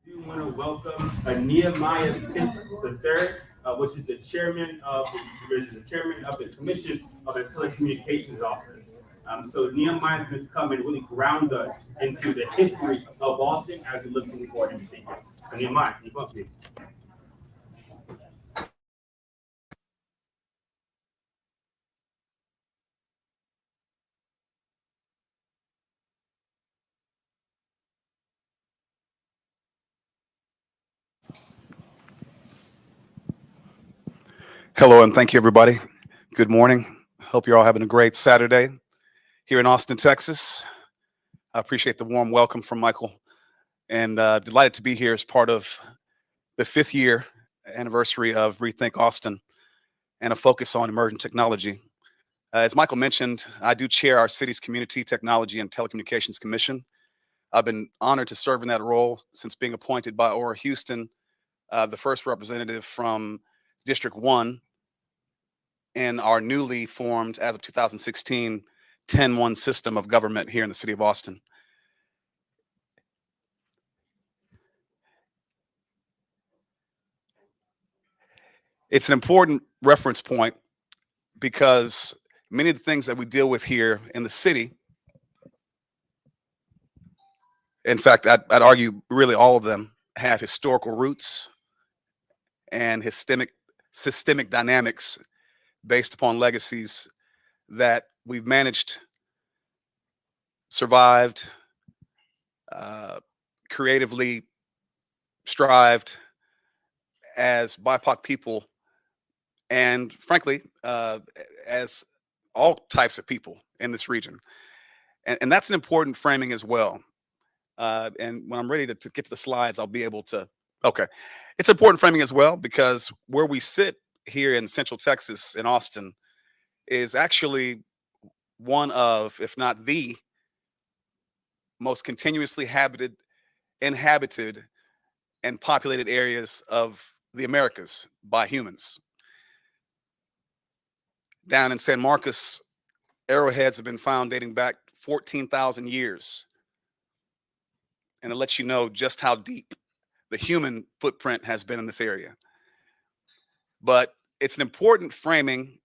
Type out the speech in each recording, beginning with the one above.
do want to welcome Nehemiah Pence III, which is the chairman of the Commission of the Telecommunications Office. So Nehemiah is going to come and really ground us into the history of Austin as we look to move forward in the thinking. So Nehemiah, can you come up, please? Hello, and thank you, everybody. Good morning. Hope you're all having a great Saturday here in Austin, Texas. I appreciate the warm welcome from Michael, and delighted to be here as part of the 5th year anniversary of ReThink Austin and a focus on emerging technology. As Michael mentioned, I do chair our city's Community Technology and Telecommunications Commission. I've been honored to serve in that role since being appointed by Ora Houston, the first representative from District 1 in our newly formed, as of 2016, 10-1 system of government here in the city of Austin. It's an important reference point because many of the things that we deal with here in the city, in fact, I'd argue really all of them have historical roots and systemic dynamics based upon legacies that we've managed, survived, creatively strived as BIPOC people, and frankly, as all types of people in this region. And that's an important framing as well. And when I'm ready to get to the slides, I'll be able to, okay. It's important framing as well because where we sit here in Central Texas, in Austin, is actually one of, if not the most continuously inhabited and populated areas of the Americas by humans. Down in San Marcos, arrowheads have been found dating back 14,000 years. And it lets you know just how deep the human footprint has been in this area. But it's an important framing,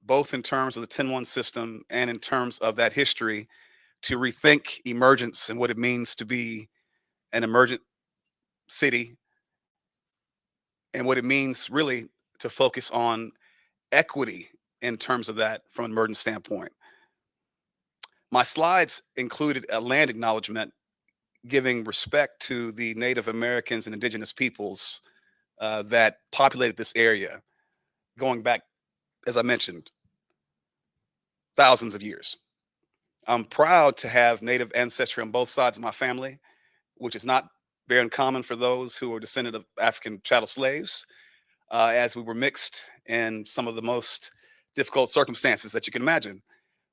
both in terms of the 10-1 system and in terms of that history, to rethink emergence and what it means to be an emergent city, and what it means really to focus on equity in terms of that from an emergent standpoint. My slides included a land acknowledgement giving respect to the Native Americans and indigenous peoples that populated this area, going back, as I mentioned, thousands of years. I'm proud to have Native ancestry on both sides of my family, which is not very uncommon for those who are descendant of African chattel slaves, as we were mixed in some of the most difficult circumstances that you can imagine,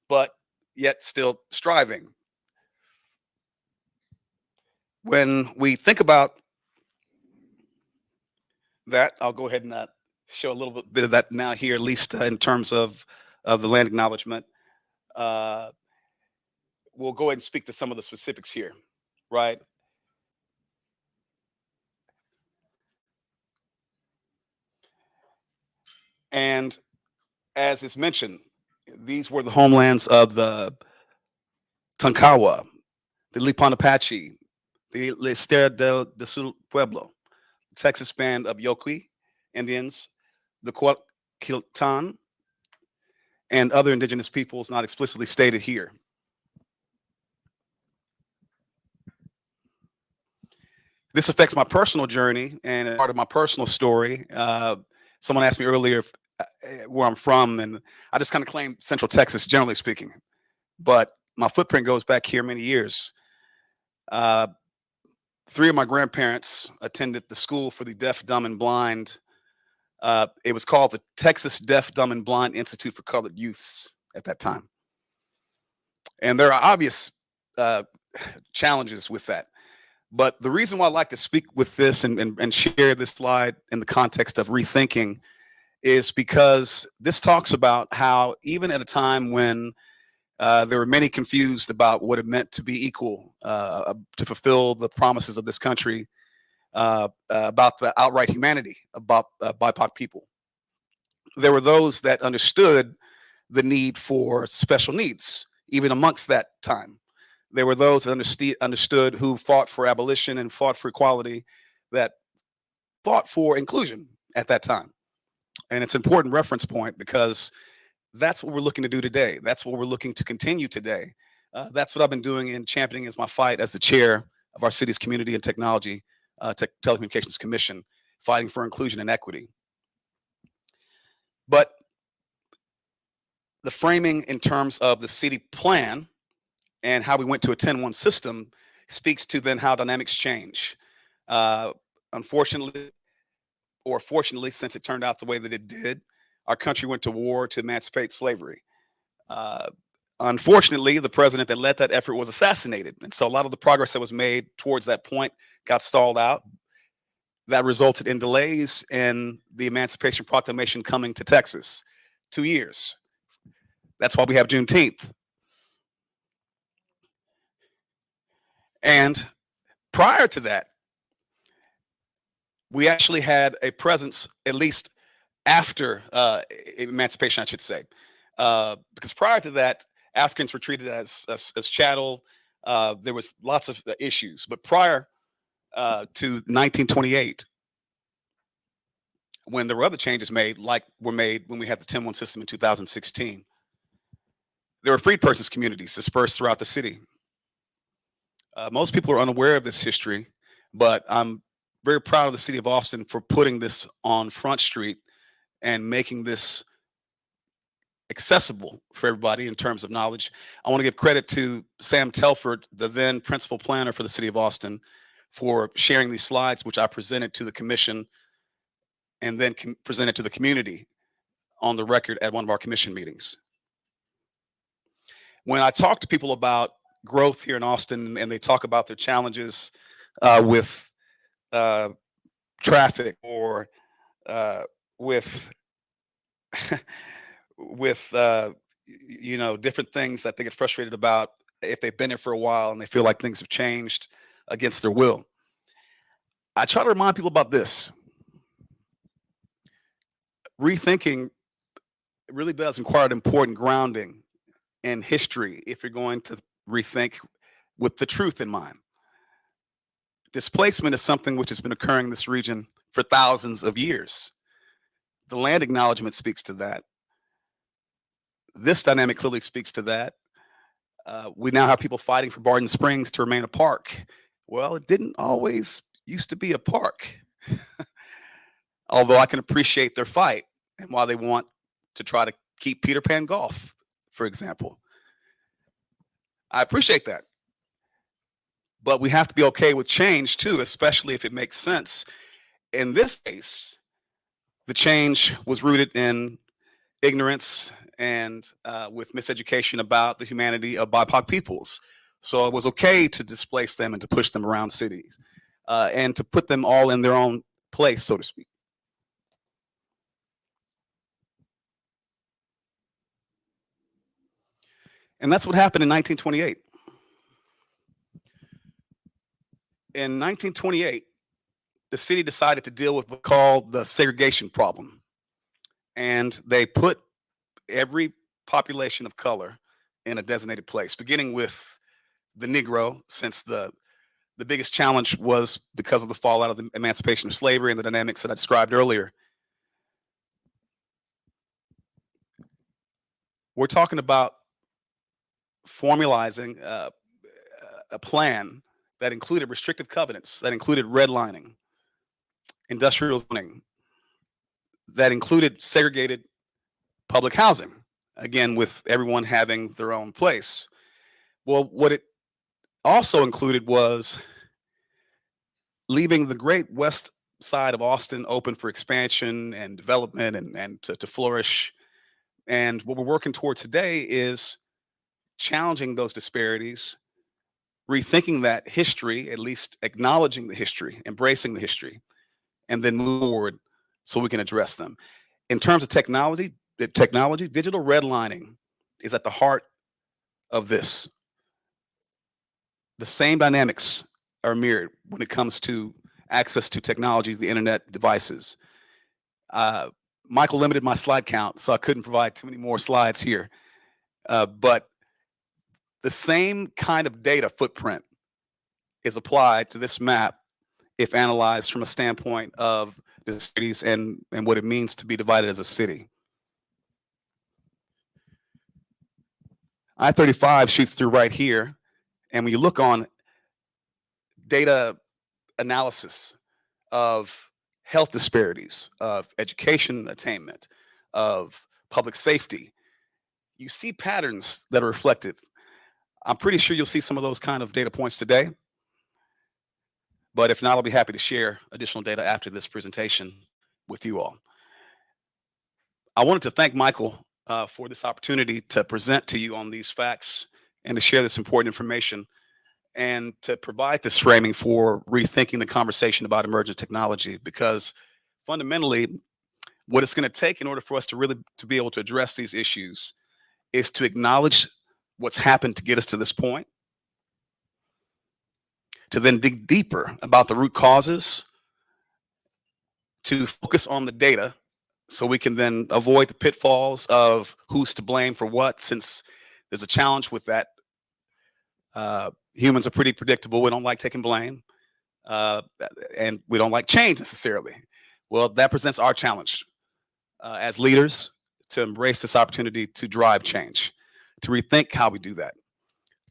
but yet still striving. When we think about that, I'll go ahead and show a little bit of that now here, at least in terms of the land acknowledgement. We'll go ahead and speak to some of the specifics here, right? And as is mentioned, these were the homelands of the Tonkawa, the Lipan Apache, the Lister del Sur Pueblo, the Texas band of Yoki Indians, the Coaquiltan, and other indigenous peoples not explicitly stated here. This affects my personal journey and part of my personal story. Someone asked me earlier where I'm from, and I just kind of claim Central Texas, generally speaking. But my footprint goes back here many years. 3 of my grandparents attended the school for the deaf, dumb, and blind. It was called the Texas Deaf, Dumb, and Blind Institute for Colored Youths at that time. And there are obvious challenges with that. But the reason why I like to speak with this and share this slide in the context of rethinking is because this talks about how even at a time when there were many confused about what it meant to be equal, to fulfill the promises of this country, about the outright humanity about BIPOC people. There were those that understood the need for special needs, even amongst that time. There were those that understood who fought for abolition and fought for equality, that fought for inclusion at that time. And it's an important reference point because that's what we're looking to do today. That's what we're looking to continue today. That's what I've been doing in championing as my fight as the chair of our city's Community and Technology Telecommunications Commission, fighting for inclusion and equity. But the framing in terms of the city plan and how we went to a 10-1 system speaks to then how dynamics change. Unfortunately, or fortunately, since it turned out the way that it did, our country went to war to emancipate slavery. Unfortunately, the president that led that effort was assassinated. And so a lot of the progress that was made towards that point got stalled out. That resulted in delays in the Emancipation Proclamation coming to Texas, 2 years. That's why we have Juneteenth. And prior to that, we actually had a presence, at least after emancipation, I should say, because prior to that, Africans were treated as chattel. There was lots of issues, but prior to 1928, when there were other changes made, like were made when we had the 10-1 system in 2016, there were freed persons communities dispersed throughout the city. Most people are unaware of this history, but I'm very proud of the city of Austin for putting this on Front Street and making this accessible for everybody in terms of knowledge. I want to give credit to Sam Telford, the then principal planner for the city of Austin, for sharing these slides, which I presented to the commission and then presented to the community on the record at one of our commission meetings. When I talk to people about growth here in Austin and they talk about their challenges with traffic or with you know, different things that they get frustrated about if they've been there for a while and they feel like things have changed against their will, I try to remind people about this. Rethinking really does require an important grounding in history if you're going to rethink with the truth in mind. Displacement is something which has been occurring in this region for thousands of years. The land acknowledgement speaks to that. This dynamic clearly speaks to that. We now have people fighting for Barton Springs to remain a park. Well, it didn't always used to be a park. Although I can appreciate their fight and why they want to try to keep Peter Pan Golf, for example. I appreciate that. But we have to be okay with change too, especially if it makes sense. In this case, the change was rooted in ignorance and with miseducation about the humanity of BIPOC peoples. So it was okay to displace them and to push them around cities and to put them all in their own place, so to speak. And that's what happened in 1928. In 1928, the city decided to deal with what's called the segregation problem. And they put every population of color in a designated place, beginning with the Negro, since the biggest challenge was because of the fallout of the emancipation of slavery and the dynamics that I described earlier. We're talking about formalizing a plan that included restrictive covenants, that included redlining, industrial zoning, that included segregated public housing, again, with everyone having their own place. Well, what it also included was leaving the great west side of Austin open for expansion and development and to flourish. And what we're working toward today is challenging those disparities, rethinking that history, at least acknowledging the history, embracing the history, and then move forward so we can address them. In terms of technology, digital redlining is at the heart of this. The same dynamics are mirrored when it comes to access to technologies, the internet, devices. Michael limited my slide count, so I couldn't provide too many more slides here. But the same kind of data footprint is applied to this map if analyzed from a standpoint of the cities and what it means to be divided as a city. I-35 shoots through right here, and when you look on data analysis of health disparities, of education attainment, of public safety, you see patterns that are reflected. I'm pretty sure you'll see some of those kind of data points today. But if not, I'll be happy to share additional data after this presentation with you all. I wanted to thank Michael for this opportunity to present to you on these facts and to share this important information and to provide this framing for rethinking the conversation about emergent technology, because fundamentally what it's going to take in order for us to really be able to address these issues is to acknowledge what's happened to get us to this point, to then dig deeper about the root causes, to focus on the data so we can then avoid the pitfalls of who's to blame for what, since there's a challenge with that. Humans are pretty predictable. We don't like taking blame, and we don't like change necessarily. Well, that presents our challenge as leaders to embrace this opportunity to drive change, to rethink how we do that,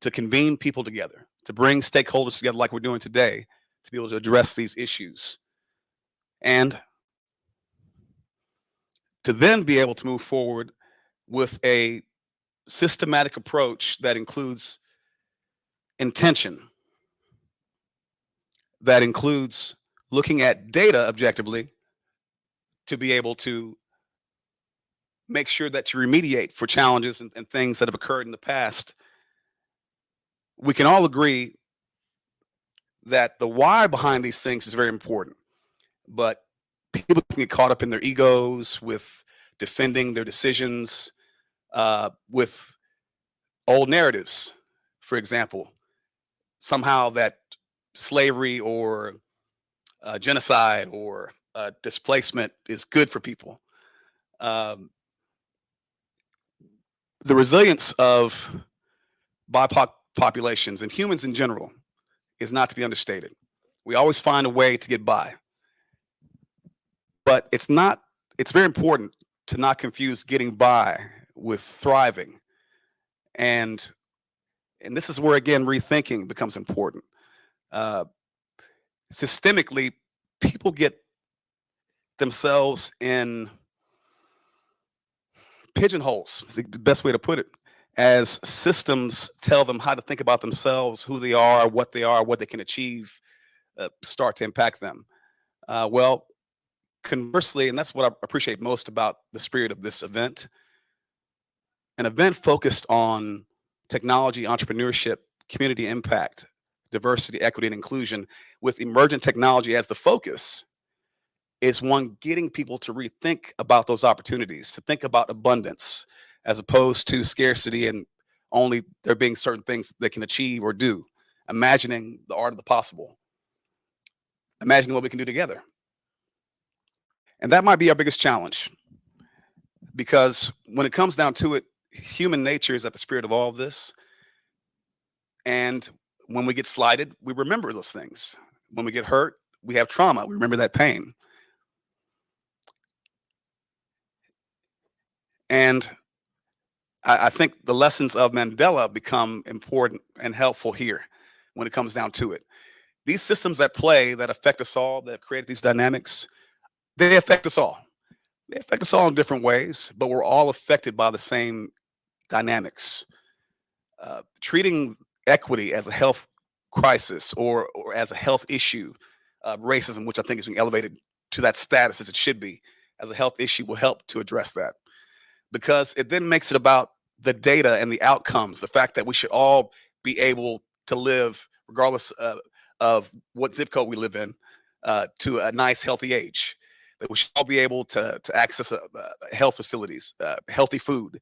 to convene people together, to bring stakeholders together like we're doing today, to be able to address these issues, and to then be able to move forward with a systematic approach that includes intention, that includes looking at data objectively to be able to make sure that you remediate for challenges and things that have occurred in the past. We can all agree that the why behind these things is very important, but people can get caught up in their egos with defending their decisions, with old narratives. For example, somehow that slavery or genocide or displacement is good for people. The resilience of BIPOC populations and humans in general is not to be understated. We always find a way to get by. But it's very important to not confuse getting by with thriving. And this is where, again, rethinking becomes important. Systemically, people get themselves in pigeonholes, is the best way to put it, as systems tell them how to think about themselves, who they are, what they can achieve, start to impact them. Well, conversely, and that's what I appreciate most about the spirit of this event, an event focused on technology, entrepreneurship, community impact, diversity, equity, and inclusion, with emergent technology as the focus, is one getting people to rethink about those opportunities, to think about abundance as opposed to scarcity and only there being certain things they can achieve or do. Imagining the art of the possible, imagining what we can do together. And that might be our biggest challenge, because when it comes down to it, human nature is at the spirit of all of this. And when we get slighted, we remember those things. When we get hurt, we have trauma. We remember that pain. And I think the lessons of Mandela become important and helpful here when it comes down to it. These systems at play that affect us all, that create these dynamics, they affect us all. They affect us all in different ways, but we're all affected by the same dynamics. Treating equity as a health crisis or as a health issue, racism, which I think is being elevated to that status as it should be, as a health issue, will help to address that. Because it then makes it about the data and the outcomes, the fact that we should all be able to live, regardless of what zip code we live in, to a nice, healthy age. That we should all be able to access health facilities, healthy food,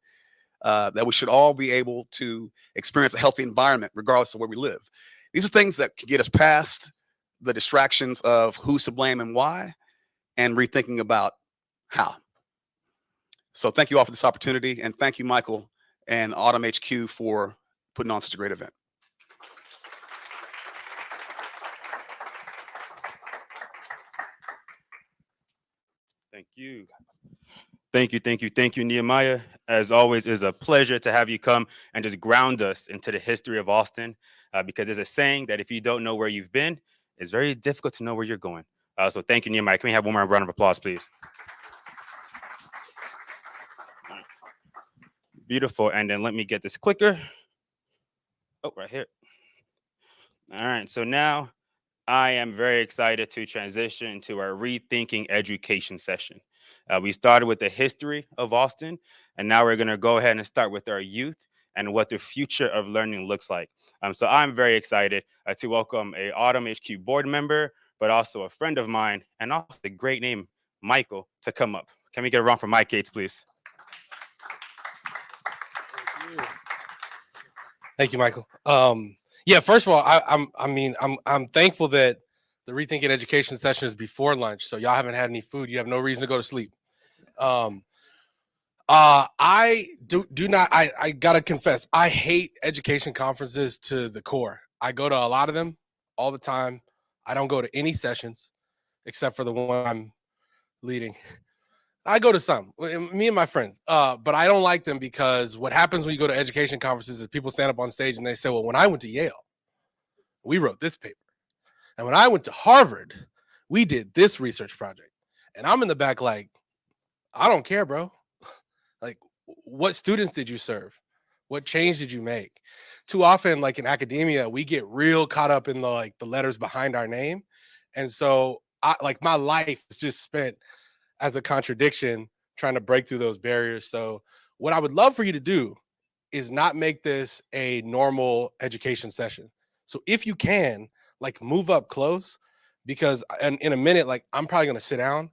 that we should all be able to experience a healthy environment, regardless of where we live. These are things that can get us past the distractions of who's to blame and why, and rethinking about how. So thank you all for this opportunity, and thank you, Michael and AUTMHQ, for putting on such a great event. Thank you. Thank you, Nehemiah. As always, it is a pleasure to have you come and just ground us into the history of Austin, because there's a saying that if you don't know where you've been, it's very difficult to know where you're going. So thank you, Nehemiah. Can we have one more round of applause, please? Beautiful. And then let me get this clicker. Oh, right here. All right. So now I am very excited to transition to our Rethinking Education session. We started with the history of Austin, and now we're going to go ahead and start with our youth and what the future of learning looks like. So I'm very excited to welcome a AUTMHQ board member, but also a friend of mine, and also the great name, Michael, to come up. Can we get a round for Mike Gates, please? Thank you, Michael. Yeah, first of all, I'm thankful that the Rethinking Education session is before lunch, so y'all haven't had any food. You have no reason to go to sleep. I gotta confess, I hate education conferences to the core. I go to a lot of them all the time. I don't go to any sessions except for the one I'm leading. I go to some, me and my friends, but I don't like them because what happens when you go to education conferences is people stand up on stage and they say, well, when I went to Yale, we wrote this paper. And when I went to Harvard, we did this research project. And I'm in the back like, I don't care, bro. Like, what students did you serve? What change did you make? Too often, like in academia, we get real caught up in the letters behind our name. And so my life is just spent as a contradiction, trying to break through those barriers. So what I would love for you to do is not make this a normal education session. So if you can, move up close, because in a minute, I'm probably going to sit down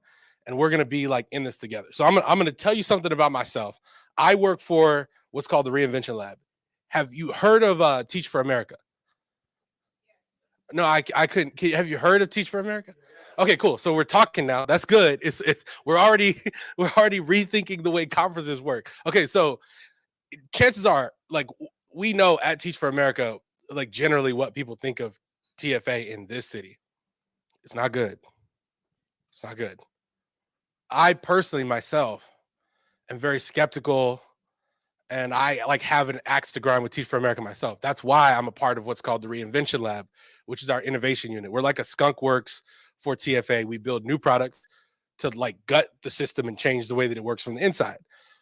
and we're going to be in this together. So I'm going to tell you something about myself. I work for what's called the Reinvention Lab. Have you heard of Teach for America? No, I couldn't. Have you heard of Teach for America? Okay, cool. So we're talking now. That's good. We're already rethinking the way conferences work. Okay, so chances are, we know at Teach for America, generally what people think of TFA in this city. It's not good. It's not good. I personally myself am very skeptical, and I have an axe to grind with Teach for America myself. That's why I'm a part of what's called the Reinvention Lab, which is our innovation unit. We're like a skunk works for TFA. We build new products to gut the system and change the way that it works from the inside.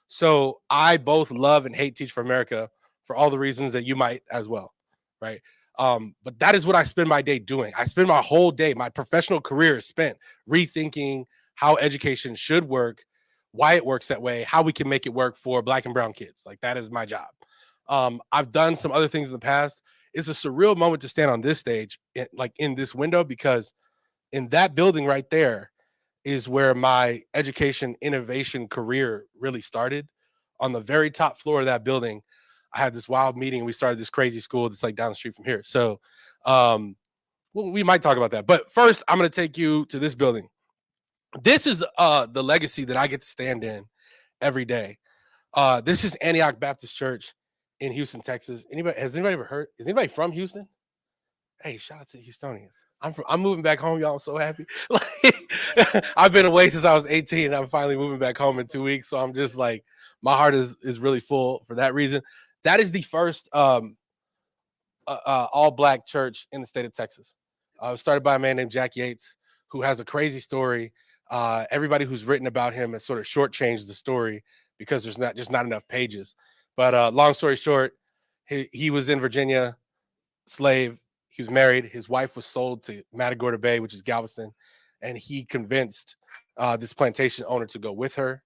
So I both love and hate Teach for America for all the reasons that you might as well, right? But that is what I spend my day doing. I spend my whole day, my professional career is spent rethinking how education should work, why it works that way, how we can make it work for Black and brown kids. That is my job. I've done some other things in the past. It's a surreal moment to stand on this stage, in this window, because in that building right there is where my education innovation career really started. On the very top floor of that building, I had this wild meeting. We started this crazy school that's down the street from here. So we might talk about that. But first, I'm going to take you to this building. This is the legacy that I get to stand in every day. This is Antioch Baptist Church in Houston, Texas. Has anybody ever heard? Is anybody from Houston? Hey, shout out to the Houstonians. I'm moving back home, y'all. I'm so happy. I've been away since I was 18, and I'm finally moving back home in 2 weeks. So I'm just my heart is really full for that reason. That is the first all-Black church in the state of Texas. It was started by a man named Jack Yates, who has a crazy story. Everybody who's written about him has sort of shortchanged the story because there's not enough pages. But long story short, he was in Virginia, slave. He was married. His wife was sold to Matagorda Bay, which is Galveston, and he convinced this plantation owner to go with her.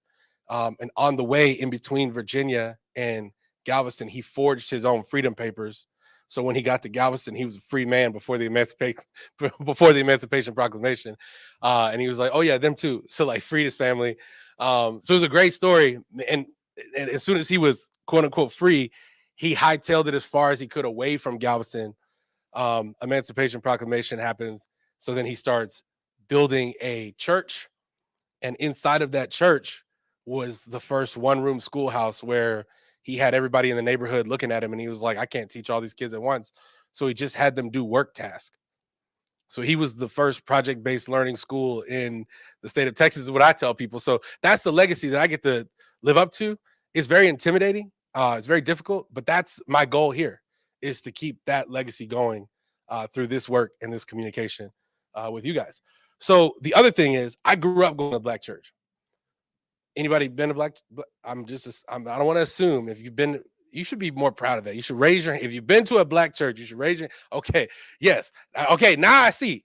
And on the way in between Virginia and Galveston, he forged his own freedom papers. So when he got to Galveston, he was a free man before the Emancipation Proclamation. And he was like, oh yeah, them too. So freed his family. So it was a great story. And as soon as he was quote unquote free, he hightailed it as far as he could away from Galveston. Emancipation Proclamation happens. So then he starts building a church, and inside of that church was the first one-room schoolhouse where he had everybody in the neighborhood looking at him, and he was like, I can't teach all these kids at once. So he just had them do work tasks. So he was the first project-based learning school in the state of Texas, is what I tell people. So that's the legacy that I get to live up to. It's very intimidating. It's very difficult, but that's my goal here, is to keep that legacy going through this work and this communication with you guys. So the other thing is, I grew up going to black church. Anybody been to black? I don't want to assume. If you've been, you should be more proud of that. You should raise your hand. If you've been to a black church, you should raise your. Okay, yes. Okay, now I see.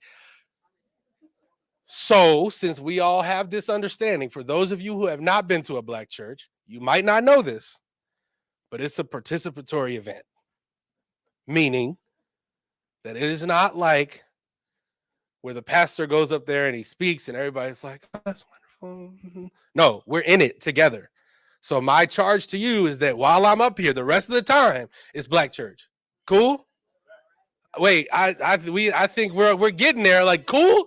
So since we all have this understanding, for those of you who have not been to a black church, you might not know this, but it's a participatory event, meaning that it is not like where the pastor goes up there and he speaks and everybody's like, oh, that's wonderful. No, we're in it together. So my charge to you is that while I'm up here, the rest of the time is black church. Cool? Wait, I think we're getting there. Like, cool?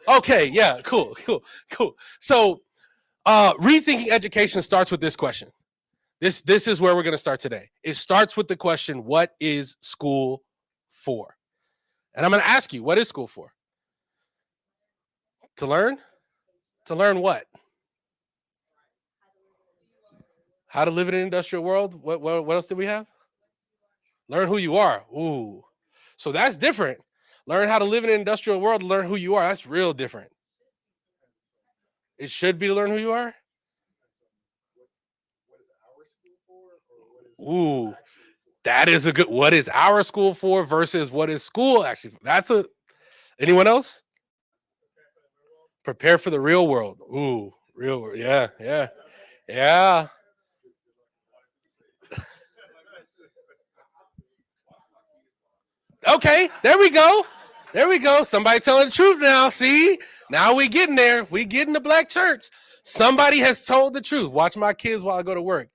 Okay, yeah, cool. So rethinking education starts with this question. This is where we're going to start today. It starts with the question, what is school for? And I'm going to ask you, what is school for? To learn? To learn what? How to live in an industrial world? What else did we have? Learn who you are. Ooh. So that's different. Learn how to live in an industrial world, learn who you are. That's real different. It should be to learn who you are? Ooh. That is a good, what is our school for versus what is school actually for? That's a, anyone else? Prepare for the real world. Ooh, real world. Yeah. Okay, there we go. Somebody telling the truth now. See, now we getting there. We getting the black church. Somebody has told the truth. Watch my kids while I go to work.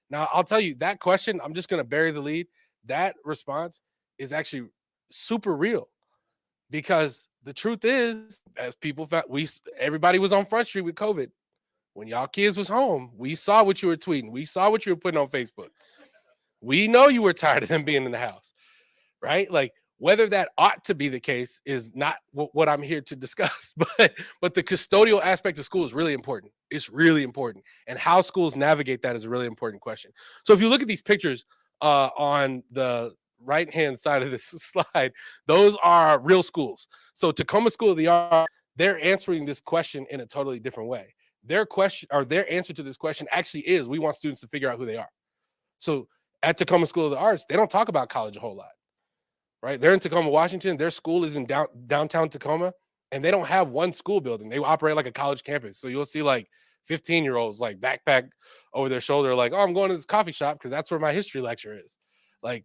Now, I'll tell you that question, I'm just going to bury the lead. That response is actually super real, because the truth is, as people found, everybody was on Front Street with COVID. When y'all kids was home, we saw what you were tweeting. We saw what you were putting on Facebook. We know you were tired of them being in the house, right? Like, whether that ought to be the case is not what I'm here to discuss, but the custodial aspect of school is really important. It's really important. And how schools navigate that is a really important question. So if you look at these pictures on the right-hand side of this slide, those are real schools. So Tacoma School of the Arts, they're answering this question in a totally different way. Their question, or their answer to this question, actually is, we want students to figure out who they are. So at Tacoma School of the Arts, they don't talk about college a whole lot. Right? They're in Tacoma, Washington. Their school is in downtown Tacoma, and they don't have one school building. They operate like a college campus. So you'll see like 15-year-olds like backpack over their shoulder, like, oh, I'm going to this coffee shop because that's where my history lecture is. Like,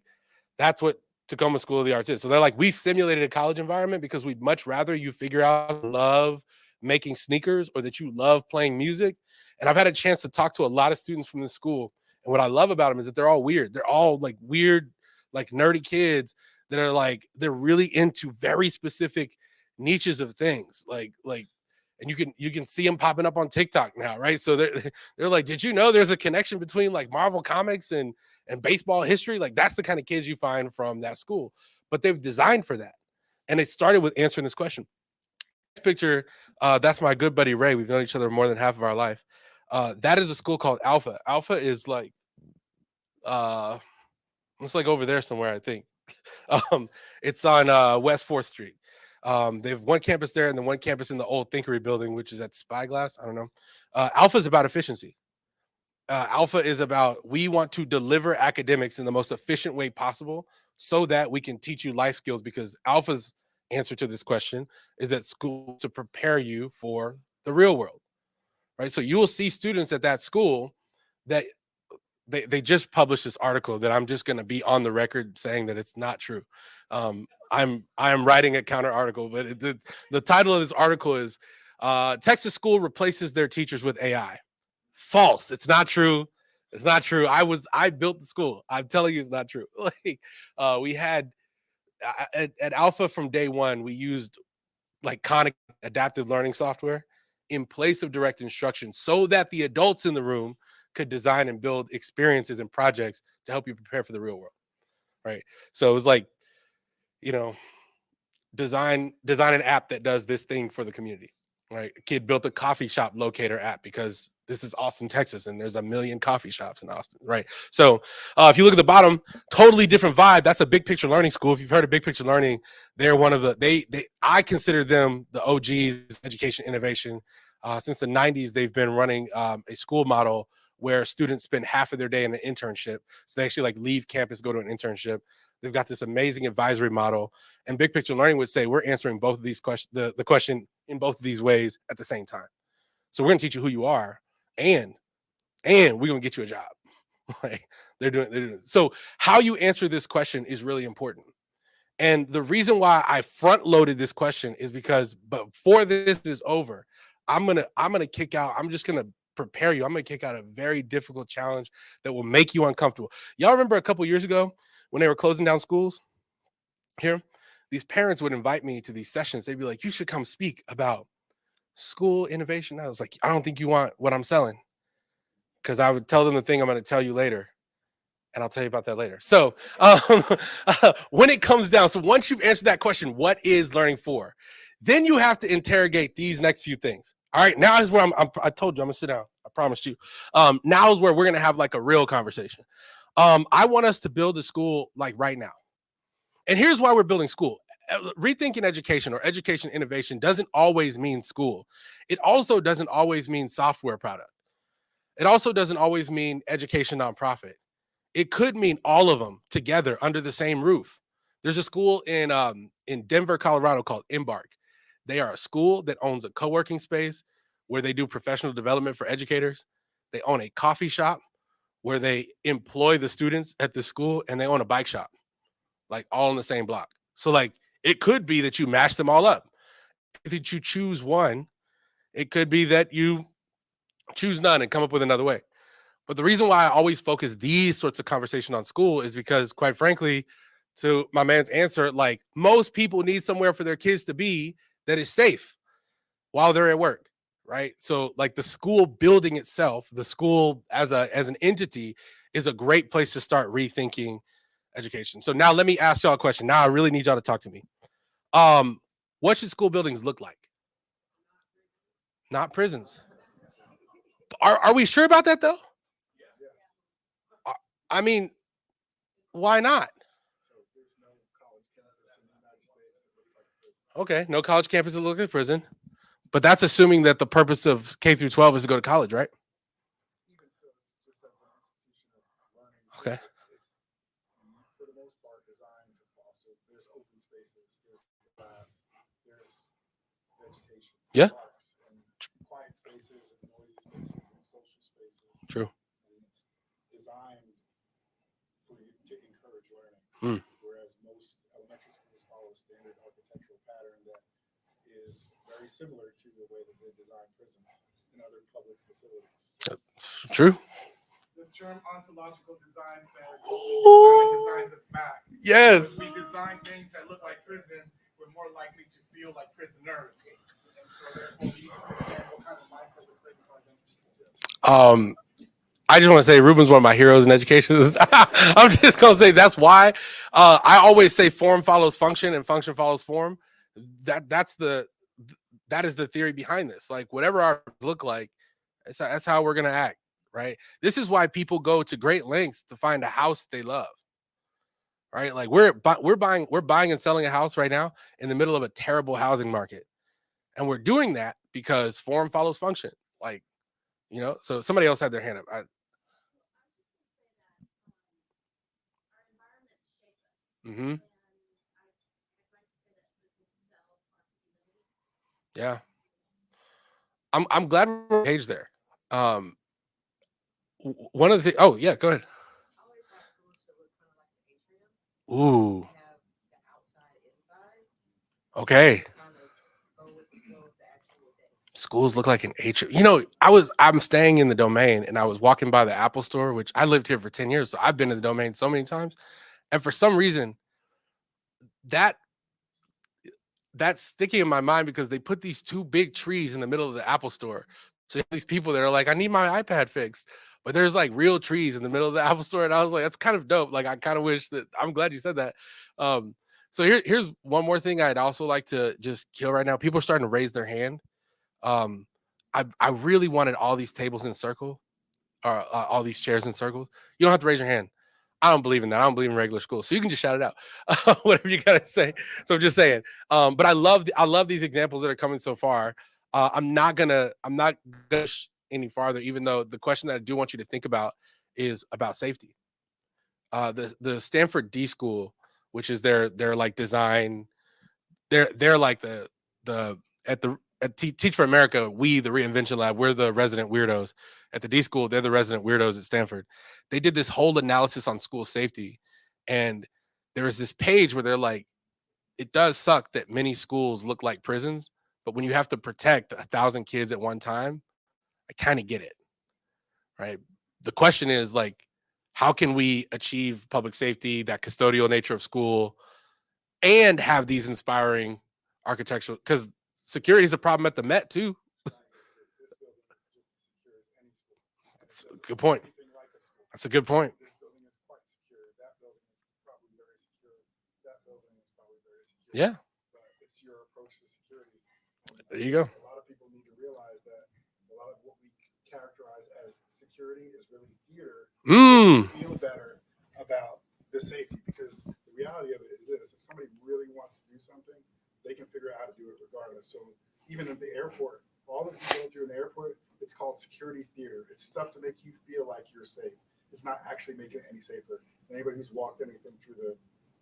that's what Tacoma School of the Arts is. So they're like, we've simulated a college environment because we'd much rather you figure out love making sneakers or that you love playing music. And I've had a chance to talk to a lot of students from this school. And what I love about them is that they're all weird. They're all like weird, like nerdy kids that are like, they're really into very specific niches of things, like, and you can see them popping up on TikTok now, right? So they're like, did you know there's a connection between like Marvel comics and baseball history? Like, that's the kind of kids you find from that school, but they've designed for that. And it started with answering this question. This picture, that's my good buddy Ray. We've known each other more than half of our life. That is a school called Alpha. Alpha is like, it's like over there somewhere, I think. It's on West 4th Street. They have one campus there and then one campus in the old Thinkery building, which is at Spyglass. I don't know. Alpha is about efficiency. Alpha is about, we want to deliver academics in the most efficient way possible so that we can teach you life skills, because Alpha's answer to this question is that school to prepare you for the real world, right? So you will see students at that school that they just published this article that I'm just going to be on the record saying that it's not true. I'm writing a counter article, but the title of this article is Texas school replaces their teachers with AI. False. It's not true. It's not true. I built the school. I'm telling you, it's not true. Like, we had at Alpha from day one, we used like Khan adaptive learning software in place of direct instruction so that the adults in the room could design and build experiences and projects to help you prepare for the real world, right? So it was like, you know, design an app that does this thing for the community, right? A kid built a coffee shop locator app because this is Austin, Texas, and there's a million coffee shops in Austin, right? So if you look at the bottom, totally different vibe. That's a Big Picture Learning School. If you've heard of Big Picture Learning, they're one of the I consider them the OGs education innovation. Since the 90s, they've been running a school model where students spend half of their day in an internship. So they actually like leave campus, go to an internship. They've got this amazing advisory model. And Big Picture Learning would say we're answering both of these questions, the question in both of these ways at the same time. So we're going to teach you who you are, and we're going to get you a job. Like they're doing it. So how you answer this question is really important. And the reason why I front loaded this question is because before this is over, I'm gonna kick out. I'm just gonna prepare you. I'm gonna kick out a very difficult challenge that will make you uncomfortable. Y'all remember a couple years ago when they were closing down schools here? These parents would invite me to these sessions. They'd be like, "You should come speak about school innovation." I was like, "I don't think you want what I'm selling," because I would tell them the thing I'm going to tell you later. And I'll tell you about that later. So when it comes down, so once you've answered that question, what is learning for? Then you have to interrogate these next few things. All right, now is where I told you I'm gonna sit down. I promised you. Now is where we're gonna have like a real conversation. I want us to build a school like right now. And here's why we're building school. Rethinking education or education innovation doesn't always mean school. It also doesn't always mean software product. It also doesn't always mean education nonprofit. It could mean all of them together under the same roof. There's a school in Denver, Colorado called Embark. They are a school that owns a co-working space where they do professional development for educators. They own a coffee shop where they employ the students at the school, and they own a bike shop, like all in the same block. So like it could be that you mash them all up. If you choose one, it could be that you choose none and come up with another way. But the reason why I always focus these sorts of conversation on school is because, quite frankly, to my man's answer, like most people need somewhere for their kids to be that is safe while they're at work, right? So like the school building itself, the school as an entity is a great place to start rethinking education. So now let me ask y'all a question. Now I really need y'all to talk to me. What should school buildings look like? Not prisons. Are we sure about that though? I mean, why not? Okay, no college campus that looks like prison, but that's assuming that the purpose of K through 12 is to go to college, right? Okay. For the most part, designed to foster. There's open spaces, there's grass, there's vegetation, Yeah. parks, and quiet spaces, and noisy spaces, and social spaces. True. And it's designed for you to encourage Mm. learning. Whereas most elementary schools follow a standard architectural pattern that is very similar to the way that they design prisons and other public facilities. That's true. The term ontological design says designs us back. Yes. If we design things that look like prison, we're more likely to feel like prisoners. And so therefore we need to understand what kind of mindset we're creating for our young people. I just want to say Ruben's one of my heroes in education. I'm just gonna say that's why I always say form follows function and function follows form. That is the theory behind this. Like whatever our look like, that's how we're gonna act, right? This is why people go to great lengths to find a house they love, right? Like we're buying and selling a house right now in the middle of a terrible housing market, and we're doing that because form follows function. Like, you know, so somebody else had their hand up. Mm-hmm. Yeah. I'm glad we're engaged there. One of the oh yeah, go ahead. Ooh. Okay. Schools look like an atrium. You know, I'm staying in the Domain and I was walking by the Apple store, which I lived here for 10 years. So I've been to the Domain so many times. And for some reason, that that's sticking in my mind because they put these two big trees in the middle of the Apple store. So you have these people that are like, I need my iPad fixed, but there's like real trees in the middle of the Apple store. And I was like, that's kind of dope. Like, I kind of wish that. I'm glad you said that. So here's one more thing I'd also like to just kill right now. People are starting to raise their hand. I really wanted all these tables in circle, or all these chairs in circles. You don't have to raise your hand. I don't believe in that. I don't believe in regular school. So you can just shout it out, whatever you gotta say. So I'm just saying. But I love these examples that are coming so far. I'm not gonna push any farther, even though the question that I do want you to think about is about safety. The Stanford D School, which is their like design, they're like the at Teach for America, we, the Reinvention Lab, we're the resident weirdos. At the D School, they're the resident weirdos at Stanford. They did this whole analysis on school safety. And there was this page where they're like, it does suck that many schools look like prisons, but when you have to protect 1,000 kids at one time, I kind of get it, right? The question is like, how can we achieve public safety, that custodial nature of school, and have these inspiring architectural, because security is a problem at the Met too. That's a good point. That's a good point. This building is quite secure. That building is probably very secure. That building is probably very secure. Yeah. But it's your approach to security. There you go. A lot of people need to realize that a lot of what we characterize as security is really theater. Feel better about the safety, because the reality of it is this: if somebody really wants to do something, they can figure out how to do it regardless. So even at the airport, all that you go through in the airport, it's called security theater. It's stuff to make you feel like you're safe. It's not actually making it any safer. Anybody who's walked anything through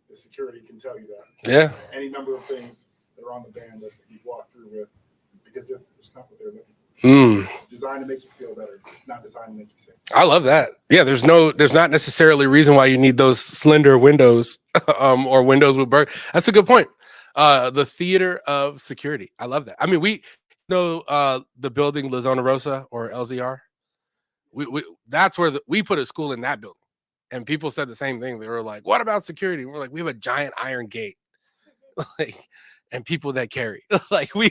the security can tell you that. Yeah. Any number of things that are on the band list that you walk through with, because it's not what they're looking for. It's designed to make you feel better, not designed to make you safe. I love that. Yeah, there's not necessarily a reason why you need those slender windows or windows with burn. That's a good point. The theater of security. I love that. I mean, we know the building La Zona Rosa, or LZR. We that's where we put a school in that building, and people said the same thing. They were like, "What about security?" We're like, "We have a giant iron gate, like, and people that carry. Like, we're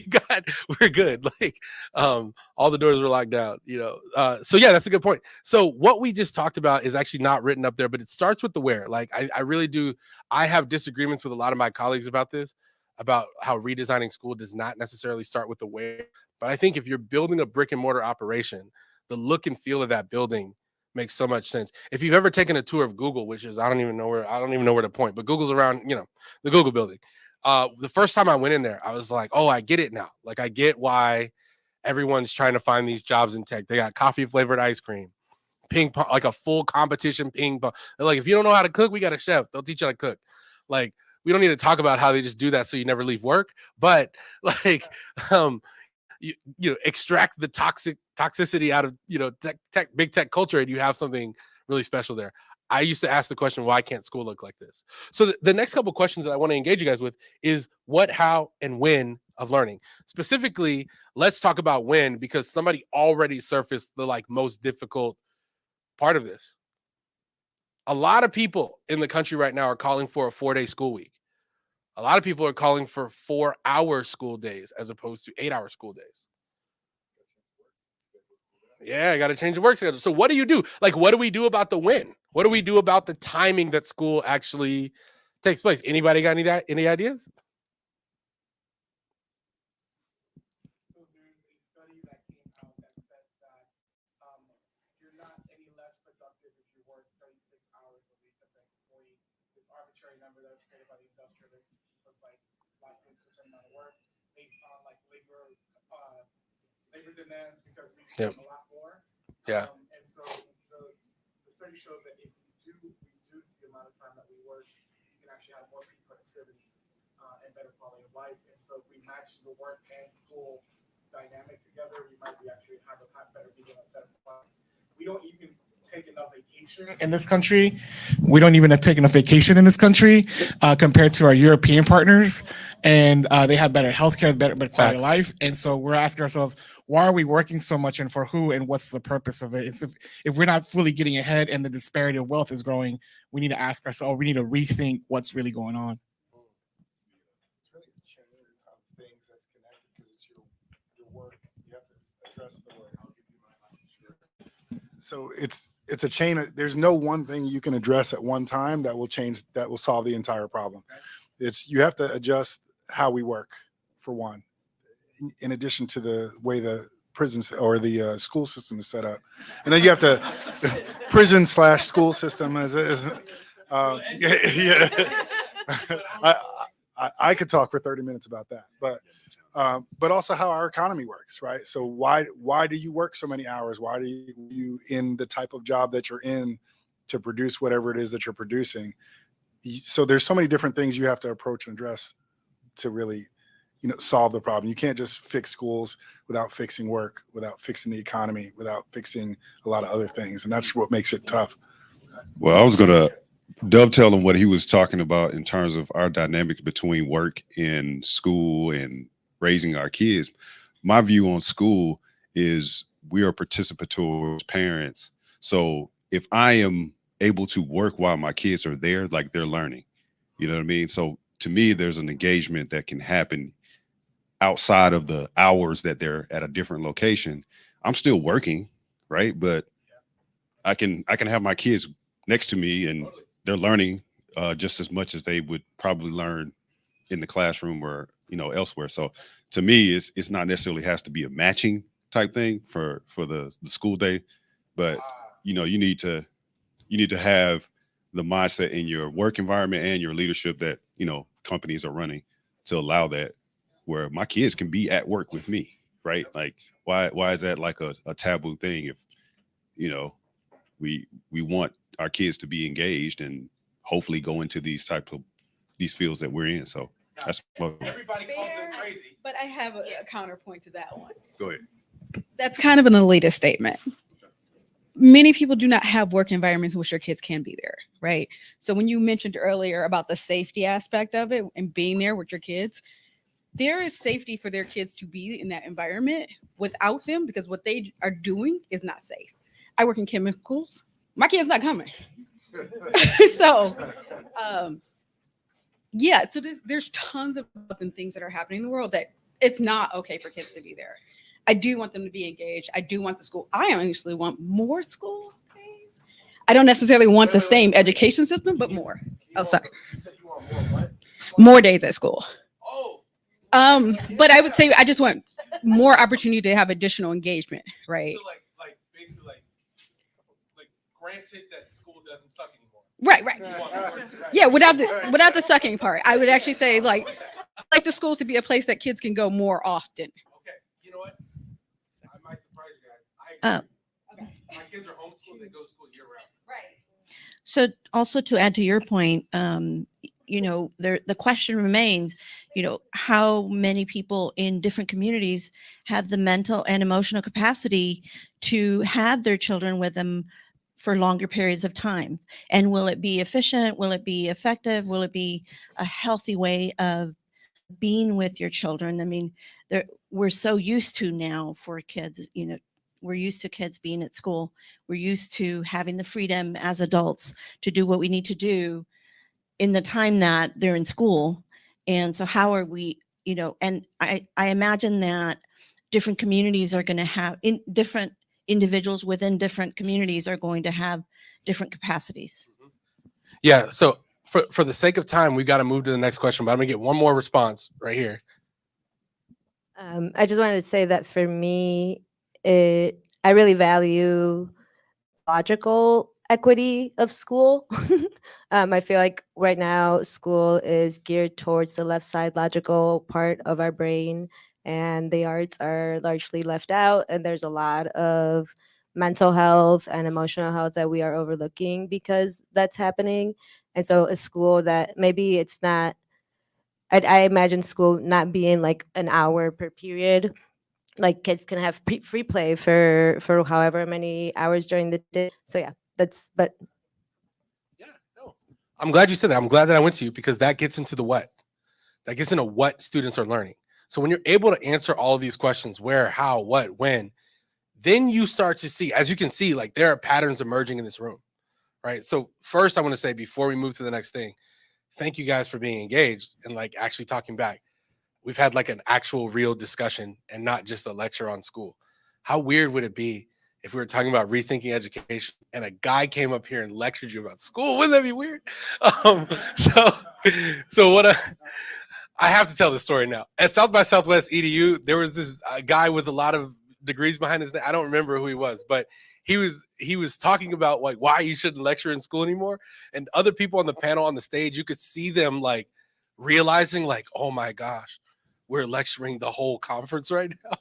good. Like, all the doors were locked down, you know." So yeah, that's a good point. So what we just talked about is actually not written up there, but it starts with the where. Like, I really do. I have disagreements with a lot of my colleagues about this, about how redesigning school does not necessarily start with the where. But I think if you're building a brick and mortar operation, the look and feel of that building makes so much sense. If you've ever taken a tour of Google, which is I don't even know where to point, but Google's around, the Google building. The first time I went in there, I was like, oh, I get it now. Like, I get why everyone's trying to find these jobs in tech. They got coffee flavored ice cream, ping pong, like a full competition ping pong. They're like, if you don't know how to cook, we got a chef. They'll teach you how to cook. Like, we don't need to talk about how they just do that so you never leave work, but like, you extract the toxicity out of big tech culture, and you have something really special there. I used to ask the question, why can't school look like this? So the next couple of questions that I want to engage you guys with is what, how, and when of learning. Specifically, let's talk about when, because somebody already surfaced the like most difficult part of this. A lot of people in the country right now are calling for a 4-day school week. A lot of people are calling for 4-hour school days as opposed to 8-hour school days. Yeah, I got to change the work schedule. So what do you do? Like, what do we do about the when? What do we do about the timing that school actually takes place? Anybody got any ideas? So there's a study that came out that said that you're not any less productive if you work 36 hours a week than an employee. This arbitrary number that was created by the industrialists was like locked into a certain amount of work based on like labor demands, because we do a lot more. Yeah. And so the study shows that if you do reduce the amount of time that we work, you can actually have more peak productivity and better quality of life. And so if we match the work and school dynamic together, we might actually have a better quality. We don't even take enough vacation in this country. We don't even take enough vacation in this country compared to our European partners. And they have better healthcare, better quality of life. And so we're asking ourselves, why are we working so much, and for who, and what's the purpose of it? It's if we're not fully getting ahead and the disparity of wealth is growing, we need to ask ourselves, we need to rethink what's really going on. It's really a change. work, you have to address the work. I'll give you my line. So it's a chain. There's no one thing you can address at one time that will solve the entire problem. You have to adjust how we work, for one, in addition to the way the prisons or the school system is set up. And then you have to prison/school system yeah. I could talk for 30 minutes about that, but also how our economy works, right? So why do you work so many hours? Why do you in the type of job that you're in to produce whatever it is that you're producing? So there's so many different things you have to approach and address to really, solve the problem. You can't just fix schools without fixing work, without fixing the economy, without fixing a lot of other things. And that's what makes it tough. Well, I was going to dovetail on what he was talking about in terms of our dynamic between work and school and raising our kids. My view on school is we are participatory parents. So if I am able to work while my kids are there, like they're learning, you know what I mean? So to me, there's an engagement that can happen outside of the hours that they're at a different location. I'm still working, right? But I can have my kids next to me and they're learning just as much as they would probably learn in the classroom or elsewhere. So to me, it's not necessarily has to be a matching type thing for the school day, but you need to have the mindset in your work environment and your leadership that companies are running to allow that, where my kids can be at work with me, right? Like why is that like a taboo thing? If we want our kids to be engaged and hopefully go into these fields that we're in. So that's Everybody calls them crazy. But I have a counterpoint to that one. Go ahead. That's kind of an elitist statement. Many people do not have work environments in which their kids can be there, right? So when you mentioned earlier about the safety aspect of it and being there with your kids, there is safety for their kids to be in that environment without them, because what they are doing is not safe. I work in chemicals. My kid's not coming. So there's tons of things that are happening in the world that it's not okay for kids to be there. I do want them to be engaged. I do want the school. I honestly want more school days. I don't necessarily want the same education system, but more. Oh, sorry. You said you want more what? More days at school. Oh. But I would say I just want more opportunity to have additional engagement, right? So like basically like granted that school doesn't suck anymore. Right. Yeah, without the sucking part. I would actually say like the schools to be a place that kids can go more often. Okay, you know what? I might surprise you guys. I agree. My kids are homeschooled. They go to school year round. Right. So also to add to your point, the question remains, how many people in different communities have the mental and emotional capacity to have their children with them for longer periods of time? And will it be efficient? Will it be effective? Will it be a healthy way of being with your children? I mean, we're so used to now for kids, we're used to kids being at school. We're used to having the freedom as adults to do what we need to do in the time that they're in school. And so how are we, and I imagine that different communities are going to have different individuals within different communities are going to have different capacities. Yeah. So for the sake of time, we got to move to the next question, but I'm gonna get one more response right here. I just wanted to say that for me, I really value logical equity of school. I feel like right now school is geared towards the left side logical part of our brain, and the arts are largely left out. And there's a lot of mental health and emotional health that we are overlooking because that's happening. And so a school that maybe it's not, I imagine school not being like an hour per period. Like kids can have free play for however many hours during the day. So yeah, Yeah, no. I'm glad you said that. I'm glad that I went to you because that gets into the what. That gets into what students are learning. So when you're able to answer all of these questions, where, how, what, when, then you start to see, as you can see, like there are patterns emerging in this room, right? So first I want to say before we move to the next thing, thank you guys for being engaged and like actually talking back. we've had like an actual real discussion and not just a lecture on school. How weird would it be if we were talking about rethinking education and a guy came up here and lectured you about school? Wouldn't that be weird? So what I have to tell this story now. At South by Southwest EDU, there was this guy with a lot of degrees behind his name. I don't remember who he was, but he was talking about like why you shouldn't lecture in school anymore. And other people on the panel on the stage, you could see them like realizing like, oh my gosh, we're lecturing the whole conference right now.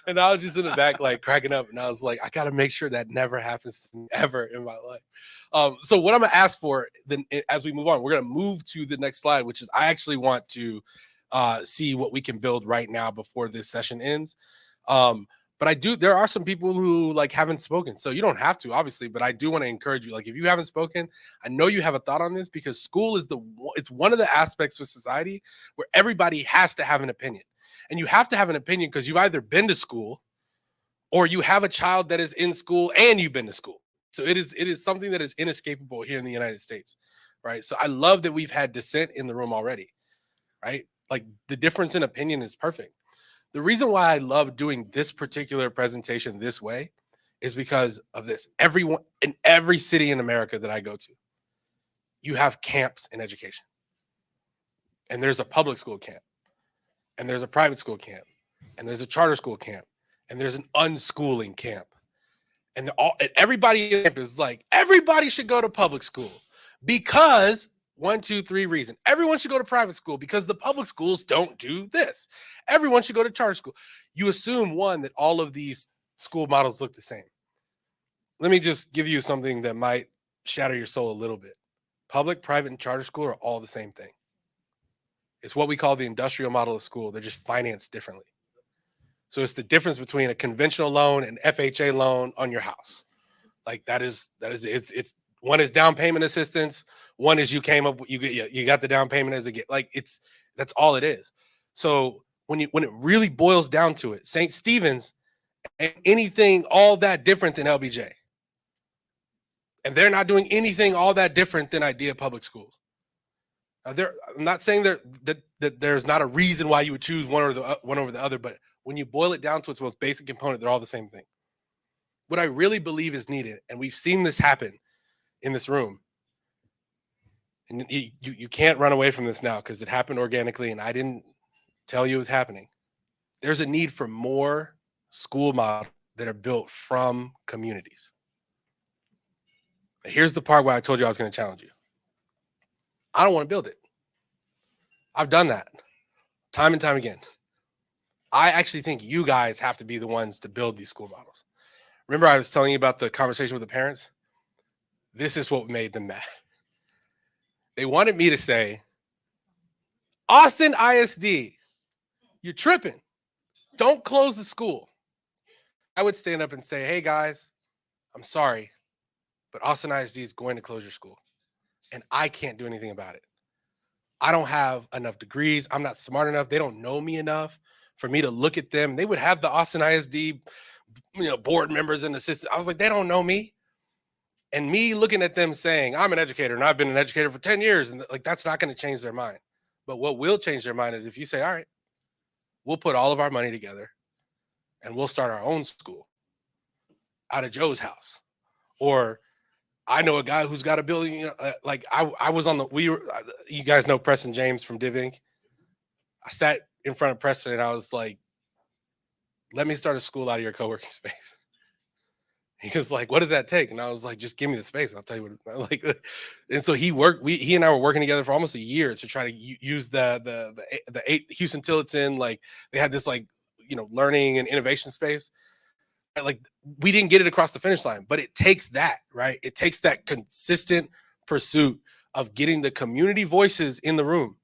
And I was just in the back like cracking up, and I was like, I got to make sure that never happens to me ever in my life. So what I'm gonna ask for then as we move on, we're gonna move to the next slide, which is I actually want to see what we can build right now before this session ends. But there are some people who like haven't spoken, so you don't have to obviously, but I do want to encourage you. Like if you haven't spoken, I know you have a thought on this because school is it's one of the aspects of society where everybody has to have an opinion. And you have to have an opinion because you've either been to school or you have a child that is in school and you've been to school. So it is something that is inescapable here in the United States, right? So I love that we've had dissent in the room already, right? Like the difference in opinion is perfect. The reason why I love doing this particular presentation this way is because of this. Everyone in every city in America that I go to, you have camps in education. And there's a public school camp. And there's a private school camp, and there's a charter school camp, and there's an unschooling camp. And everybody in camp is like, everybody should go to public school because 1, 2, 3 reason. Everyone should go to private school because the public schools don't do this. Everyone should go to charter school. You assume that all of these school models look the same. Let me just give you something that might shatter your soul a little bit. Public, private, and charter school are all the same thing. It's what we call the industrial model of school. They're just financed differently. So it's the difference between a conventional loan and FHA loan on your house. Like it's one is down payment assistance. One is you got the down payment as a gift. Like that's all it is. So when it really boils down to it, St. Stephen's ain't anything all that different than LBJ. And they're not doing anything all that different than Idea Public Schools. I'm not saying that there's not a reason why you would choose one over the other, but when you boil it down to its most basic component, they're all the same thing. What I really believe is needed, and we've seen this happen in this room, and you can't run away from this now because it happened organically, and I didn't tell you it was happening. There's a need for more school models that are built from communities. Here's the part where I told you I was going to challenge you. I don't want to build it. I've done that time and time again. I actually think you guys have to be the ones to build these school models. Remember I was telling you about the conversation with the parents? This is what made them mad. They wanted me to say, Austin ISD, you're tripping. Don't close the school. I would stand up and say, hey guys, I'm sorry, but Austin ISD is going to close your school. And I can't do anything about it. I don't have enough degrees. I'm not smart enough. They don't know me enough for me to look at them. They would have the Austin ISD, board members and assistants. I was like, they don't know me. And me looking at them saying, I'm an educator and I've been an educator for 10 years. And like, that's not going to change their mind. But what will change their mind is if you say, all right, we'll put all of our money together and we'll start our own school out of Joe's house. Or I know a guy who's got a building, I was on you guys know Preston James from Div Inc. I sat in front of Preston and I was like, let me start a school out of your co-working space. He was like, what does that take? And I was like, just give me the space. I'll tell you what, and so he and I were working together for almost a year to try to use the 8 Houston Tillotson. Like they had this learning and innovation space. Like we didn't get it across the finish line, but it takes that, right? It takes that consistent pursuit of getting the community voices in the room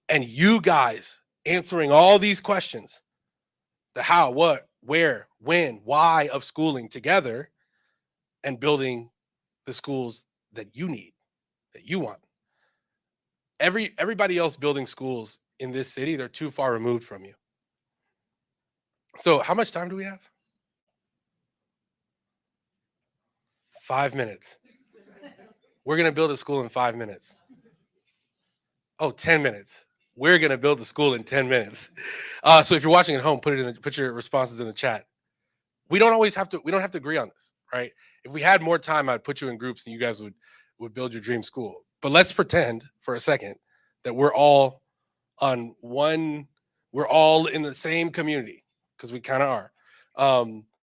and you guys answering all these questions, the how, what, where, when, why of schooling together and building the schools that you need, that you want. Everybody else building schools in this city, they're too far removed from you. So how much time do we have? 5 minutes. We're going to build a school in 5 minutes. Oh, 10 minutes. We're going to build the school in 10 minutes. So if you're watching at home, put your responses in the chat. We don't have to agree on this, right? If we had more time, I'd put you in groups and you guys would build your dream school. But let's pretend for a second that we're all in the same community, because we kind of are.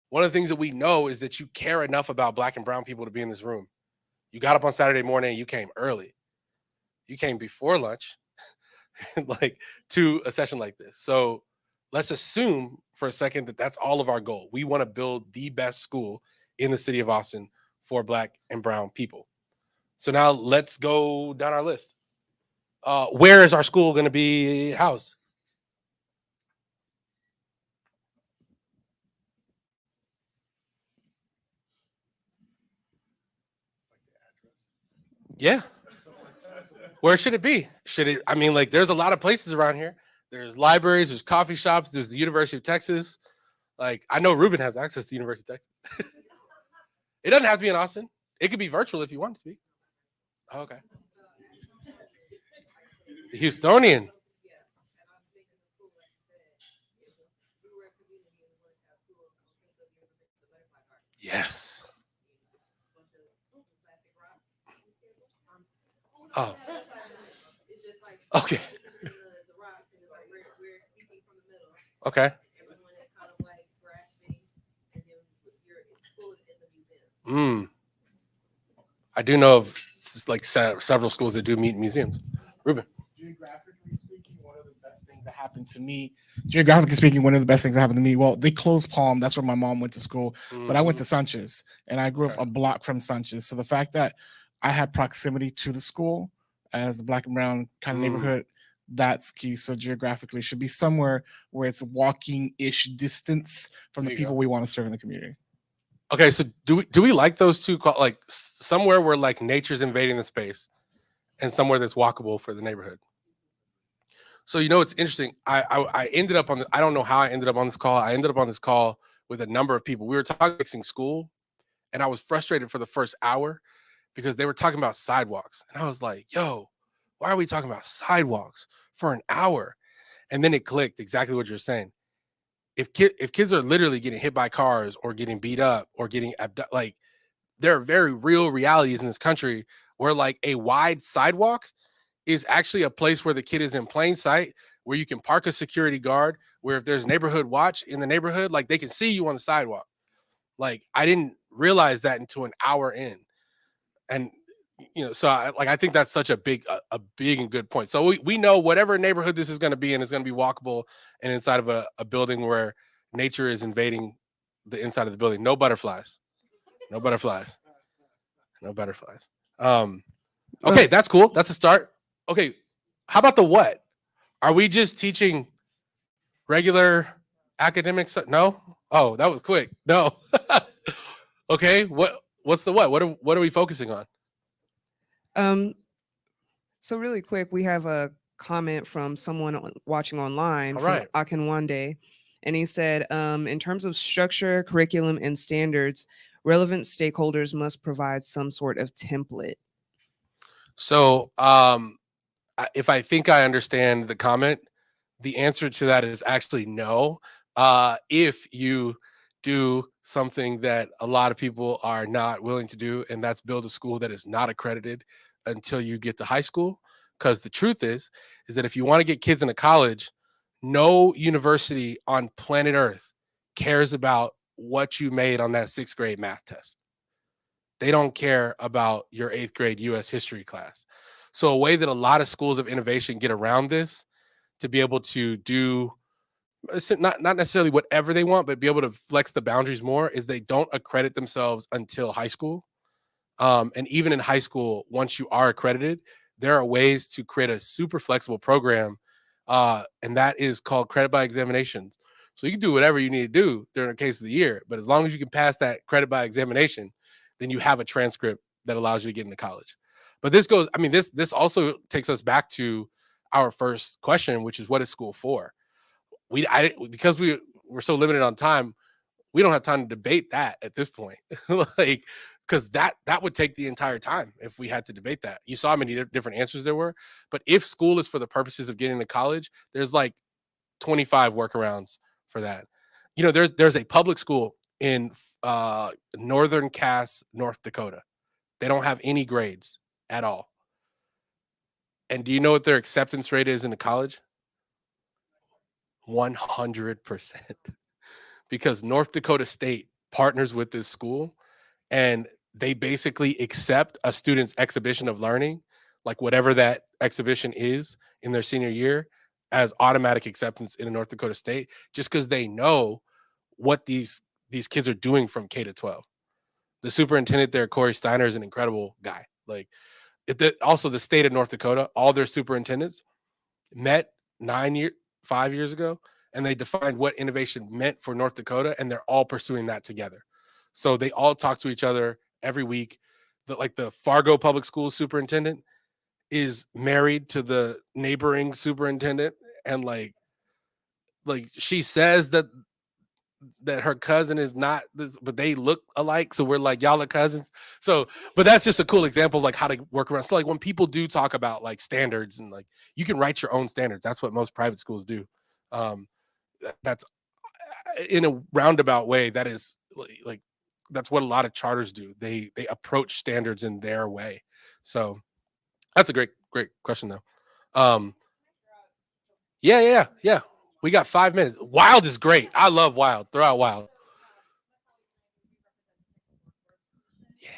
One of the things that we know is that you care enough about Black and brown people to be in this room. You got up on Saturday morning and you came early. You came before lunch, like, to a session like this. So let's assume for a second that that's all of our goal. We want to build the best school in the city of Austin for Black and brown people. So now let's go down our list. Where is our school going to be housed? Yeah. Where should it be? There's a lot of places around here. There's libraries, there's coffee shops, there's the University of Texas. Like, I know Ruben has access to the University of Texas. It doesn't have to be in Austin. It could be virtual if you want it to be. Oh, okay. The Houstonian. Yes. Oh. Okay. Okay. I do know of like several schools that do meet in museums. Ruben. Geographically speaking, one of the best things that happened to me. Well, they closed Palm. That's where my mom went to school. But I went to Sanchez, and I grew up a block from Sanchez. So the fact that I had proximity to the school as a Black and brown kind of neighborhood, that's key. So geographically, it should be somewhere where it's walking-ish distance from the people we want to serve in the community. Okay, so do we like those two? Like somewhere where like nature's invading the space, and somewhere that's walkable for the neighborhood. So it's interesting. I ended up on I don't know how I ended up on this call. I ended up on this call with a number of people. We were talking fixing school, and I was frustrated for the first hour because they were talking about sidewalks, and I was like, "Yo, why are we talking about sidewalks for an hour?" And then it clicked exactly what you're saying. If kids are literally getting hit by cars or getting beat up or getting like, there are very real realities in this country where like a wide sidewalk is actually a place where the kid is in plain sight, where you can park a security guard, where if there's neighborhood watch in the neighborhood, like they can see you on the sidewalk. Like, I didn't realize that until an hour in. And so I think that's such a big and good point. So we know whatever neighborhood this is going to be in is going to be walkable and inside of a building where nature is invading the inside of the building. No butterflies. Okay, that's cool. That's a start. Okay, how about the what? Are we just teaching regular academics? No? Oh, that was quick. No. Okay, what's the what? What are we focusing on? So really quick, we have a comment from someone watching online from Akinwande, and he said, in terms of structure, curriculum, and standards, relevant stakeholders must provide some sort of template. So if I think I understand the comment, the answer to that is actually no. If you do something that a lot of people are not willing to do, and that's build a school that is not accredited until you get to high school. Because the truth is that if you want to get kids into college, no university on planet Earth cares about what you made on that 6th grade math test. They don't care about your 8th grade US history class. So a way that a lot of schools of innovation get around this to be able to do not necessarily whatever they want, but be able to flex the boundaries more is they don't accredit themselves until high school. And even in high school, once you are accredited, there are ways to create a super flexible program. And that is called credit by examinations. So you can do whatever you need to do during the case of the year, but as long as you can pass that credit by examination, then you have a transcript that allows you to get into college. But this also takes us back to our first question, which is what is school for? Because we're so limited on time, we don't have time to debate that at this point. Like, because that would take the entire time if we had to debate that. You saw how many different answers there were. But if school is for the purposes of getting to college, there's like 25 workarounds for that. You know, there's a public school in northern Cass, North Dakota. They don't have any grades at all. And do you know what their acceptance rate is into college? 100%. Because North Dakota State partners with this school, and they basically accept a student's exhibition of learning, like whatever that exhibition is in their senior year, as automatic acceptance in North Dakota State, just because they know what these kids are doing from K to 12. The superintendent there, Corey Steiner, is an incredible guy. Like, also the state of North Dakota, all their superintendents met 5 years ago, and they defined what innovation meant for North Dakota, and they're all pursuing that together. So they all talk to each other every week. The Fargo Public Schools superintendent is married to the neighboring superintendent, and like she says that her cousin is not this, but they look alike, so we're like, y'all are cousins. So, but that's just a cool example of like how to work around. So like when people do talk about like standards, and like you can write your own standards, that's what most private schools do. That's in a roundabout way, that is like that's what a lot of charters do. They approach standards in their way. So that's a great question though. Yeah. We got 5 minutes. Wild is great. I love Wild. Throw out Wild. Yeah.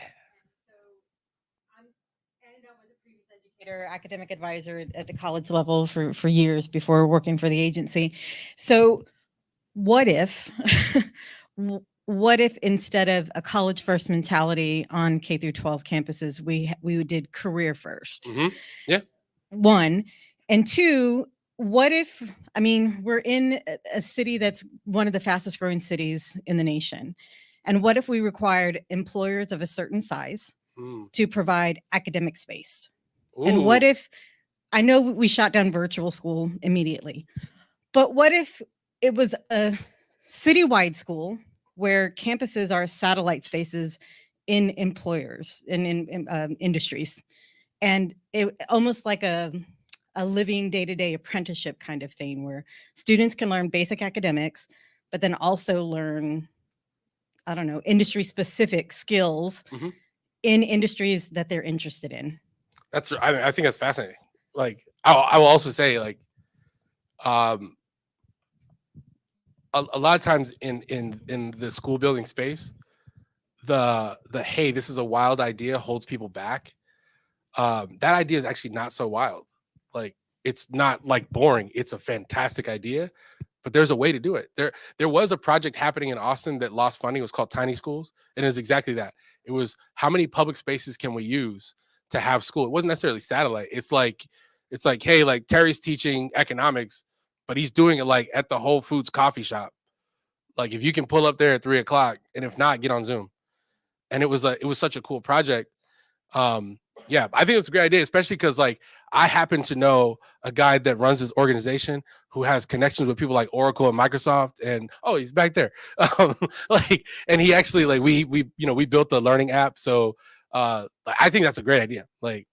And I was a previous educator, academic advisor at the college level for years before working for the agency. So what if instead of a college first mentality on K through 12 campuses, we did career first? Mm-hmm. Yeah. One. And two, what if, I mean, we're in a city that's one of the fastest growing cities in the nation. And what if we required employers of a certain size to provide academic space? Ooh. And what if, I know we shot down virtual school immediately, but what if it was a citywide school where campuses are satellite spaces in employers and in industries, and it almost like a living day-to-day apprenticeship kind of thing where students can learn basic academics, but then also learn, I don't know, industry specific skills in industries that they're interested in. I think that's fascinating. Like, I will also say, like, a lot of times in the school building space, the hey, this is a wild idea holds people back. That idea is actually not so wild. Like, it's not like boring. It's a fantastic idea, but there's a way to do it. There was a project happening in Austin that lost funding. It was called Tiny Schools, and it was exactly that. It was, how many public spaces can we use to have school? It wasn't necessarily satellite. It's like, hey, like Terry's teaching economics, but he's doing it like at the Whole Foods coffee shop. Like, if you can pull up there at 3:00, and if not, get on Zoom. And it was such a cool project. Yeah, I think it's a great idea, especially because like I happen to know a guy that runs this organization who has connections with people like Oracle and Microsoft, and he's back there. And he actually, like, we built the learning app. So I think that's a great idea. Like,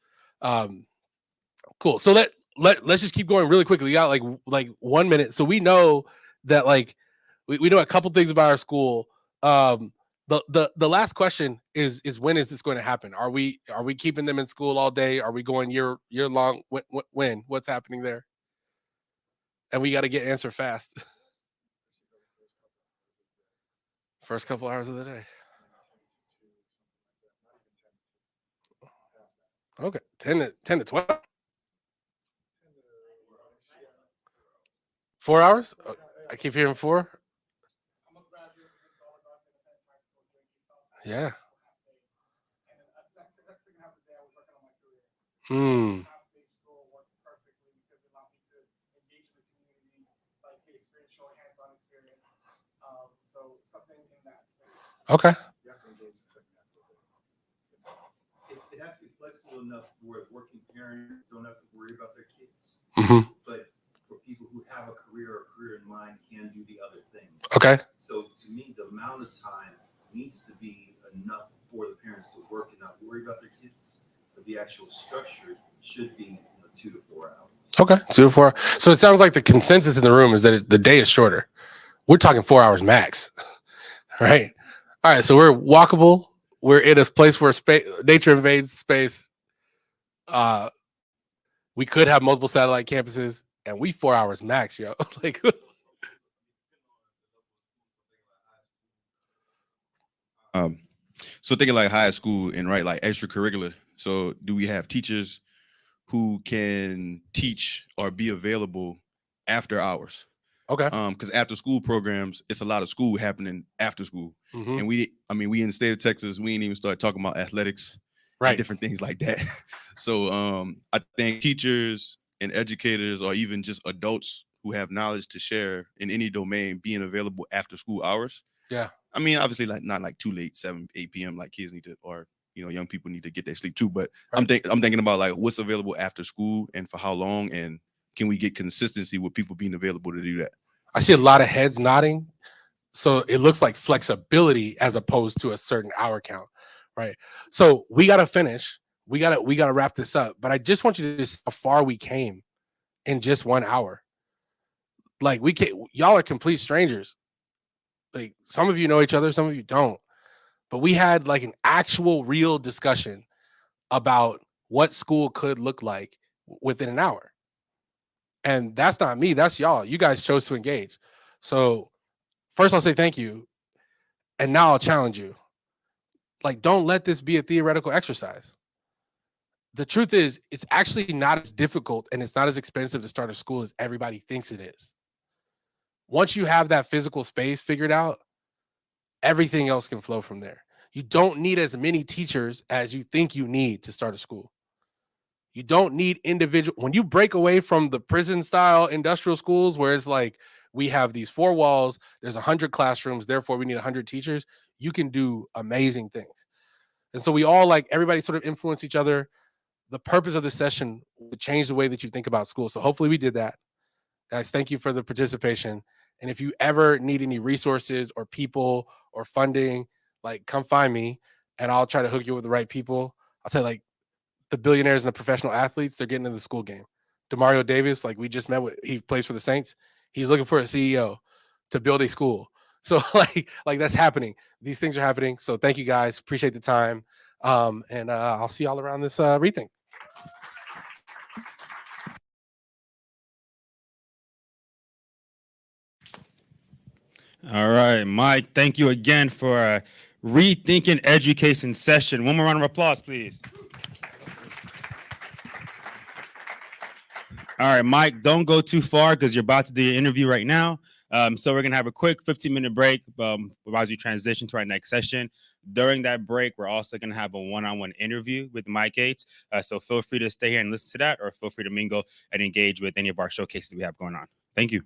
cool. So let's just keep going really quickly. We got like 1 minute. So we know that, like, we know a couple things about our school. The last question is when is this going to happen? Are we keeping them in school all day? Are we going year long? When? What's happening there? And we got to get answer fast. First couple hours of the day. Okay, 10 to 12. 4 hours? I keep hearing 4. Yeah. Okay. It has to be flexible enough where working parents don't have to worry about their kids. But for people who have a career in mind can do the other things. Okay. So to me, the amount of time needs to be enough for the parents to work and not worry about their kids, but the actual structure should be 2 to 4 hours. Okay, 2 to 4. So it sounds like the consensus in the room is that the day is shorter. We're talking 4 hours max, right? All right, so we're walkable. We're in a place where nature invades space. We could have multiple satellite campuses, and we 4 hours max, yo. Like, So thinking like high school and right, like extracurricular. So do we have teachers who can teach or be available after hours? okay. Because after school programs, it's a lot of school happening after school. Mhm. And we in the state of Texas, we ain't even start talking about athletics Right. and different things like that. So I think teachers and educators or even just adults who have knowledge to share in any domain being available after school hours. Yeah. I mean, obviously, like not like too late, 7, 8 p.m. like kids need to, or young people need to get their sleep too. But Right. I'm thinking about like what's available after school and for how long, and can we get consistency with people being available to do that? I see a lot of heads nodding. So it looks like flexibility as opposed to a certain hour count, right? So we got to finish. We got to wrap this up. But I just want you to see how far we came in just 1 hour. Like y'all are complete strangers. Like some of you know each other, some of you don't. But we had like an actual real discussion about what school could look like within an hour. And that's not me, that's y'all. You guys chose to engage. So first I'll say thank you. And now I'll challenge you. Like, don't let this be a theoretical exercise. The truth is, it's actually not as difficult and it's not as expensive to start a school as everybody thinks it is. Once you have that physical space figured out, everything else can flow from there. You don't need as many teachers as you think you need to start a school. You don't need individual. When you break away from the prison style industrial schools where it's like, we have these 4 walls, there's 100 classrooms, therefore we need 100 teachers, you can do amazing things. And so we all everybody sort of influence each other. The purpose of this session to change the way that you think about school. So hopefully we did that. Guys, thank you for the participation. And if you ever need any resources or people or funding, come find me and I'll try to hook you with the right people. I'll tell you, the billionaires and the professional athletes, they're getting into the school game. DeMario Davis, we just met with, he plays for the Saints. He's looking for a CEO to build a school. So that's happening. These things are happening. So thank you guys. Appreciate the time. And I'll see y'all around this ReThink. All right, Mike, thank you again for a Rethinking Education session. One more round of applause, please. All right, Mike, don't go too far because you're about to do your interview right now. So we're going to have a quick 15-minute break as we transition to our next session. During that break, we're also going to have a one-on-one interview with Mike Gates. So feel free to stay here and listen to that, or feel free to mingle and engage with any of our showcases we have going on. Thank you.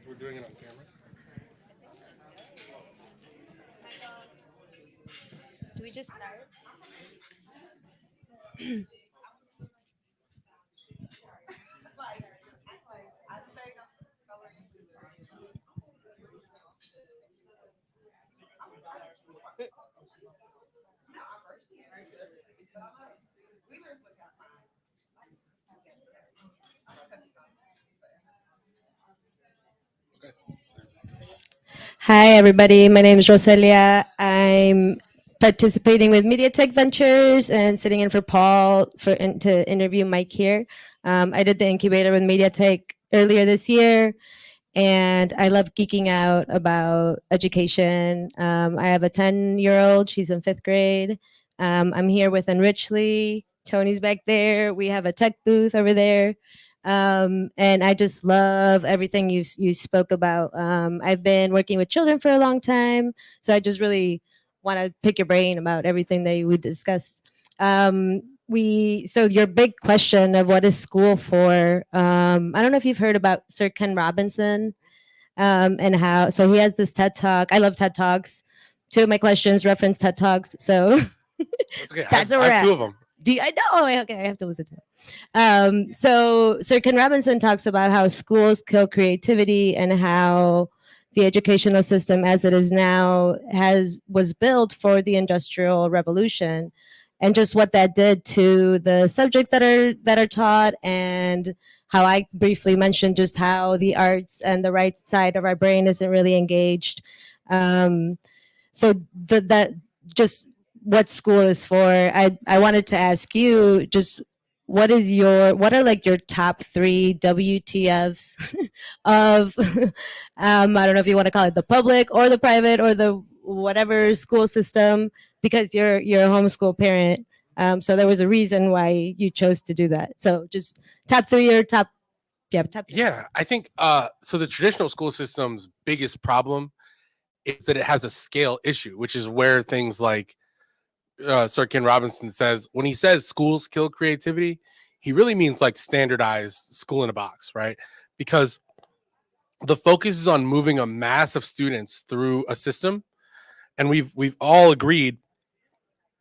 We're doing it on camera. Do we just start? Hi, everybody. My name is Roselia. I'm participating with MediaTek Ventures and sitting in for Paul to interview Mike here. I did the incubator with MediaTek earlier this year, and I love geeking out about education. I have a 10-year-old. She's in 5th grade. I'm here with Enrichly. Tony's back there. We have a tech booth over there. And I just love everything you spoke about. I've been working with children for a long time, so I just really want to pick your brain about everything that we discussed. So your big question of what is school for? I don't know if you've heard about Sir Ken Robinson, and how. So he has this TED Talk. I love TED Talks. Two of my questions reference TED Talks. So That's okay. that's I have two of them. I know? Oh, okay, I have to listen to it. So Sir Ken Robinson talks about how schools kill creativity and how the educational system as it is now was built for the Industrial Revolution, and just what that did to the subjects that are taught, and how I briefly mentioned just how the arts and the right side of our brain isn't really engaged. So that just what school is for. I wanted to ask you just what are like your top 3 WTFs of I don't know if you want to call it the public or the private or the whatever school system, because you're a homeschool parent. So there was a reason why you chose to do that. So just top 3 or top 3. Yeah, I think so the traditional school system's biggest problem is that it has a scale issue, which is where things like Sir Ken Robinson says, when he says schools kill creativity, he really means like standardized school in a box, right? Because the focus is on moving a mass of students through a system, and we've all agreed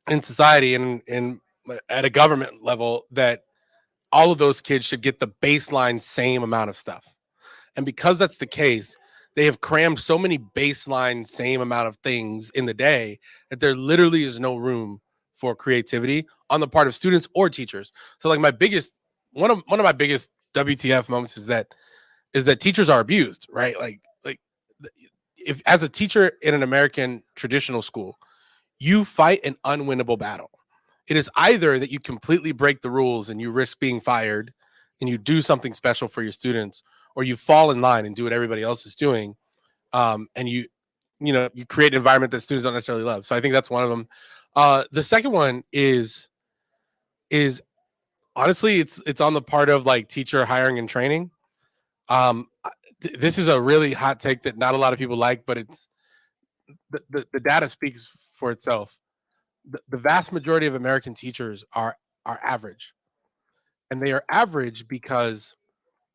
in society and at a government level that all of those kids should get the baseline same amount of stuff. And because that's the case, they have crammed so many baseline same amount of things in the day that there literally is no room for creativity on the part of students or teachers. So like one of my biggest WTF moments is that teachers are abused, right? Like if as a teacher in an American traditional school, you fight an unwinnable battle. It is either that you completely break the rules and you risk being fired and you do something special for your students, or you fall in line and do what everybody else is doing, and you create an environment that students don't necessarily love. So I think that's one of them. The second one is honestly it's on the part of like teacher hiring and training. This is a really hot take that not a lot of people like, but it's the data speaks for itself. The vast majority of American teachers are average, and they are average because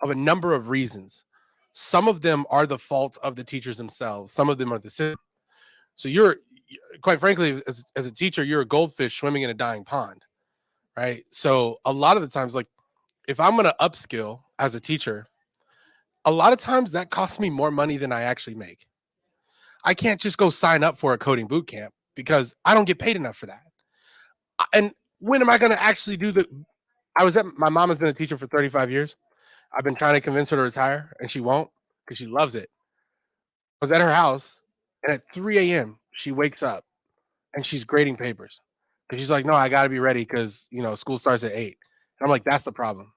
of a number of reasons. Some of them are the fault of the teachers themselves. Some of them are the system. So you're, quite frankly, as a teacher, you're a goldfish swimming in a dying pond, right? So a lot of the times, like if I'm going to upskill as a teacher, a lot of times that costs me more money than I actually make. I can't just go sign up for a coding boot camp because I don't get paid enough for that. And when am I going to actually do my mom has been a teacher for 35 years. I've been trying to convince her to retire, and she won't because she loves it. I was at her house, and at 3 a.m., she wakes up, and she's grading papers. And she's like, no, I got to be ready because, school starts at 8. And I'm like, that's the problem.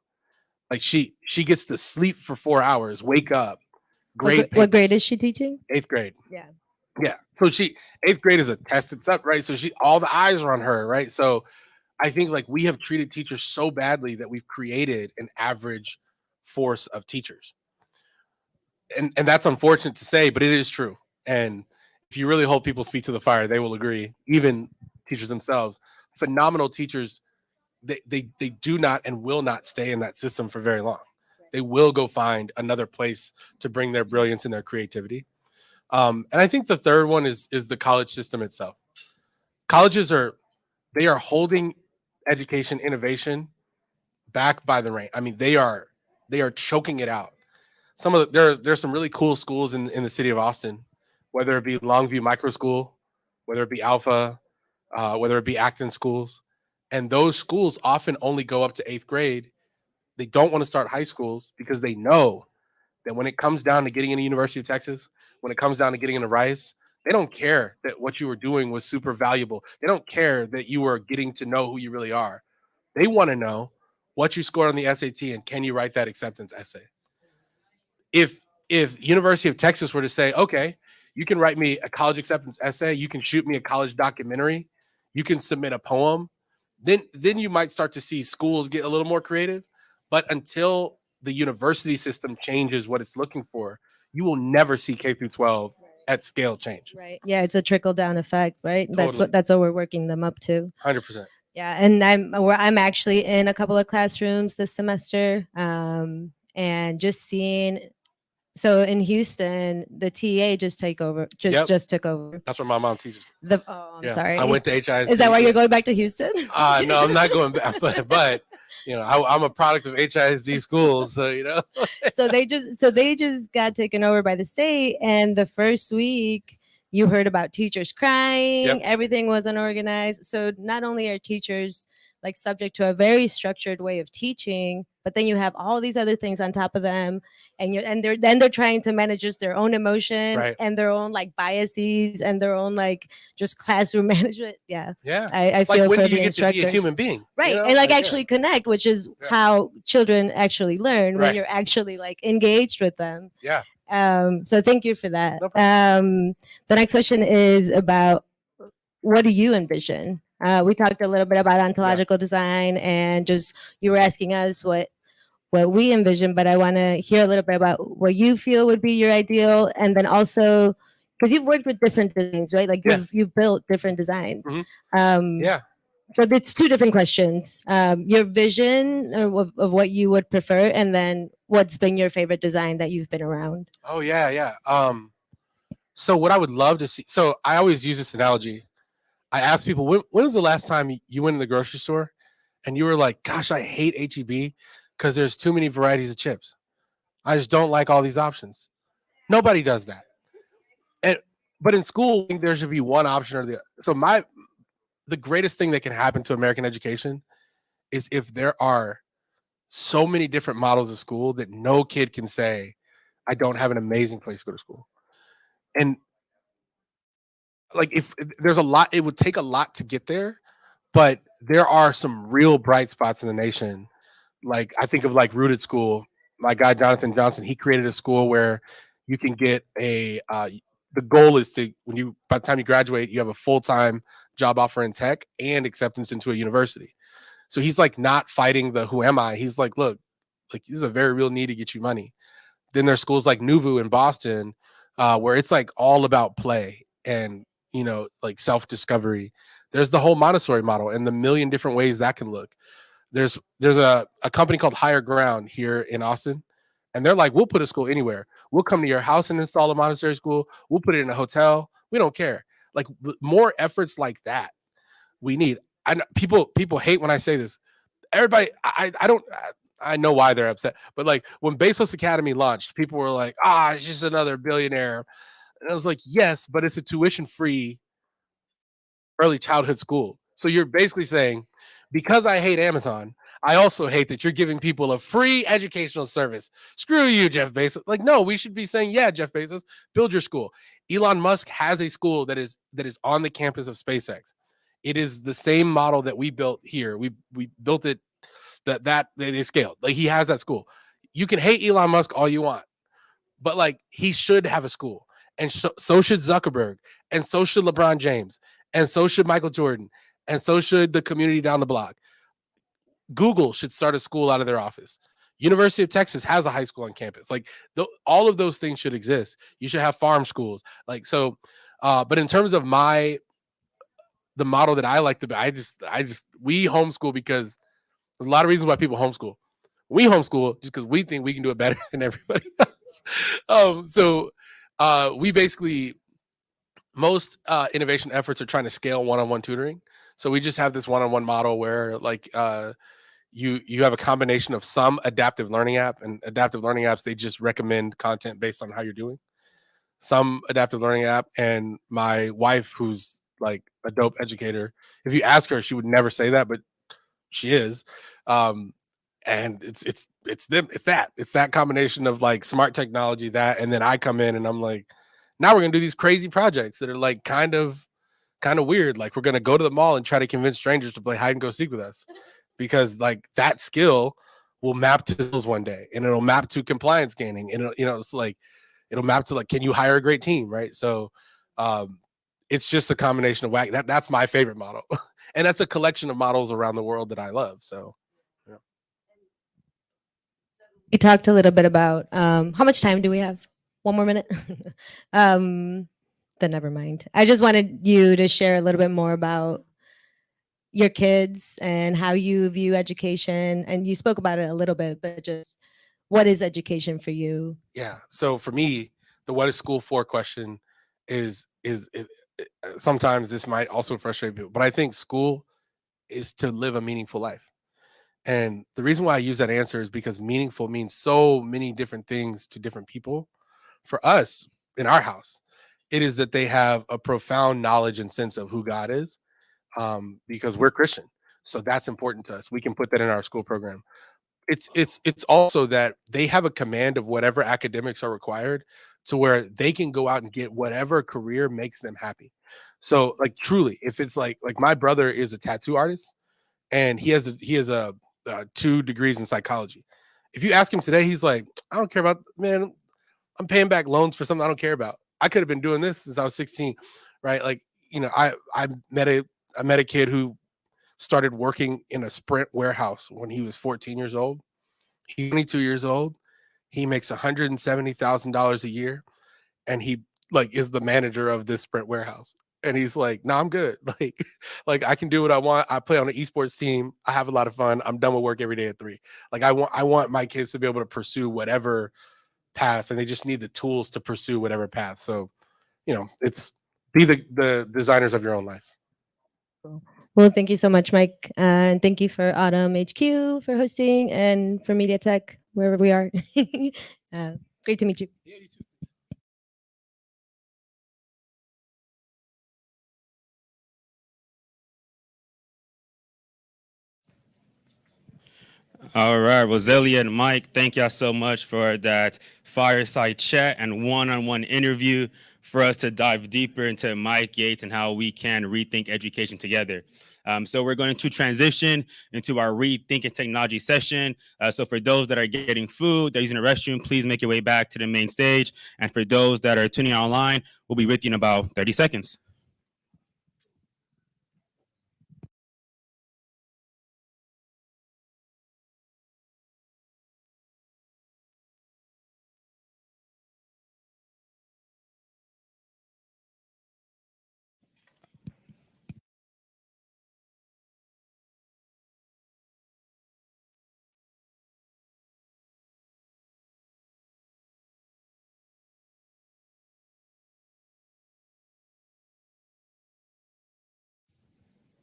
Like, she gets to sleep for 4 hours, wake up, grade papers. What grade is she teaching? 8th grade. Yeah. Yeah. So 8th grade is a test. It's up, right? So all the eyes are on her, right? So I think like we have treated teachers so badly that we've created an average force of teachers. And that's unfortunate to say, but it is true. And if you really hold people's feet to the fire, they will agree. Even teachers themselves, phenomenal teachers, they do not and will not stay in that system for very long. They will go find another place to bring their brilliance and their creativity. And I think the third one is the college system itself. Colleges are holding education innovation back by the rein. I mean, they are choking it out. There's some really cool schools in the city of Austin, whether it be Longview Micro School, whether it be Alpha, whether it be Acton schools. And those schools often only go up to 8th grade. They don't want to start high schools because they know that when it comes down to getting into University of Texas, when it comes down to getting into Rice, they don't care that what you were doing was super valuable. They don't care that you were getting to know who you really are. They want to know what you scored on the SAT and can you write that acceptance essay. If University of Texas were to say, okay, you can write me a college acceptance essay, you can shoot me a college documentary, you can submit a poem, then you might start to see schools get a little more creative. But until the university system changes what it's looking for, you will never see K through 12 at scale change. Right. Yeah, it's a trickle down effect, right? Totally. That's what we're working them up to. 100%. Yeah, and I'm actually in a couple of classrooms this semester, and just seeing. So in Houston, the TA just took over. Just took over. That's where my mom teaches. I'm sorry. I went to HISD. Is that why you're going back to Houston? No, I'm not going back, but you know, I'm a product of HISD schools, so you know. so they just got taken over by the state, and the first week you heard about teachers crying. Yep. Everything was unorganized. So not only are teachers like subject to a very structured way of teaching, but then you have all these other things on top of them, and they're trying to manage just their own emotion, Right. and their own like biases and their own like just classroom management. Yeah. Yeah. I feel Like, when for do you the get instructors. to be a human being? Right. You know? And like yeah. actually connect, which is how children actually learn when Right. you're actually like engaged with them. Yeah. So thank you for that. No problem. The next question is about, what do you envision? We talked a little bit about ontological design, and just you were asking us what we envision, but I want to hear a little bit about what you feel would be your ideal, and then also because you've worked with different designs, right? Like you've built different designs. Mm-hmm. So it's two different questions. Your vision of what you would prefer, and then what's been your favorite design that you've been around. Oh yeah. So what I would love to see. So I always use this analogy. I ask people, when was the last time you went in the grocery store and you were like, gosh, I hate HEB because there's too many varieties of chips. I just don't like all these options. Nobody does that. But in school, I think there should be one option or the other. So the greatest thing that can happen to American education is if there are so many different models of school that no kid can say, I don't have an amazing place to go to school. And like, if there's a lot, it would take a lot to get there, but there are some real bright spots in the nation. Like, I think of like Rooted School. My guy Jonathan Johnson, he created a school where you can get the goal is to, by the time you graduate, you have a full-time job offer in tech and acceptance into a university. So he's like not fighting the who am I. He's like, look, like, this is a very real need to get you money. Then there's schools like Nuvu in Boston, where it's like all about play and, you know, like self-discovery. There's the whole Montessori model and the million different ways that can look. There's a company called Higher Ground here in Austin, and they're like, we'll put a school anywhere. We'll come to your house and install a Montessori school. We'll put it in a hotel. We don't care. Like, more efforts like that we need. I know people hate when I say this. Everybody, I know why they're upset, but like when Bezos Academy launched, people were like, it's just another billionaire. And I was like, yes, but it's a tuition-free early childhood school. So you're basically saying, because I hate Amazon, I also hate that you're giving people a free educational service. Screw you, Jeff Bezos. Like, no, we should be saying, yeah, Jeff Bezos, build your school. Elon Musk has a school that is on the campus of SpaceX. It is the same model that we built here. We built it that they scaled. Like, he has that school. You can hate Elon Musk all you want, but like, he should have a school. And so should Zuckerberg, and so should LeBron James, and so should Michael Jordan, and so should the community down the block. Google should start a school out of their office. University of Texas has a high school on campus. Like, all of those things should exist. You should have farm schools. Like, so, but in terms of the model that I like to be, we homeschool because there's a lot of reasons why people homeschool. We homeschool just because we think we can do it better than everybody else. We basically, most innovation efforts are trying to scale one-on-one tutoring. So we just have this one-on-one model where like you have a combination of some adaptive learning app, and adaptive learning apps, they just recommend content based on how you're doing. Some adaptive learning app, and my wife, who's like a dope educator, if you ask her, she would never say that, but she is. And it's that combination of like smart technology, that, and then I come in and I'm like, now we're gonna do these crazy projects that are like kind of weird. Like, we're gonna go to the mall and try to convince strangers to play hide and go seek with us, because like that skill will map to skills one day, and it'll map to compliance gaining, and it's like it'll map to like, can you hire a great team, right? So it's just a combination of that's my favorite model. And that's a collection of models around the world that I love. So We talked a little bit about how much time do we have? One more minute? Then never mind. I just wanted you to share a little bit more about your kids and how you view education. And you spoke about it a little bit, but just what is education for you? Yeah. So for me, the what is school for question is sometimes this might also frustrate people, but I think school is to live a meaningful life. And the reason why I use that answer is because meaningful means so many different things to different people. For us in our house, it is that they have a profound knowledge and sense of who God is, because we're Christian. So that's important to us. We can put that in our school program. It's also that they have a command of whatever academics are required to where they can go out and get whatever career makes them happy. So like truly, if it's like my brother is a tattoo artist and he has a 2 degrees in psychology. If you ask him today, he's like, I don't care about, man, I'm paying back loans for something I don't care about. I could have been doing this since I was 16, right? Like, you know, I met a kid who started working in a Sprint warehouse when he was 14 years old. He's 22 years old. He makes $170,000 a year, and he like is the manager of this Sprint warehouse. And he's like, "No, I'm good. Like I can do what I want. I play on an esports team. I have a lot of fun. I'm done with work every day at 3. Like I want my kids to be able to pursue whatever path, and they just need the tools to pursue whatever path. So, you know, it's be the designers of your own life." Well, thank you so much, Mike. And thank you for AUTMHQ for hosting and for MediaTech, wherever we are. Great to meet you. Yeah, you too. All right, Roselia and Mike, thank y'all so much for that fireside chat and one-on-one interview for us to dive deeper into Mike Yates and how we can rethink education together. So we're going to transition into our rethinking technology session. So for those that are getting food, that are using the restroom, please make your way back to the main stage. And for those that are tuning online, we'll be with you in about 30 seconds.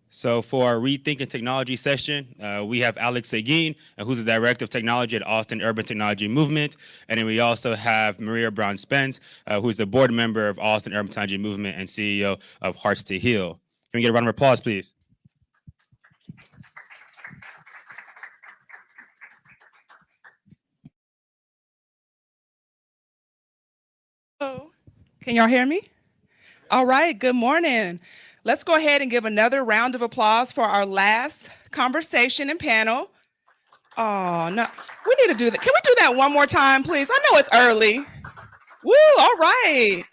So for our Rethinking Technology session, we have Alex Seguin, who's the Director of Technology at Austin Urban Technology Movement. And then we also have Maria Brown Spence, who's the board member of Austin Urban Technology Movement and CEO of Hearts to Heal. Can we get a round of applause, please? Hello, can y'all hear me? All right, good morning. Let's go ahead and give another round of applause for our last conversation and panel. Oh, no, we need to do that. Can we do that one more time, please? I know it's early. Woo, all right.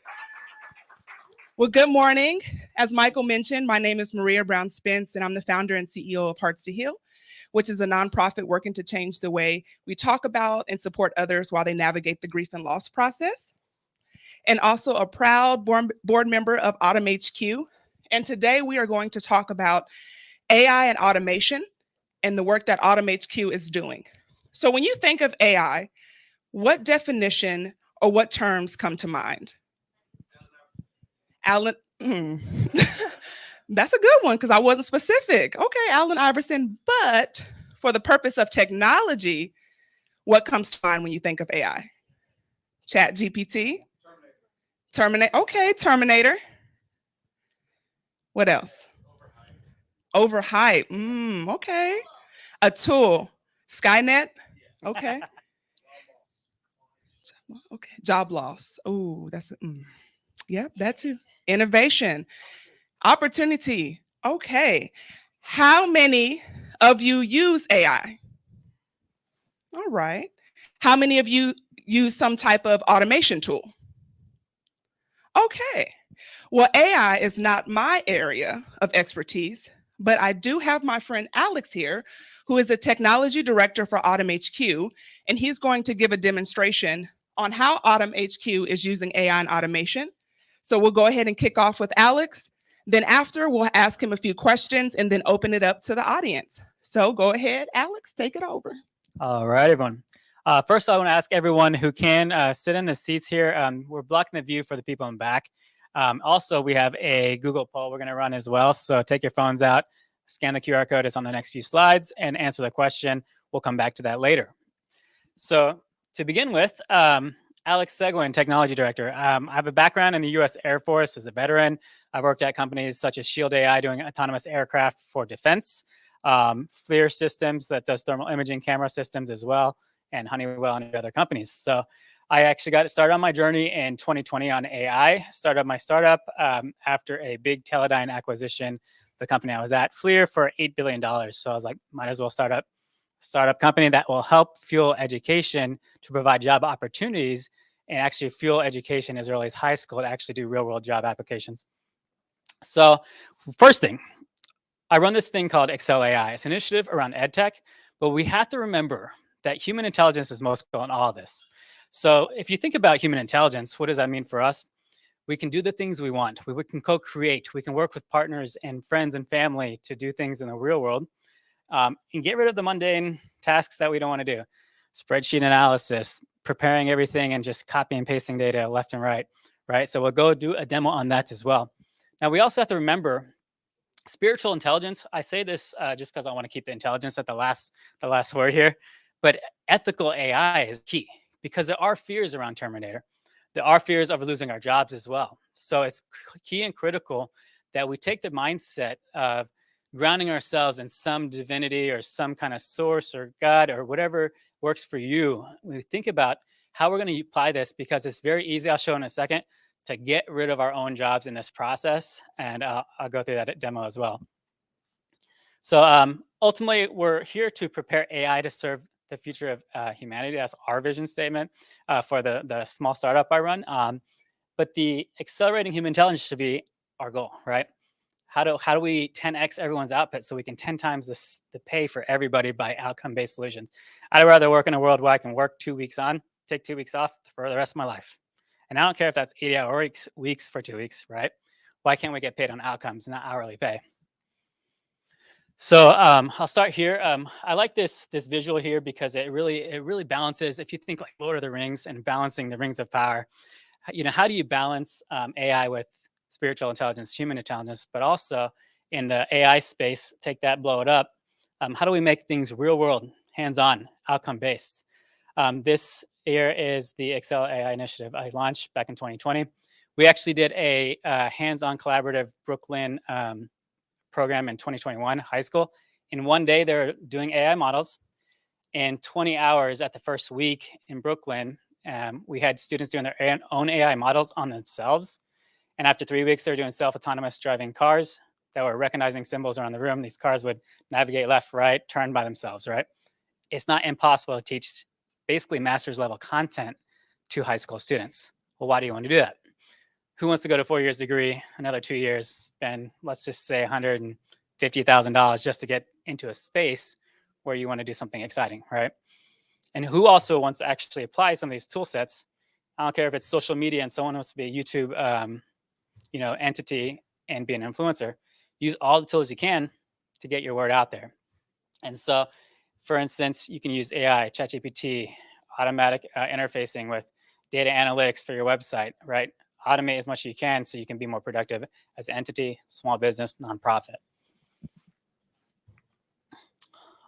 Well, good morning. As Michael mentioned, my name is Maria Brown Spence, and I'm the founder and CEO of Hearts to Heal, which is a nonprofit working to change the way we talk about and support others while they navigate the grief and loss process. And also a proud board member of AUTMHQ. And today we are going to talk about AI and automation and the work that AUTMHQ is doing. So when you think of AI, what definition or what terms come to mind? Allen, that's a good one because I wasn't specific. Okay, Allen Iverson, but for the purpose of technology, what comes to mind when you think of AI? Chat GPT? Terminator. Okay, Terminator. What else? Overhype. Okay. A tool. Skynet. Okay. Okay. Job loss. Oh, that's yep, that too. Innovation. Opportunity. Okay. How many of you use AI? All right. How many of you use some type of automation tool? Okay. Well, AI is not my area of expertise, but I do have my friend Alex here, who is the technology director for AUTMHQ, and he's going to give a demonstration on how AUTMHQ is using AI and automation. So we'll go ahead and kick off with Alex. Then after, we'll ask him a few questions and then open it up to the audience. So go ahead, Alex, take it over. All right, everyone. First, I want to ask everyone who can sit in the seats here. We're blocking the view for the people in back. Also, we have a Google poll we're going to run as well. So take your phones out, scan the QR code. It's on the next few slides, and answer the question. We'll come back to that later. So to begin with, Alex Seguin, Technology Director. I have a background in the U.S. Air Force as a veteran. I've worked at companies such as Shield AI doing autonomous aircraft for defense, FLIR Systems that does thermal imaging camera systems as well, and Honeywell and other companies. So I actually got started on my journey in 2020 on AI. Started my startup after a big Teledyne acquisition, the company I was at, FLIR, for $8 billion. So I was like, might as well startup company that will help fuel education to provide job opportunities and actually fuel education as early as high school to actually do real world job applications. So first thing, I run this thing called Excel AI. It's an initiative around EdTech, but we have to remember that human intelligence is most critical in all of this. So if you think about human intelligence, what does that mean for us? We can do the things we want. We can co-create. We can work with partners and friends and family to do things in the real world. And get rid of the mundane tasks that we don't want to do. Spreadsheet analysis, preparing everything and just copy and pasting data left and right, right? So we'll go do a demo on that as well. Now, we also have to remember spiritual intelligence. I say this just because I want to keep the intelligence at the last word here, but ethical AI is key because there are fears around Terminator. There are fears of losing our jobs as well. So it's key and critical that we take the mindset of grounding ourselves in some divinity or some kind of source or God or whatever works for you. We think about how we're going to apply this because it's very easy, I'll show in a second, to get rid of our own jobs in this process. And I'll go through that demo as well. So ultimately, we're here to prepare AI to serve the future of humanity. That's our vision statement for the small startup I run. But the accelerating human intelligence should be our goal, right? How do we 10x everyone's output so we can 10 times the pay for everybody by outcome-based solutions? I'd rather work in a world where I can work 2 weeks on, take 2 weeks off for the rest of my life. And I don't care if that's 80-hour weeks for 2 weeks, right? Why can't we get paid on outcomes, not hourly pay? So I'll start here. I like this visual here because it really balances. If you think like Lord of the Rings and balancing the rings of power, you know, how do you balance AI with spiritual intelligence, human intelligence, but also in the AI space, take that, blow it up. How do we make things real world, hands-on, outcome-based? This here is the Excel AI initiative I launched back in 2020. We actually did a hands-on collaborative Brooklyn program in 2021, high school. In one day, they're doing AI models. In 20 hours at the first week in Brooklyn, we had students doing their own AI models on themselves. And after 3 weeks, they're doing self-autonomous driving cars that were recognizing symbols around the room. These cars would navigate left, right, turn by themselves, right? It's not impossible to teach basically master's level content to high school students. Well, why do you want to do that? Who wants to go to 4 years degree, another 2 years, spend, let's just say $150,000 just to get into a space where you want to do something exciting, right? And who also wants to actually apply some of these tool sets? I don't care if it's social media and someone wants to be a YouTube entity and be an influencer. Use all the tools you can to get your word out there. And so, for instance, you can use AI, ChatGPT, automatic interfacing with data analytics for your website, right? Automate as much as you can so you can be more productive as an entity, small business, nonprofit.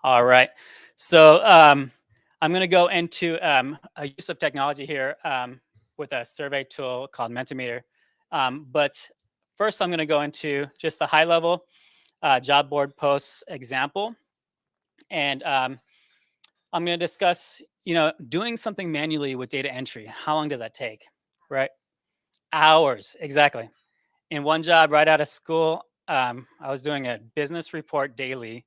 All right. So I'm going to go into a use of technology here with a survey tool called Mentimeter. But first, I'm going to go into just the high level job board posts example. And I'm going to discuss, doing something manually with data entry. How long does that take, right? Hours, exactly. In one job right out of school, I was doing a business report daily,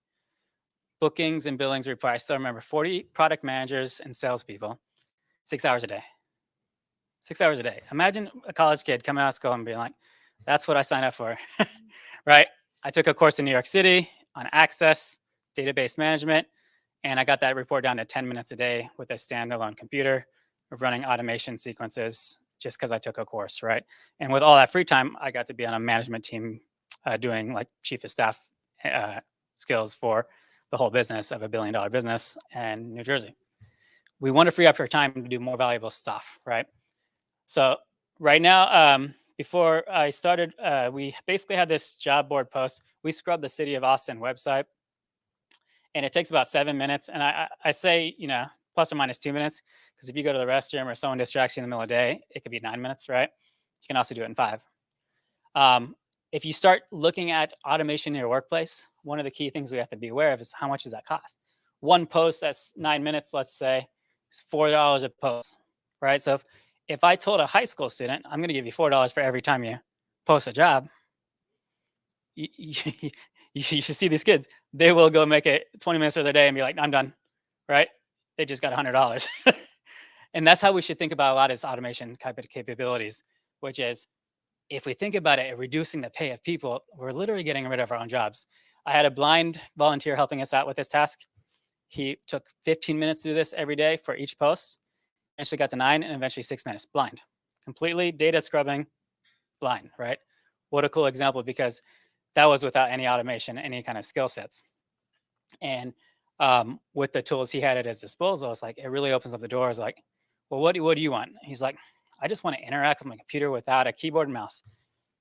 bookings and billings report. I still remember 40 product managers and salespeople, 6 hours a day. 6 hours a day. Imagine a college kid coming out of school and being like, that's what I signed up for, right? I took a course in New York City on access, database management, and I got that report down to 10 minutes a day with a standalone computer of running automation sequences just because I took a course, right? And with all that free time, I got to be on a management team doing like chief of staff skills for the whole business of $1 billion business in New Jersey. We want to free up your time to do more valuable stuff, right? So right now, before I started, we basically had this job board post. We scrubbed the City of Austin website, and it takes about 7 minutes. And I say, you know, plus or minus 2 minutes, because if you go to the restroom or someone distracts you in the middle of the day, it could be 9 minutes, right? You can also do it in 5. If you start looking at automation in your workplace, one of the key things we have to be aware of is how much does that cost? One post that's 9 minutes, let's say, is $4 a post, right? So if I told a high school student, I'm going to give you $4 for every time you post a job, you should see these kids. They will go make it 20 minutes of their day and be like, I'm done, right? They just got $100. And that's how we should think about a lot of this automation type of capabilities, which is, if we think about it, reducing the pay of people, we're literally getting rid of our own jobs. I had a blind volunteer helping us out with this task. He took 15 minutes to do this every day for each post. Eventually got to 9 and eventually 6 minutes, blind. Completely data scrubbing, blind, right? What a cool example, because that was without any automation, any kind of skill sets. And with the tools he had at his disposal, it's like, it really opens up the doors. Like, well, what do you want? He's like, I just want to interact with my computer without a keyboard and mouse.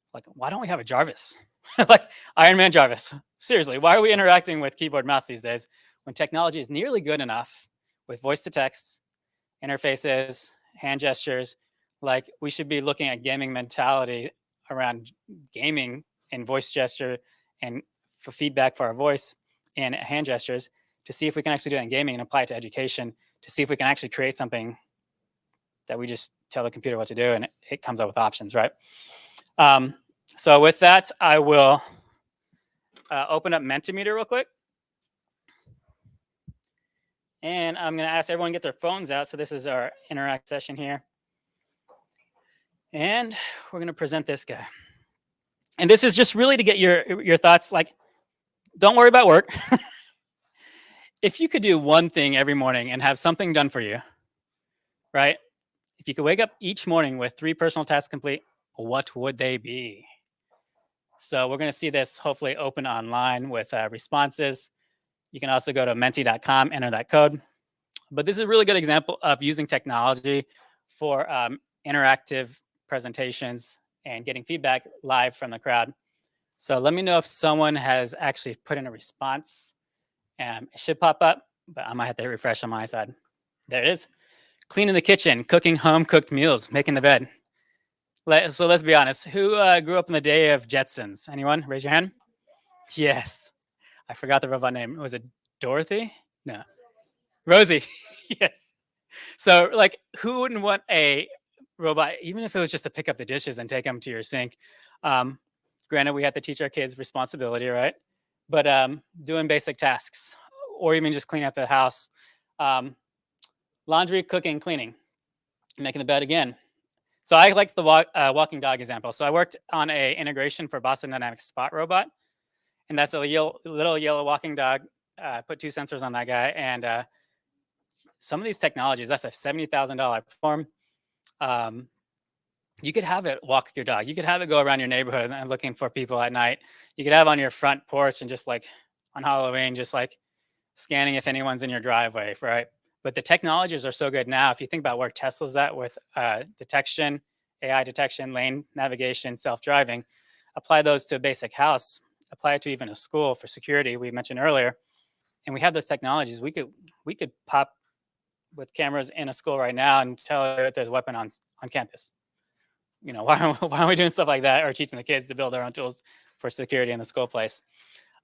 It's like, why don't we have a Jarvis? Like Iron Man Jarvis. Seriously, why are we interacting with keyboard and mouse these days when technology is nearly good enough with voice to text, interfaces, hand gestures? Like, we should be looking at gaming mentality around gaming and voice gesture and for feedback for our voice and hand gestures to see if we can actually do it in gaming and apply it to education, to see if we can actually create something that we just tell the computer what to do and it comes up with options, right? So with that, I will open up Mentimeter real quick. And I'm going to ask everyone to get their phones out. So this is our interact session here. And we're going to present this guy. And this is just really to get your thoughts. Like, don't worry about work. If you could do one thing every morning and have something done for you, right? If you could wake up each morning with 3 personal tasks complete, what would they be? So we're going to see this hopefully open online with responses. You can also go to menti.com, enter that code. But this is a really good example of using technology for interactive presentations and getting feedback live from the crowd. So let me know if someone has actually put in a response. It should pop up, but I might have to hit refresh on my side. There it is. Cleaning the kitchen, cooking home-cooked meals, making the bed. So let's be honest. Who grew up in the day of Jetsons? Anyone? Raise your hand. Yes. I forgot the robot name. Was it Dorothy? No. Rosie. Yes. So, like, who wouldn't want a robot, even if it was just to pick up the dishes and take them to your sink? Granted, we have to teach our kids responsibility, right? But doing basic tasks, or even just cleaning up the house. Laundry, cooking, cleaning, making the bed again. So I like the walking dog example. So I worked on a integration for Boston Dynamics Spot robot, and that's a little yellow walking dog. Put 2 sensors on that guy, and some of these technologies, that's a $70,000 platform. You could have it walk your dog. You could have it go around your neighborhood and looking for people at night. You could have on your front porch and just like on Halloween, just like scanning if anyone's in your driveway, right? But the technologies are so good now. If you think about where Tesla's at with detection, AI detection, lane navigation, self-driving, apply those to a basic house, apply it to even a school for security, we mentioned earlier, and we have those technologies. We could pop with cameras in a school right now and tell if there's a weapon on campus. You know, why are we doing stuff like that, or teaching the kids to build their own tools for security in the school place?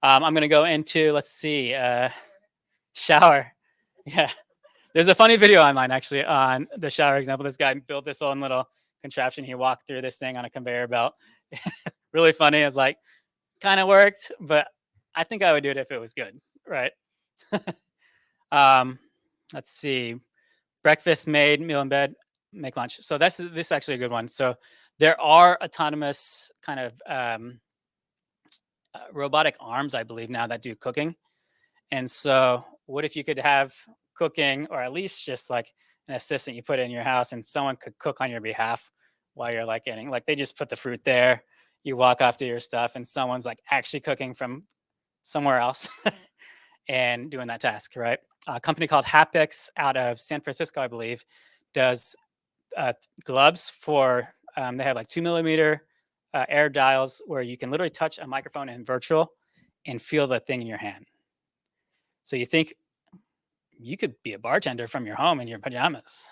I'm going to go into, let's see, shower. Yeah. There's a funny video online actually on the shower example. This guy built this own little contraption. He walked through this thing on a conveyor belt. Really funny. It's like, kind of worked, but I think I would do it if it was good, right? Let's see. Breakfast made, meal in bed, make lunch. So this is actually a good one. So there are autonomous kind of robotic arms, I believe now, that do cooking. And so what if you could have cooking, or at least just like an assistant you put in your house, and someone could cook on your behalf while you're like getting, like, they just put the fruit there, you walk off to your stuff, and someone's like actually cooking from somewhere else and doing that task, right? A company called Hapex out of San Francisco, I believe, does gloves for, they have like 2mm air dials where you can literally touch a microphone in virtual and feel the thing in your hand. So you think you could be a bartender from your home in your pajamas,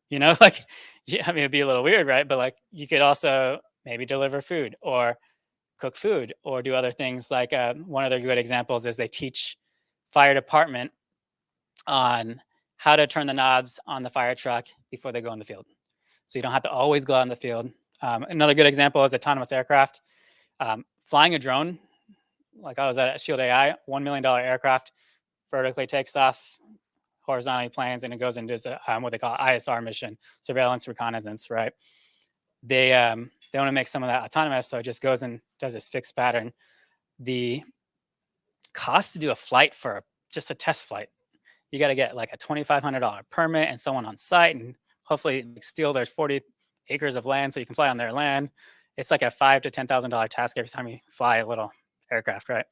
you know, like, yeah, I mean, it'd be a little weird, right? But like, you could also maybe deliver food or cook food or do other things. Like one of their good examples is they teach fire department on how to turn the knobs on the fire truck before they go in the field. So you don't have to always go out in the field. Another good example is autonomous aircraft. Flying a drone, like I was at Shield AI, $1 million aircraft, vertically takes off, horizontally planes, and it goes into what they call ISR mission, surveillance reconnaissance, right? They want to make some of that autonomous, so it just goes and does this fixed pattern. The cost to do a flight for just a test flight, you got to get like a $2,500 permit and someone on site, and hopefully steal their 40 acres of land so you can fly on their land. It's like a $5,000 to $10,000 task every time you fly a little aircraft, right?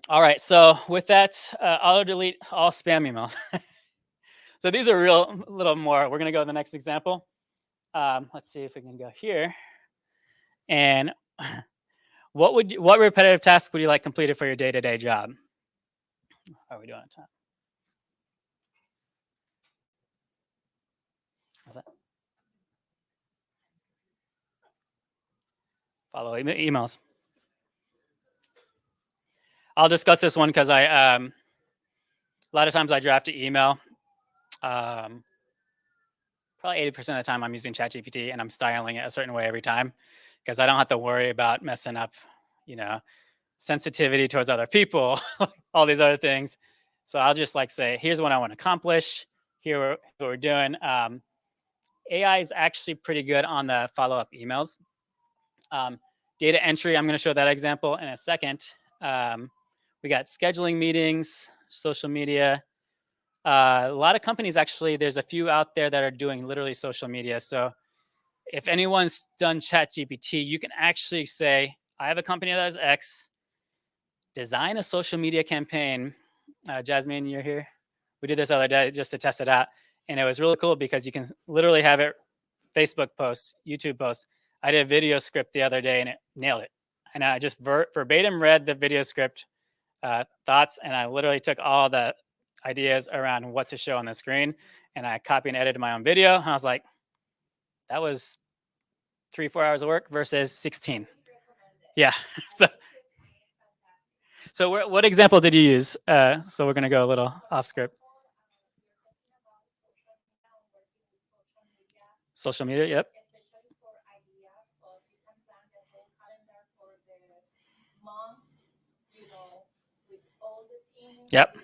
All right, so with that, auto delete all spam emails. So these are a little more. We're gonna go to the next example. Let's see if we can go here. And what repetitive task would you like completed for your day-to-day job? How are we doing on time? What's that? Follow emails. I'll discuss this one because a lot of times I draft an email. Probably 80% of the time I'm using ChatGPT and I'm styling it a certain way every time because I don't have to worry about messing up, you know, sensitivity towards other people, all these other things. So I'll just like say, here's what I want to accomplish. Here what we're doing. AI is actually pretty good on the follow-up emails. Data entry, I'm going to show that example in a second. We got scheduling meetings, social media. A lot of companies actually, there's a few out there that are doing literally social media. So if anyone's done ChatGPT, you can actually say, I have a company that does X, design a social media campaign. Jasmine, you're here. We did this other day just to test it out. And it was really cool because you can literally have it Facebook posts, YouTube posts. I did a video script the other day and it nailed it. And I just verbatim read the video script thoughts, and I literally took all the ideas around what to show on the screen, and I copied and edited my own video. And I was like, that was 3-4 hours of work versus 16. Yeah. So what example did you use? So we're going to go a little off script. Social media, yep. Yep.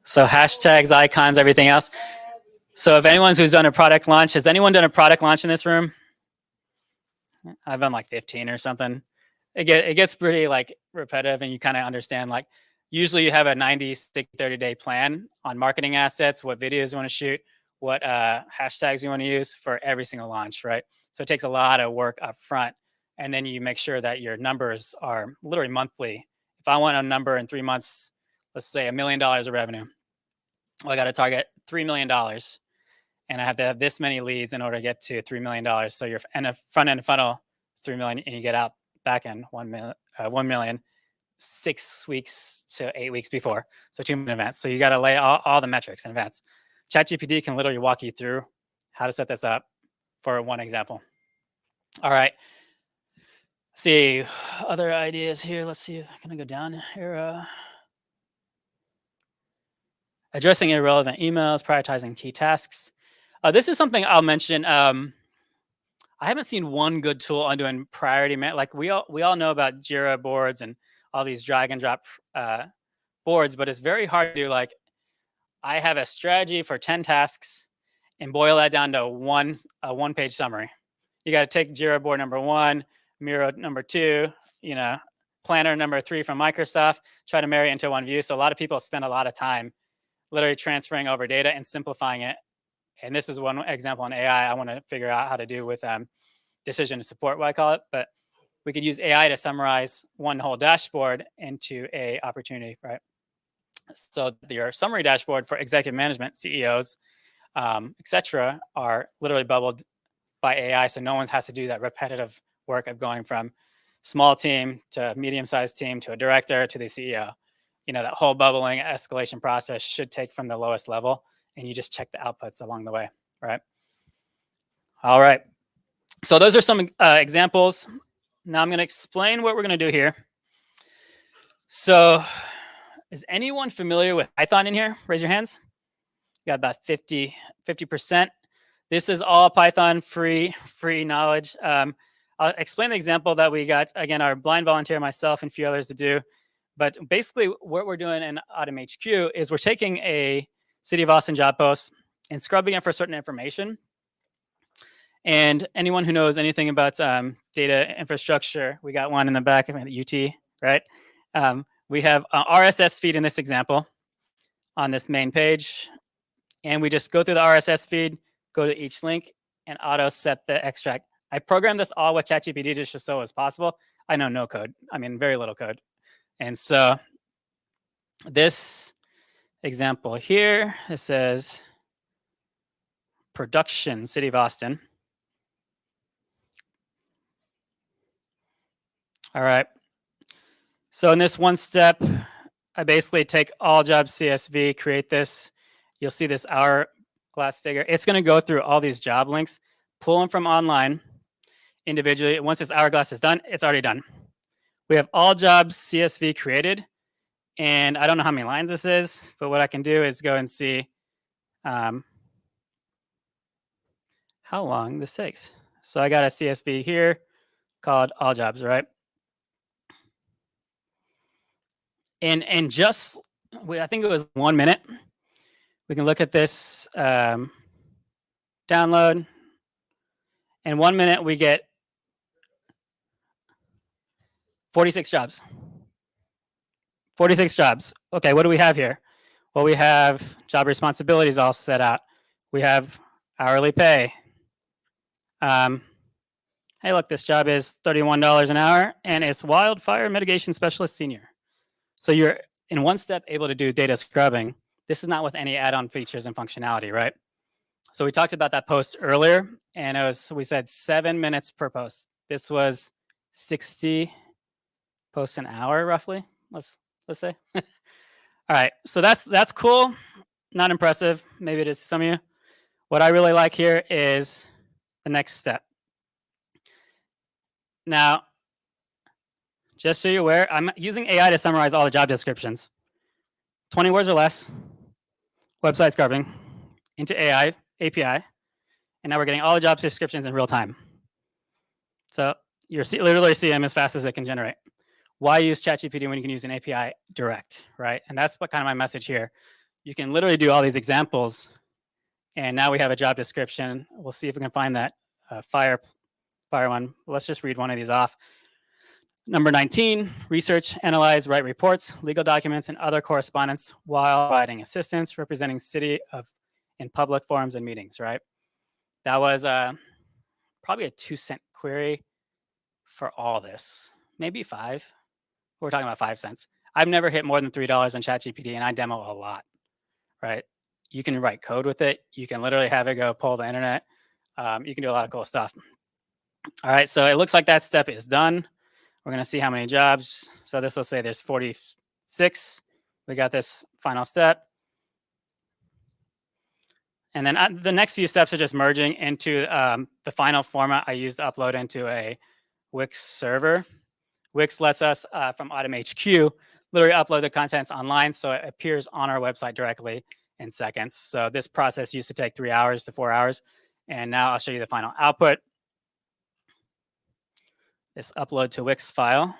So hashtags, icons, everything else. So if anyone's who's done a product launch, has anyone done a product launch in this room? I've done like 15 or something. It gets pretty like repetitive, and you kind of understand, like, usually you have a 90, 60, 30-day plan on marketing assets, what videos you want to shoot, what hashtags you want to use for every single launch, right? So it takes a lot of work up front. And then you make sure that your numbers are literally monthly. If I want a number in 3 months, let's say $1 million of revenue, well, I got to target $3 million. And I have to have this many leads in order to get to $3 million. So your front end funnel is 3 million, and you get out back end 1 million 6 weeks to 8 weeks before. So 2 million events. So you got to lay all the metrics in advance. ChatGPT can literally walk you through how to set this up for one example. All right. See other ideas here. Let's see if I can go down here. Addressing irrelevant emails, prioritizing key tasks. This is something I'll mention. I haven't seen one good tool on doing priority like we all know about Jira boards and all these drag and drop boards, but it's very hard to do. Like, I have a strategy for 10 tasks, and boil that down to a one-page summary. You got to take Jira board number 1, Miro number 2, Planner number 3 from Microsoft, try to marry it into one view. So a lot of people spend a lot of time literally transferring over data and simplifying it. And this is one example in AI I want to figure out how to do with decision support, what I call it. But we could use AI to summarize one whole dashboard into a opportunity, right? So your summary dashboard for executive management, CEOs, etc., are literally bubbled by AI. So no one has to do that repetitive work of going from small team to medium-sized team to a director to the CEO. That whole bubbling escalation process should take from the lowest level, and you just check the outputs along the way, right? All right. So those are some examples. Now I'm going to explain what we're going to do here. So is anyone familiar with Python in here? Raise your hands. You got about 50%. This is all Python free knowledge. I'll explain the example that we got. Again, our blind volunteer, myself, and a few others to do. But basically, what we're doing in AUTMHQ is we're taking a City of Austin job post and scrubbing it for certain information. And anyone who knows anything about data infrastructure, we got one in the back of the UT, right? We have an RSS feed in this example on this main page. And we just go through the RSS feed, go to each link, and auto set the extract. I programmed this all with ChatGPT just so it was possible. I know no code. I mean, very little code. And so this example here, it says production, City of Austin. All right. So in this one step, I basically take all jobs CSV, create this. You'll see this hourglass figure. It's going to go through all these job links, pull them from online individually. Once this hourglass is done, it's already done. We have all jobs CSV created. And I don't know how many lines this is, but what I can do is go and see how long this takes. So I got a CSV here called all jobs, right? And just, I think it was 1 minute. We can look at this download. In 1 minute, we get 46 jobs. 46 jobs. Okay, what do we have here? Well, we have job responsibilities all set out. We have hourly pay. Hey, look, this job is $31 an hour, and it's wildfire mitigation specialist senior. So you're in one step able to do data scrubbing. This is not with any add-on features and functionality, right? So we talked about that post earlier, and it was, we said 7 minutes per post. This was 60 posts an hour, roughly. Let's say. All right, so that's cool. Not impressive. Maybe it is to some of you. What I really like here is the next step. Now, just so you're aware, I'm using AI to summarize all the job descriptions. 20 words or less, website scrubbing into AI, API, and now we're getting all the job descriptions in real time. So you're literally seeing them as fast as it can generate. Why use ChatGPT when you can use an API direct, right? And that's what kind of my message here. You can literally do all these examples, and now we have a job description. We'll see if we can find that fire one. Let's just read one of these off. Number 19, research, analyze, write reports, legal documents, and other correspondence while providing assistance representing city in public forums and meetings, right? That was probably a 2-cent query for all this, maybe 5. We're talking about 5 cents. I've never hit more than $3 on ChatGPT, and I demo a lot, right? You can write code with it. You can literally have it go pull the internet. You can do a lot of cool stuff. All right, so it looks like that step is done. We're going to see how many jobs. So this will say there's 46. We got this final step. And then the next few steps are just merging into the final format I used to upload into a Wix server. Wix lets us, from AUTMHQ, literally upload the contents online so it appears on our website directly in seconds. So this process used to take 3 hours to 4 hours. And now I'll show you the final output. This upload to Wix file.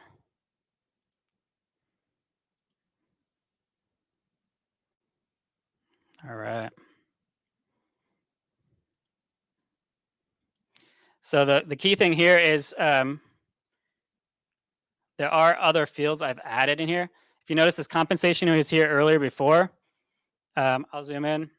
All right. So the key thing here is there are other fields I've added in here. If you notice, this compensation was here earlier before. I'll zoom in.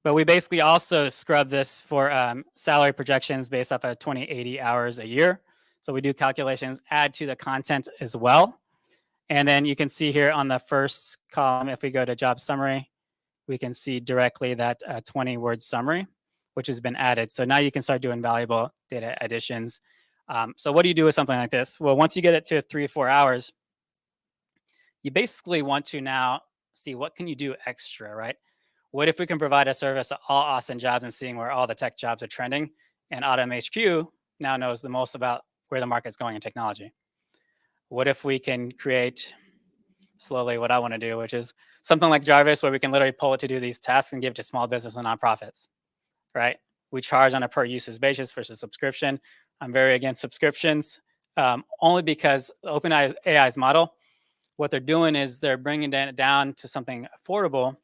But we basically also scrub this for salary projections based off of 2080 hours a year. So we do calculations, add to the content as well. And then you can see here on the first column, if we go to job summary, we can see directly that 20-word summary, which has been added. So now you can start doing valuable data additions. So what do you do with something like this? Well, once you get it to 3 or 4 hours, you basically want to now see what can you do extra, right? What if we can provide a service to all Austin jobs and seeing where all the tech jobs are trending? And AUTMHQ now knows the most about where the market's going in technology. What if we can create slowly what I want to do, which is something like Jarvis, where we can literally pull it to do these tasks and give it to small business and nonprofits, right? We charge on a per usage basis versus subscription. I'm very against subscriptions, only because OpenAI's model, what they're doing is they're bringing it down to something affordable.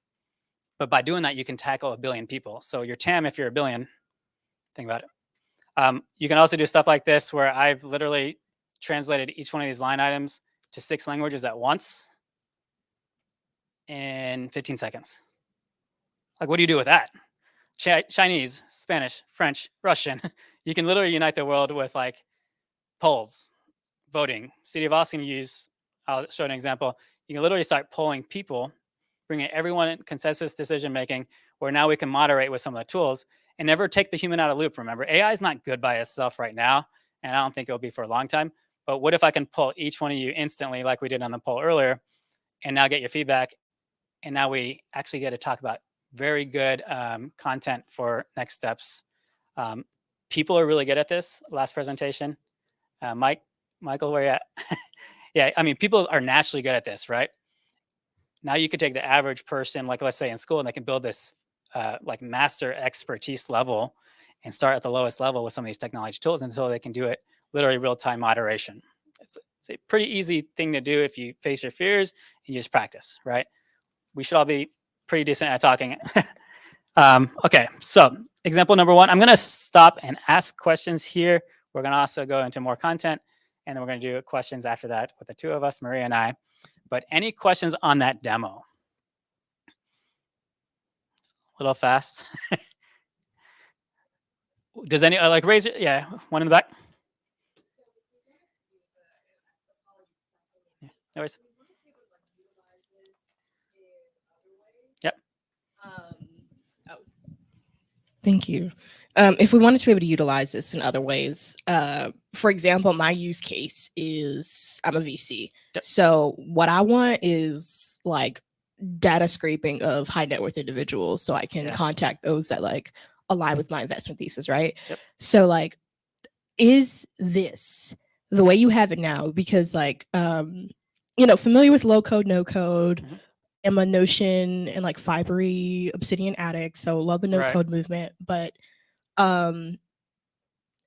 But by doing that, you can tackle 1 billion people. So your TAM, if you're 1 billion, think about it. You can also do stuff like this, where I've literally translated each one of these line items to 6 languages at once in 15 seconds. Like, what do you do with that? Chinese, Spanish, French, Russian. You can literally unite the world with like polls, voting. City of Austin I'll show an example. You can literally start polling people, bringing everyone in consensus decision making, where now we can moderate with some of the tools and never take the human out of loop. Remember, AI is not good by itself right now, and I don't think it'll be for a long time. But what if I can pull each one of you instantly, like we did on the poll earlier, and now get your feedback, and now we actually get to talk about very good content for next steps. People are really good at this. Last presentation, Michael, where you at? Yeah, I mean, people are naturally good at this, right? Now you could take the average person, like let's say in school, and they can build this like master expertise level and start at the lowest level with some of these technology tools until they can do it literally real-time moderation. It's a pretty easy thing to do if you face your fears and you just practice, right? We should all be pretty decent at talking. Okay, so example number 1, I'm gonna stop and ask questions here. We're gonna also go into more content, and then we're gonna do questions after that with the 2 of us, Maria and I. But any questions on that demo? A little fast. Does any like raise it? Yeah, one in the back. Yeah, no worries. Yep. Thank you. If we wanted to be able to utilize this in other ways, for example, my use case is I'm a VC. Yep. So what I want is like data scraping of high net worth individuals so I can contact those that like align with my investment thesis, right? Yep. So like, is this the way you have it now? Because like, familiar with low code, no code, I'm a Notion and like Fibery Obsidian addict. So love the no code movement, but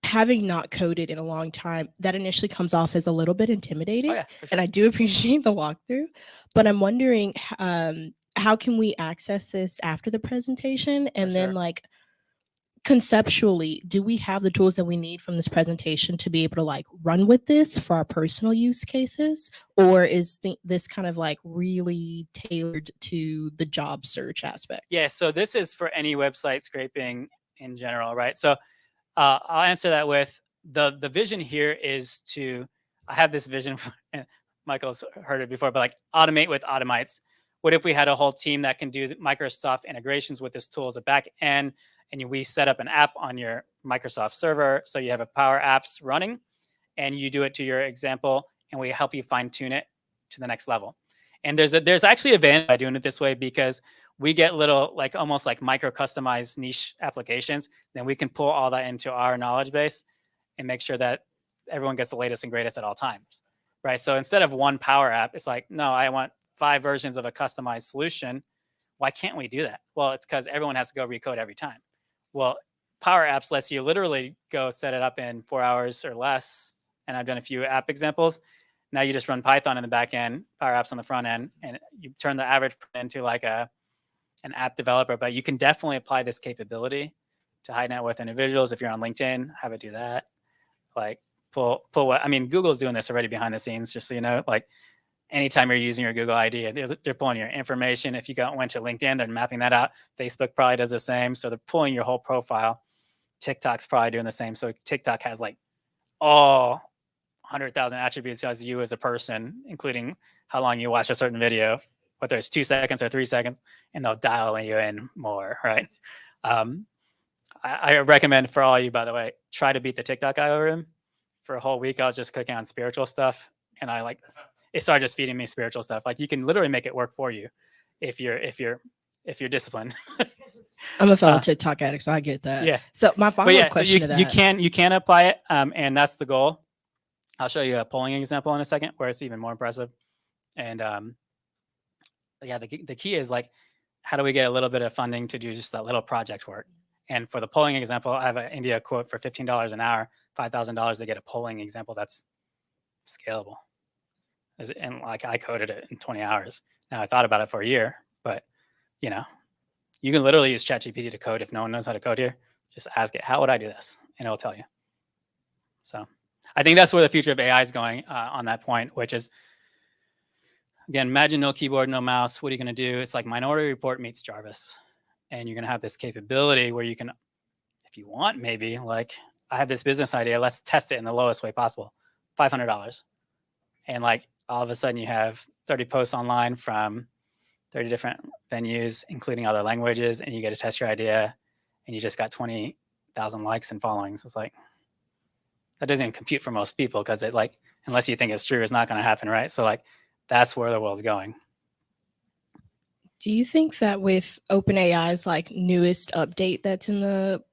having not coded in a long time, that initially comes off as a little bit intimidating. Oh, yeah, for sure. And I do appreciate the walkthrough, but I'm wondering how can we access this after the presentation? And then like conceptually, do we have the tools that we need from this presentation to be able to like run with this for our personal use cases? Or is this kind of like really tailored to the job search aspect? Yeah, so this is for any website scraping in general, right? So I'll answer that with the vision here is to, I have this vision, Michael's heard it before, but like automate with Automites. What if we had a whole team that can do Microsoft integrations with this tool as a back end, and we set up an app on your Microsoft server, so you have a Power Apps running, and you do it to your example, and we help you fine tune it to the next level. And there's actually a advantage by doing it this way, because we get little like almost like micro customized niche applications. Then we can pull all that into our knowledge base and make sure that everyone gets the latest and greatest at all times, right? So instead of one Power App, it's like, no, I want 5 versions of a customized solution. Why can't we do that? Well, it's because everyone has to go recode every time. Well, Power Apps lets you literally go set it up in 4 hours or less. And I've done a few app examples. Now you just run Python in the back end, Power Apps on the front end, and you turn the average into like an app developer. But you can definitely apply this capability to high net worth individuals. If you're on LinkedIn, have it do that. Like pull what, I mean, Google's doing this already behind the scenes, just so you know, like anytime you're using your Google ID, they're pulling your information. If you went to LinkedIn, they're mapping that out. Facebook probably does the same. So they're pulling your whole profile. TikTok's probably doing the same. So TikTok has like all 100,000 attributes as you as a person, including how long you watch a certain video, whether it's 2 seconds or 3 seconds, and they'll dial you in more, right? I recommend for all you, by the way, try to beat the TikTok algorithm. For a whole week, I was just clicking on spiritual stuff, and it started just feeding me spiritual stuff. Like you can literally make it work for you if you're disciplined. I'm a fellow TikTok addict, so I get that. Yeah. So my follow-up question so to that. you can apply it, and that's the goal. I'll show you a polling example in a second where it's even more impressive. And yeah, the key is like, how do we get a little bit of funding to do just that little project work? And for the polling example, I have an India quote for $15 an hour, $5,000 to get a polling example that's scalable. And like I coded it in 20 hours. Now I thought about it for a year, but you know, you can literally use ChatGPT to code. If no one knows how to code here, just ask it, how would I do this? And it'll tell you. So I think that's where the future of AI is going on that point, which is, again, imagine no keyboard, no mouse. What are you going to do? It's like Minority Report meets Jarvis. And you're going to have this capability where you can, if you want, maybe like, I have this business idea. Let's test it in the lowest way possible. $500. And like all of a sudden you have 30 posts online from 30 different venues, including other languages, and you get to test your idea and you just got 20,000 likes and followings. It's like, that doesn't even compute for most people because it like, unless you think it's true, it's not going to happen, right? So like, that's where the world's going. Do you think that with OpenAI's like newest update that's in the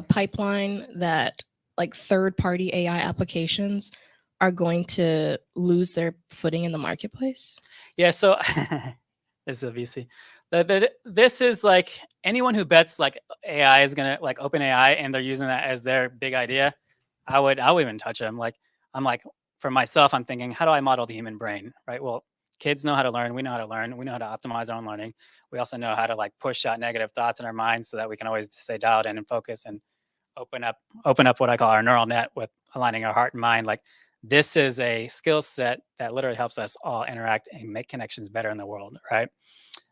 pipeline, that like third-party AI applications are going to lose their footing in the marketplace? Yeah, so this is a VC. This is like anyone who bets like AI is gonna like OpenAI and they're using that as their big idea. I would even touch them. Like I'm like for myself, I'm thinking, how do I model the human brain? Right. Well, kids know how to learn. We know how to learn. We know how to optimize our own learning. We also know how to like push out negative thoughts in our minds so that we can always stay dialed in and focus and open up what I call our neural net with aligning our heart and mind. Like this is a skill set that literally helps us all interact and make connections better in the world, right?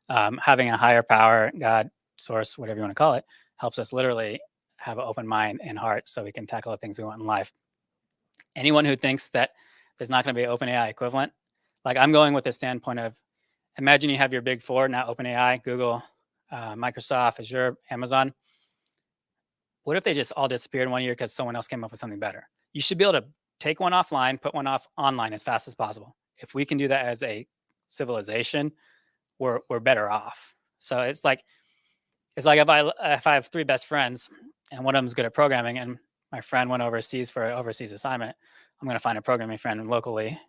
Having a higher power, God, source, whatever you want to call it, helps us literally have an open mind and heart so we can tackle the things we want in life. Anyone who thinks that there's not going to be an OpenAI equivalent, like I'm going with the standpoint of, imagine you have your big four, now OpenAI, Google, Microsoft, Azure, Amazon. What if they just all disappeared in 1 year because someone else came up with something better? You should be able to take one offline, put one off online as fast as possible. If we can do that as a civilization, we're better off. So it's like if I have three best friends and one of them's good at programming and my friend went overseas for an overseas assignment, I'm going to find a programming friend locally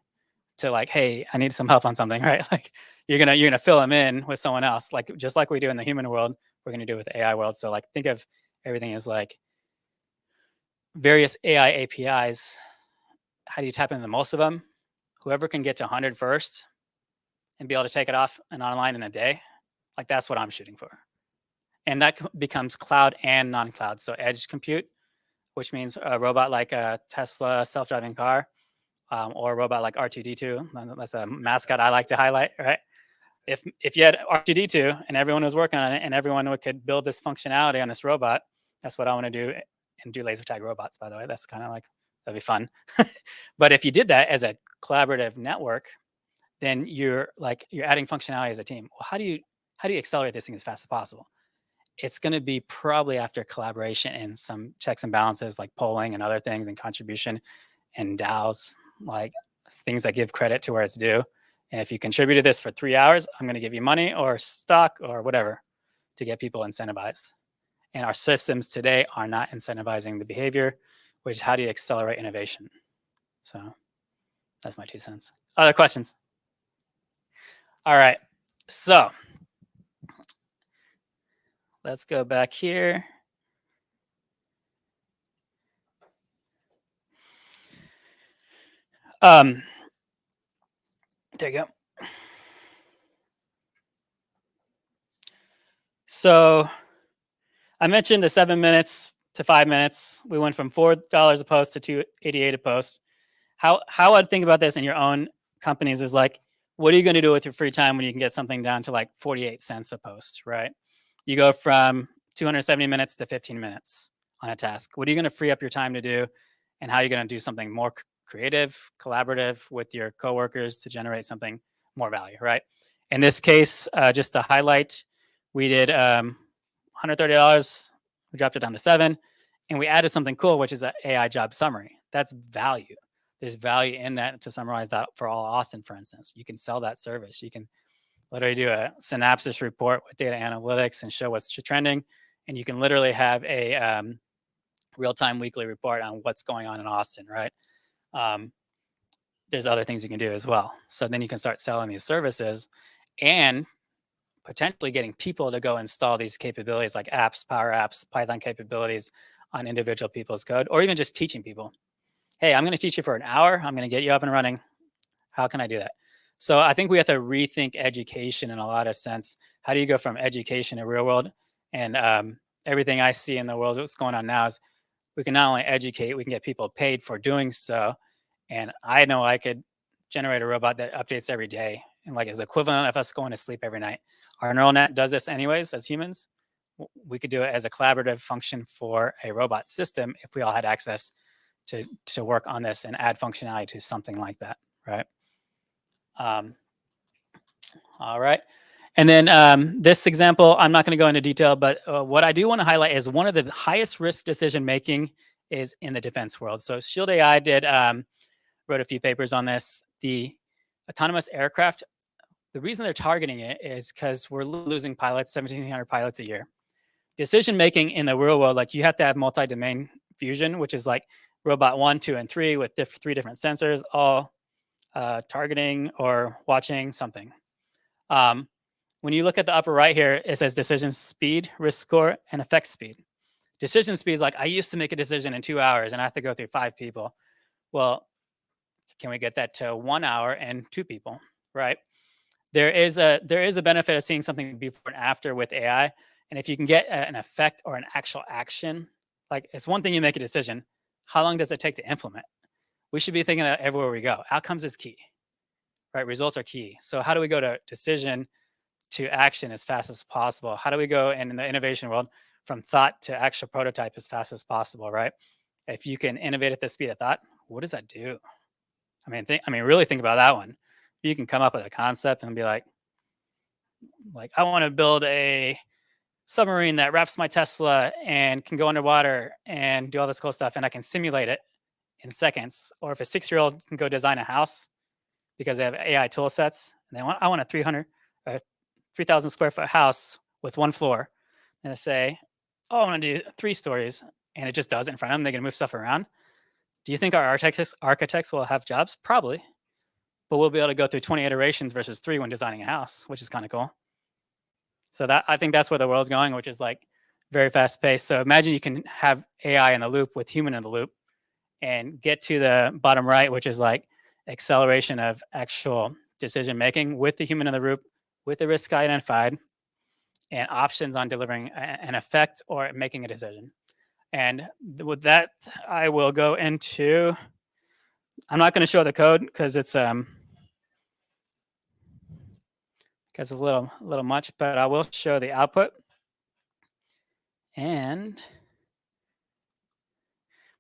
to like, hey, I need some help on something, right? Like you're gonna fill them in with someone else, like just like we do in the human world, we're gonna do with the AI world. So like think of everything as like various AI APIs. How do you tap into the most of them? Whoever can get to 100 first and be able to take it off and online in a day, like that's what I'm shooting for. And that becomes cloud and non-cloud. So edge compute, which means a robot like a Tesla self-driving car, or a robot like R2D2. That's a mascot I like to highlight, right? If you had R2D2 and everyone was working on it and everyone could build this functionality on this robot, that's what I want to do, and do laser tag robots, by the way. That's kind of like, that'd be fun. But if you did that as a collaborative network, then you're adding functionality as a team. Well, how do you accelerate this thing as fast as possible? It's going to be probably after collaboration and some checks and balances like polling and other things and contribution and DAOs, like things that give credit to where it's due. And if you contributed this for 3 hours, I'm going to give you money or stock or whatever to get people incentivized. And our systems today are not incentivizing the behavior, which is how do you accelerate innovation? So that's my 2 cents. Other questions? All right. So let's go back here. There you go. So I mentioned the 7 minutes to 5 minutes. We went from $4 a post to $2.88 a post. How I'd think about this in your own companies is like, what are you going to do with your free time when you can get something down to like 48 cents a post, right? You go from 270 minutes to 15 minutes on a task. What are you going to free up your time to do? And how are you going to do something more creative, collaborative with your coworkers to generate something more value, right? In this case, just to highlight, we did $130. We dropped it down to $7, and we added something cool, which is an AI job summary. That's value. There's value in that to summarize that for all Austin, for instance. You can sell that service. You can literally do a synopsis report with data analytics and show what's trending. And you can literally have a real-time weekly report on what's going on in Austin, right? There's other things you can do as well. So then you can start selling these services and potentially getting people to go install these capabilities like apps, Power Apps, Python capabilities on individual people's code, or even just teaching people. Hey, I'm going to teach you for an hour. I'm going to get you up and running. How can I do that? So I think we have to rethink education in a lot of sense. How do you go from education to real world? And everything I see in the world, what's going on now is we can not only educate, we can get people paid for doing so. And I know I could generate a robot that updates every day and like is equivalent of us going to sleep every night. Our neural net does this anyways as humans. We could do it as a collaborative function for a robot system if we all had access to work on this and add functionality to something like that, right? All right. And then this example, I'm not going to go into detail, but what I do want to highlight is one of the highest risk decision-making is in the defense world. So Shield AI wrote a few papers on this. The autonomous aircraft, the reason they're targeting it is because we're losing pilots, 1,700 pilots a year. Decision-making in the real world, like you have to have multi-domain fusion, which is like robot 1, 2, and 3 with 3 different sensors, all targeting or watching something. When you look at the upper right here, it says decision speed, risk score, and effect speed. Decision speed is like, I used to make a decision in 2 hours and I have to go through 5 people. Well, can we get that to 1 hour and 2 people, right? There is a benefit of seeing something before and after with AI. And if you can get an effect or an actual action, like it's one thing you make a decision, how long does it take to implement? We should be thinking that everywhere we go. Outcomes is key, right? Results are key. So how do we go to decision to action as fast as possible? How do we go in the innovation world from thought to actual prototype as fast as possible, right? If you can innovate at the speed of thought, what does that do? I mean, really think about that one. You can come up with a concept and be like I want to build a submarine that wraps my Tesla and can go underwater and do all this cool stuff, and I can simulate it in seconds. Or if a 6-year-old can go design a house because they have AI tool sets, and I want a 3,000 square foot house with 1 floor, and they say, oh, I want to do 3 stories, and it just does it in front of them. They can move stuff around. Do you think our architects will have jobs? Probably. But we'll be able to go through 20 iterations versus 3 when designing a house, which is kind of cool. So I think that's where the world's going, which is like very fast paced. So imagine you can have AI in the loop with human in the loop and get to the bottom right, which is like acceleration of actual decision making with the human in the loop, with the risk identified, and options on delivering an effect or making a decision. And with that, I will go into, I'm not going to show the code because it's a little much, but I will show the output. And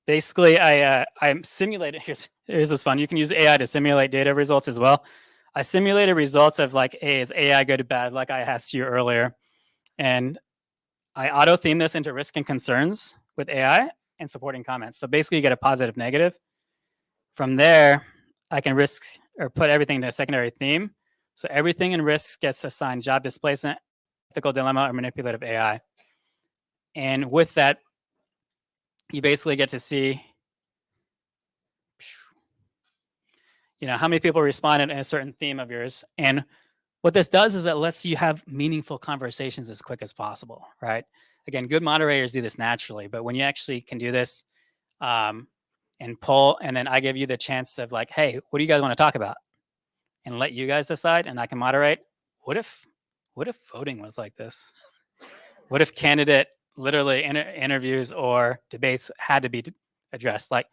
basically, I'm simulating. Here's what's fun. You can use AI to simulate data results as well. I simulated results of like, is AI good or bad, like I asked you earlier. And I auto-theme this into risk and concerns with AI and supporting comments. So basically, you get a positive, negative. From there, I can risk or put everything into a secondary theme. So everything in risk gets assigned job displacement, ethical dilemma, or manipulative AI. And with that, you basically get to see, how many people responded in a certain theme of yours. And what this does is it lets you have meaningful conversations as quick as possible, right? Again, good moderators do this naturally, but when you actually can do this and poll, and then I give you the chance of like, hey, what do you guys want to talk about? And let you guys decide, and I can moderate. What if voting was like this? What if candidate literally interviews or debates had to be addressed. Like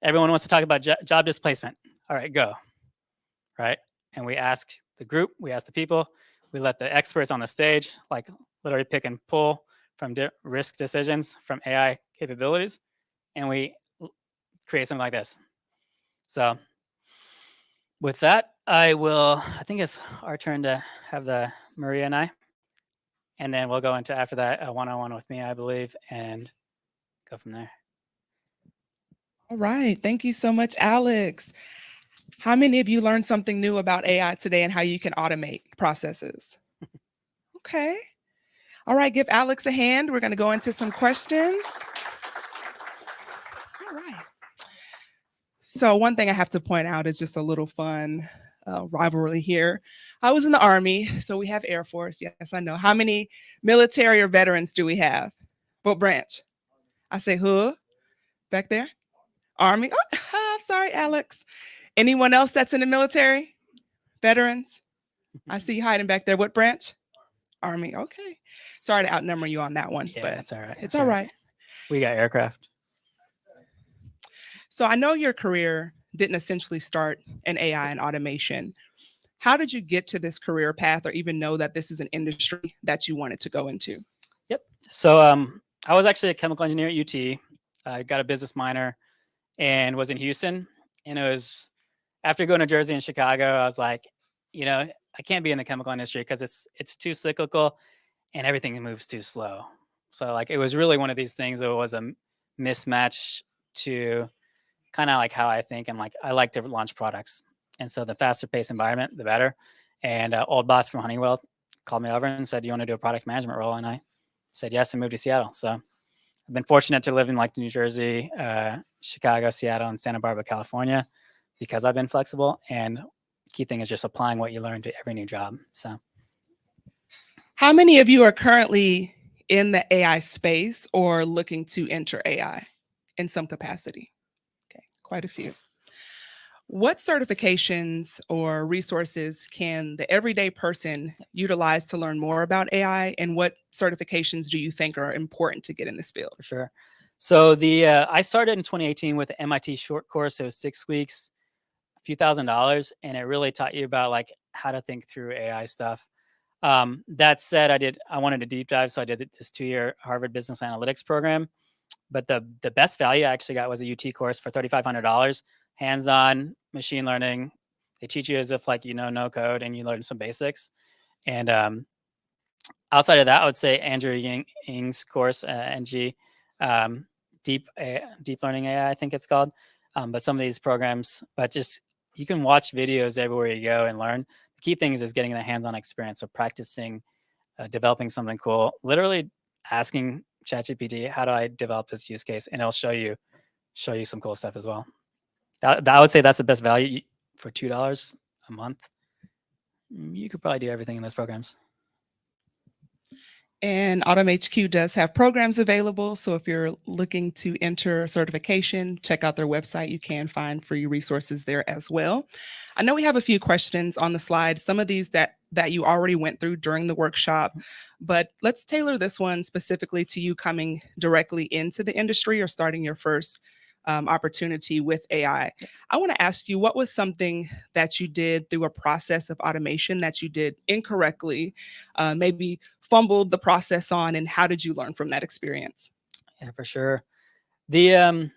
everyone wants to talk about job displacement. All right, go. Right. And we ask the group, we ask the people, we let the experts on the stage, like literally pick and pull from risk decisions from AI capabilities. And we create something like this. So with that, I think it's our turn to have the Maria and I, and then we'll go into after that a one-on-one with me, I believe, and go from there. All right. Thank you so much, Alex. How many of you learned something new about AI today and how you can automate processes? Okay. All right. Give Alex a hand. We're going to go into some questions. All right. So one thing I have to point out is just a little fun rivalry here. I was in the Army, so we have Air Force. Yes, I know. How many military or veterans do we have? What branch? I say who? Back there? Army? Oh, I'm sorry, Alex. Anyone else that's in the military? Veterans? I see you hiding back there. What branch? Army. Okay. Sorry to outnumber you on that one, Yeah, but that's all right. it's all right. We got aircraft. So I know your career didn't essentially start in AI and automation. How did you get to this career path or even know that this is an industry that you wanted to go into? Yep. So I was actually a chemical engineer at UT. I got a business minor and was in Houston. And it was after going to Jersey and Chicago, I was like, I can't be in the chemical industry because it's too cyclical and everything moves too slow. So like it was really one of these things that was a mismatch to kind of like how I think, and like I like to launch products. And so the faster paced environment, the better. And old boss from Honeywell called me over and said, "Do you want to do a product management role?" And I said yes and moved to Seattle. So I've been fortunate to live in like New Jersey, Chicago, Seattle, and Santa Barbara, California, because I've been flexible. And key thing is just applying what you learn to every new job. So how many of you are currently in the AI space or looking to enter AI in some capacity? Okay, quite a few. What certifications or resources can the everyday person utilize to learn more about AI, and what certifications do you think are important to get in this field? For sure. So I started in 2018 with the MIT short course. It was 6 weeks, a few $1,000s, and it really taught you about like how to think through AI stuff. That said, I wanted to deep dive, so I did this 2-year Harvard Business Analytics program. But the best value I actually got was a UT course for $3,500, hands-on machine learning. They teach you as if like no code, and you learn some basics. And outside of that, I would say Andrew Ying's course, NG, deep learning AI, I think it's called. But some of these programs, but just you can watch videos everywhere you go and learn. The key thing is getting the hands-on experience. So practicing, developing something cool, literally asking ChatGPT, how do I develop this use case? And it'll show you some cool stuff as well. I would say that's the best value for $2 a month. You could probably do everything in those programs. And AUTMHQ does have programs available. So if you're looking to enter a certification, check out their website. You can find free resources there as well. I know we have a few questions on the slide, some of these that you already went through during the workshop, but let's tailor this one specifically to you coming directly into the industry or starting your first opportunity with AI. I want to ask you, what was something that you did through a process of automation that you did incorrectly, maybe fumbled the process on, and how did you learn from that experience? Yeah, for sure. The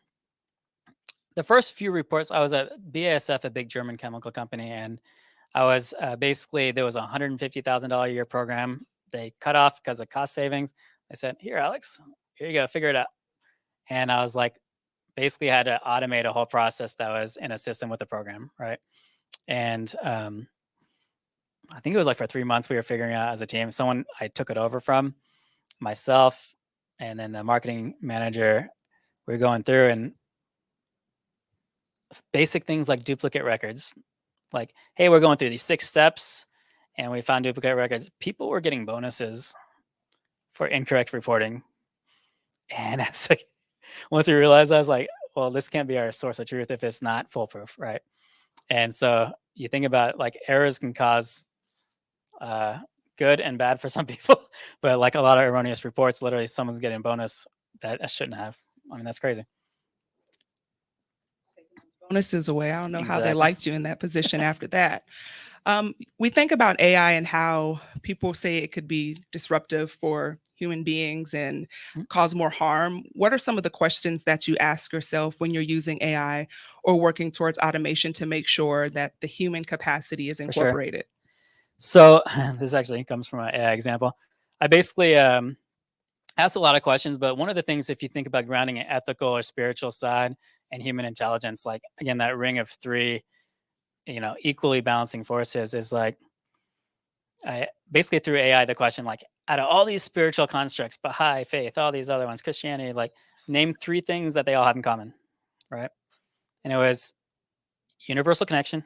first few reports, I was at BASF, a big German chemical company, and I was basically, there was a $150,000 a year program. They cut off because of cost savings. They said, "Here, Alex, here you go, figure it out." And I was like, basically had to automate a whole process that was in a system with the program, right? And I think it was like for 3 months we were figuring out as a team. Someone I took it over from, myself, and then the marketing manager. We were going through and basic things like duplicate records. Like, hey, we're going through these 6 steps and we found duplicate records. People were getting bonuses for incorrect reporting. And I was like, once we realized, I was like, well, this can't be our source of truth if it's not foolproof, right? And so you think about like errors can cause good and bad for some people, but like a lot of erroneous reports, literally someone's getting a bonus that I shouldn't have. I mean, that's crazy. Bonuses away. I don't know how they Exactly. liked you in that position after that. We think about AI and how people say it could be disruptive for human beings and cause more harm. What are some of the questions that you ask yourself when you're using AI or working towards automation to make sure that the human capacity is For sure. incorporated? So this actually comes from an AI example. I basically asked a lot of questions, but one of the things, if you think about grounding an ethical or spiritual side and human intelligence, like again, that ring of three, equally balancing forces is like, I basically threw AI the question, like, out of all these spiritual constructs, Baha'i faith, all these other ones, Christianity, like, name three things that they all have in common, right? And it was universal connection,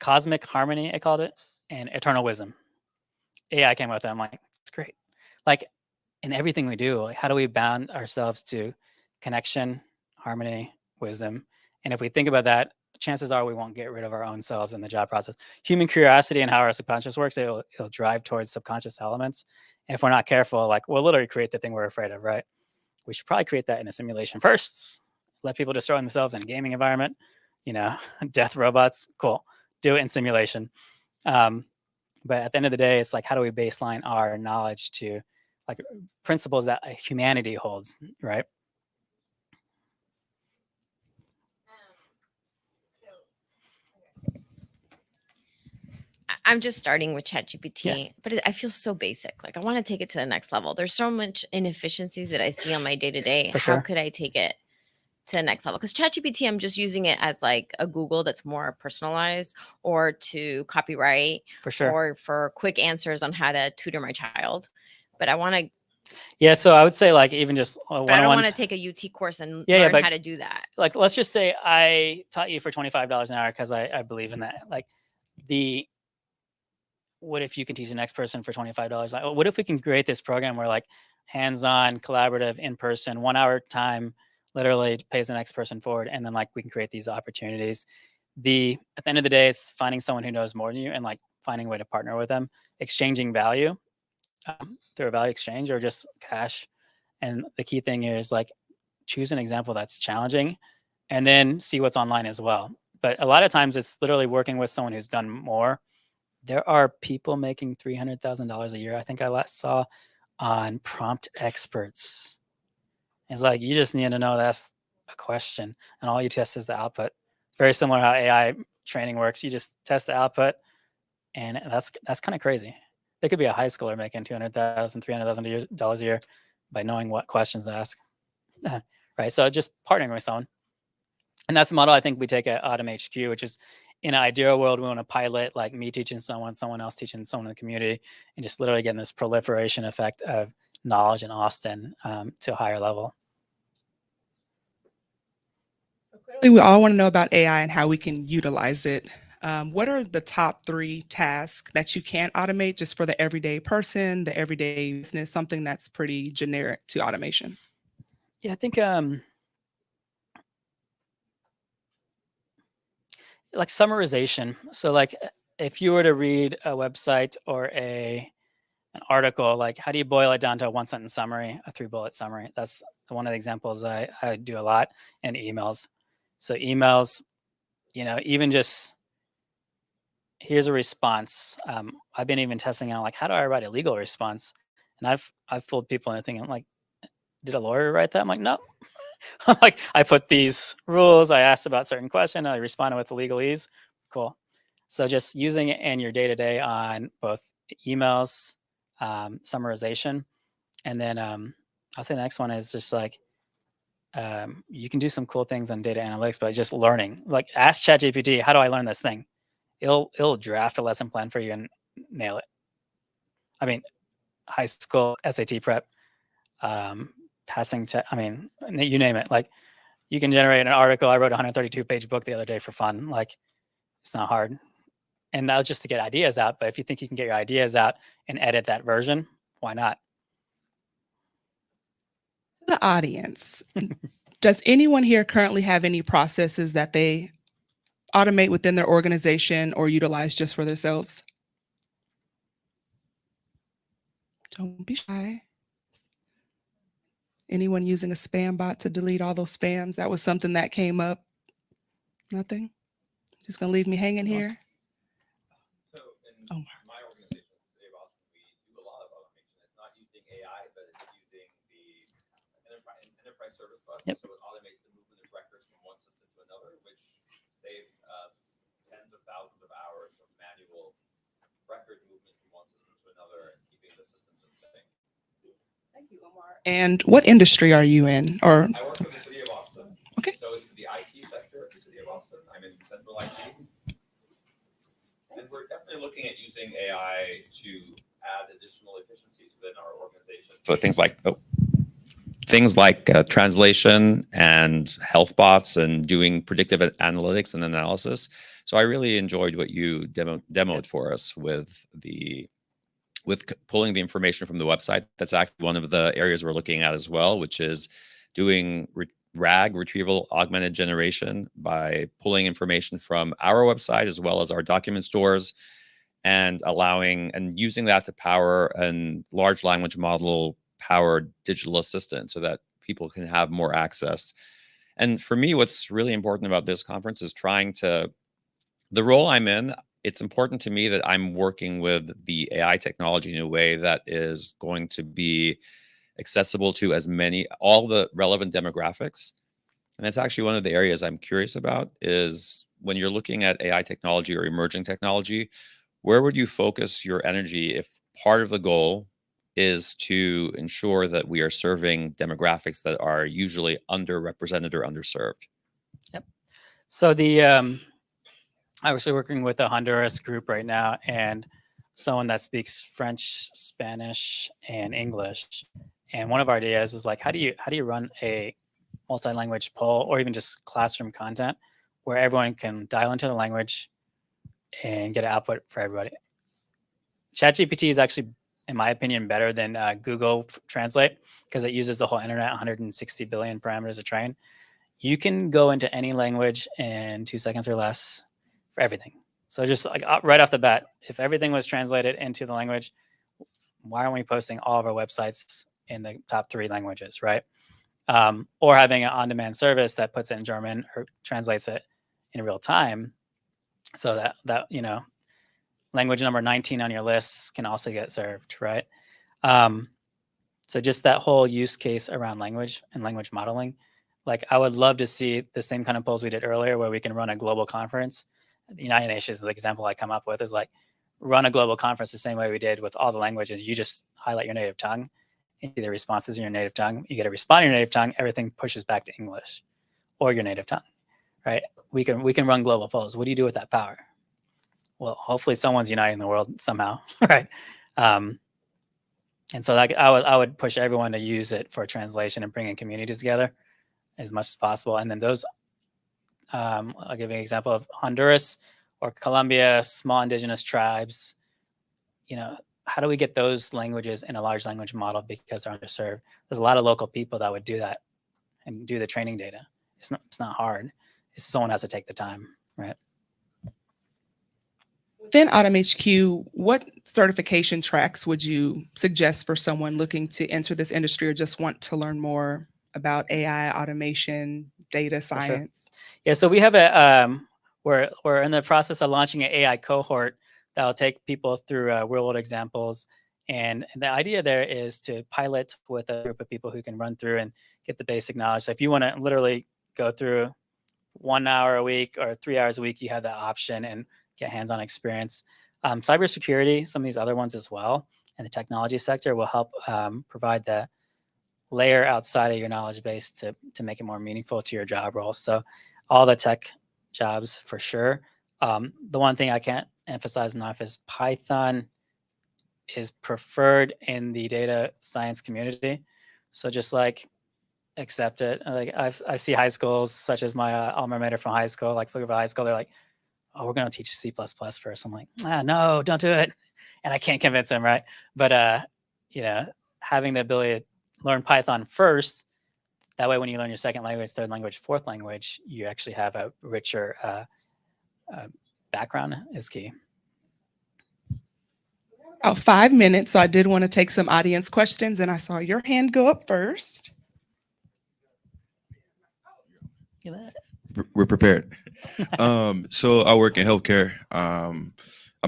cosmic harmony, I called it, and eternal wisdom. AI came with them. I'm like, it's great. Like, in everything we do, like, how do we bound ourselves to connection, harmony, wisdom? And if we think about that, chances are we won't get rid of our own selves in the job process. Human curiosity and how our subconscious works, it'll drive towards subconscious elements. And if we're not careful, like, we'll literally create the thing we're afraid of, right? We should probably create that in a simulation first. Let people destroy themselves in a gaming environment, death robots, cool. Do it in simulation. But at the end of the day, it's like, how do we baseline our knowledge to like principles that humanity holds, right? I'm just starting with ChatGPT, Yeah. but I feel so basic. Like I want to take it to the next level. There's so much inefficiencies that I see on my day to day. For How sure. could I take it to the next level? Because ChatGPT, I'm just using it as like a Google that's more personalized, or to copyright, For sure. or for quick answers on how to tutor my child. But I want to. Yeah, so I would say like even just But I don't want to take a UT course and learn but how to do that. like, let's just say I taught you for $25 an hour because I believe in that. Like, what if you can teach the next person for $25? Like, what if we can create this program where like hands-on, collaborative, in person, 1 hour time literally pays the next person forward, and then like we can create these opportunities. At the end of the day, it's finding someone who knows more than you and like finding a way to partner with them, exchanging value through a value exchange or just cash. And the key thing here is like choose an example that's challenging and then see what's online as well. But a lot of times it's literally working with someone who's done more. There are people making $300,000 a year. I think I last saw on prompt experts. It's like, you just need to know that's a question and all you test is the output. Very similar how AI training works. You just test the output and that's kind of crazy. There could be a high schooler making $200,000, $300,000 a year by knowing what questions to ask. Right. So just partnering with someone. And that's the model I think we take at AUTMHQ, which is in an ideal world, we want to pilot like me teaching someone else teaching someone in the community, and just literally getting this proliferation effect of knowledge in Austin to a higher level. Clearly, we all want to know about AI and how we can utilize it. What are the top 3 tasks that you can automate just for the everyday person, the everyday business, something that's pretty generic to automation? Yeah, I think like summarization. So like if you were to read a website or an article, like how do you boil it down to a 1-sentence summary, a 3-bullet summary? That's one of the examples I do a lot in emails. So emails, even just here's a response. I've been even testing out like, how do I write a legal response? And I've fooled people into thinking like, did a lawyer write that? I'm like, no. Like I put these rules, I asked about certain question, I responded with the legalese. Cool. So just using it in your day-to-day on both emails, summarization, and then I'll say the next one is just like you can do some cool things on data analytics, but just learning. Like ask ChatGPT, how do I learn this thing? It'll draft a lesson plan for you and nail it. I mean, high school SAT prep, passing you name it. Like you can generate an article. I wrote a 132-page book the other day for fun. Like it's not hard. And that was just to get ideas out. But if you think you can get your ideas out and edit that version, why not? The audience, does anyone here currently have any processes that they automate within their organization or utilize just for themselves? Don't be shy. Anyone using a spam bot to delete all those spams? That was something that came up. Nothing? Just gonna leave me hanging here? So in Oh, my organization, City of Austin, we do a lot of automation. It's not using AI, but it's using the enterprise service bus. Yep. So it automates the movement of records from one system to another, which saves us tens of thousands of hours of manual record movement from one system to another and keeping the systems in sync. thank you, Omar. And what industry are you in? Or I work for the City of Austin. Okay. So it's the IT sector of the City of Austin. I'm in central IT. And we're definitely looking at using AI to add additional efficiencies within our organization. So things like translation and health bots and doing predictive analytics and analysis. So I really enjoyed what you demoed for us with pulling the information from the website. That's actually one of the areas we're looking at as well, which is doing RAG, retrieval augmented generation, by pulling information from our website as well as our document stores and allowing and using that to power a large language model powered digital assistant so that people can have more access. And for me, what's really important about this conference is the role I'm in, it's important to me that I'm working with the AI technology in a way that is going to be accessible to all the relevant demographics. And that's actually one of the areas I'm curious about is when you're looking at AI technology or emerging technology, where would you focus your energy if part of the goal is to ensure that we are serving demographics that are usually underrepresented or underserved? Yep. So I'm actually working with a Honduras group right now and someone that speaks French, Spanish, and English. And one of our ideas is like, how do you run a multi-language poll or even just classroom content where everyone can dial into the language and get an output for everybody? ChatGPT is actually, in my opinion, better than Google Translate because it uses the whole internet, 160 billion parameters to train. You can go into any language in 2 seconds or less for everything. So just like right off the bat, if everything was translated into the language, why aren't we posting all of our websites in the top 3 languages, right? Or having an on-demand service that puts it in German or translates it in real time, so that language number 19 on your list can also get served, right? So just that whole use case around language and language modeling, like I would love to see the same kind of polls we did earlier where we can run a global conference. The United Nations is the example I come up with, is like run a global conference the same way we did with all the languages. You just highlight your native tongue, and the responses in your native tongue. You get a response in your native tongue, everything pushes back to English or your native tongue, right? We can run global polls. What do you do with that power? Well, hopefully someone's uniting the world somehow, right? And so I would push everyone to use it for translation and bringing communities together as much as possible. And then those, I'll give you an example of Honduras or Colombia, small indigenous tribes. How do we get those languages in a large language model because they're underserved? There's a lot of local people that would do that and do the training data. It's not hard. It's someone has to take the time, right? within AUTMHQ, what certification tracks would you suggest for someone looking to enter this industry or just want to learn more about AI, automation, data science? Sure. Yeah, so we have we're in the process of launching an AI cohort that will take people through real-world examples. And the idea there is to pilot with a group of people who can run through and get the basic knowledge. So if you want to literally go through 1 hour a week or 3 hours a week, you have that option and get hands-on experience. Cybersecurity, some of these other ones as well, and the technology sector will help provide the layer outside of your knowledge base to make it more meaningful to your job role. So all the tech jobs for sure. The one thing I can't emphasize enough is Python is preferred in the data science community. So just like accept it. Like I see high schools such as my alma mater from high school, like Pflugerville High School, they're like, oh, we're going to teach C++ first. I'm like, no, don't do it. And I can't convince them, right? But, having the ability to learn Python first, that way when you learn your second language, third language, fourth language, you actually have a richer background is key. about 5 minutes, so I did want to take some audience questions, and I saw your hand go up first. We're prepared. So I work in healthcare. I'm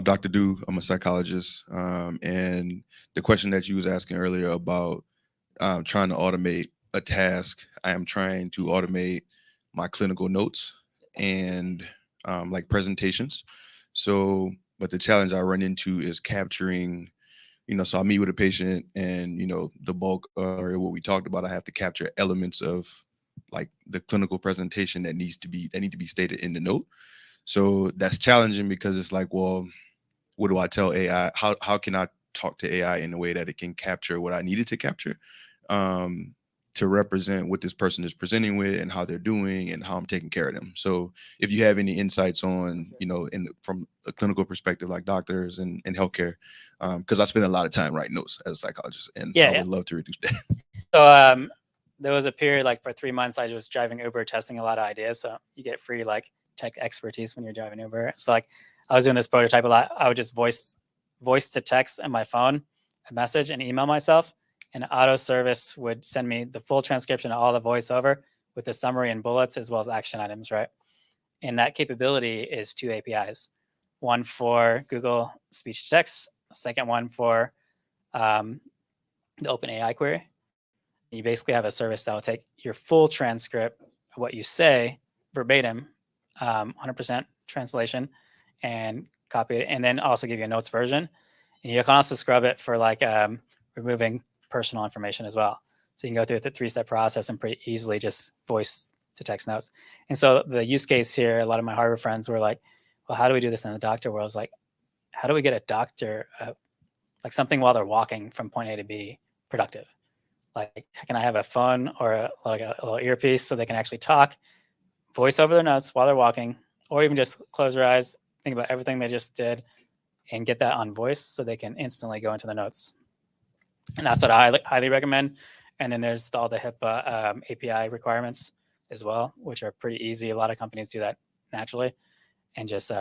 Dr. Du. I'm a psychologist. And the question that you was asking earlier about trying to automate a task, I am trying to automate my clinical notes and like presentations. So, but the challenge I run into is capturing, so I meet with a patient and, the bulk or what we talked about, I have to capture elements of like the clinical presentation that need to be stated in the note. So that's challenging because it's like, well, what do I tell AI? How can I talk to AI in a way that it can capture what I needed to capture to represent what this person is presenting with and how they're doing and how I'm taking care of them. So if you have any insights on, from a clinical perspective, like doctors and healthcare, because I spend a lot of time writing notes as a psychologist, and I would love to reduce that. So there was a period like for 3 months, I was driving Uber, testing a lot of ideas. So you get free like tech expertise when you're driving Uber. So like I was doing this prototype a lot. I would just voice to text on my phone, a message, and email myself. And auto service would send me the full transcription of all the voiceover with the summary and bullets as well as action items, right? And that capability is 2 APIs. One for Google speech to text, a second one for the OpenAI query. You basically have a service that will take your full transcript of what you say verbatim, 100% translation, and copy it, and then also give you a notes version. And you can also scrub it for like removing personal information as well. So you can go through the 3-step process and pretty easily just voice to text notes. And so the use case here, a lot of my Harvard friends were like, well, how do we do this in the doctor world? It's like, how do we get a doctor, like something while they're walking from point A to B productive? Like, can I have a phone or a little earpiece so they can actually talk, voice over their notes while they're walking, or even just close their eyes, think about everything they just did, and get that on voice so they can instantly go into the notes. And that's what I highly recommend. And then there's all the HIPAA API requirements as well, which are pretty easy. A lot of companies do that naturally, and just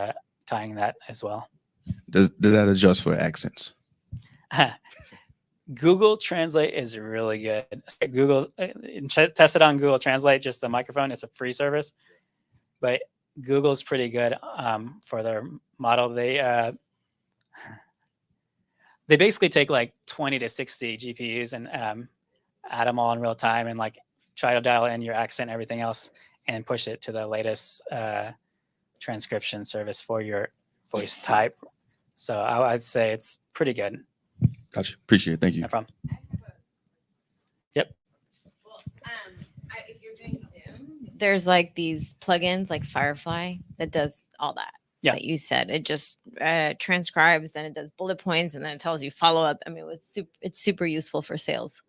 tying that as well. Does that adjust for accents? Google Translate is really good. Google test it on Google Translate, just the microphone. It's a free service, but Google's pretty good for their model. They basically take like 20 to 60 GPUs and add them all in real time and like try to dial in your accent, everything else, and push it to the latest transcription service for your voice type. So I'd say it's pretty good. Gotcha. Appreciate it. Thank you. No problem. Yep. Well, if you're doing Zoom, there's like these plugins like Firefly that does all that. Yeah. That you said. It just transcribes, then it does bullet points, and then it tells you follow up. I mean, it's super useful for sales.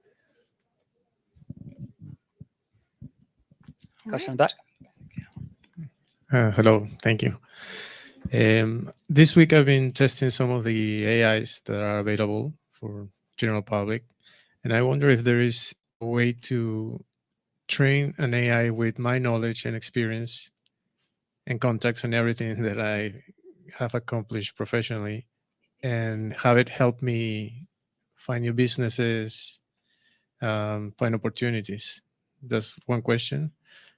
Question back. Hello, thank you. This week I've been testing some of the AIs that are available for general public, and I wonder if there is a way to train an AI with my knowledge and experience and contacts and everything that I have accomplished professionally, and have it help me find new businesses, find opportunities. That's one question.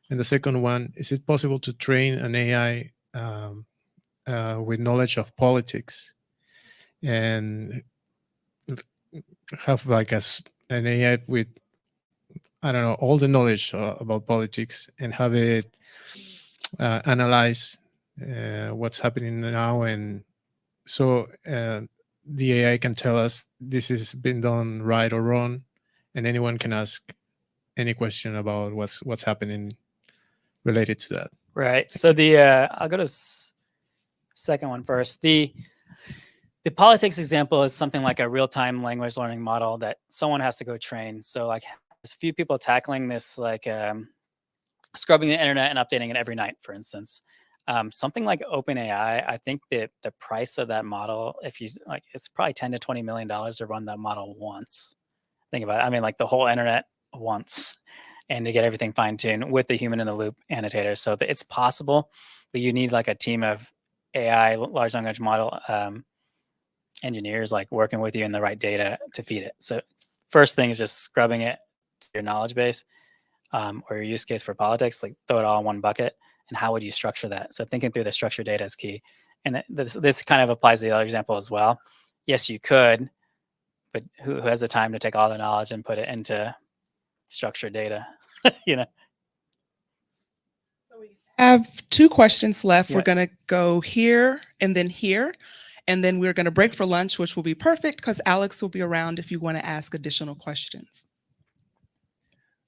And the second one, is it possible to train an AI with knowledge of politics and have like an AI with, I don't know, all the knowledge about politics, and have it analyze what's happening now, and so the AI can tell us this has been done right or wrong, and anyone can ask any question about what's happening related to that. Right. So I'll go to second one first. The politics example is something like a real-time language learning model that someone has to go train. So like there's a few people tackling this, like scrubbing the internet and updating it every night, for instance. Something like OpenAI, I think that the price of that model, if you like, it's probably $10 to $20 million to run that model once. Think about it. I mean, like the whole internet once, and to get everything fine-tuned with the human in the loop annotator. So that it's possible, but you need like a team of AI large language model engineers like working with you in the right data to feed it. So first thing is just scrubbing it to your knowledge base, or your use case for politics, like throw it all in one bucket. And how would you structure that? So thinking through the structured data is key. And this kind of applies to the other example as well. Yes, you could, but who has the time to take all the knowledge and put it into structured data? You know. I have 2 questions left. Yeah. We're going to go here, and then we're going to break for lunch, which will be perfect because Alex will be around if you want to ask additional questions.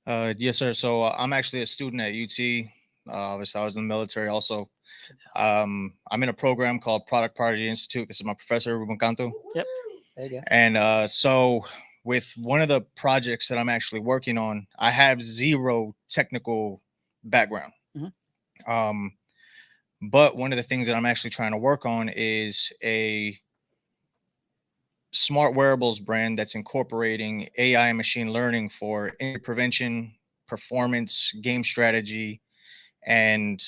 Yes, sir. So I'm actually a student at UT. Obviously, I was in the military also. I'm in a program called Product Party Institute. This is my professor, Ruben Canto. Yep. There you go. And so with one of the projects that I'm actually working on, I have zero technical background. But one of the things that I'm actually trying to work on is a smart wearables brand that's incorporating AI and machine learning for injury prevention, performance, game strategy, and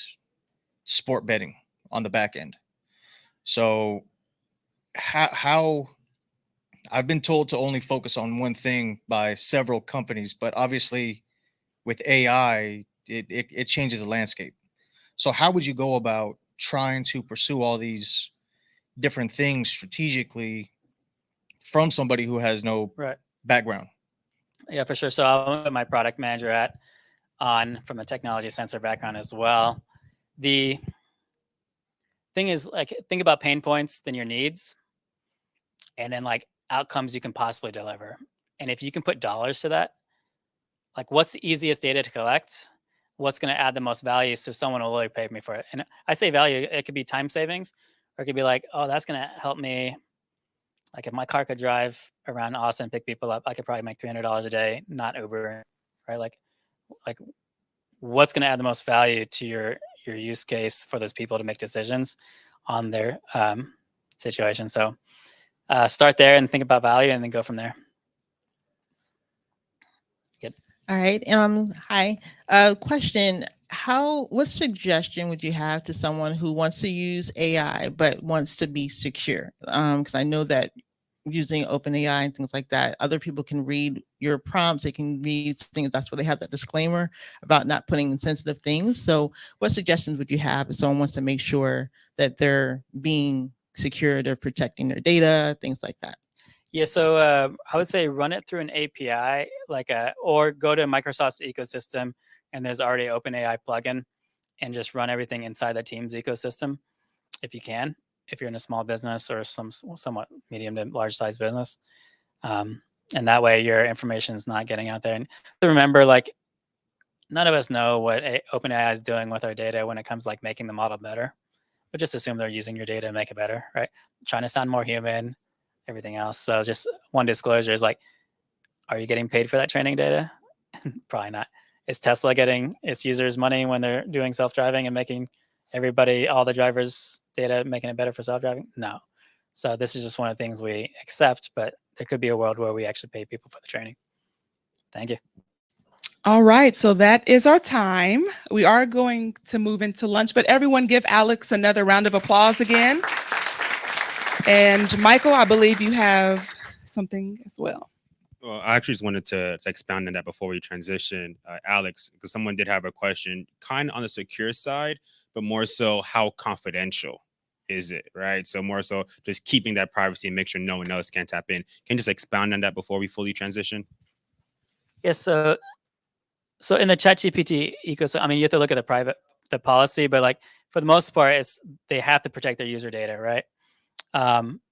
sport betting on the back end. So how I've been told to only focus on one thing by several companies, but obviously with AI, it changes the landscape. So how would you go about trying to pursue all these different things strategically from somebody who has no Right. background? Yeah, for sure. So I'll put my product manager on from a technology sensor background as well. The thing is, like, think about pain points, then your needs, and then like outcomes you can possibly deliver. And if you can put dollars to that, like what's the easiest data to collect? What's going to add the most value so someone will really pay me for it? And I say value, it could be time savings, or it could be like, oh, that's going to help me. Like if my car could drive around Austin, pick people up, I could probably make $300 a day, not Uber, right? Like what's going to add the most value to your use case for those people to make decisions on their situation. So start there and think about value, and then go from there. Good. All right. Hi. Question. What suggestion would you have to someone who wants to use AI but wants to be secure? Because I know that using OpenAI and things like that, other people can read your prompts. They can read things. That's where they have that disclaimer about not putting in sensitive things. So what suggestions would you have if someone wants to make sure that they're being secure, they're protecting their data, things like that? Yeah, so I would say run it through an API, or go to Microsoft's ecosystem, and there's already an OpenAI plugin, and just run everything inside the Teams ecosystem, if you can, if you're in a small business or somewhat medium to large size business, and that way your information is not getting out there. And remember, like, none of us know what OpenAI is doing with our data when it comes like making the model better, but just assume they're using your data to make it better, right? Trying to sound more human, everything else. So just one disclosure is like, are you getting paid for that training data? Probably not. Is Tesla getting its users money when they're doing self-driving and making all the drivers' data, making it better for self-driving? No. So this is just one of the things we accept, but there could be a world where we actually pay people for the training. Thank you. All right, so that is our time. We are going to move into lunch, but everyone give Alex another round of applause again. And Michael, I believe you have something as well. Well, I actually just wanted to expound on that before we transition, Alex, because someone did have a question kind of on the secure side, but more so how confidential is it, right? So more so just keeping that privacy and make sure no one else can tap in. Can you just expound on that before we fully transition? Yes. So in the ChatGPT ecosystem, I mean, you have to look at the policy, but like for the most part, they have to protect their user data, right?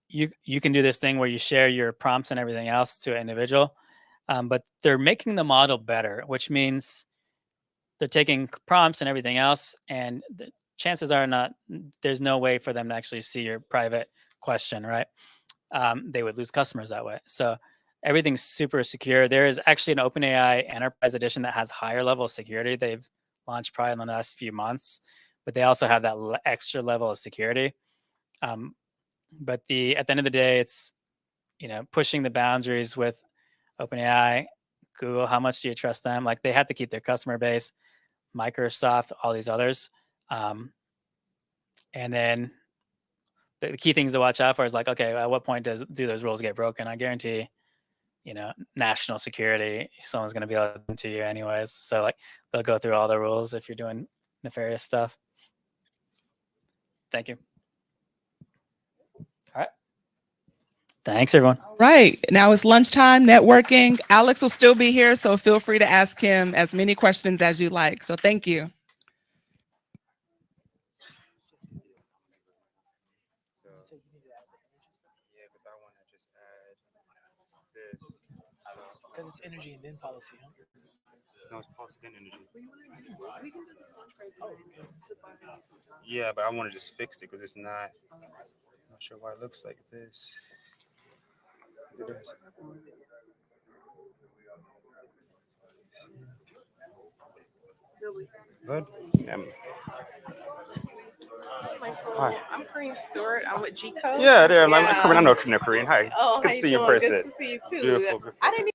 You can do this thing where you share your prompts and everything else to an individual, but they're making the model better, which means they're taking prompts and everything else, and the chances are there's no way for them to actually see your private question, right? They would lose customers that way. So everything's super secure. There is actually an OpenAI Enterprise Edition that has higher level of security. They've launched probably in the last few months, but they also have that extra level of security. But at the end of the day, it's, pushing the boundaries with OpenAI, Google. How much do you trust them? Like, they have to keep their customer base, Microsoft, all these others. And then the key things to watch out for is like, okay, at what point do those rules get broken? I guarantee, national security, someone's going to be able to you anyways. So like they'll go through all the rules if you're doing nefarious stuff. Thank you. All right. Thanks, everyone. Right. Now it's lunchtime, networking. Alex will still be here, so feel free to ask him as many questions as you like. So thank you. Because it's energy and then policy. Huh? No, it's policy and energy. Yeah, but I want to just fix it because it's not. I'm not sure why it looks like this. It does. Good. Hi. I'm Corinne Stewart. I'm with G Code. Yeah, there. I'm Korean. I know Korean. Hi. Oh, Good how to you see you in doing? person. Good to see you too. Beautiful. I didn't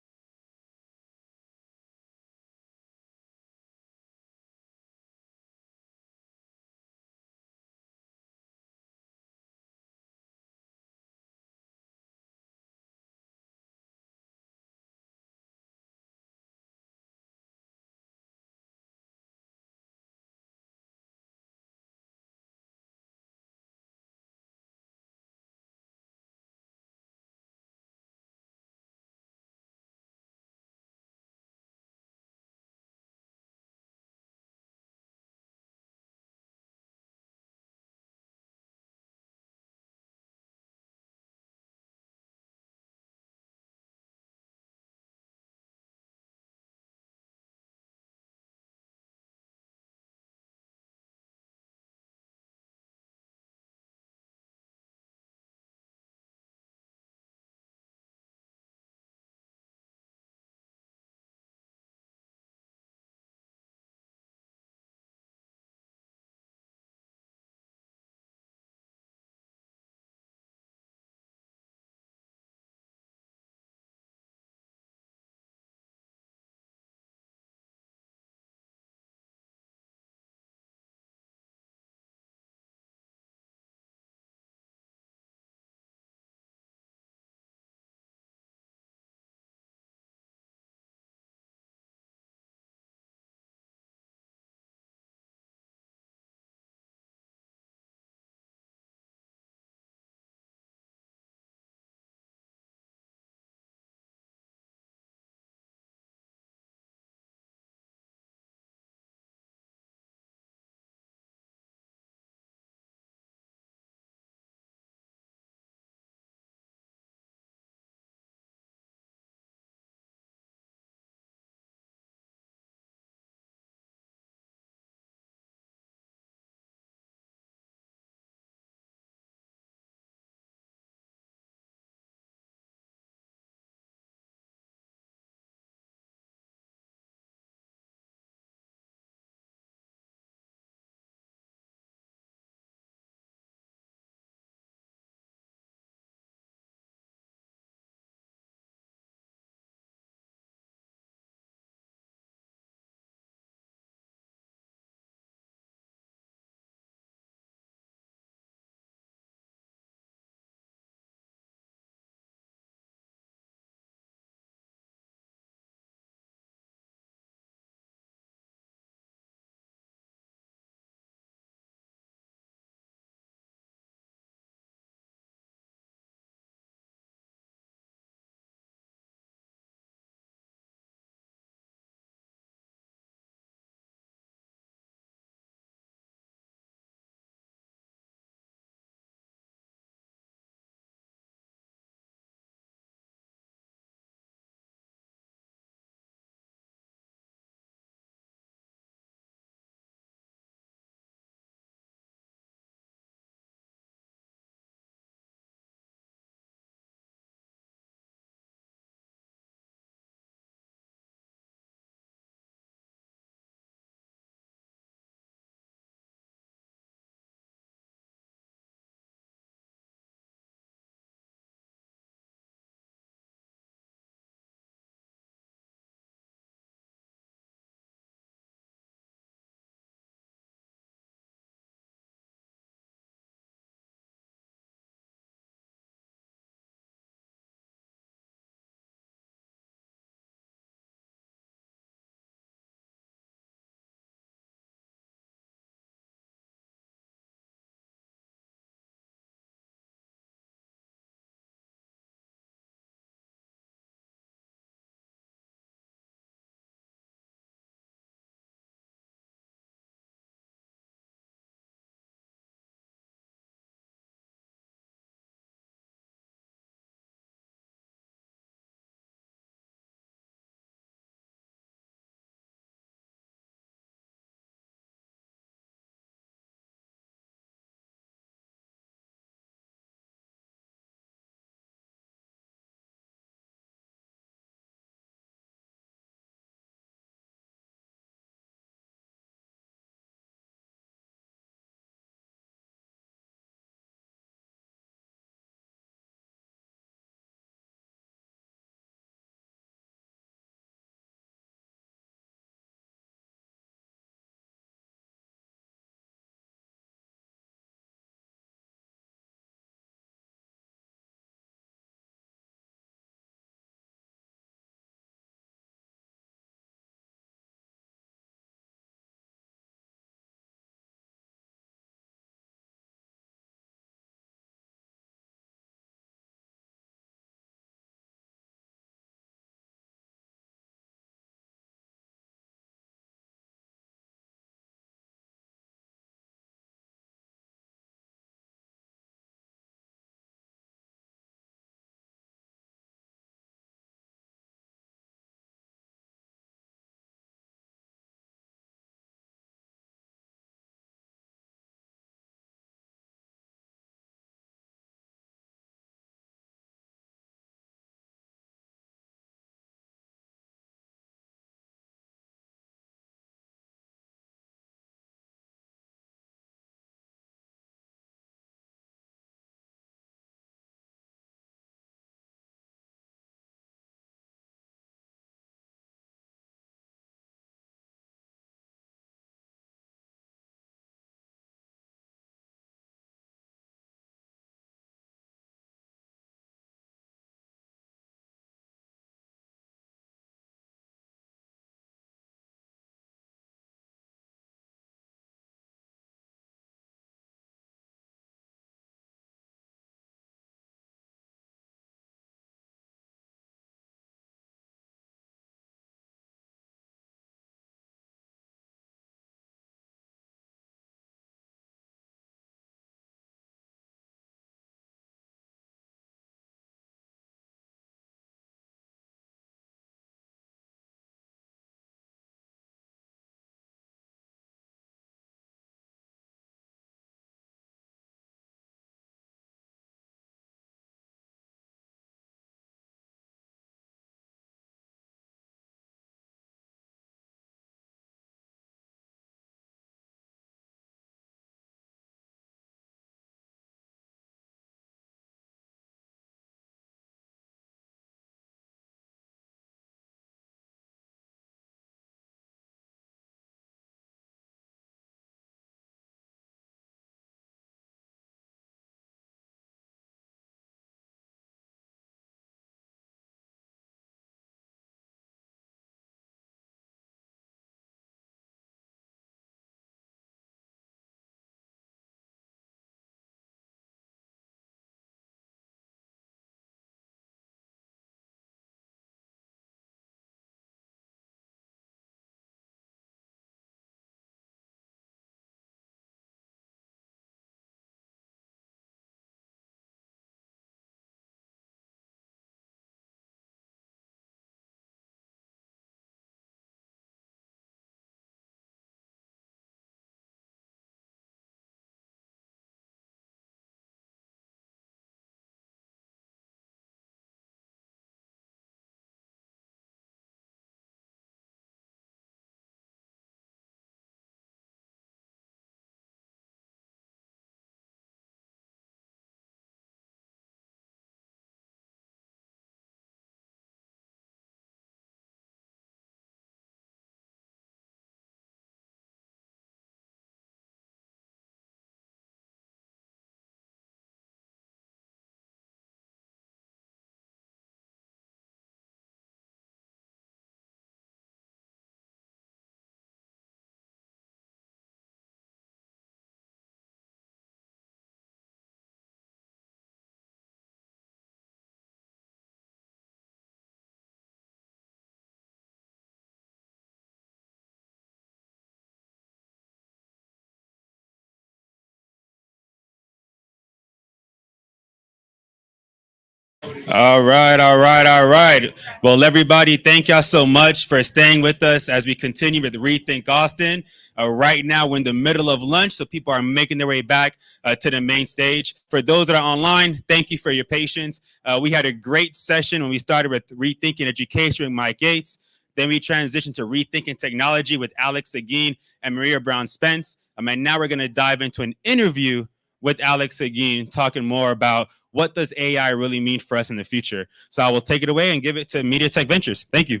All right, all right, all right. Well, everybody, thank y'all so much for staying with us as we continue with ReThink Austin. Right now, we're in the middle of lunch, so people are making their way back to the main stage. For those that are online, thank you for your patience. We had a great session when we started with Rethinking Education with Mike Gates. Then we transitioned to Rethinking Technology with Alex Seguin and Maria Brown-Spence. And now we're going to dive into an interview with Alex Seguin, talking more about what does AI really mean for us in the future. So I will take it away and give it to Media Tech Ventures. Thank you.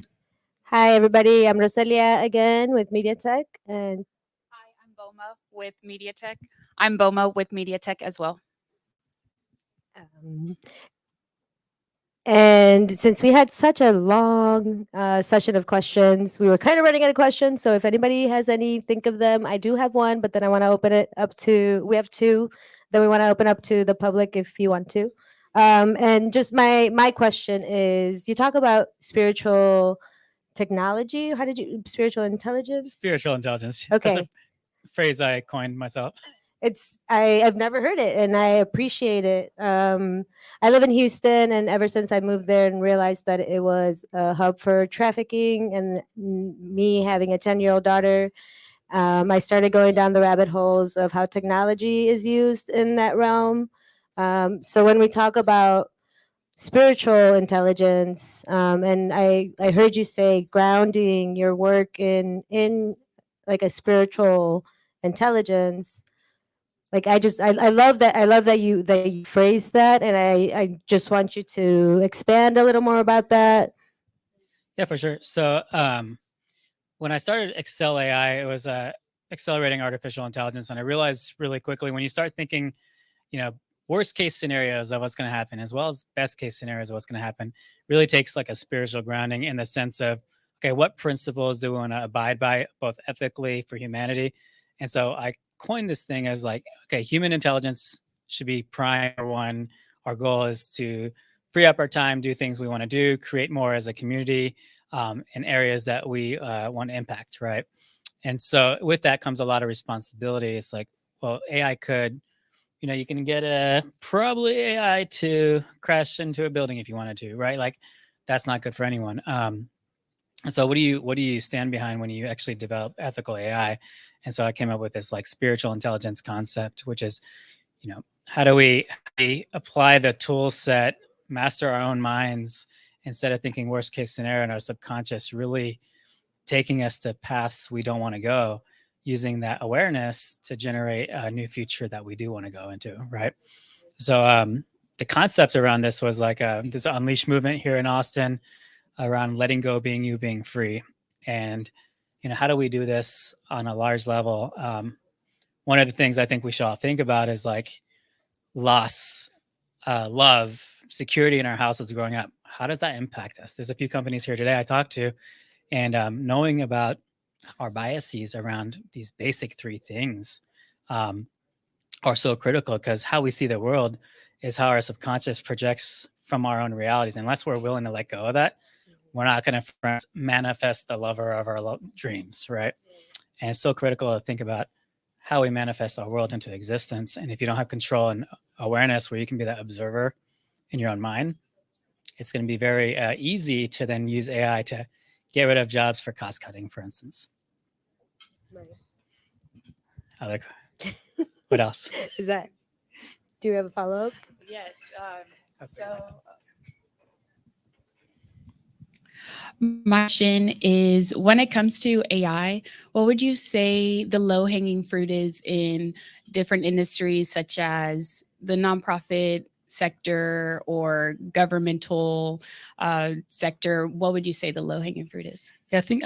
Hi, everybody. I'm Roselia again with MediaTek. And I'm Boma with MediaTek. I'm Boma with MediaTek as well. And since we had such a long session of questions, we were kind of running out of questions. So if anybody has any, think of them. I do have one, but then I want to open it up to, we have two that we want to open up to the public if you want to. And just my question is, you talk about spiritual technology. How did you, spiritual intelligence? Spiritual intelligence. Okay. That's a phrase I coined myself. I've never heard it and I appreciate it. I live in Houston, and ever since I moved there and realized that it was a hub for trafficking, and me having a 10-year-old daughter, I started going down the rabbit holes of how technology is used in that realm. So when we talk about spiritual intelligence, and I heard you say grounding your work in like a spiritual intelligence. Like I love that you phrased that, and I just want you to expand a little more about that. Yeah, for sure. So when I started Excel AI, it was accelerating artificial intelligence, and I realized really quickly when you start thinking, worst case scenarios of what's going to happen, as well as best case scenarios of what's going to happen, really takes like a spiritual grounding in the sense of, okay, what principles do we want to abide by, both ethically for humanity? And so I coined this thing as like, okay, human intelligence should be prime one. Our goal is to free up our time, do things we want to do, create more as a community in areas that we want to impact, right? And so with that comes a lot of responsibility. It's like, well, AI could, you can get probably AI to crash into a building if you wanted to, right? Like that's not good for anyone. So what do you stand behind when you actually develop ethical AI? And so I came up with this like spiritual intelligence concept, which is, how do we apply the tool set, master our own minds instead of thinking worst case scenario in our subconscious, really taking us to paths we don't want to go, using that awareness to generate a new future that we do want to go into, right? So the concept around this was like this Unleash movement here in Austin around letting go, being you, being free. And, how do we do this on a large level? One of the things I think we should all think about is like loss, love, security in our houses growing up. How does that impact us? There's a few companies here today I talked to, and knowing about our biases around these basic three things are so critical, because how we see the world is how our subconscious projects from our own realities. Unless we're willing to let go of that, we're not going to manifest the lover of our dreams, right? And it's so critical to think about how we manifest our world into existence. And if you don't have control and awareness where you can be that observer in your own mind, it's going to be very easy to then use AI to get rid of jobs for cost cutting, for instance. Right. What else? Is that, do you have a follow-up? Yes. My question is, when it comes to AI, what would you say the low-hanging fruit is in different industries, such as the nonprofit sector or governmental sector? What would you say the low-hanging fruit is? Yeah, at the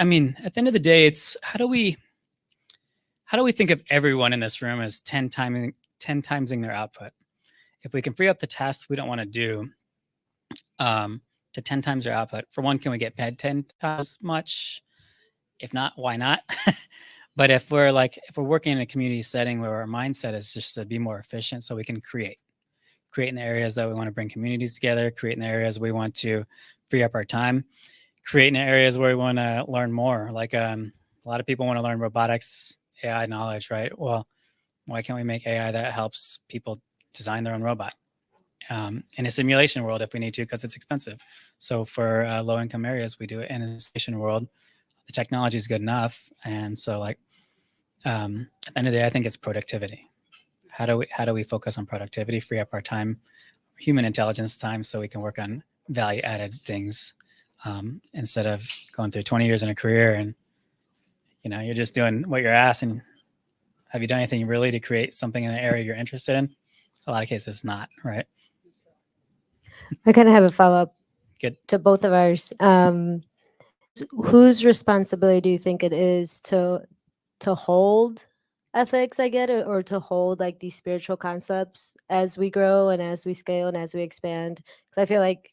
end of the day, it's how do we think of everyone in this room as 10 timesing their output? If we can free up the tasks we don't want to do to 10 times their output, for one, can we get paid 10 times much? If not, why not? But if we're working in a community setting where our mindset is just to be more efficient, so we can create in the areas that we want to bring communities together, create in the areas we want to free up our time, create in the areas where we want to learn more. Like a lot of people want to learn robotics, AI knowledge, right? Well, why can't we make AI that helps people design their own robot in a simulation world if we need to, because it's expensive. So for low-income areas, we do it in a simulation world. The technology is good enough, and so like at the end of the day, I think it's productivity. How do we focus on productivity, free up our time, human intelligence time, so we can work on value-added things instead of going through 20 years in a career and you're just doing what you're asked. And have you done anything really to create something in the area you're interested in? A lot of cases, not, right? I kind of have a follow-up to both of ours. Whose responsibility do you think it is to hold ethics, I get it, or to hold like these spiritual concepts as we grow and as we scale and as we expand? Because I feel like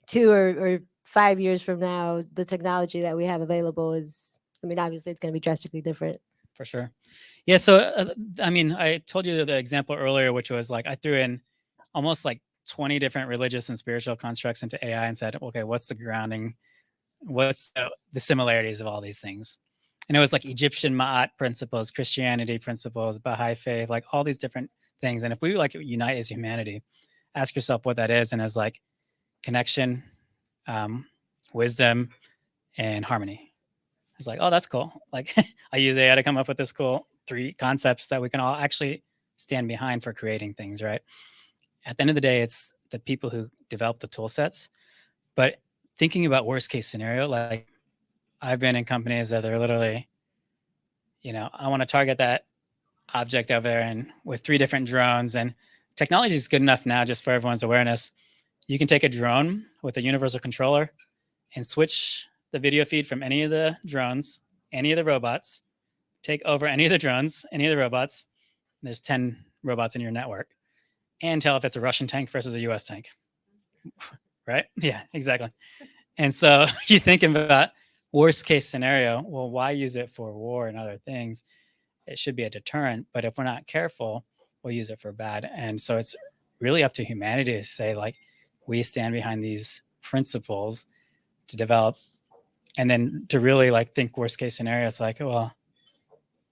2 or 5 years from now, the technology that we have available is, I mean, obviously it's going to be drastically different. For sure. Yeah. So, I mean, I told you the example earlier, which was like, I threw in almost like 20 different religious and spiritual constructs into AI and said, okay, what's the grounding? What's the similarities of all these things? And it was like Egyptian Ma'at principles, Christianity principles, Baha'i faith, like all these different things. And if we like unite as humanity, ask yourself what that is. And it's like connection, wisdom, and harmony. It's like, oh, that's cool. Like I use AI to come up with this cool 3 concepts that we can all actually stand behind for creating things, right? At the end of the day, it's the people who develop the tool sets. But thinking about worst case scenario, like I've been in companies that are literally, I want to target that object over there and with 3 different drones, and technology is good enough now just for everyone's awareness. You can take a drone with a universal controller and switch the video feed from any of the drones, any of the robots, take over any of the drones, any of the robots. There's 10 robots in your network, and tell if it's a Russian tank versus a US tank. Right? Yeah, exactly. And so you think about worst case scenario, well, why use it for war and other things? It should be a deterrent, but if we're not careful, we'll use it for bad. And so it's really up to humanity to say, like, we stand behind these principles to develop, and then to really like think worst case scenarios, like, well,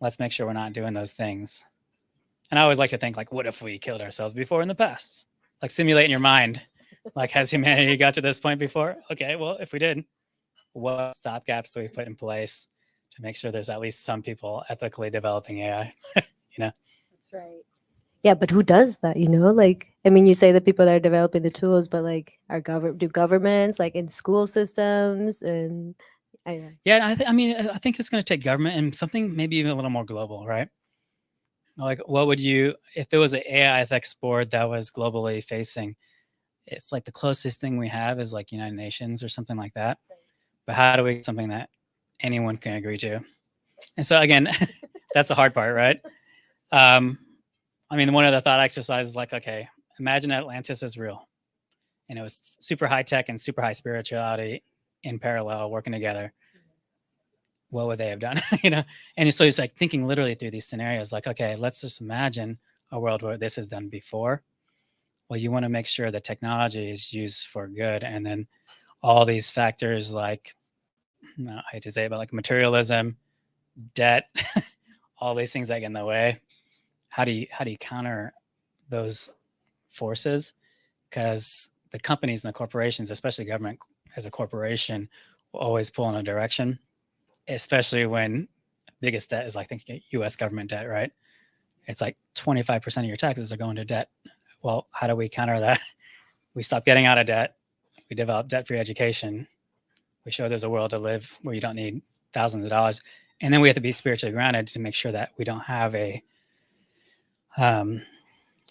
let's make sure we're not doing those things. And I always like to think, like, what if we killed ourselves before in the past? Like, simulate in your mind, like, has humanity got to this point before? Okay, well, if we did, what stopgaps do we put in place to make sure there's at least some people ethically developing AI? That's right. Yeah, but who does that? Like, I mean, you say the people that are developing the tools, but like, do governments, like in school systems, and yeah, I think it's going to take government and something maybe even a little more global, right? Like, what would you, if there was an AI ethics board that was globally facing? It's like the closest thing we have is like United Nations or something like that. But how do we get something that anyone can agree to? And so again, that's the hard part, right? I mean, one of the thought exercises, like, okay, imagine Atlantis is real, and it was super high tech and super high spirituality in parallel, working together. What would they have done? And so it's like thinking literally through these scenarios, like, okay, let's just imagine a world where this is done before. Well, you want to make sure the technology is used for good, and then all these factors, like, I hate to say it, but like materialism, debt, all these things that get in the way. How do you counter those forces? Because the companies and the corporations, especially government as a corporation, will always pull in a direction, especially when biggest debt is, I think, U.S. government debt, right? It's like 25% of your taxes are going to debt. Well, how do we counter that? We stop getting out of debt. We develop debt-free education. We show there's a world to live where you don't need thousands of dollars. And then we have to be spiritually grounded to make sure that we don't have a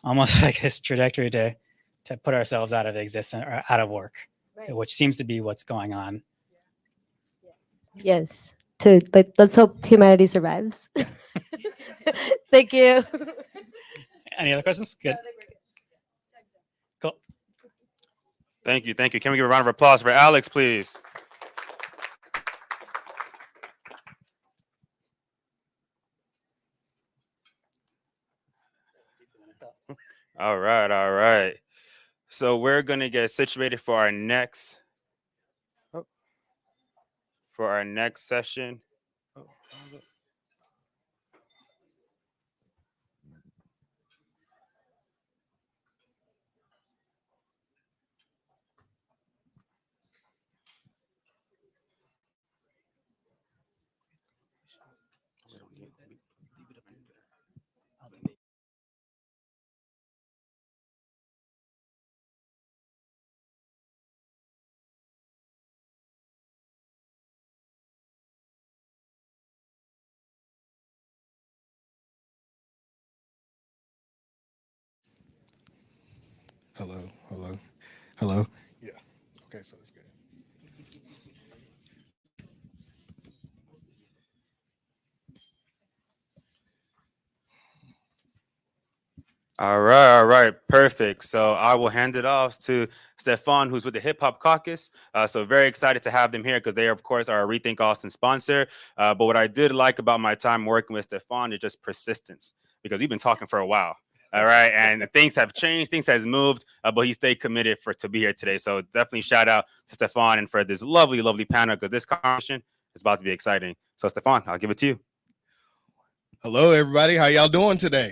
almost like this trajectory to put ourselves out of existence or out of work, right, which seems to be what's going on. Yes. Let's hope humanity survives. Thank you. Any other questions? Good. Cool. Thank you. Thank you. Can we give a round of applause for Alex, please? All right. All right. So we're going to get situated for our next session. Hello, hello, hello. Yeah. Okay, so it's good. All right, perfect. So I will hand it off to Stefan, who's with the Hip Hop Caucus. So very excited to have them here because they, of course, are a ReThink Austin sponsor. But what I did like about my time working with Stefan is just persistence, because we've been talking for a while. All right, and things have changed, things has moved, but he stayed committed to be here today. So definitely shout out to Stefan and for this lovely, lovely panel, because this conversation is about to be exciting. So Stefan, I'll give it to you. Hello, everybody. How y'all doing today?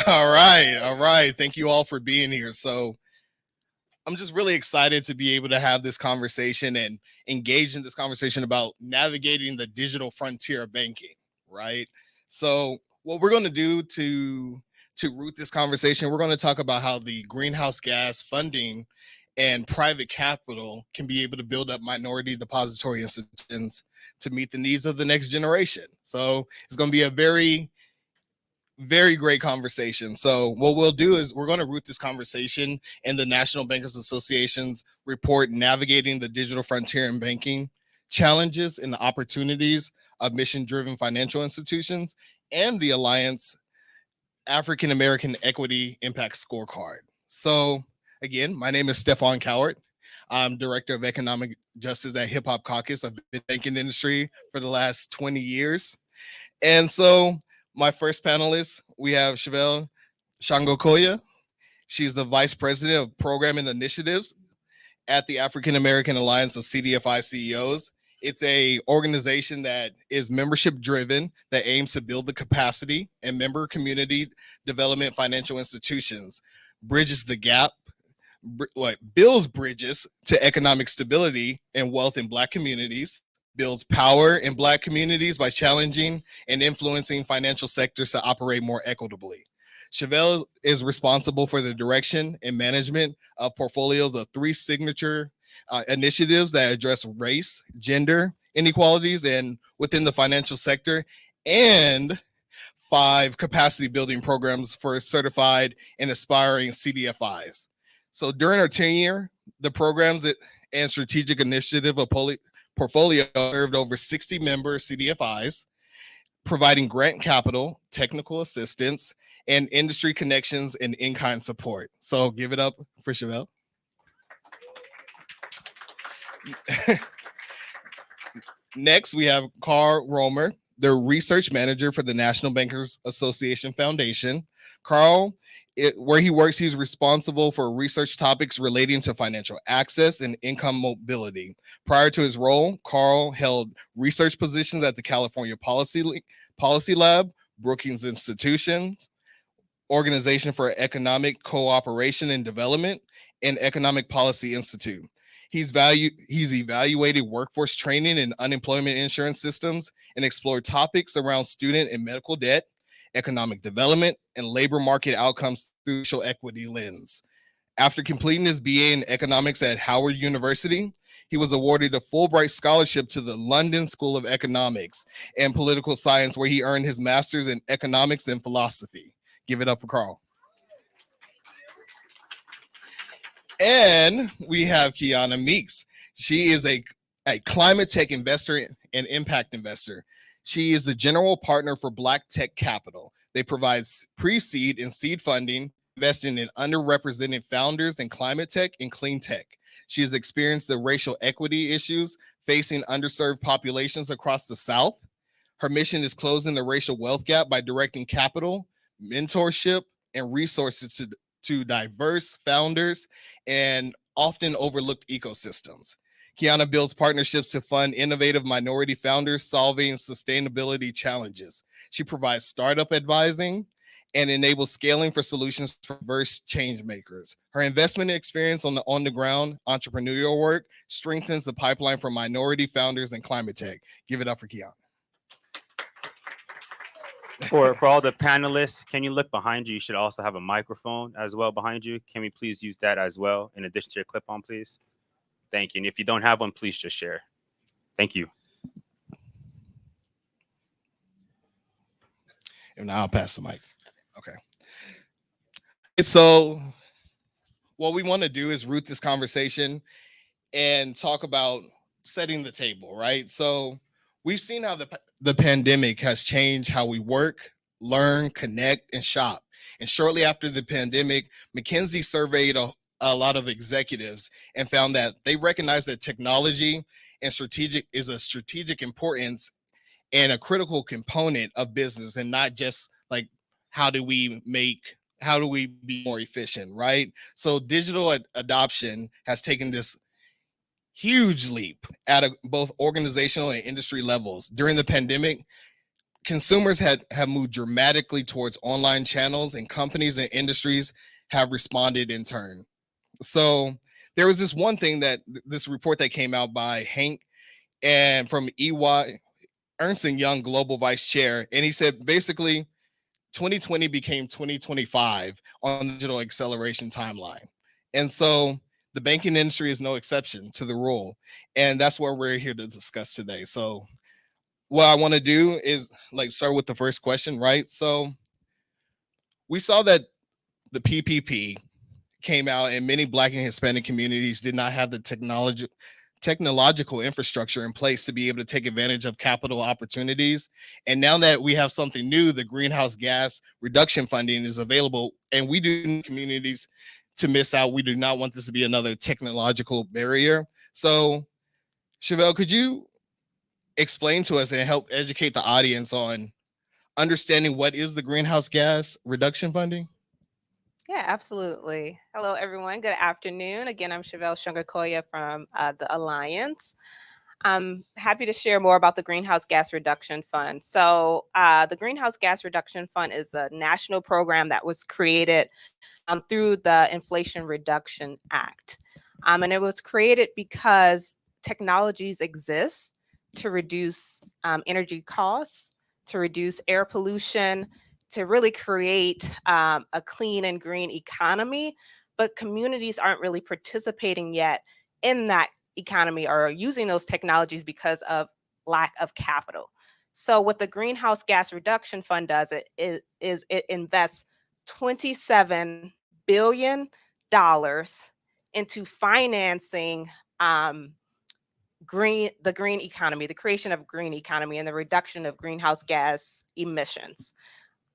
All right. Thank you all for being here. So I'm just really excited to be able to have this conversation and engage in this conversation about navigating the digital frontier of banking, right? So what we're going to do to root this conversation, we're going to talk about how the greenhouse gas funding and private capital can be able to build up minority depository institutions to meet the needs of the next generation. So it's going to be a very great conversation. So what we'll do is we're going to root this conversation in the National Bankers Association's report, Navigating the Digital Frontier in Banking, Challenges and Opportunities of Mission-Driven Financial Institutions, and the Alliance African American Equity Impact Scorecard. So again, my name is Stefan Cowart. I'm Director of Economic Justice at Hip Hop Caucus. I've been in the banking industry for the last 20 years. And so my first panelist, we have Chevelle Shangokoya. She's the Vice President of Program and Initiatives at the African American Alliance of CDFI CEOs. It's a organization that is membership driven, that aims to build the capacity and member community development financial institutions, bridges the gap, builds bridges to economic stability and wealth in Black communities, builds power in Black communities by challenging and influencing financial sectors to operate more equitably. Chevelle is responsible for the direction and management of portfolios of 3 signature initiatives that address race, gender inequalities and within the financial sector, and 5 capacity building programs for certified and aspiring CDFIs. So during our tenure, the programs and strategic initiative of portfolio served over 60 member CDFIs, providing grant capital, technical assistance, and industry connections and in-kind support. So give it up for Chevelle. Next, we have Carl Romer, the research manager for the National Bankers Association Foundation. Carl, where he works, he's responsible for research topics relating to financial access and income mobility. Prior to his role, Carl held research positions at the California Policy Lab, Brookings Institutions, Organization for Economic Cooperation and Development, and Economic Policy Institute. He's evaluated workforce training and unemployment insurance systems and explored topics around student and medical debt, economic development, and labor market outcomes through social equity lens. After completing his BA in economics at Howard University, he was awarded a Fulbright scholarship to the London School of Economics and Political Science, where he earned his master's in economics and philosophy. Give it up for Carl. And we have Kiana Meeks. She is a climate tech investor and impact investor. She is the general partner for Black Tech Capital. They provide pre-seed and seed funding, investing in underrepresented founders in climate tech and clean tech. She has experienced the racial equity issues facing underserved populations across the South. Her mission is closing the racial wealth gap by directing capital, mentorship, and resources to diverse founders and often overlooked ecosystems. Kiana builds partnerships to fund innovative minority founders solving sustainability challenges. She provides startup advising and enables scaling for solutions for diverse change makers. Her investment experience on the ground entrepreneurial work strengthens the pipeline for minority founders in climate tech. Give it up for Kiana. For all the panelists, can you look behind you? You should also have a microphone as well behind you. Can we please use that as well in addition to your clip-on, please? Thank you. And if you don't have one, please just share. Thank you. And now I'll pass the mic. Okay. So what we want to do is root this conversation and talk about setting the table, right? So we've seen how the pandemic has changed how we work, learn, connect, and shop. And shortly after the pandemic, McKinsey surveyed a lot of executives and found that they recognize that technology and strategic importance and a critical component of business, and not just like how do we be more efficient, right? So digital adoption has taken this huge leap at both organizational and industry levels. During the pandemic, consumers have moved dramatically towards online channels, and companies and industries have responded in turn. So there was this one thing that this report that came out by Hank and from EY, Ernst & Young Global Vice Chair, and he said basically 2020 became 2025 on the digital acceleration timeline. And so the banking industry is no exception to the rule. And that's what we're here to discuss today. So what I want to do is like start with the first question, right? So we saw that the PPP came out and many Black and Hispanic communities did not have the technological infrastructure in place to be able to take advantage of capital opportunities. And now that we have something new, the greenhouse gas reduction funding is available, and we do need communities to miss out. We do not want this to be another technological barrier. So Chevelle, could you explain to us and help educate the audience on understanding what is the greenhouse gas reduction funding? Yeah, absolutely. Hello, everyone. Good afternoon. Again, I'm Chevelle Shungakoya from the Alliance. I'm happy to share more about the Greenhouse Gas Reduction Fund. So the Greenhouse Gas Reduction Fund is a national program that was created through the Inflation Reduction Act. And it was created because technologies exist to reduce energy costs, to reduce air pollution, to really create a clean and green economy, but communities aren't really participating yet in that economy or using those technologies because of lack of capital. So what the Greenhouse Gas Reduction Fund does is it invests $27 billion into financing the green economy, the creation of green economy, and the reduction of greenhouse gas emissions.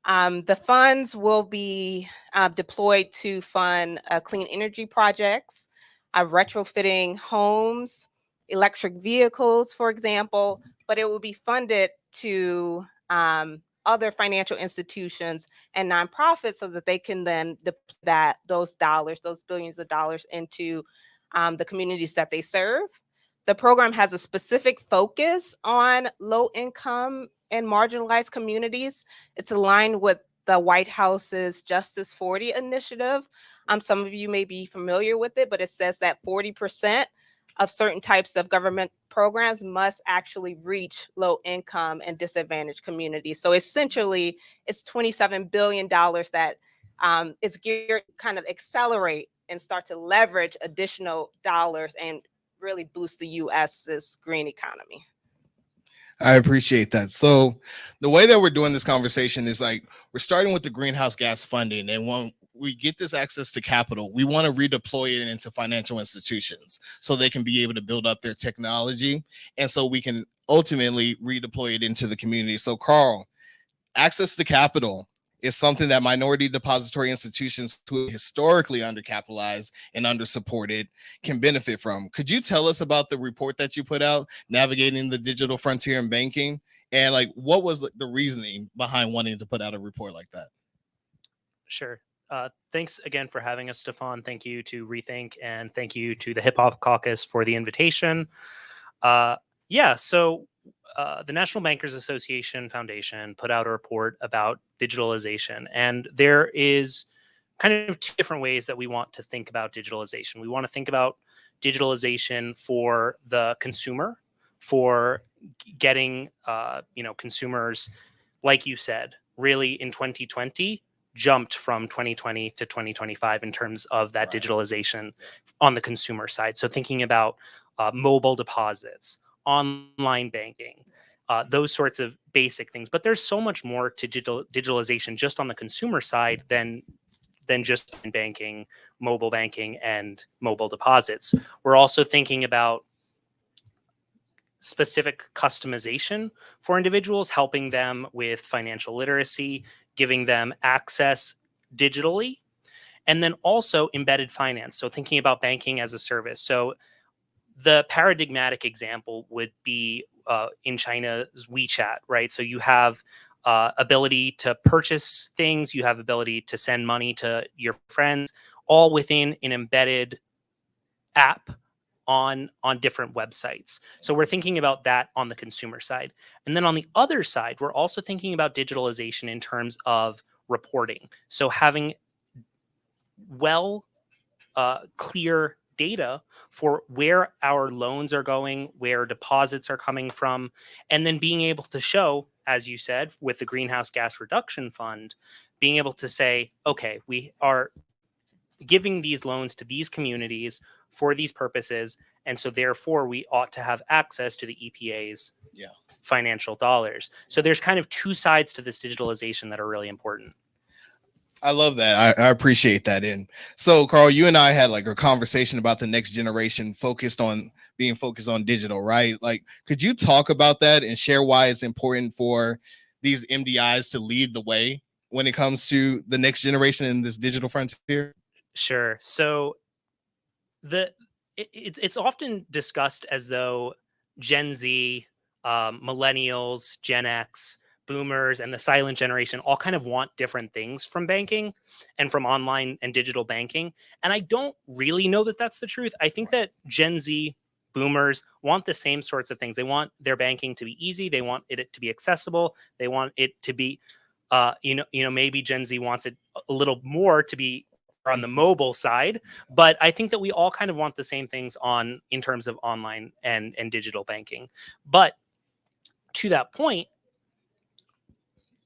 The funds will be deployed to fund clean energy projects, retrofitting homes, electric vehicles, for example, but it will be funded to other financial institutions and nonprofits so that they can then deploy those billions of dollars into the communities that they serve. The program has a specific focus on low income and marginalized communities. It's aligned with the White House's Justice 40 initiative. Some of you may be familiar with it, but it says that 40% of certain types of government programs must actually reach low income and disadvantaged communities. So essentially, it's $27 billion that is geared to kind of accelerate and start to leverage additional dollars and really boost the US's green economy. I appreciate that. So the way that we're doing this conversation is like we're starting with the greenhouse gas funding, and when we get this access to capital, we want to redeploy it into financial institutions so they can be able to build up their technology, and so we can ultimately redeploy it into the community. So Carl, access to capital is something that minority depository institutions who are historically undercapitalized and undersupported can benefit from. Could you tell us about the report that you put out, Navigating the Digital Frontier in Banking? And like, what was the reasoning behind wanting to put out a report like that? Sure. Thanks again for having us, Stefan. Thank you to ReThink, and thank you to the Hip Hop Caucus for the invitation. So the National Bankers Association Foundation put out a report about digitalization, and there is kind of two different ways that we want to think about digitalization. We want to think about digitalization for the consumer, for getting consumers, like you said, really in 2020 jumped from 2020 to 2025 in terms of that digitalization on the consumer side. So thinking about mobile deposits, online banking, those sorts of basic things. But there's so much more to digitalization just on the consumer side than than just banking, mobile banking, and mobile deposits. We're also thinking about specific customization for individuals, helping them with financial literacy, giving them access digitally, and then also embedded finance. So thinking about banking as a service. So the paradigmatic example would be in China's WeChat, right? So you have ability to purchase things, you have ability to send money to your friends, all within an embedded app on different websites. So we're thinking about that on the consumer side. And then on the other side, we're also thinking about digitalization in terms of reporting. So having clear data for where our loans are going, where deposits are coming from, and then being able to show, as you said, with the Greenhouse Gas Reduction Fund, being able to say, okay, we are giving these loans to these communities for these purposes, and so therefore we ought to have access to the EPA's financial dollars. So there's kind of two sides to this digitalization that are really important. I love that. I appreciate that. And so, Carl, you and I had like a conversation about the next generation focused on digital, right? Like, could you talk about that and share why it's important for these MDIs to lead the way when it comes to the next generation in this digital frontier? Sure. So it's often discussed as though Gen Z, millennials, Gen X, boomers, and the silent generation all kind of want different things from banking and from online and digital banking. And I don't really know that that's the truth. I think that Gen Z, boomers want the same sorts of things. They want their banking to be easy. They want it to be accessible. They want it to be, maybe Gen Z wants it a little more to be on the mobile side, but I think that we all kind of want the same things in terms of online and digital banking. But to that point,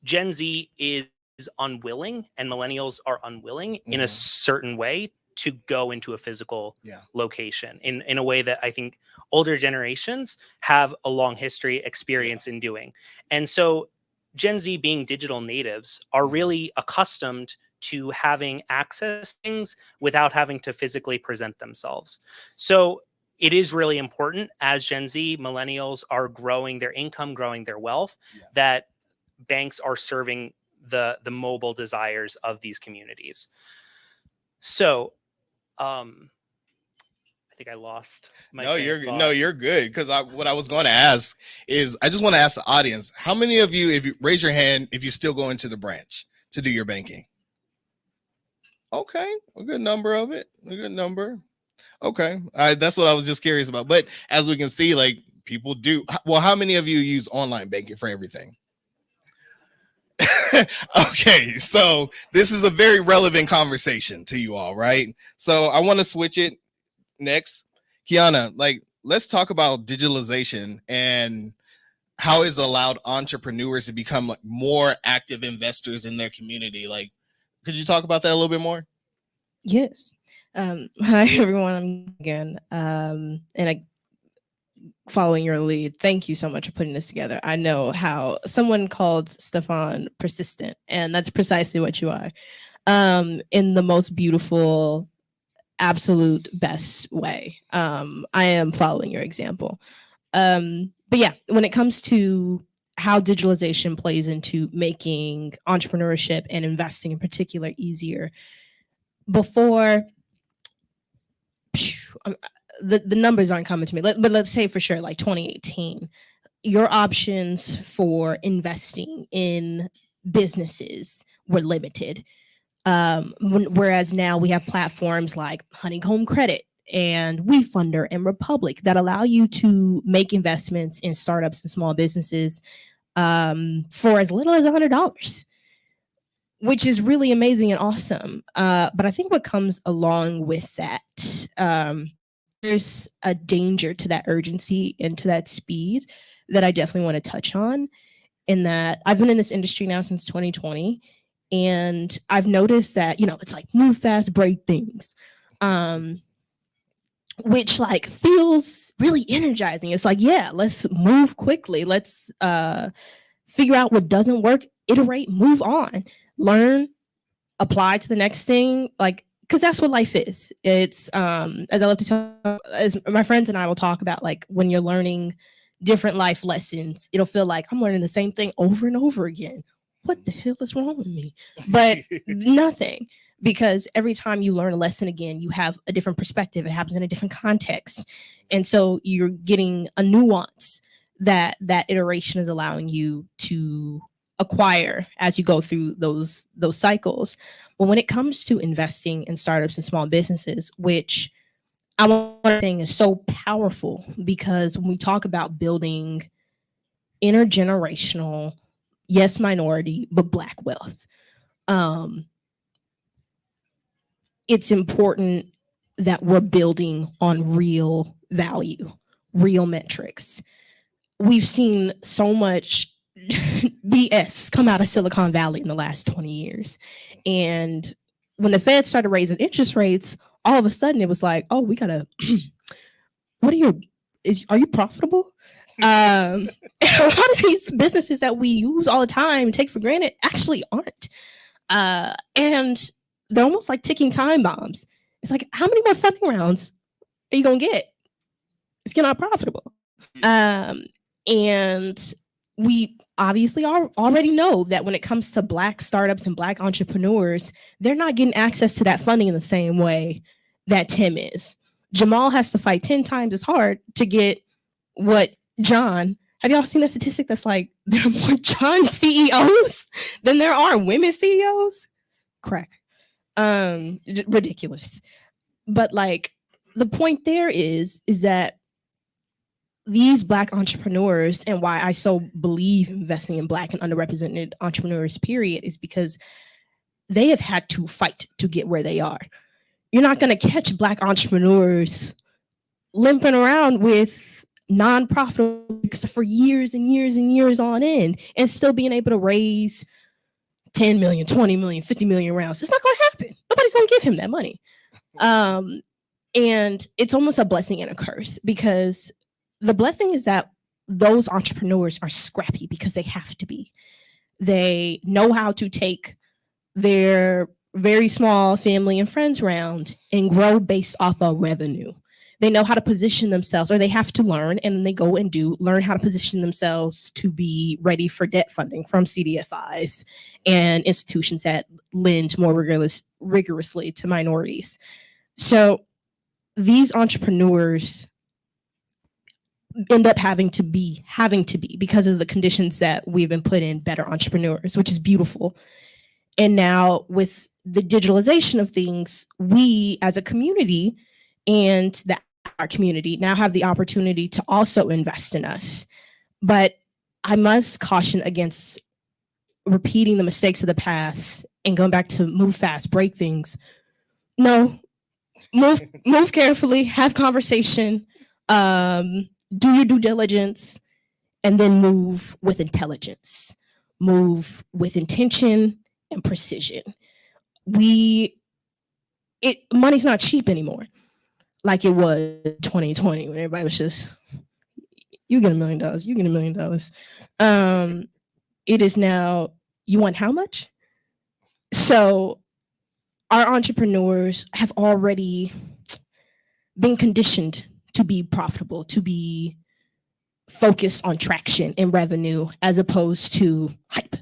Gen Z is unwilling and millennials are unwilling in a certain way to go into a physical location in a way that I think older generations have a long history experience in doing. And so Gen Z, being digital natives, are really accustomed to having access to things without having to physically present themselves. So it is really important as Gen Z, millennials are growing their income, growing their wealth, that banks are serving the mobile desires of these communities. So I think I lost my you're good. Because what I was going to ask is, I just want to ask the audience, how many of you, if you raise your hand, if you still go into the branch to do your banking? Okay, a good number of it. A good number. Okay, that's what I was just curious about. But as we can see, like, people do. Well, how many of you use online banking for everything? Okay, so this is a very relevant conversation to you all, right? So I want to switch it next. Kiana, like, let's talk about digitalization and how it's allowed entrepreneurs to become like more active investors in their community. Like, could you talk about that a little bit more? Yes. Hi everyone. I'm again. And following your lead, thank you so much for putting this together. I know how someone called Stefan persistent, and that's precisely what you are, in the most beautiful, absolute best way. I am following your example. But yeah, when it comes to how digitalization plays into making entrepreneurship and investing in particular easier, before the numbers aren't coming to me, but let's say for sure, like 2018, your options for investing in businesses were limited. Whereas now we have platforms like Honeycomb Credit and WeFunder and Republic that allow you to make investments in startups and small businesses for as little as $100, which is really amazing and awesome. But I think what comes along with that, there's a danger to that urgency and to that speed that I definitely want to touch on, in that I've been in this industry now since 2020. And I've noticed that, it's like move fast, break things, which like feels really energizing. It's like, yeah, let's move quickly. Let's figure out what doesn't work, iterate, move on, learn, apply to the next thing, like, because that's what life is. It's as I love to tell, as my friends and I will talk about, like, when you're learning different life lessons, it'll feel like I'm learning the same thing over and over again. What the hell is wrong with me? But nothing, because every time you learn a lesson again, you have a different perspective. It happens in a different context, and so you're getting a nuance that iteration is allowing you to acquire as you go through those cycles. But when it comes to investing in startups and small businesses, which I want to think is so powerful, because when we talk about building intergenerational, yes, minority, but Black wealth, it's important that we're building on real value, real metrics. We've seen so much BS come out of Silicon Valley in the last 20 years. And when the Fed started raising interest rates, all of a sudden it was like, oh, we gotta, are you profitable? A lot of these businesses that we use all the time and take for granted actually aren't. And they're almost like ticking time bombs. It's like, how many more funding rounds are you gonna get if you're not profitable? And we obviously already know that when it comes to Black startups and Black entrepreneurs, they're not getting access to that funding in the same way that Tim is. Jamal has to fight 10 times as hard to get what John. Have y'all seen that statistic that's like there are more John CEOs than there are women CEOs? Crack. Ridiculous. But like, the point there is that these Black entrepreneurs, and why I so believe investing in Black and underrepresented entrepreneurs, period, is because they have had to fight to get where they are. You're not going to catch Black entrepreneurs limping around with nonprofits for years and years and years on end and still being able to raise 10 million, 20 million, 50 million rounds. It's not going to happen. Nobody's going to give him that money. And it's almost a blessing and a curse, because the blessing is that those entrepreneurs are scrappy because they have to be. They know how to take their very small family and friends round and grow based off of revenue. They know how to position themselves, or they have to learn, and they go and learn how to position themselves to be ready for debt funding from CDFIs and institutions that lend more rigorously to minorities. So these entrepreneurs end up having to be, because of the conditions that we've been put in, better entrepreneurs, which is beautiful. And now with the digitalization of things, we as a community and our community now have the opportunity to also invest in us. But I must caution against repeating the mistakes of the past and going back to move fast, break things. No, move carefully, have conversation, do your due diligence, and then move with intelligence, move with intention and precision. Money's not cheap anymore, like it was 2020 when everybody was just, you get $1 million, you get $1 million. It is now, you want how much? So our entrepreneurs have already been conditioned to be profitable, to be focused on traction and revenue as opposed to hype,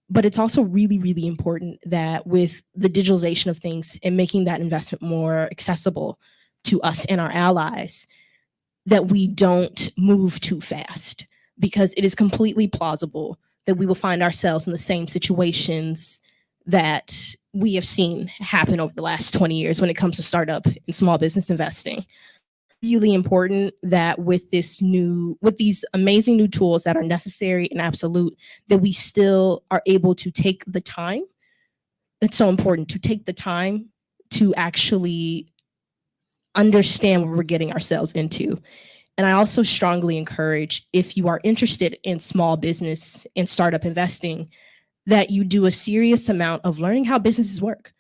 but it's also really, really important that with the digitalization of things and making that investment more accessible to us and our allies, that we don't move too fast, because it is completely plausible that we will find ourselves in the same situations that we have seen happen over the last 20 years when it comes to startup and small business investing. Really important that with these amazing new tools that are necessary and absolute, that we still are able to take the time. It's so important to take the time to actually understand what we're getting ourselves into. And I also strongly encourage, if you are interested in small business and startup investing, that you do a serious amount of learning how businesses work,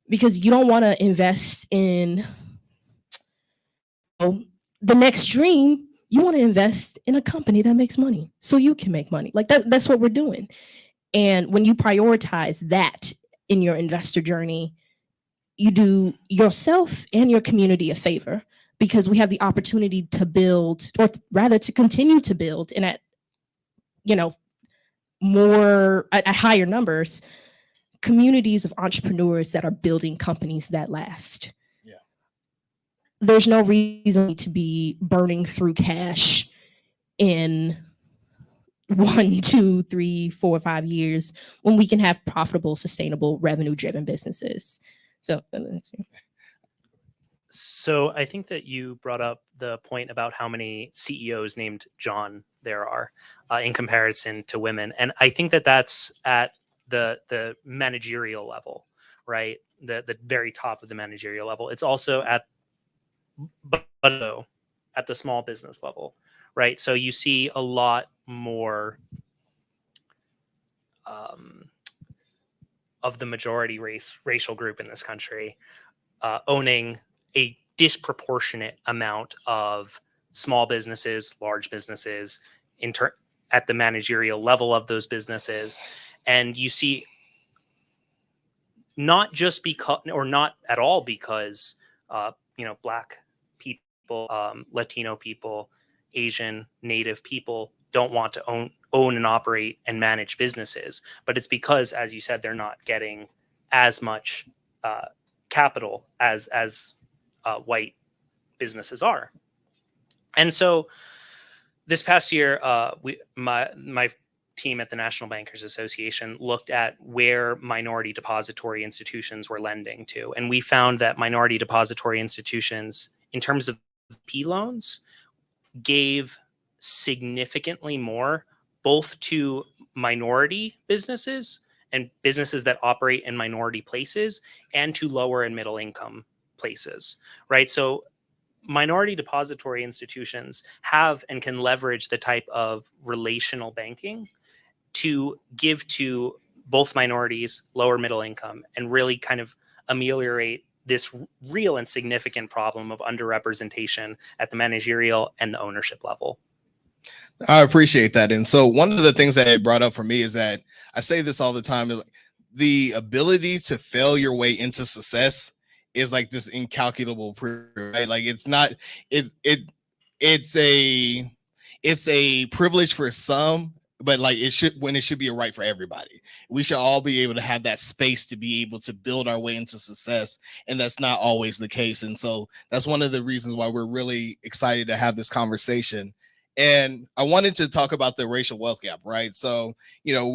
because you don't want to invest in the next dream. You want to invest in a company that makes money so you can make money. Like that's what we're doing. And when you prioritize that in your investor journey, you do yourself and your community a favor, because we have the opportunity to build, or rather to continue to build, and at, you know, more at higher numbers, communities of entrepreneurs that are building companies that last. Yeah. There's no reason to be burning through cash in 1, 2, 3, 4, 5 years when we can have profitable, sustainable, revenue-driven businesses. So I think that you brought up the point about how many CEOs named John there are in comparison to women, and I think that that's at the managerial level, right? The very top of the managerial level. It's also at the small business level, right? So you see a lot more of the majority racial group in this country owning a disproportionate amount of small businesses, large businesses, at the managerial level of those businesses. And you see, not just because, or not at all because, Black people, Latino people, Asian, Native people don't want to own and operate and manage businesses, but it's because, as you said, they're not getting as much capital as white businesses are. And so this past year, my team at the National Bankers Association looked at where minority depository institutions were lending to. And we found that minority depository institutions, in terms of P loans, gave significantly more both to minority businesses and businesses that operate in minority places, and to lower and middle income places, right? So minority depository institutions have and can leverage the type of relational banking to give to both minorities, lower middle income, and really kind of ameliorate this real and significant problem of underrepresentation at the managerial and the ownership level. I appreciate that. And so one of the things that it brought up for me is that I say this all the time, the ability to fail your way into success is like this incalculable, right? Like it's not, it's a privilege for some, but like it should be a right for everybody. We should all be able to have that space to be able to build our way into success. And that's not always the case. And so that's one of the reasons why we're really excited to have this conversation. And I wanted to talk about the racial wealth gap, right? So,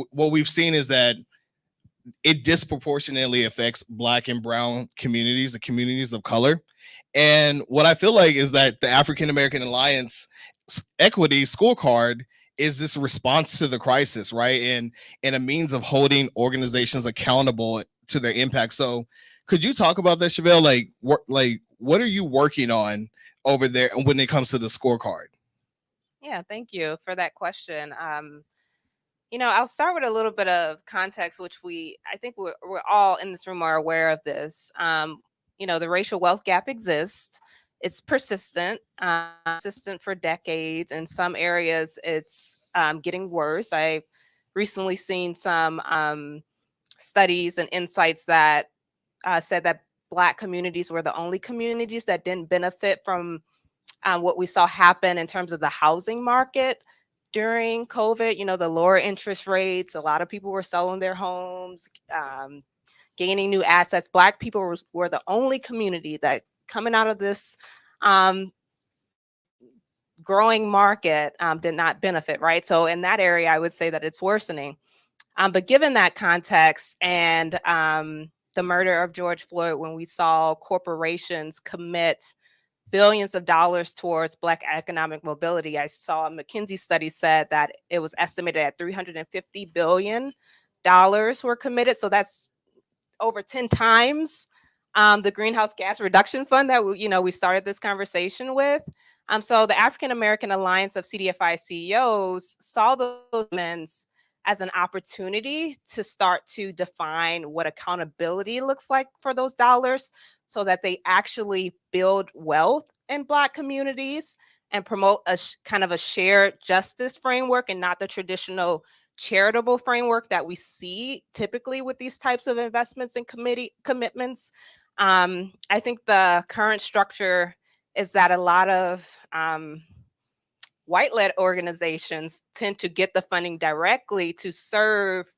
what we've seen is that it disproportionately affects Black and brown communities, the communities of color. And what I feel like is that the African American Alliance Equity Scorecard is this response to the crisis, right? And a means of holding organizations accountable to their impact. So could you talk about that, Chevelle? Like what are you working on over there when it comes to the scorecard? Yeah, thank you for that question. I'll start with a little bit of context, which I think we're all in this room are aware of this. The racial wealth gap exists. It's persistent for decades. In some areas, it's getting worse. I've recently seen some studies and insights that said that Black communities were the only communities that didn't benefit from what we saw happen in terms of the housing market during COVID. The lower interest rates, a lot of people were selling their homes, gaining new assets. Black people were the only community that coming out of this growing market did not benefit, right? So in that area, I would say that it's worsening. But given that context and the murder of George Floyd, when we saw corporations commit billions of dollars towards Black economic mobility, I saw a McKinsey study said that it was estimated at $350 billion were committed. So that's over 10 times the greenhouse gas reduction fund that we started this conversation with. So the African American Alliance of CDFI CEOs saw those movements as an opportunity to start to define what accountability looks like for those dollars, so that they actually build wealth in Black communities and promote a kind of a shared justice framework, and not the traditional charitable framework that we see typically with these types of investments and committee commitments. I think the current structure is that a lot of white-led organizations tend to get the funding directly to serve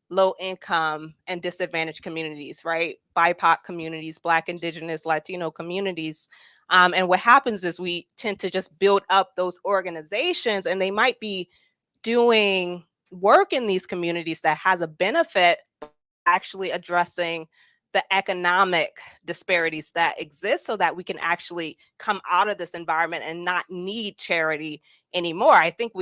low income and disadvantaged communities, right? BIPOC communities, Black, Indigenous, Latino communities. And what happens is we tend to just build up those organizations, and they might be doing work in these communities that has a benefit, actually addressing the economic disparities that exist so that we can actually come out of this environment and not need charity anymore. I think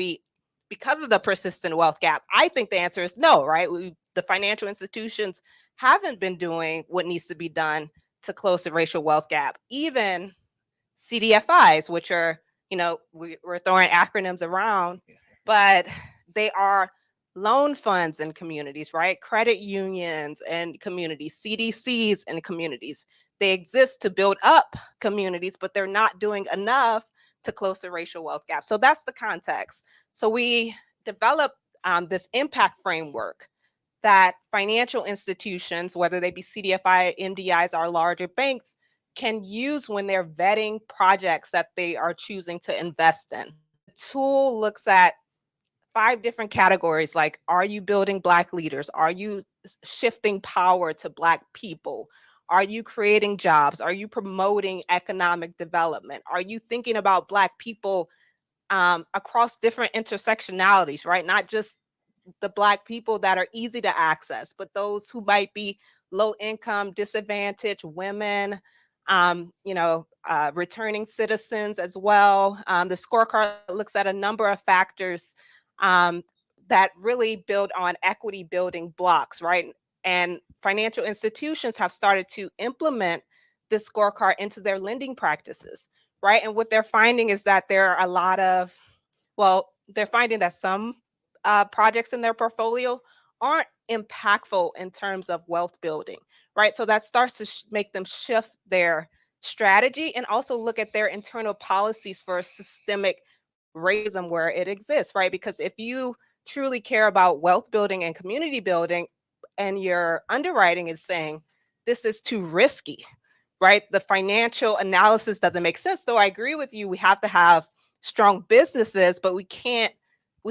because of the persistent wealth gap, I think the answer is no, right? The financial institutions haven't been doing what needs to be done to close the racial wealth gap. Even CDFIs, which are, we're throwing acronyms around, but they are loan funds in communities, right? Credit unions and communities, CDCs and communities. They exist to build up communities, but they're not doing enough to close the racial wealth gap. So that's the context. So we developed this impact framework that financial institutions, whether they be CDFI, MDIs, or larger banks, can use when they're vetting projects that they are choosing to invest in. The tool looks at 5 different categories, like, are you building Black leaders? Are you shifting power to Black people? Are you creating jobs? Are you promoting economic development? Are you thinking about Black people across different intersectionalities, right? Not just the Black people that are easy to access, but those who might be low income, disadvantaged, women, returning citizens as well. The scorecard looks at a number of factors that really build on equity building blocks, right? And financial institutions have started to implement this scorecard into their lending practices, right? And what they're finding is that there are a lot of, they're finding that some projects in their portfolio aren't impactful in terms of wealth building, right? So that starts to make them shift their strategy and also look at their internal policies for systemic racism where it exists, right? Because if you truly care about wealth building and community building, and your underwriting is saying this is too risky, right? The financial analysis doesn't make sense. Though I agree with you, we have to have strong businesses, but we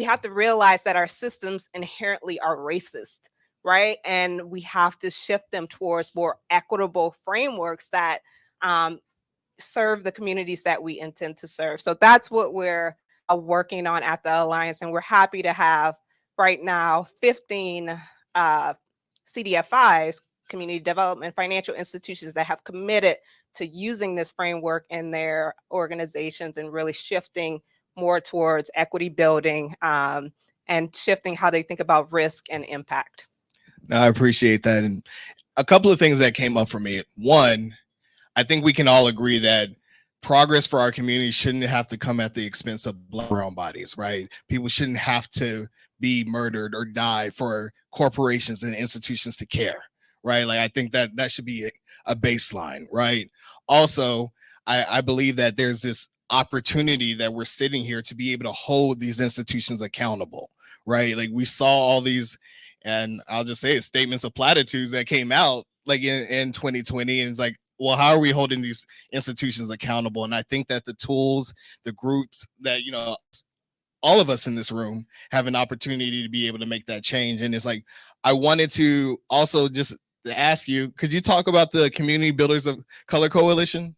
have to realize that our systems inherently are racist, right? And we have to shift them towards more equitable frameworks that serve the communities that we intend to serve. So that's what we're working on at the Alliance. And we're happy to have right now 15 CDFIs, community development financial institutions, that have committed to using this framework in their organizations and really shifting more towards equity building and shifting how they think about risk and impact. I appreciate that. And a couple of things that came up for me. One, I think we can all agree that progress for our community shouldn't have to come at the expense of Black brown bodies, right? People shouldn't have to be murdered or die for corporations and institutions to care, right? Like, I think that that should be a baseline, right? Also, I believe that there's this opportunity that we're sitting here to be able to hold these institutions accountable, right? Like, we saw all these, and I'll just say it, statements of platitudes that came out like in 2020, and it's like, well, how are we holding these institutions accountable? And I think that the tools, the groups that, all of us in this room have an opportunity to be able to make that change. And it's like, I wanted to also just ask you, could you talk about the Community Builders of Color Coalition?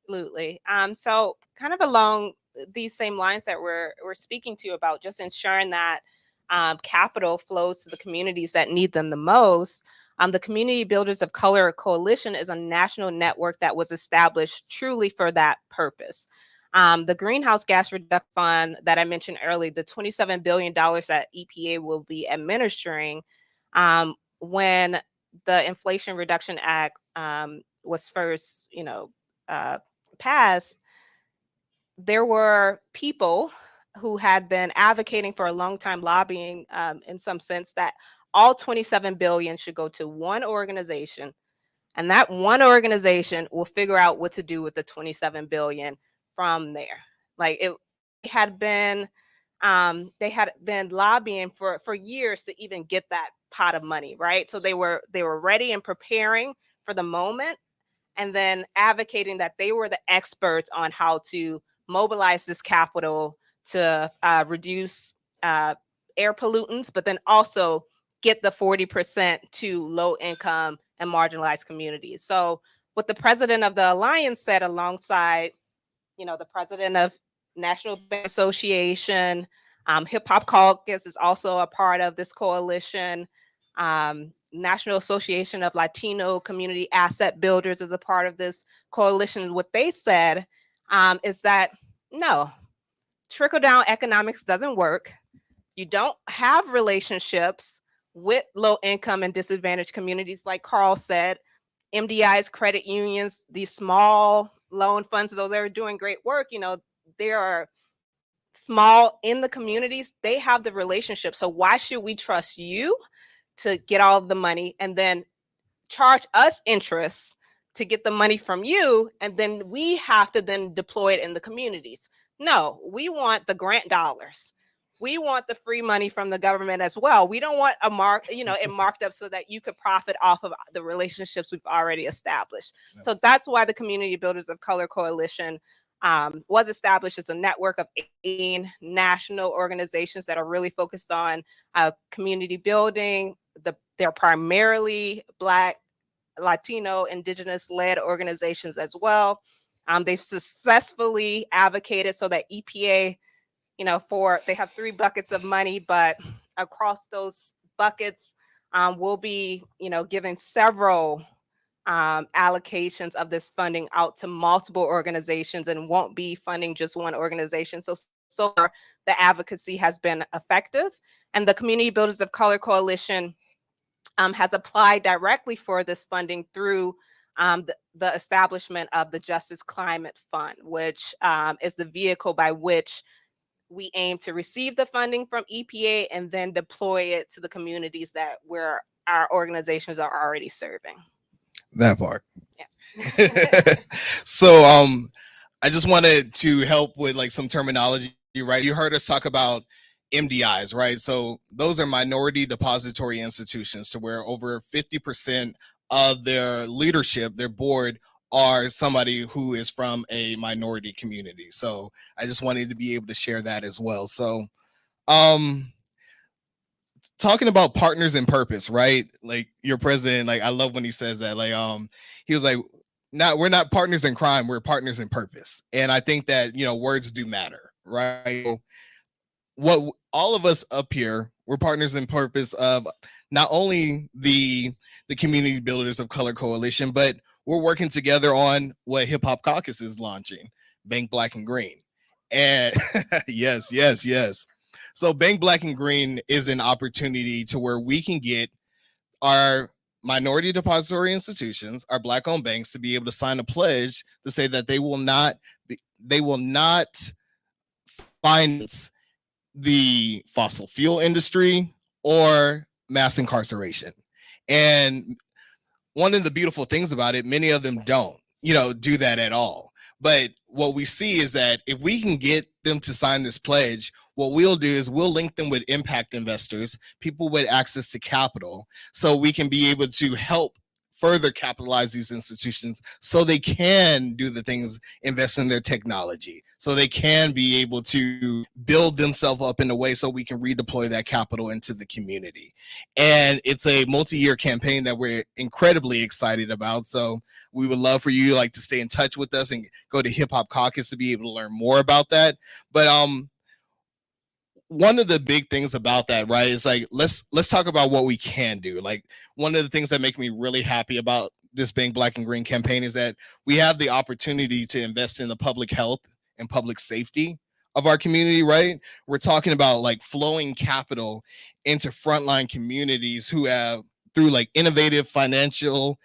Absolutely. So kind of along these same lines that we're speaking to about just ensuring that capital flows to the communities that need them the most. The Community Builders of Color Coalition is a national network that was established truly for that purpose. The Greenhouse Gas Reduction Fund that I mentioned earlier, the $27 billion that EPA will be administering, when the Inflation Reduction Act was first, passed, there were people who had been advocating for a long time, lobbying in some sense, that all 27 billion should go to one organization, and that one organization will figure out what to do with the 27 billion from there. Like, it had been they had been lobbying for years to even get that pot of money, right? So they were ready and preparing for the moment, and then advocating that they were the experts on how to mobilize this capital to reduce air pollutants, but then also get the 40% to low income and marginalized communities. So what the president of the alliance said, alongside, the president of National Bank Association, Hip Hop Caucus is also a part of this coalition. National Association of Latino Community Asset Builders is a part of this coalition. What they said is that no, trickle down economics doesn't work. You don't have relationships with low income and disadvantaged communities. Like Carl said, MDIs, credit unions, these small loan funds, though they're doing great work, they are small in the communities. They have the relationship. So why should we trust you to get all of the money and then charge us interest to get the money from you, and then we have to then deploy it in the communities? No, we want the grant dollars. We want the free money from the government as well. We don't want it marked up so that you could profit off of the relationships we've already established. No. So that's why the Community Builders of Color Coalition was established as a network of 18 national organizations that are really focused on community building. They're primarily Black, Latino, Indigenous-led organizations as well. They've successfully advocated so that EPA, they have 3 buckets of money, but across those buckets, we'll be, giving several allocations of this funding out to multiple organizations, and won't be funding just one organization. So far, the advocacy has been effective, and the Community Builders of Color Coalition has applied directly for this funding through the establishment of the Justice Climate Fund, which is the vehicle by which we aim to receive the funding from EPA and then deploy it to the communities where our organizations are already serving. That part. Yeah. So I just wanted to help with like some terminology, right? You heard us talk about MDIs, right? So those are minority depository institutions, to where over 50% of their leadership, their board, are somebody who is from a minority community. So I just wanted to be able to share that as well. So talking about partners in purpose, right? Like your president, like I love when he says that, like he was like, we're not partners in crime, we're partners in purpose. And I think that, words do matter, right? What all of us up here, we're partners in purpose of not only the Community Builders of Color Coalition, but we're working together on what Hip Hop Caucus is launching, Bank Black and Green. And yes. So Bank Black and Green is an opportunity to where we can get our minority depository institutions, our Black-owned banks, to be able to sign a pledge to say that they will not finance the fossil fuel industry or mass incarceration. And one of the beautiful things about it, many of them don't, do that at all. But what we see is that if we can get them to sign this pledge, what we'll do is we'll link them with impact investors, people with access to capital, so we can be able to help further capitalize these institutions so they can do the things, invest in their technology, so they can be able to build themselves up in a way so we can redeploy that capital into the community. And it's a multi-year campaign that we're incredibly excited about. So we would love for you to stay in touch with us and go to Hip Hop Caucus to be able to learn more about that. But one of the big things about that, right, is let's talk about what we can do. Like, one of the things that make me really happy about this Bank Black and Green campaign is that we have the opportunity to invest in the public health and public safety of our community, right? We're talking about flowing capital into frontline communities who have, through innovative financial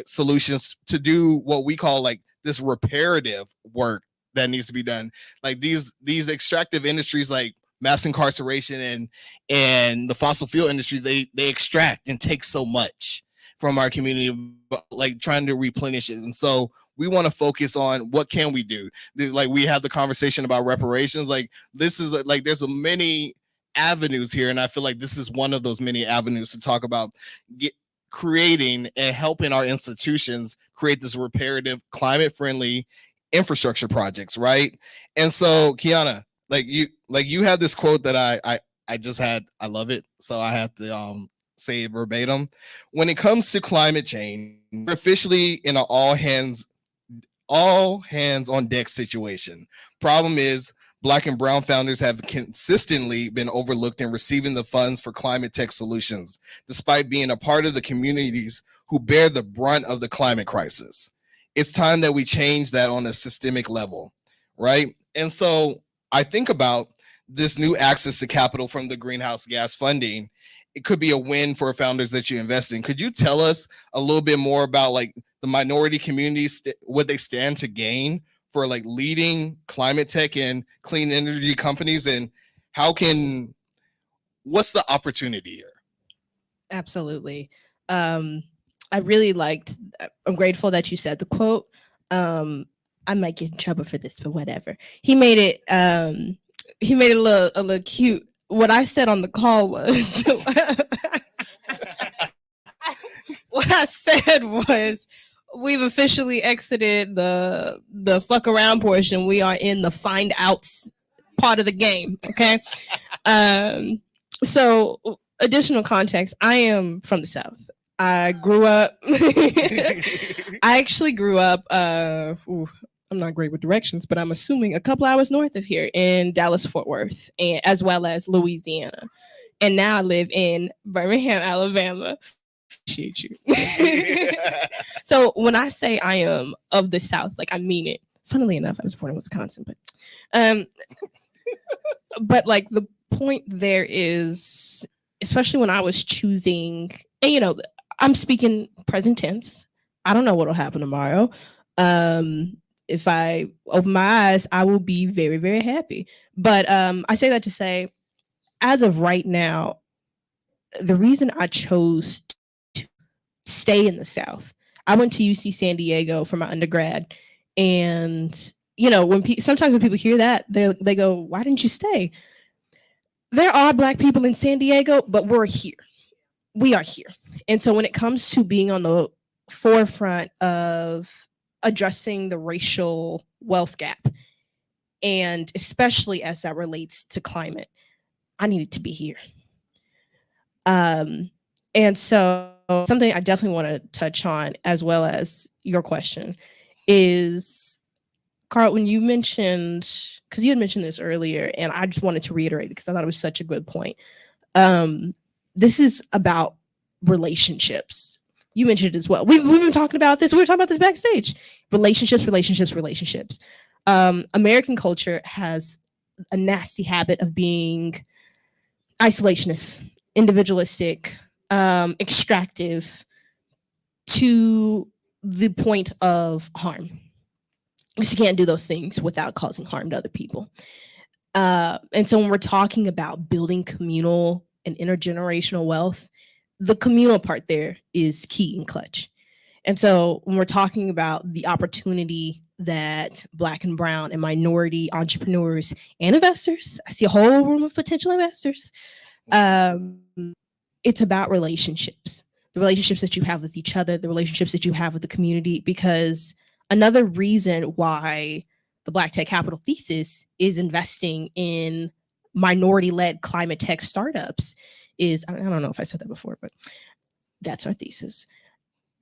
solutions, to do what we call this reparative work that needs to be done. Like these extractive industries like mass incarceration and the fossil fuel industry, they extract and take so much from our community, trying to replenish it. And so We want to focus on what can we do. Like we have the conversation about reparations. Like this is like there's many avenues here, and I feel like this is one of those many avenues to talk about creating and helping our institutions create this reparative, climate-friendly infrastructure projects, right? And so, Kiana, like you have this quote that I just had. I love it, so I have to say it verbatim. When it comes to climate change, we're officially in an all hands on deck situation. Problem is, Black and brown founders have consistently been overlooked in receiving the funds for climate tech solutions, despite being a part of the communities who bear the brunt of the climate crisis. It's time that we change that on a systemic level, right? And so I think about this new access to capital from the greenhouse gas funding. It could be a win for founders that you invest in. Could you tell us a little bit more about like the minority communities, what they stand to gain for like leading climate tech and clean energy companies, and what's the opportunity here? Absolutely. I really I'm grateful that you said the quote. I might get in trouble for this, but whatever. He made it a little cute. What I said on the call was what I said was, we've officially exited the fuck around portion. We are in the find outs part of the game. Okay. So additional context, I am from the South. I grew up I actually grew up I'm not great with directions, but I'm assuming a couple hours north of here in Dallas Fort Worth, and as well as Louisiana. And now I live in Birmingham, Alabama. Appreciate you. So when I say I am of the South, like I mean it. Funnily enough, I was born in Wisconsin, but like the point there is, especially when I was choosing, and I'm speaking present tense. I don't know what'll happen tomorrow. If I open my eyes, I will be very, very happy. But I say that to say, as of right now, the reason I chose to stay in the South, I went to UC San Diego for my undergrad. And, sometimes when people hear that, they go, why didn't you stay? There are Black people in San Diego, but we're here. We are here. And so when it comes to being on the forefront of addressing the racial wealth gap, and especially as that relates to climate, I needed to be here. And so something I definitely want to touch on, as well as your question, is, Carl, when you mentioned, because you had mentioned this earlier, and I just wanted to reiterate because I thought it was such a good point. This is about relationships. You mentioned it as well. We've been talking about this. We were talking about this backstage. Relationships. American culture has a nasty habit of being isolationist, individualistic, extractive, to the point of harm. You can't do those things without causing harm to other people. And so when we're talking about building communal and intergenerational wealth, the communal part there is key and clutch. And so when we're talking about the opportunity that Black and brown and minority entrepreneurs and investors, I see a whole room of potential investors. It's about relationships, the relationships that you have with each other, the relationships that you have with the community, because another reason why the Black Tech Capital thesis is investing in minority-led climate tech startups is, I don't know if I said that before, but that's our thesis,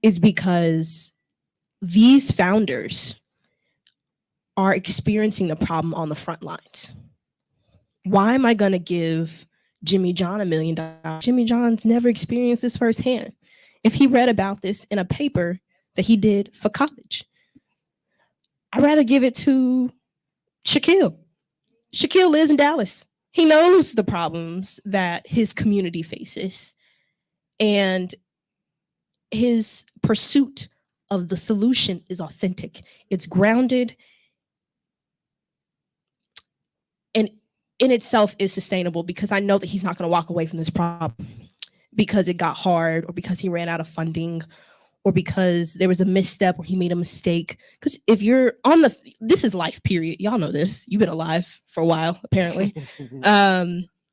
is because these founders are experiencing the problem on the front lines. Why am I going to give Jimmy John $1 million? Jimmy John's never experienced this firsthand. If he read about this in a paper that he did for college, I'd rather give it to Shaquille. Shaquille lives in Dallas. He knows the problems that his community faces, and his pursuit of the solution is authentic. It's grounded, and in itself is sustainable, because I know that he's not going to walk away from this problem because it got hard, or because he ran out of funding, or because there was a misstep or he made a mistake. Because if you're on this is life, period. Y'all know this. You've been alive for a while, apparently.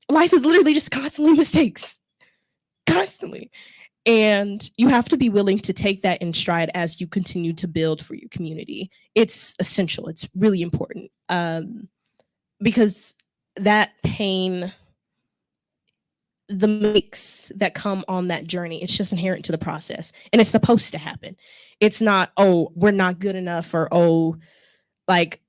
Life is literally just constantly mistakes, constantly. And you have to be willing to take that in stride as you continue to build for your community. It's essential. It's really important, because that pain, the mistakes that come on that journey, it's just inherent to the process, and it's supposed to happen. It's not, oh, we're not good enough, or oh, like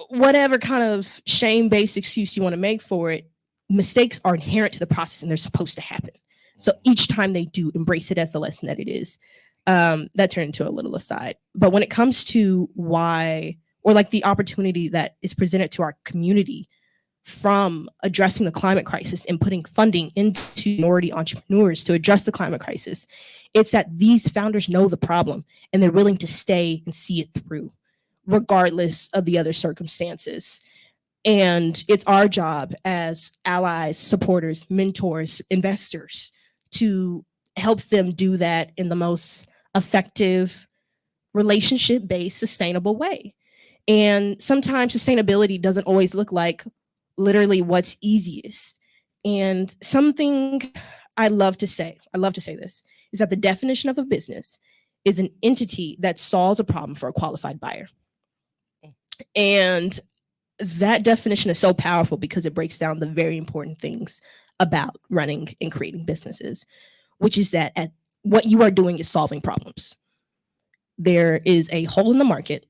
whatever kind of shame-based excuse you want to make for it. Mistakes are inherent to the process, and they're supposed to happen. So each time they do, embrace it as the lesson that it is. That turned into a little aside. But when it comes to why, or like the opportunity that is presented to our community from addressing the climate crisis and putting funding into minority entrepreneurs to address the climate crisis, it's that these founders know the problem and they're willing to stay and see it through, regardless of the other circumstances. And it's our job as allies, supporters, mentors, investors to help them do that in the most effective, relationship-based, sustainable way. And sometimes sustainability doesn't always look like literally what's easiest. And something I love to say this, is that the definition of a business is an entity that solves a problem for a qualified buyer. And that definition is so powerful because it breaks down the very important things about running and creating businesses, which is that what you are doing is solving problems. There is a hole in the market,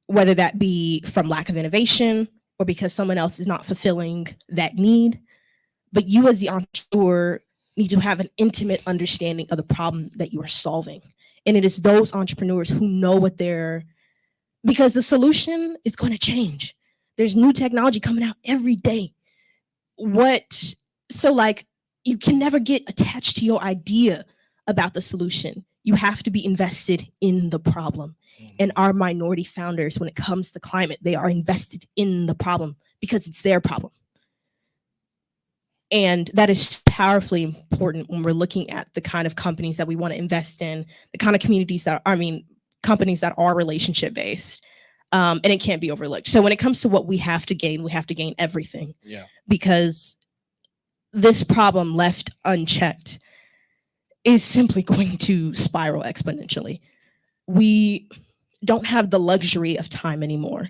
whether that be from lack of innovation or because someone else is not fulfilling that need. But you as the entrepreneur need to have an intimate understanding of the problem that you are solving. And it is those entrepreneurs who know what because the solution is going to change. There's new technology coming out every day. So like, you can never get attached to your idea about the solution. You have to be invested in the problem. And our minority founders, when it comes to climate, they are invested in the problem because it's their problem. And that is powerfully important when we're looking at the kind of companies that we want to invest in, the kind of companies that are relationship based. And it can't be overlooked. So when it comes to what we have to gain everything. Yeah. Because this problem left unchecked is simply going to spiral exponentially. We don't have the luxury of time anymore,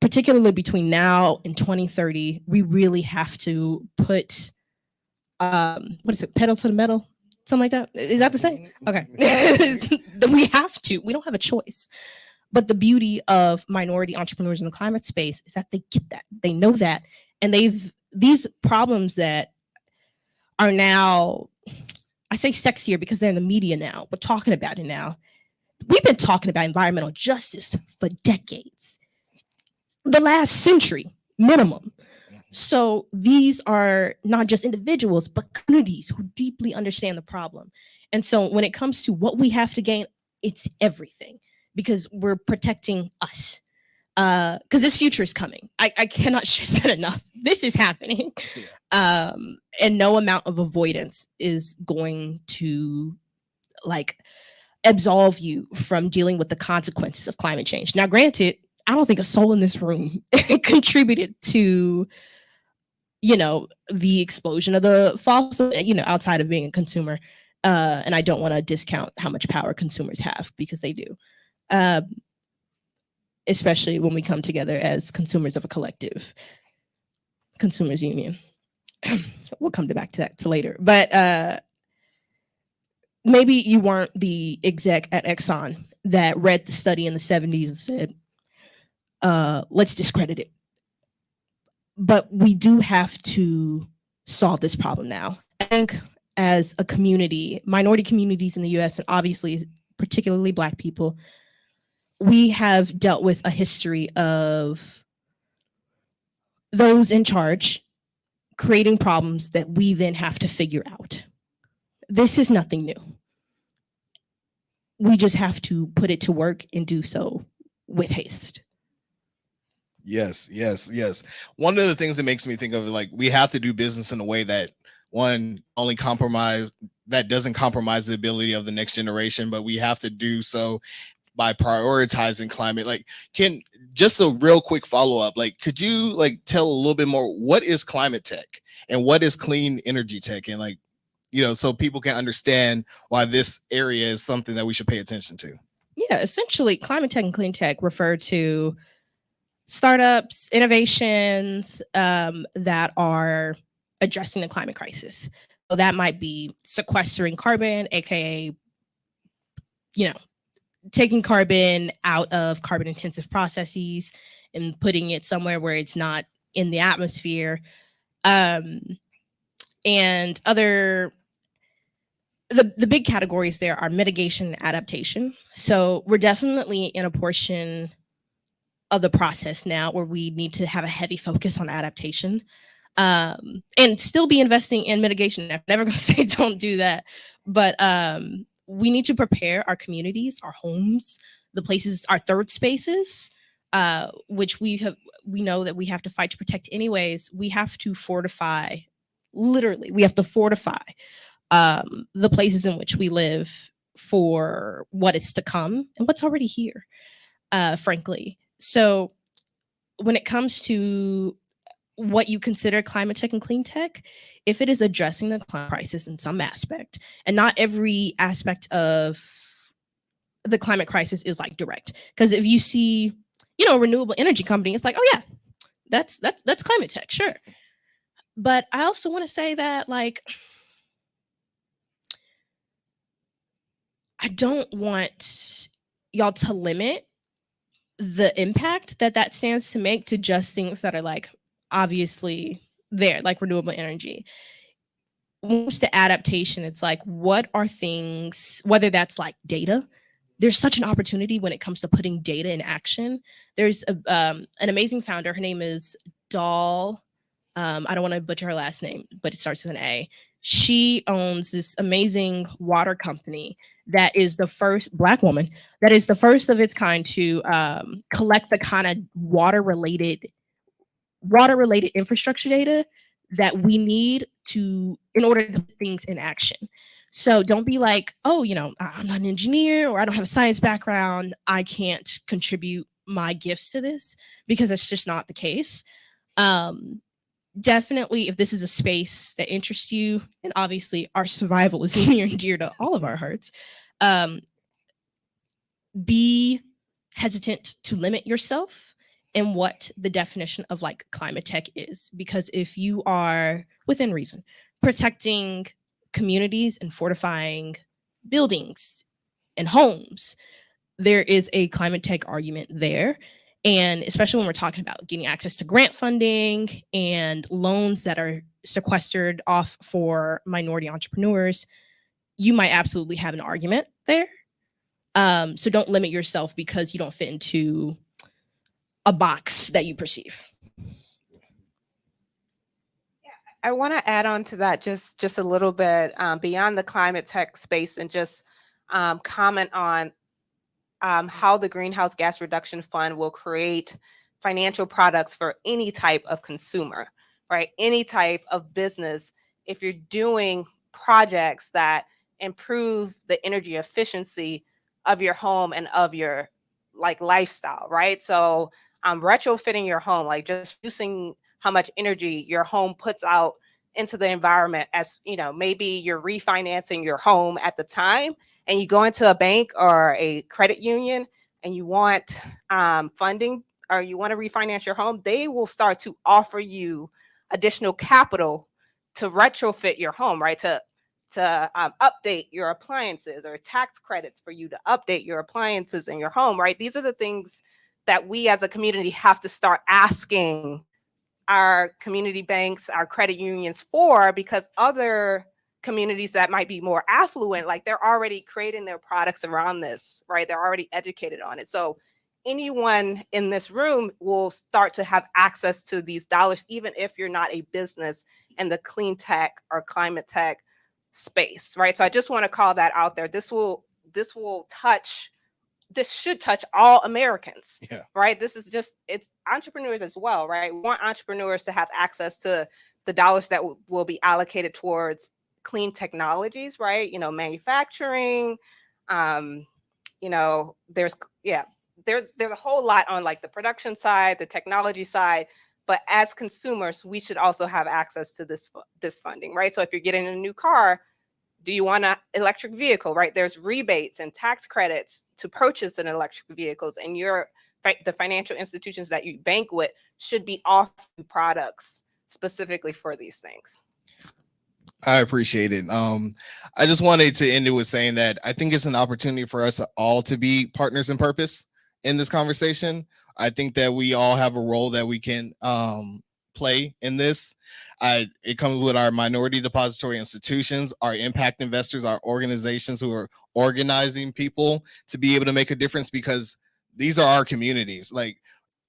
particularly between now and 2030. We really have to put, pedal to the metal? Something like that? Is that the same? Okay. We have to. We don't have a choice. But the beauty of minority entrepreneurs in the climate space is that they get that. They know that. And these problems that are now, I say sexier because they're in the media now, but talking about it now. We've been talking about environmental justice for decades. The last century, minimum. So these are not just individuals, but communities who deeply understand the problem. And so when it comes to what we have to gain, it's everything. Because we're protecting us. Because this future is coming. I cannot stress that enough. This is happening. And no amount of avoidance is going to absolve you from dealing with the consequences of climate change. Now, granted, I don't think a soul in this room contributed to, the explosion of the fossil, outside of being a consumer. And I don't want to discount how much power consumers have, because they do. Especially when we come together as consumers of a collective consumers union. We'll come back to that later. But maybe you weren't the exec at Exxon that read the study in the 70s and said, let's discredit it. But we do have to solve this problem now. I think as a community, minority communities in the US, and obviously particularly Black people, we have dealt with a history of those in charge creating problems that we then have to figure out. This is nothing new. We just have to put it to work and do so with haste. Yes. One of the things that makes me think of, like, we have to do business in a way that, one, only that doesn't compromise the ability of the next generation, but we have to do so by prioritizing climate. Like, can just a real quick follow-up, like, could you like tell a little bit more, what is climate tech and what is clean energy tech? And like, you know, so people can understand why this area is something that we should pay attention to. Yeah, essentially, climate tech and clean tech refer to startups, innovations that are addressing the climate crisis. So that might be sequestering carbon, aka, you know, taking carbon out of carbon intensive processes and putting it somewhere where it's not in the atmosphere. And other the big categories there are mitigation and adaptation. So we're definitely in a portion of the process now where we need to have a heavy focus on adaptation, and still be investing in mitigation. I'm never going to say don't do that, but we need to prepare our communities, our homes, the places, our third spaces, which we know that we have to fight to protect anyways. We have to fortify, literally, we have to fortify the places in which we live for what is to come and what's already here, frankly. So when it comes to what you consider climate tech and clean tech, if it is addressing the climate crisis in some aspect, and not every aspect of the climate crisis is like direct, because if you see, you know, a renewable energy company, it's like, oh yeah, that's climate tech, sure. But I also want to say that, like, I don't want y'all to limit the impact that stands to make to just things that are like obviously there, like renewable energy. When it comes to adaptation, it's like, what are things, whether that's like data, there's such an opportunity when it comes to putting data in action. There's an amazing founder, her name is Dahl. I don't want to butcher her last name, but it starts with an A. She owns this amazing water company that is the first Black woman, that is the first of its kind to collect the kind of water related infrastructure data that we need in order to put things in action. So don't be like, oh, you know, I'm not an engineer or I don't have a science background, I can't contribute my gifts to this, because it's just not the case. Definitely, if this is a space that interests you, and obviously our survival is near and dear to all of our hearts, be hesitant to limit yourself in what the definition of like climate tech is. Because if you are, within reason, protecting communities and fortifying buildings and homes, there is a climate tech argument there. And especially when we're talking about getting access to grant funding and loans that are sequestered off for minority entrepreneurs, you might absolutely have an argument there. So don't limit yourself because you don't fit into a box that you perceive. I want to add on to that just a little bit beyond the climate tech space, and just comment on how the Greenhouse Gas Reduction Fund will create financial products for any type of consumer, right? Any type of business. If you're doing projects that improve the energy efficiency of your home and of your like lifestyle, right? So retrofitting your home, like just reducing how much energy your home puts out into the environment. As you know, maybe you're refinancing your home at the time, and you go into a bank or a credit union and you want funding, or you want to refinance your home, they will start to offer you additional capital to retrofit your home, right? To update your appliances, or tax credits for you to update your appliances in your home, right? These are the things that we as a community have to start asking our community banks, our credit unions for, because other communities that might be more affluent, like they're already creating their products around this, right? They're already educated on it. So anyone in this room will start to have access to these dollars, even if you're not a business in the clean tech or climate tech space, right? So I just want to call that out there. This should touch all Americans, right? This is just, it's entrepreneurs as well, right? We want entrepreneurs to have access to the dollars that will be allocated towards clean technologies, right? Manufacturing, there's a whole lot on like the production side, the technology side, but as consumers, we should also have access to this funding, right? So if you're getting a new car, do you want an electric vehicle, right? There's rebates and tax credits to purchase an electric vehicles, and the financial institutions that you bank with should be offering products specifically for these things. I appreciate it. I just wanted to end it with saying that I think it's an opportunity for us all to be partners in purpose in this conversation. I think that we all have a role that we can play in this. It comes with our minority depository institutions, our impact investors, our organizations who are organizing people to be able to make a difference, because these are our communities. Like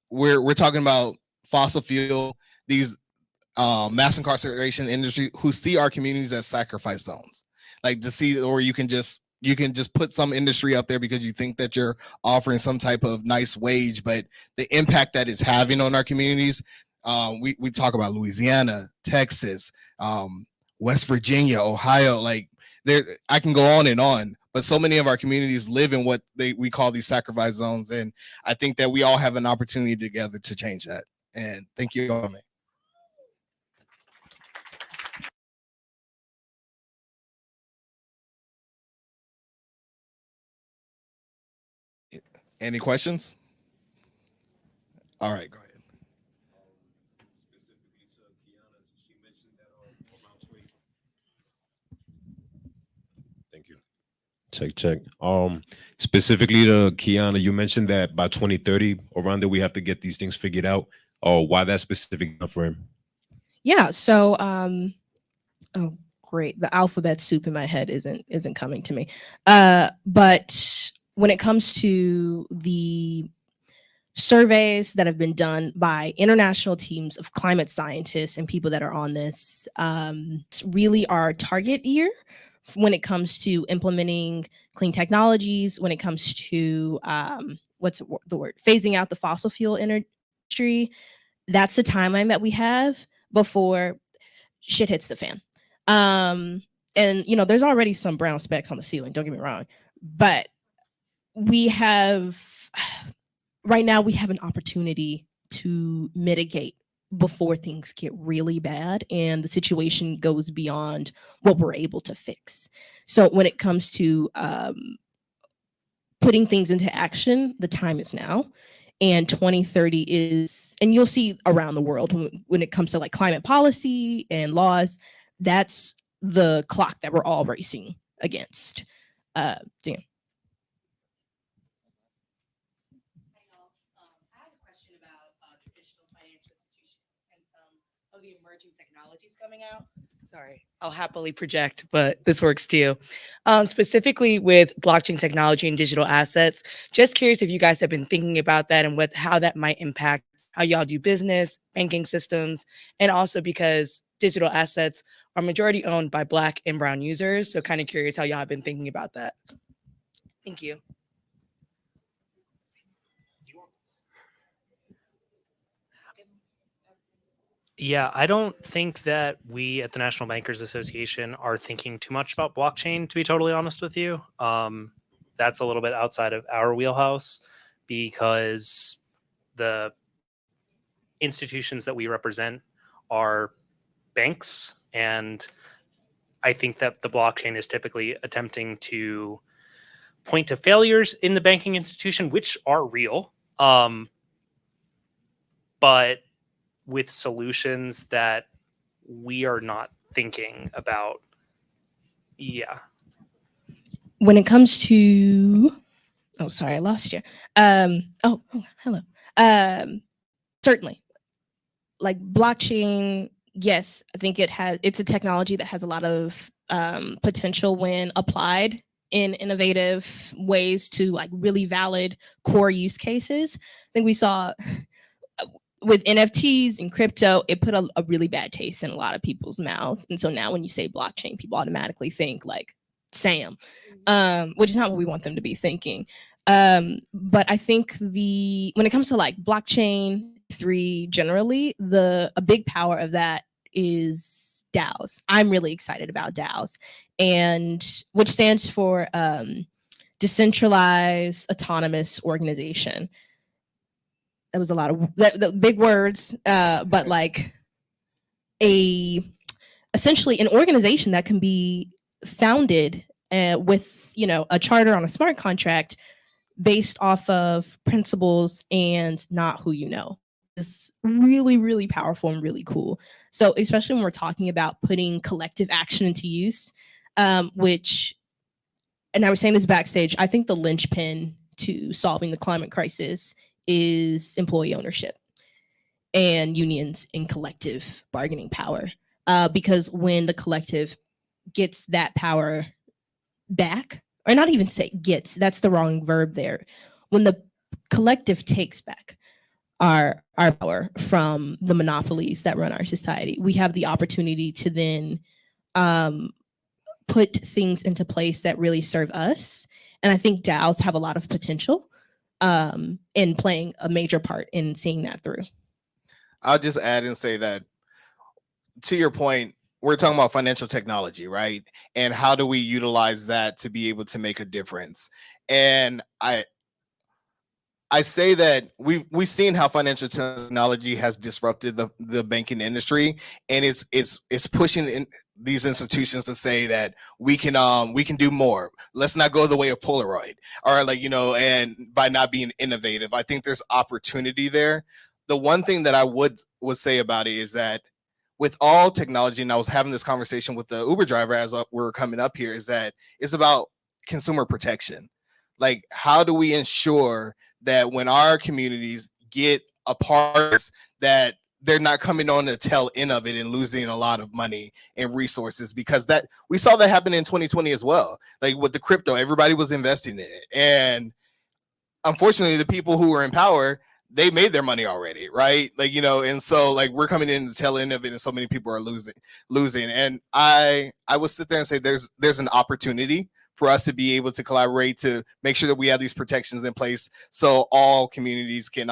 we're talking about fossil fuel, these mass incarceration industry who see our communities as sacrifice zones, like to see, or you can just put some industry up there because you think that you're offering some type of nice wage, but the impact that it's having on our communities, we talk about Louisiana, Texas, West Virginia, Ohio, like there, I can go on, but so many of our communities live in what we call these sacrifice zones, and I think that we all have an opportunity together to change that. And thank you all. Any questions? All right, go ahead. Thank you. Check. Specifically to Kiana, you mentioned that by 2030, around there, we have to get these things figured out. Why that specific frame? Yeah. So, oh, great. The alphabet soup in my head isn't coming to me. But when it comes to the surveys that have been done by international teams of climate scientists and people that are on this, it's really our target year when it comes to implementing clean technologies, when it comes to what's the word, phasing out the fossil fuel industry. That's the timeline that we have before shit hits the fan. And there's already some brown specks on the ceiling, don't get me wrong, but right now we have an opportunity to mitigate before things get really bad and the situation goes beyond what we're able to fix. So when it comes to putting things into action, the time is now. And 2030 is, and you'll see around the world when it comes to like climate policy and laws, that's the clock that we're all racing against. Dan. The emerging technologies coming out. Sorry, I'll happily project, but this works too. Specifically with blockchain technology and digital assets, just curious if you guys have been thinking about that and how that might impact how y'all do business, banking systems, and also because digital assets are majority owned by Black and Brown users. So kind of curious how y'all have been thinking about that. Thank you. Yeah, I don't think that we at the National Bankers Association are thinking too much about blockchain, to be totally honest with you. That's a little bit outside of our wheelhouse because the institutions that we represent are banks. And I think that the blockchain is typically attempting to point to failures in the banking institution, which are real, but with solutions that we are not thinking about. Yeah. When it comes to, oh, sorry, I lost you. Oh, hello. Certainly, like blockchain, yes, I think it's a technology that has a lot of potential when applied in innovative ways to like really valid core use cases. I think we saw with NFTs and crypto, it put a really bad taste in a lot of people's mouths. And so now when you say blockchain, people automatically think like Sam, which is not what we want them to be thinking. But I think when it comes to like blockchain 3 generally, a big power of that is DAOs. I'm really excited about DAOs, and which stands for decentralized autonomous organization. That was a lot of the big words, but like essentially an organization that can be founded with a charter on a smart contract based off of principles and not who you know. It's really, really powerful and really cool. So especially when we're talking about putting collective action into use, which, and I was saying this backstage, I think the linchpin to solving the climate crisis is employee ownership and unions and collective bargaining power. Because when the collective gets that power back, or not even say gets, that's the wrong verb there. When the collective takes back our power from the monopolies that run our society, we have the opportunity to then put things into place that really serve us. And I think DAOs have a lot of potential in playing a major part in seeing that through. I'll just add and say that, to your point, we're talking about financial technology, right? And how do we utilize that to be able to make a difference? And I say that we've seen how financial technology has disrupted the banking industry, and it's pushing in these institutions to say that we can do more. Let's not go the way of Polaroid, or and by not being innovative. I think there's opportunity there. The one thing that I would say about it is that with all technology, and I was having this conversation with the Uber driver as we're coming up here, is that it's about consumer protection. Like, how do we ensure that when our communities get a part, that they're not coming on the tail end of it and losing a lot of money and resources? Because that we saw that happen in 2020 as well. Like with the crypto, everybody was investing in it, and unfortunately, the people who were in power, they made their money already, right? And so we're coming in the tail end of it, and so many people are losing. And I will sit there and say there's an opportunity for us to be able to collaborate to make sure that we have these protections in place, so all communities can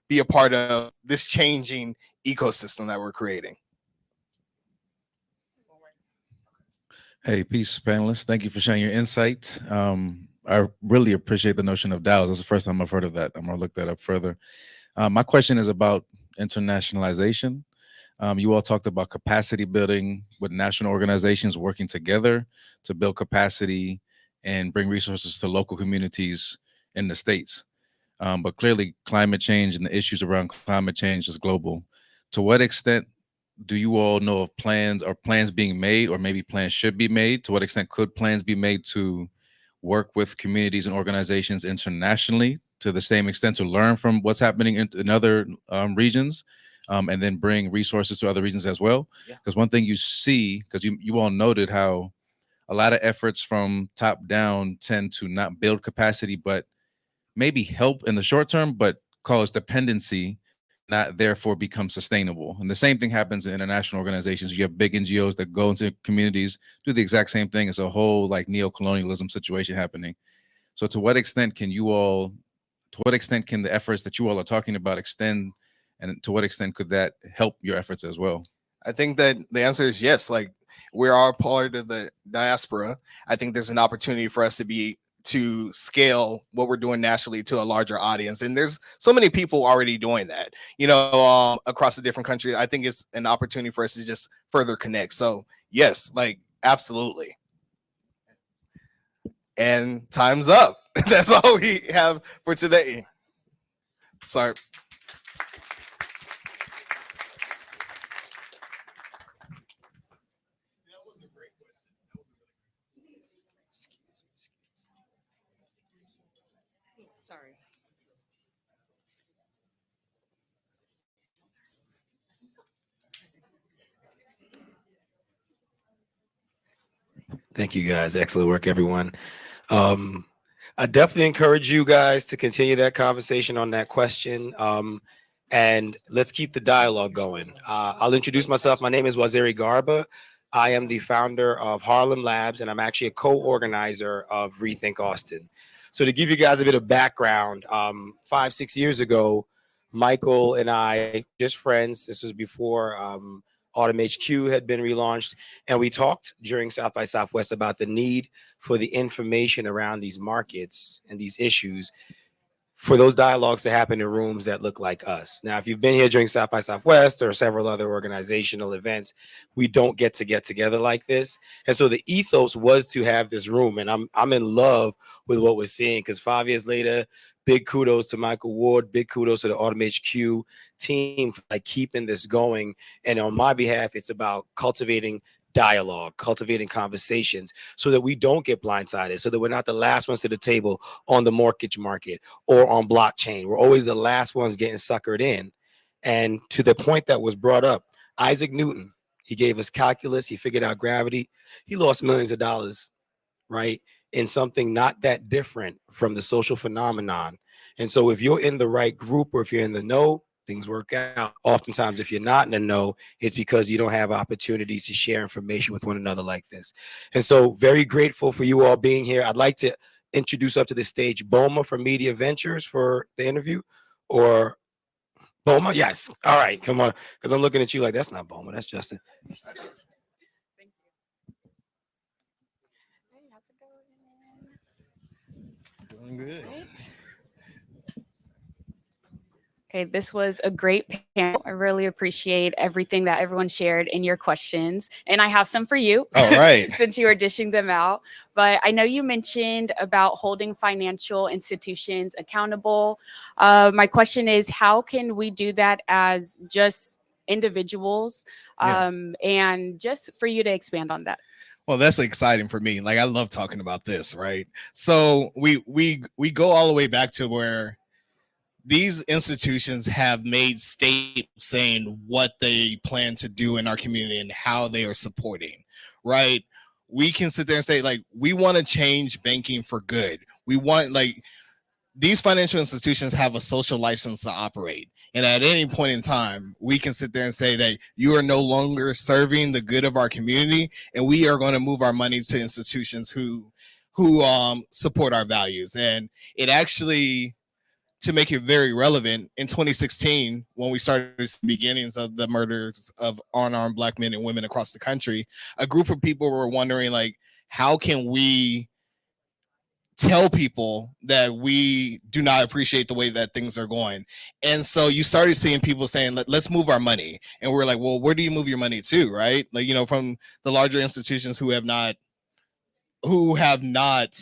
be a part of this changing ecosystem that we're creating. Hey, peace, panelists. Thank you for sharing your insights. I really appreciate the notion of DAOs. That's the first time I've heard of that. I'm gonna look that up further. My question is about internationalization. You all talked about capacity building with national organizations working together to build capacity and bring resources to local communities in the States. But clearly climate change and the issues around climate change is global. To what extent do you all know of plans being made, or maybe plans should be made? To what extent could plans be made to work with communities and organizations internationally to the same extent to learn from what's happening in other regions, and then bring resources to other regions as well? Because one thing you see, because you all noted how a lot of efforts from top down tend to not build capacity, but maybe help in the short term, but cause dependency, not therefore become sustainable. And the same thing happens in international organizations. You have big NGOs that go into communities, do the exact same thing. It's a whole neo-colonialism situation happening. So to what extent can the efforts that you all are talking about extend, and to what extent could that help your efforts as well? I think that the answer is yes. We are part of the diaspora. I think there's an opportunity for us to scale what we're doing nationally to a larger audience. And there's so many people already doing that, across the different countries. I think it's an opportunity for us to just further connect. So yes, absolutely. And time's up. That's all we have for today. Sorry. Sorry. Thank you, guys. Excellent work, everyone. I definitely encourage you guys to continue that conversation on that question. And let's keep the dialogue going. I'll introduce myself. My name is Waziri Garba. I am the founder of Harlem Labs, and I'm actually a co-organizer of ReThink Austin. So to give you guys a bit of background, 5-6 years ago, Michael and I, just friends, this was before AUTMHQ had been relaunched. And we talked during South by Southwest about the need for the information around these markets and these issues, for those dialogues to happen in rooms that look like us. Now, if you've been here during South by Southwest or several other organizational events, we don't get together like this. And so the ethos was to have this room. And I'm in love with what we're seeing, because 5 years later, big kudos to Michael Ward, big kudos to the AUTMHQ team for like keeping this going. And on my behalf, it's about cultivating dialogue, cultivating conversations so that we don't get blindsided, so that we're not the last ones to the table on the mortgage market or on blockchain. We're always the last ones getting suckered in. And to the point that was brought up, Isaac Newton, he gave us calculus, he figured out gravity, he lost millions of dollars, right, in something not that different from the social phenomenon. And so if you're in the right group, or if you're in the know, things work out. Oftentimes, if you're not in the know, it's because you don't have opportunities to share information with one another like this. And so very grateful for you all being here. I'd like to introduce up to the stage Boma from Media Ventures for the interview. Or Boma? Yes. All right, come on. Because I'm looking at you like, that's not Boma, that's Justin. Doing good. Okay, this was a great panel. I really appreciate everything that everyone shared in your questions. And I have some for you. All right. Since you were dishing them out. But I know you mentioned about holding financial institutions accountable. My question is, how can we do that as just individuals? And just for you to expand on that. Well, that's exciting for me. Like, I love talking about this, right? So we go all the way back to where these institutions have made statements saying what they plan to do in our community and how they are supporting, right? We can sit there and say, like, we want to change banking for good. We want, like, these financial institutions have a social license to operate. And at any point in time, we can sit there and say that you are no longer serving the good of our community, and we are going to move our money to institutions who support our values. And it actually, to make it very relevant, in 2016, when we started the beginnings of the murders of unarmed Black men and women across the country, a group of people were wondering, like, how can we tell people that we do not appreciate the way that things are going? And so you started seeing people saying, let's move our money. And we're like, well, where do you move your money to, right? Like, you know, from the larger institutions who have not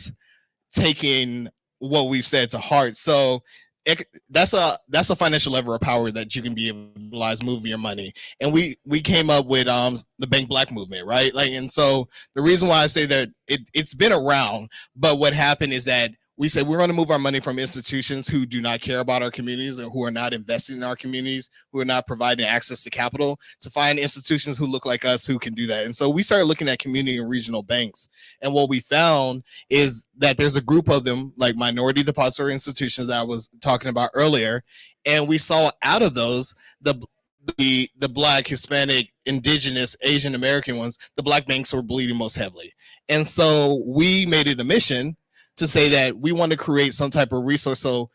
taken what we've said to heart. So that's a financial lever of power that you can be able to utilize, moving your money. And we came up with the Bank Black movement, right? Like, and so the reason why I say that it's been around, but what happened is that we said we're going to move our money from institutions who do not care about our communities, or who are not investing in our communities, who are not providing access to capital, to find institutions who look like us who can do that. And so we started looking at community and regional banks. And what we found is that there's a group of them, like minority depository institutions that I was talking about earlier. And we saw out of those, the Black, Hispanic, Indigenous, Asian American ones, the Black banks were bleeding most heavily. And so we made it a mission to say that we want to create some type of resource so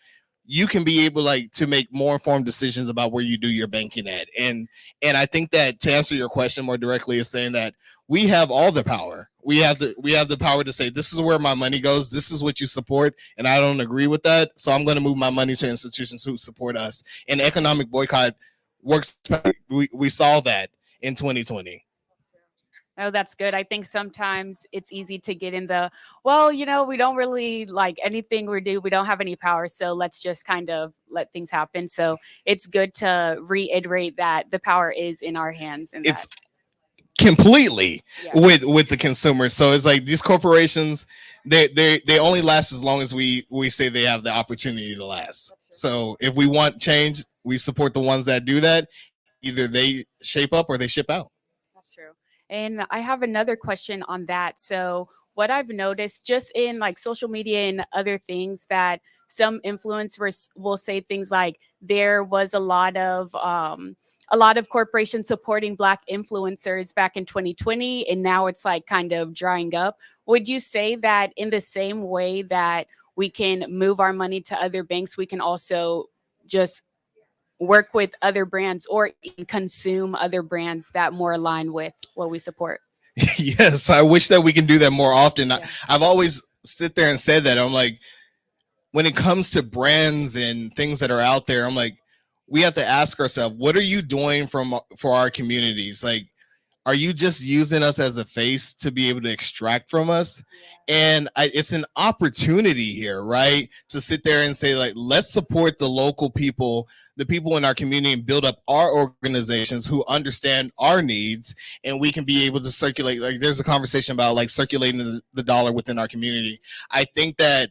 you can be able, like, to make more informed decisions about where you do your banking at. And I think that, to answer your question more directly, is saying that we have all the power. We have the power to say, this is where my money goes, this is what you support, and I don't agree with that, so I'm going to move my money to institutions who support us. And economic boycott works. We saw that in 2020. Oh, that's good. I think sometimes it's easy to get in the, well, you know, we don't really like anything we do. We don't have any power. So let's just kind of let things happen. So it's good to reiterate that the power is in our hands. And it's completely with the consumer. So it's like these corporations, they only last as long as we say they have the opportunity to last. So if we want change, we support the ones that do that. Either they shape up or they ship out. That's true. And I have another question on that. So what I've noticed just in like social media and other things, that some influencers will say things like there was a lot of corporations supporting Black influencers back in 2020, and now it's like kind of drying up. Would you say that in the same way that we can move our money to other banks, we can also just work with other brands or even consume other brands that more align with what we support? Yes, I wish that we can do that more often. I've always sit there and said that. I'm like, when it comes to brands and things that are out there, I'm like, we have to ask ourselves, what are you doing for our communities? Like, are you just using us as a face to be able to extract from us? And it's an opportunity here, right? To sit there and say, like, let's support the local people, the people in our community, and build up our organizations who understand our needs, and we can be able to circulate. Like, there's a conversation about like circulating the dollar within our community. I think that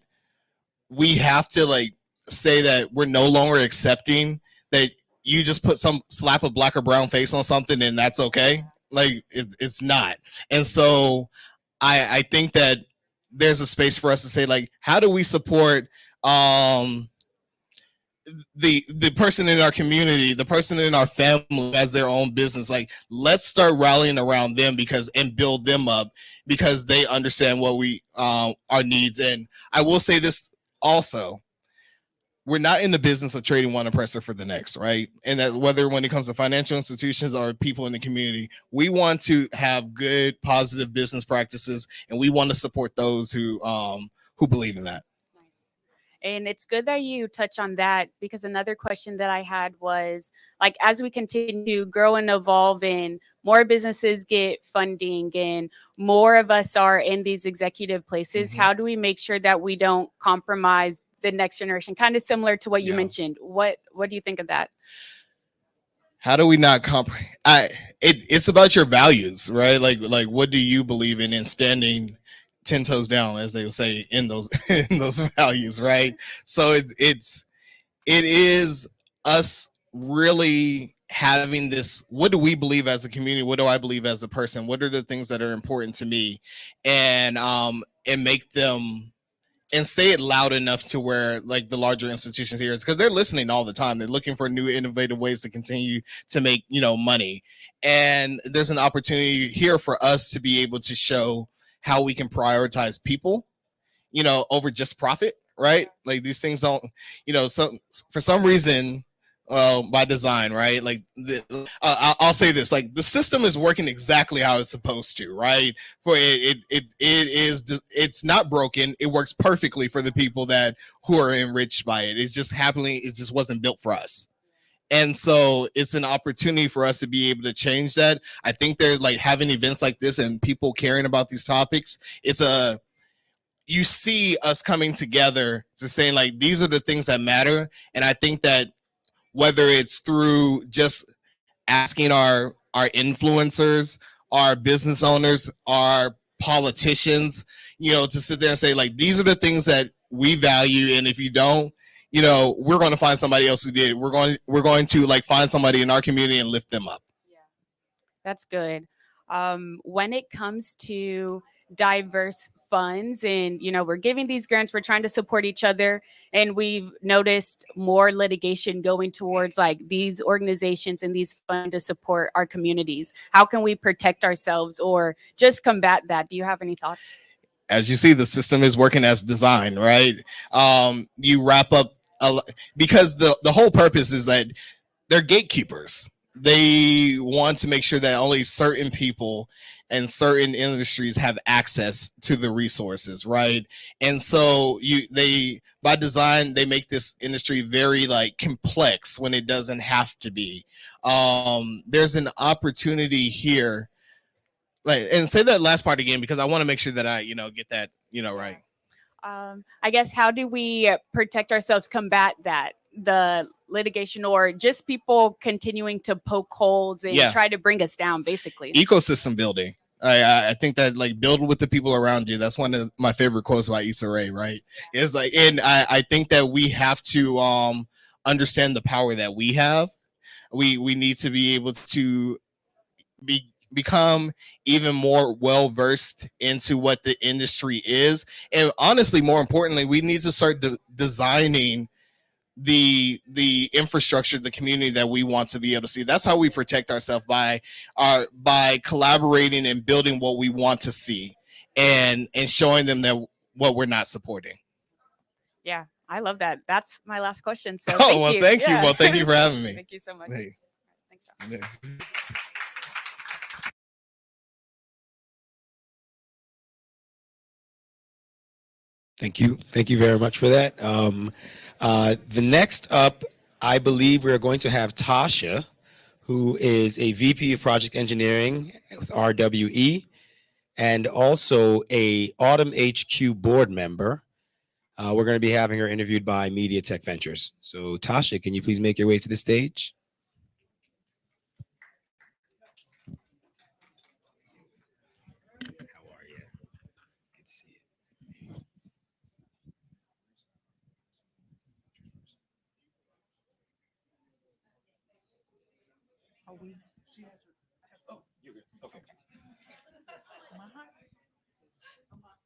we have to like say that we're no longer accepting that you just put some slap a black or brown face on something and that's okay. Like it's not. And so I think that there's a space for us to say, like, how do we support the person in our community, the person in our family has their own business. Like, let's start rallying around them and build them up because they understand what our needs. And I will say this also, we're not in the business of trading one oppressor for the next, right? And that whether when it comes to financial institutions or people in the community, we want to have good, positive business practices, and we want to support those who believe in that. And it's good that you touch on that, because another question that I had was, like, as we continue to grow and evolve and more businesses get funding and more of us are in these executive places, how do we make sure that we don't compromise the next generation? Kind of similar to what you mentioned. What do you think of that? How do we not it's about your values, right? Like what do you believe in standing 10 toes down, as they would say, in those in those values, right? So it is us really having this, what do we believe as a community? What do I believe as a person? What are the things that are important to me? And make them and say it loud enough to where like the larger institutions hear it, because they're listening all the time. They're looking for new innovative ways to continue to make money. And there's an opportunity here for us to be able to show how we can prioritize people, over just profit, right? Like these things don't, for some reason, by design, right? Like I'll say this, like the system is working exactly how it's supposed to, right? For it's not broken. It works perfectly for the people who are enriched by it. It's just happening. It just wasn't built for us. And so it's an opportunity for us to be able to change that. I think they're like having events like this and people caring about these topics. You see us coming together to saying like, these are the things that matter. And I think that whether it's through just asking our influencers, our business owners, our politicians, to sit there and say like, these are the things that we value. And if you don't, we're going to find somebody else who did. We're going to like find somebody in our community and lift them up. Yeah, that's good. When it comes to diverse funds and we're giving these grants, we're trying to support each other, and we've noticed more litigation going towards like these organizations and these funds to support our communities. How can we protect ourselves or just combat that? Do you have any thoughts? As you see, the system is working as designed, right? You wrap up because the whole purpose is that they're gatekeepers. They want to make sure that only certain people and certain industries have access to the resources, right? And so by design, they make this industry very like complex when it doesn't have to be. There's an opportunity here, like, and say that last part again, because I want to make sure that I, get that, right. I guess, how do we protect ourselves, combat that, the litigation, or just people continuing to poke holes and try to bring us down, basically? Ecosystem building. I think that like build with the people around you. That's one of my favorite quotes by Issa Rae, right? It's like, and I think that we have to understand the power that we have. We need to be able to become even more well-versed into what the industry is. And honestly, more importantly, we need to start designing the infrastructure, the community that we want to be able to see. That's how we protect ourselves, by collaborating and building what we want to see and showing them that what we're not supporting. Yeah, I love that. That's my last question. So Oh, thank well, you. thank you. Yeah. Well, thank you for having me. Thank you so much. Hey. Thanks, John. Thank you. Thank you very much for that. The next up, I believe we're going to have Tasha, who is a VP of Project Engineering with RWE and also a AUTMHQ board member. We're going to be having her interviewed by Media Tech Ventures. So Tasha, can you please make your way to the stage?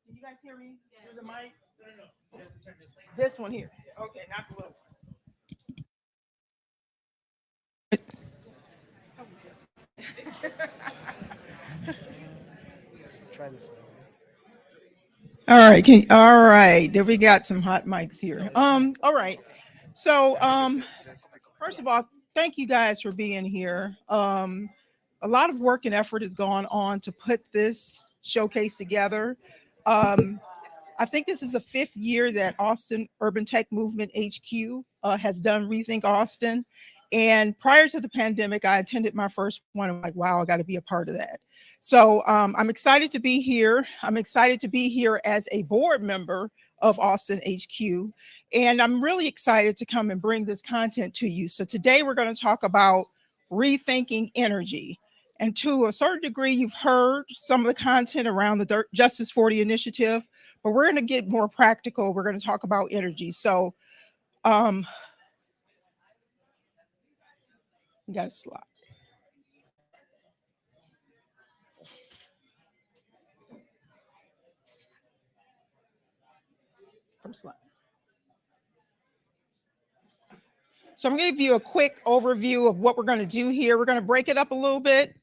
Can you guys hear me? Through the mic? No. This one here. Okay, not the little one. Try this one. All right, all right. There we got some hot mics here. All right. So first of all, thank you guys for being here. A lot of work and effort has gone on to put this showcase together. I think this is the 5th year that Austin Urban Tech Movement HQ has done ReThink Austin. And prior to the pandemic, I attended my first one. I'm like, wow, I got to be a part of that. So I'm excited to be here. I'm excited to be here as a board member of Austin HQ. And I'm really excited to come and bring this content to you. So today we're going to talk about rethinking energy. And to a certain degree, you've heard some of the content around the Justice 40 initiative, but we're going to get more practical. We're going to talk about energy. So we got a slide. First slide. So I'm going to give you a quick overview of what we're going to do here. We're going to break it up a little bit.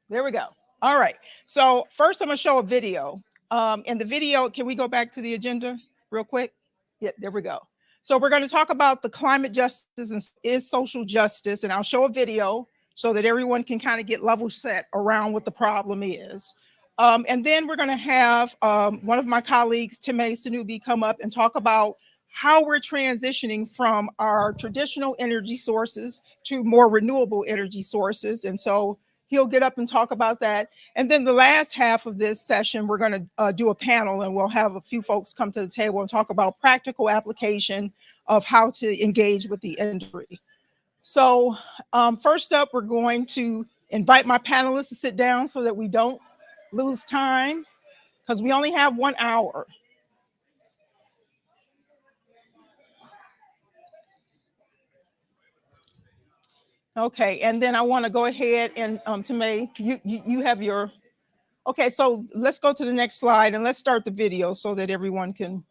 There we go. All right. So first I'm going to show a video. And the video, can we go back to the agenda real quick? Yeah, there we go. So we're going to talk about the climate justice and is social justice. And I'll show a video so that everyone can kind of get level set around what the problem is. And then we're going to have one of my colleagues, Timay Sanubi, come up and talk about how we're transitioning from our traditional energy sources to more renewable energy sources. And so he'll get up and talk about that. And then the last half of this session, we're going to do a panel, and we'll have a few folks come to the table and talk about practical application of how to engage with the industry. So first up, we're going to invite my panelists to sit down so that we don't lose time, because we only have 1 hour. Okay, and then I want to go ahead and Tamay, you have your, okay, so let's go to the next slide and let's start the video so that everyone can.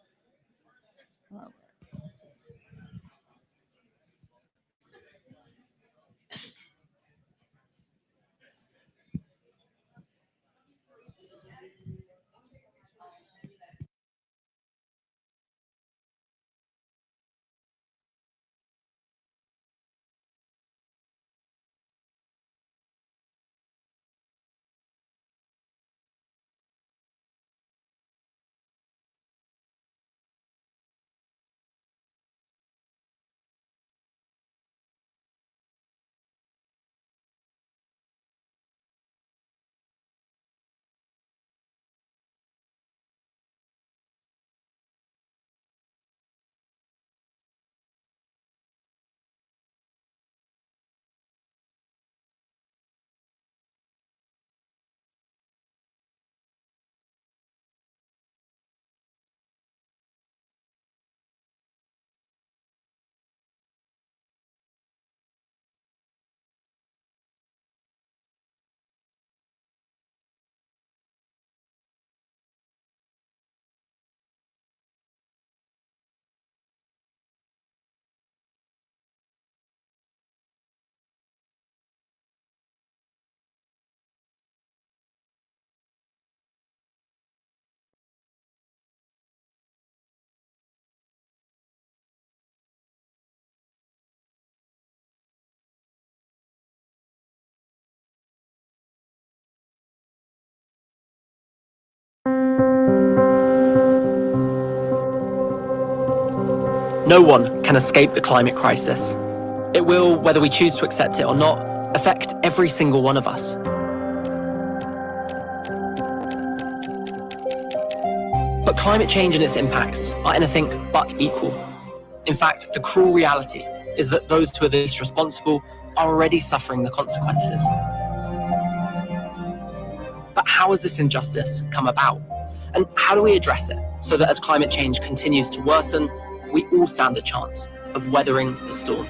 No one can escape the climate crisis. It will, whether we choose to accept it or not, affect every single one of us. But climate change and its impacts are anything but equal. In fact, the cruel reality is that those who are the least responsible are already suffering the consequences. But how has this injustice come about? And how do we address it so that as climate change continues to worsen, we all stand a chance of weathering the storm?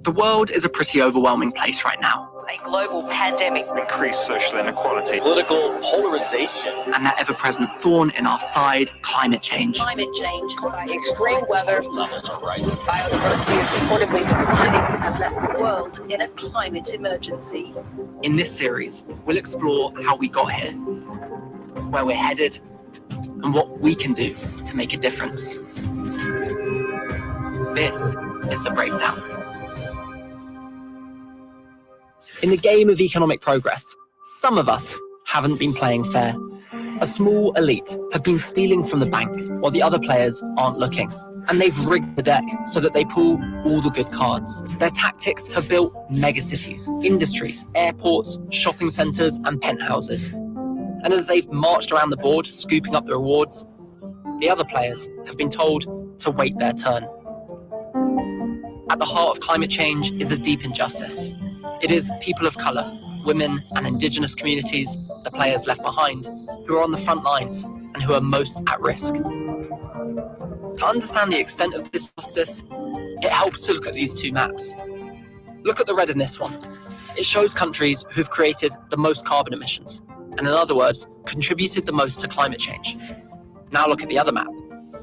The world is a pretty overwhelming place right now. A global pandemic, Increased social inequality, political polarization, and that ever-present thorn in our side, climate change. climate change, extreme weather, levels are rising. Biodiversity is reportedly declining and have left the world in a climate emergency. In this series, we'll explore how we got here, where we're headed, and what we can do to make a difference. This is The Breakdown. In the game of economic progress, some of us haven't been playing fair. A small elite have been stealing from the bank while the other players aren't looking. And they've rigged the deck so that they pull all the good cards. Their tactics have built megacities, industries, airports, shopping centres and penthouses. And as they've marched around the board, scooping up the rewards, the other players have been told to wait their turn. At the heart of climate change is a deep injustice. It is people of colour, women and indigenous communities, the players left behind, who are on the front lines and who are most at risk. To understand the extent of this injustice, it helps to look at these two maps. Look at the red in this one. It shows countries who've created the most carbon emissions, and in other words, contributed the most to climate change. Now look at the other map.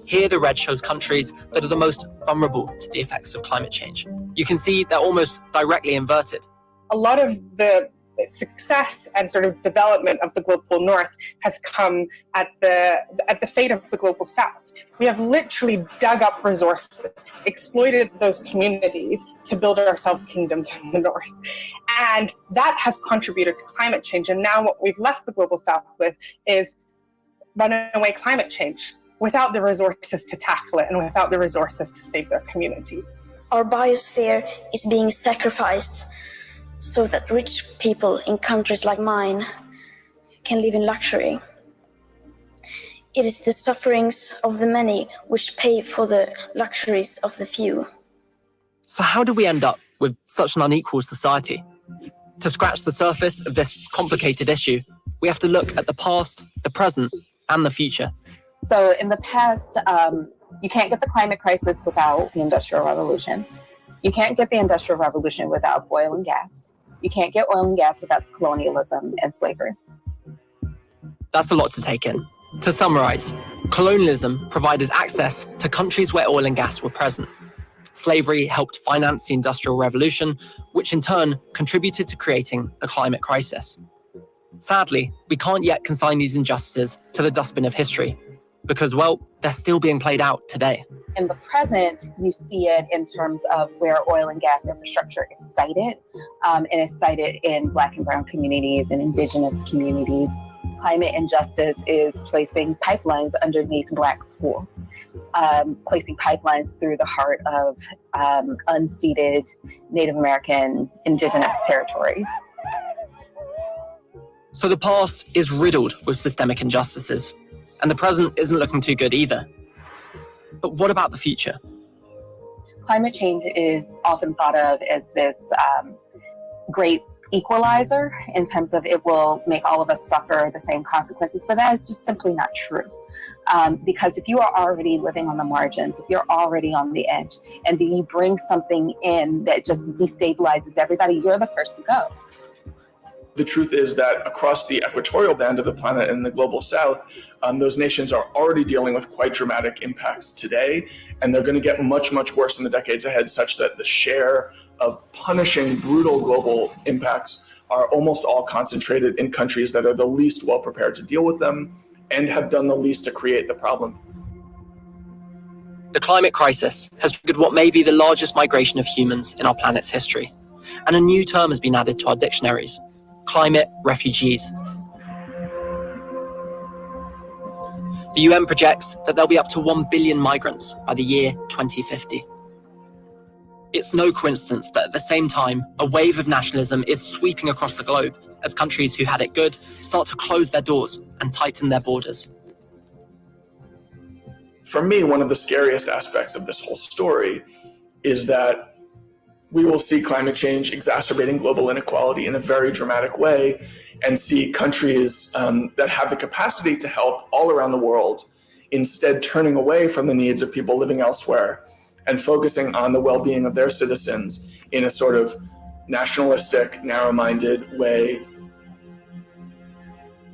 Here the red shows countries that are the most vulnerable to the effects of climate change. You can see they're almost directly inverted. A lot of the success and sort of development of the global north has come at the fate of the global south. We have literally dug up resources, exploited those communities to build ourselves kingdoms in the north. And that has contributed to climate change. And now what we've left the global south with is runaway climate change without the resources to tackle it and without the resources to save their communities. Our biosphere is being sacrificed so that rich people in countries like mine can live in luxury. It is the sufferings of the many which pay for the luxuries of the few. So how do we end up with such an unequal society? To scratch the surface of this complicated issue, we have to look at the past, the present, and the future. So in the past, you can't get the climate crisis without the Industrial Revolution. You can't get the Industrial Revolution without oil and gas. You can't get oil and gas without colonialism and slavery. That's a lot to take in. To summarize, colonialism provided access to countries where oil and gas were present. Slavery helped finance the Industrial Revolution, which in turn contributed to creating the climate crisis. Sadly, we can't yet consign these injustices to the dustbin of history, because, well, they're still being played out today. In the present, you see it in terms of where oil and gas infrastructure is sited, and is sited in Black and brown communities and indigenous communities. Climate injustice is placing pipelines underneath Black schools, placing pipelines through the heart of unceded Native American indigenous territories. So the past is riddled with systemic injustices, and the present isn't looking too good either. But what about the future? Climate change is often thought of as this great equalizer in terms of it will make all of us suffer the same consequences, but that is just simply not true. Because if you are already living on the margins, if you're already on the edge, and then you bring something in that just destabilizes everybody, you're the first to go. The truth is that across the equatorial band of the planet and the global south, those nations are already dealing with quite dramatic impacts today, and they're going to get much, much worse in the decades ahead, such that the share of punishing brutal global impacts are almost all concentrated in countries that are the least well prepared to deal with them and have done the least to create the problem. The climate crisis has triggered what may be the largest migration of humans in our planet's history, and a new term has been added to our dictionaries: climate refugees. The UN projects that there'll be up to 1 billion migrants by the year 2050. It's no coincidence that at the same time, a wave of nationalism is sweeping across the globe as countries who had it good start to close their doors and tighten their borders. For me, one of the scariest aspects of this whole story is that we will see climate change exacerbating global inequality in a very dramatic way, and see countries that have the capacity to help all around the world instead turning away from the needs of people living elsewhere and focusing on the well-being of their citizens in a sort of nationalistic, narrow-minded way.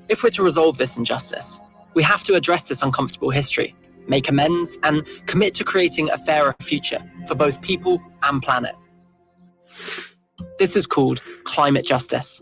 If we're to resolve this injustice, we have to address this uncomfortable history, make amends, and commit to creating a fairer future for both people and planet. This is called climate justice,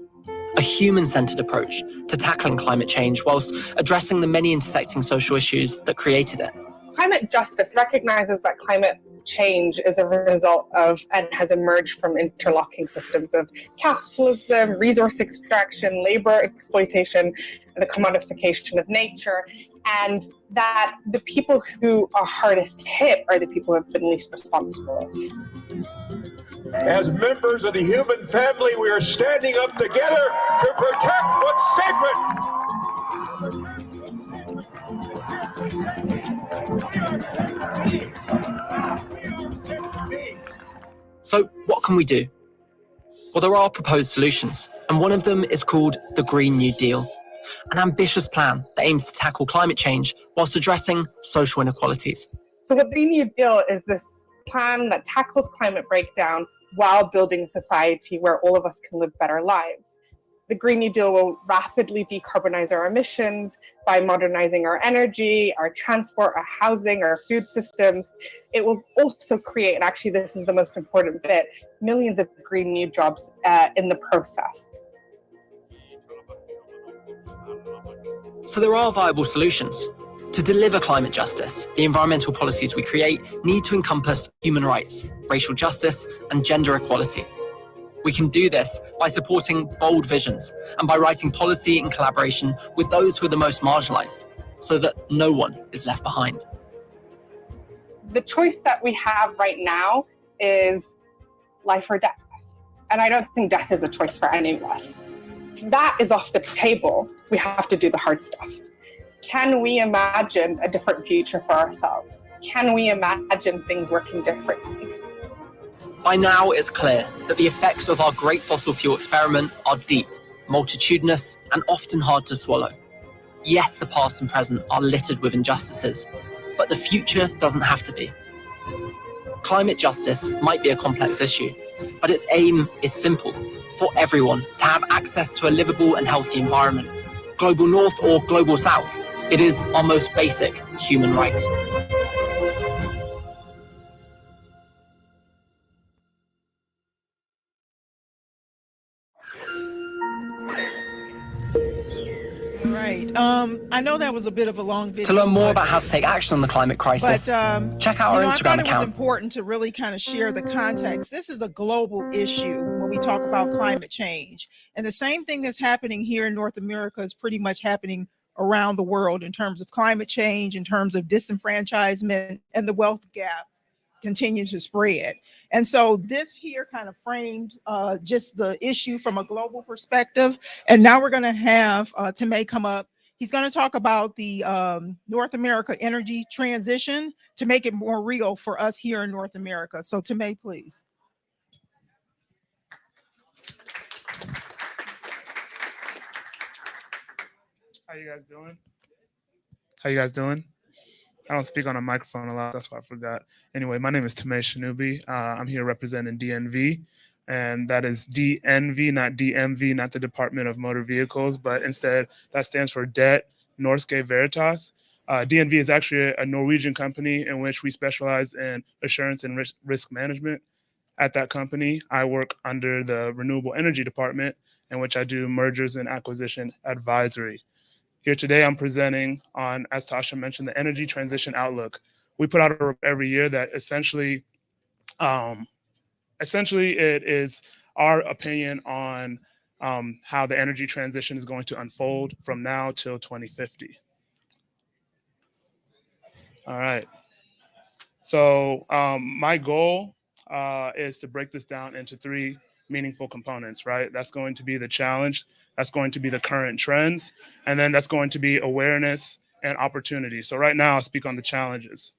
a human-centered approach to tackling climate change whilst addressing the many intersecting social issues that created it. Climate justice recognizes that climate change is a result of and has emerged from interlocking systems of capitalism, resource extraction, labor exploitation, and the commodification of nature, and that the people who are hardest hit are the people who have been least responsible. As members of the human family, we are standing up together to protect what's sacred. So what can we do? Well, there are proposed solutions, and one of them is called the Green New Deal, an ambitious plan that aims to tackle climate change whilst addressing social inequalities. So the Green New Deal is this plan that tackles climate breakdown while building a society where all of us can live better lives. The Green New Deal will rapidly decarbonize our emissions by modernizing our energy, our transport, our housing, our food systems. It will also create, and actually this is the most important bit, millions of green new jobs in the process. So there are viable solutions. To deliver climate justice, the environmental policies we create need to encompass human rights, racial justice, and gender equality. We can do this by supporting bold visions and by writing policy in collaboration with those who are the most marginalized, so that no one is left behind. The choice that we have right now is life or death. And I don't think death is a choice for any of us. If that is off the table, we have to do the hard stuff. Can we imagine a different future for ourselves? Can we imagine things working differently? By now, it's clear that the effects of our great fossil fuel experiment are deep, multitudinous, and often hard to swallow. Yes, the past and present are littered with injustices, but the future doesn't have to be. Climate justice might be a complex issue, but its aim is simple: for everyone to have access to a livable and healthy environment. Global North or Global South, it is our most basic human right. Right. I know that was a bit of a long video. To learn more about how to take action on the climate crisis, check out our I Instagram thought it was account. important to really kind of share the context. This is a global issue when we talk about climate change. And the same thing that's happening here in North America is pretty much happening around the world in terms of climate change, in terms of disenfranchisement, and the wealth gap continues to spread. And so this here kind of framed just the issue from a global perspective. And now we're going to have Temay come up. He's going to talk about the North America energy transition to make it more real for us here in North America. So Temay, please. How you guys doing? How you guys doing? I don't speak on a microphone a lot. That's why I forgot. Anyway, my name is Temay Shanubi. I'm here representing DNV, and that is DNV, not DMV, not the Department of Motor Vehicles, but instead that stands for Det Norske Veritas. DNV is actually a Norwegian company in which we specialize in assurance and risk management. At that company, I work under the Renewable Energy Department, in which I do mergers and acquisition advisory. Here today, I'm presenting on, as Tasha mentioned, the Energy Transition Outlook. We put out a report every year that essentially it is our opinion on how the energy transition is going to unfold from now till 2050. All right. So my goal is to break this down into 3 meaningful components, right? That's going to be the challenge, that's going to be the current trends, and then that's going to be awareness and opportunity. So right now I'll speak on the challenges.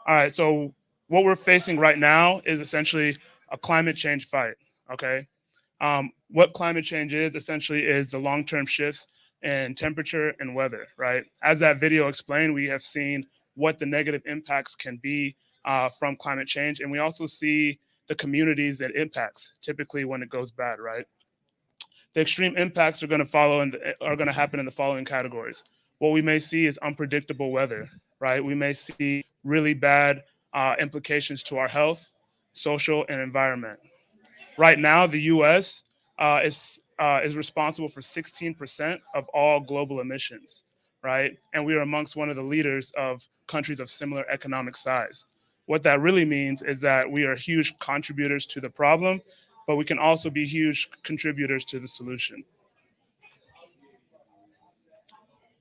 All right, so what we're facing right now is essentially a climate change fight, okay? What climate change is essentially is the long-term shifts in temperature and weather, right? As that video explained, we have seen what the negative impacts can be from climate change, and we also see the communities it impacts, typically when it goes bad, right? The extreme impacts are going to happen in the following categories. What we may see is unpredictable weather, right? We may see really bad implications to our health, social, and environment. Right now, the U.S. Is responsible for 16% of all global emissions, right? And we are amongst one of the leaders of countries of similar economic size. What that really means is that we are huge contributors to the problem, but we can also be huge contributors to the solution.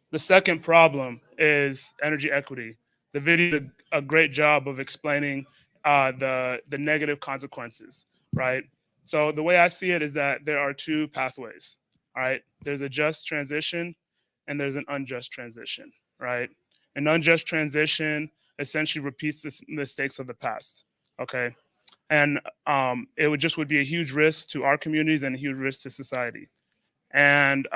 The second problem is energy equity. The video did a great job of explaining the negative consequences, right? So the way I see it is that there are 2 pathways, all right? There's a just transition and there's an unjust transition, right? An unjust transition essentially repeats the mistakes of the past, okay? And it would be a huge risk to our communities and a huge risk to society. And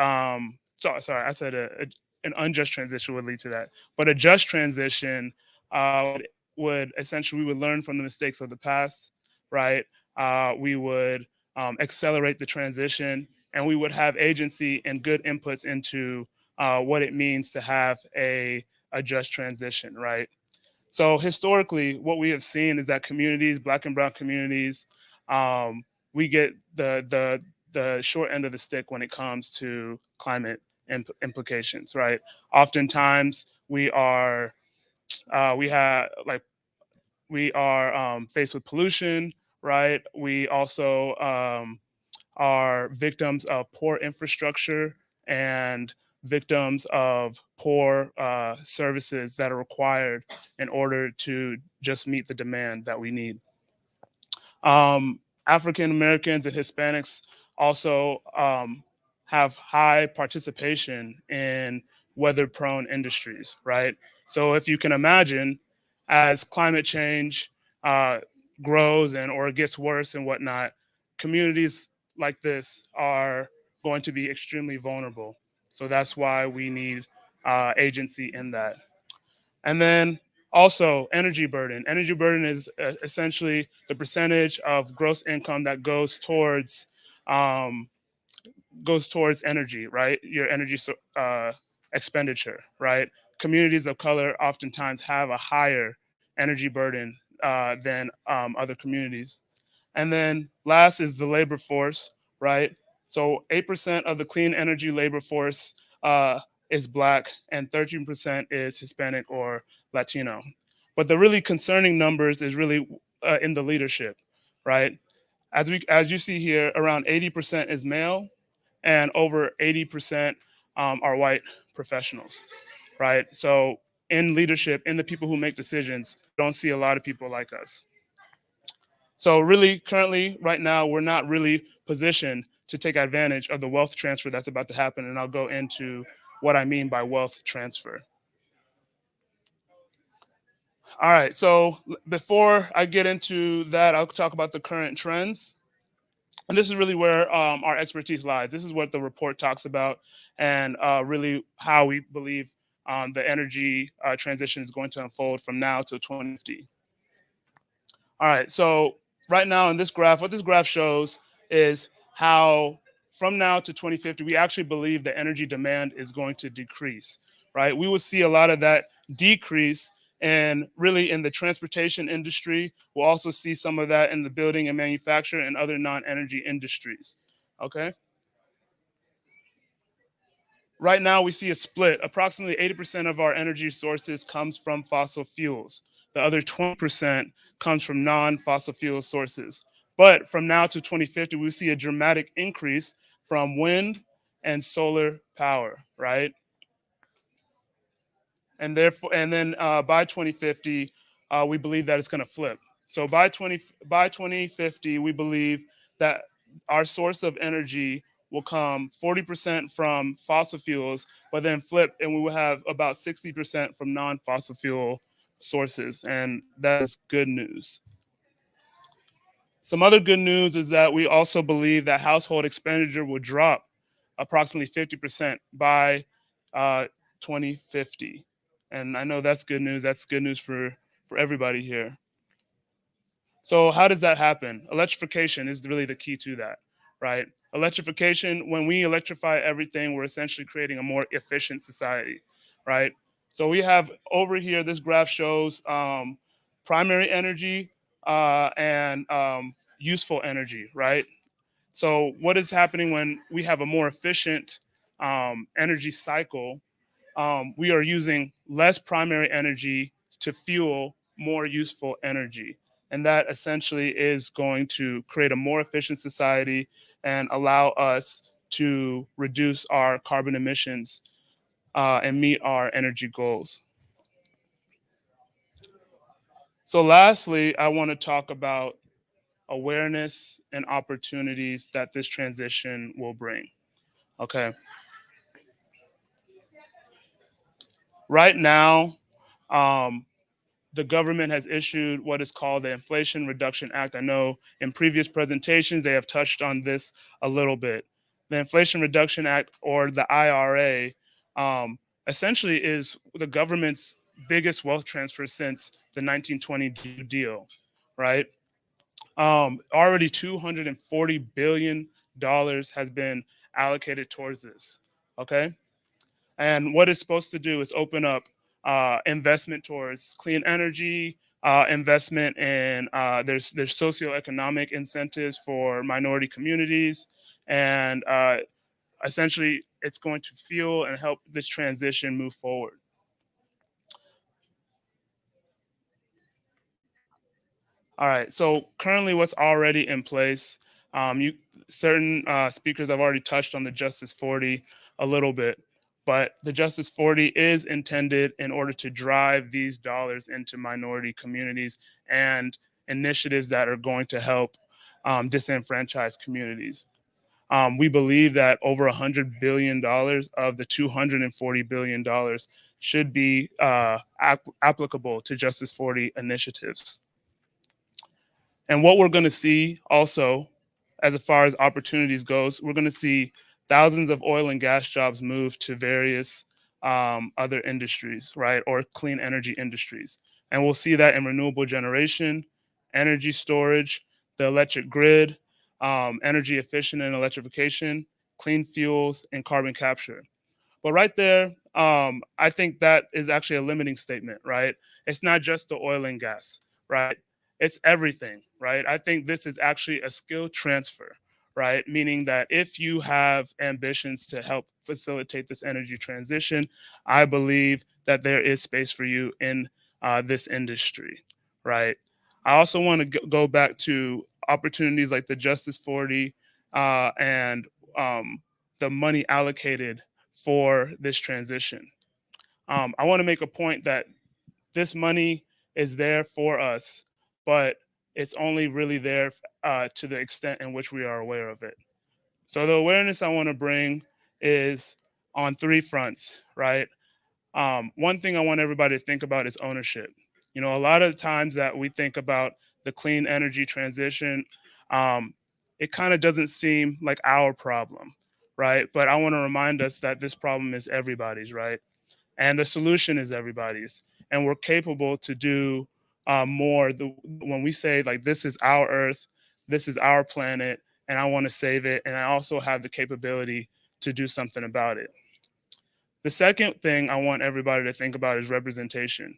sorry, I said an unjust transition would lead to that. But a just transition would essentially, we would learn from the mistakes of the past, right? We would accelerate the transition, and we would have agency and good inputs into what it means to have a just transition, right? So historically, what we have seen is that communities, Black and Brown communities, we get the short end of the stick when it comes to climate implications, right? Oftentimes, we are faced with pollution, right? We also are victims of poor infrastructure and victims of poor services that are required in order to just meet the demand that we need. African Americans and Hispanics also have high participation in weather-prone industries, right? So if you can imagine, as climate change grows or it gets worse and whatnot, communities like this are going to be extremely vulnerable. So that's why we need agency in that. And then also energy burden. Energy burden is essentially the percentage of gross income that goes towards energy, right? Your energy expenditure, right? Communities of color oftentimes have a higher energy burden than other communities. And then last is the labor force, right? So 8% of the clean energy labor force is Black and 13% is Hispanic or Latino. But the really concerning numbers is really in the leadership, right? As you see here, around 80% is male and over 80% are white professionals, right? So in leadership, in the people who make decisions, don't see a lot of people like us. So really, currently, right now, we're not really positioned to take advantage of the wealth transfer that's about to happen, and I'll go into what I mean by wealth transfer. All right, so before I get into that, I'll talk about the current trends. And this is really where our expertise lies. This is what the report talks about and really how we believe the energy transition is going to unfold from now to 2050. All right, so right now in this graph, what this graph shows is how from now to 2050, we actually believe the energy demand is going to decrease, right? We will see a lot of that decrease and really in the transportation industry. We'll also see some of that in the building and manufacturing and other non-energy industries, okay? Right now, we see a split. Approximately 80% of our energy sources comes from fossil fuels. The other 20% comes from non-fossil fuel sources. But from now to 2050, we see a dramatic increase from wind and solar power, right? and therefore, and then by 2050, we believe that it's going to flip. So by 2050, we believe that our source of energy will come 40% from fossil fuels, but then flip, and we will have about 60% from non-fossil fuel sources, and that is good news. Some other good news is that we also believe that household expenditure will drop approximately 50% by 2050. And I know that's good news. That's good news for everybody here. So how does that happen? Electrification is really the key to that, right? Electrification, when we electrify everything, we're essentially creating a more efficient society, right? So we have over here, this graph shows primary energy and useful energy, right? So what is happening when we have a more efficient energy cycle? We are using less primary energy to fuel more useful energy. And that essentially is going to create a more efficient society and allow us to reduce our carbon emissions and meet our energy goals. So lastly, I want to talk about awareness and opportunities that this transition will bring. Okay. Right now, the government has issued what is called the Inflation Reduction Act. I know in previous presentations, they have touched on this a little bit. The Inflation Reduction Act, or the IRA, essentially is the government's biggest wealth transfer since the 1920 New Deal, right? Already $240 billion has been allocated towards this, okay? And what it's supposed to do is open up investment towards clean energy, investment in there's socioeconomic incentives for minority communities, and essentially it's going to fuel and help this transition move forward. All right, so currently what's already in place, certain speakers have already touched on the Justice 40 a little bit, but the Justice 40 is intended in order to drive these dollars into minority communities and initiatives that are going to help disenfranchised communities. We believe that over $100 billion of the $240 billion should be applicable to Justice 40 initiatives. And what we're going to see also, as far as opportunities goes, we're going to see thousands of oil and gas jobs move to various other industries, right, or clean energy industries. And we'll see that in renewable generation, energy storage, the electric grid, energy efficient and electrification, clean fuels, and carbon capture. But right there, I think that is actually a limiting statement, right? It's not just the oil and gas, right? It's everything, right? I think this is actually a skill transfer, right? Meaning that if you have ambitions to help facilitate this energy transition, I believe that there is space for you in this industry, right? I also want to go back to opportunities like the Justice 40 and the money allocated for this transition. I want to make a point that this money is there for us, but it's only really there to the extent in which we are aware of it. So the awareness I want to bring is on three fronts, right? One thing I want everybody to think about is ownership. You know, a lot of the times that we think about the clean energy transition, it kind of doesn't seem like our problem, right? But I want to remind us that this problem is everybody's, right? And the solution is everybody's. And we're capable to do more. When we say, like, this is our Earth, this is our planet, and I want to save it, and I also have the capability to do something about it. The second thing I want everybody to think about is representation.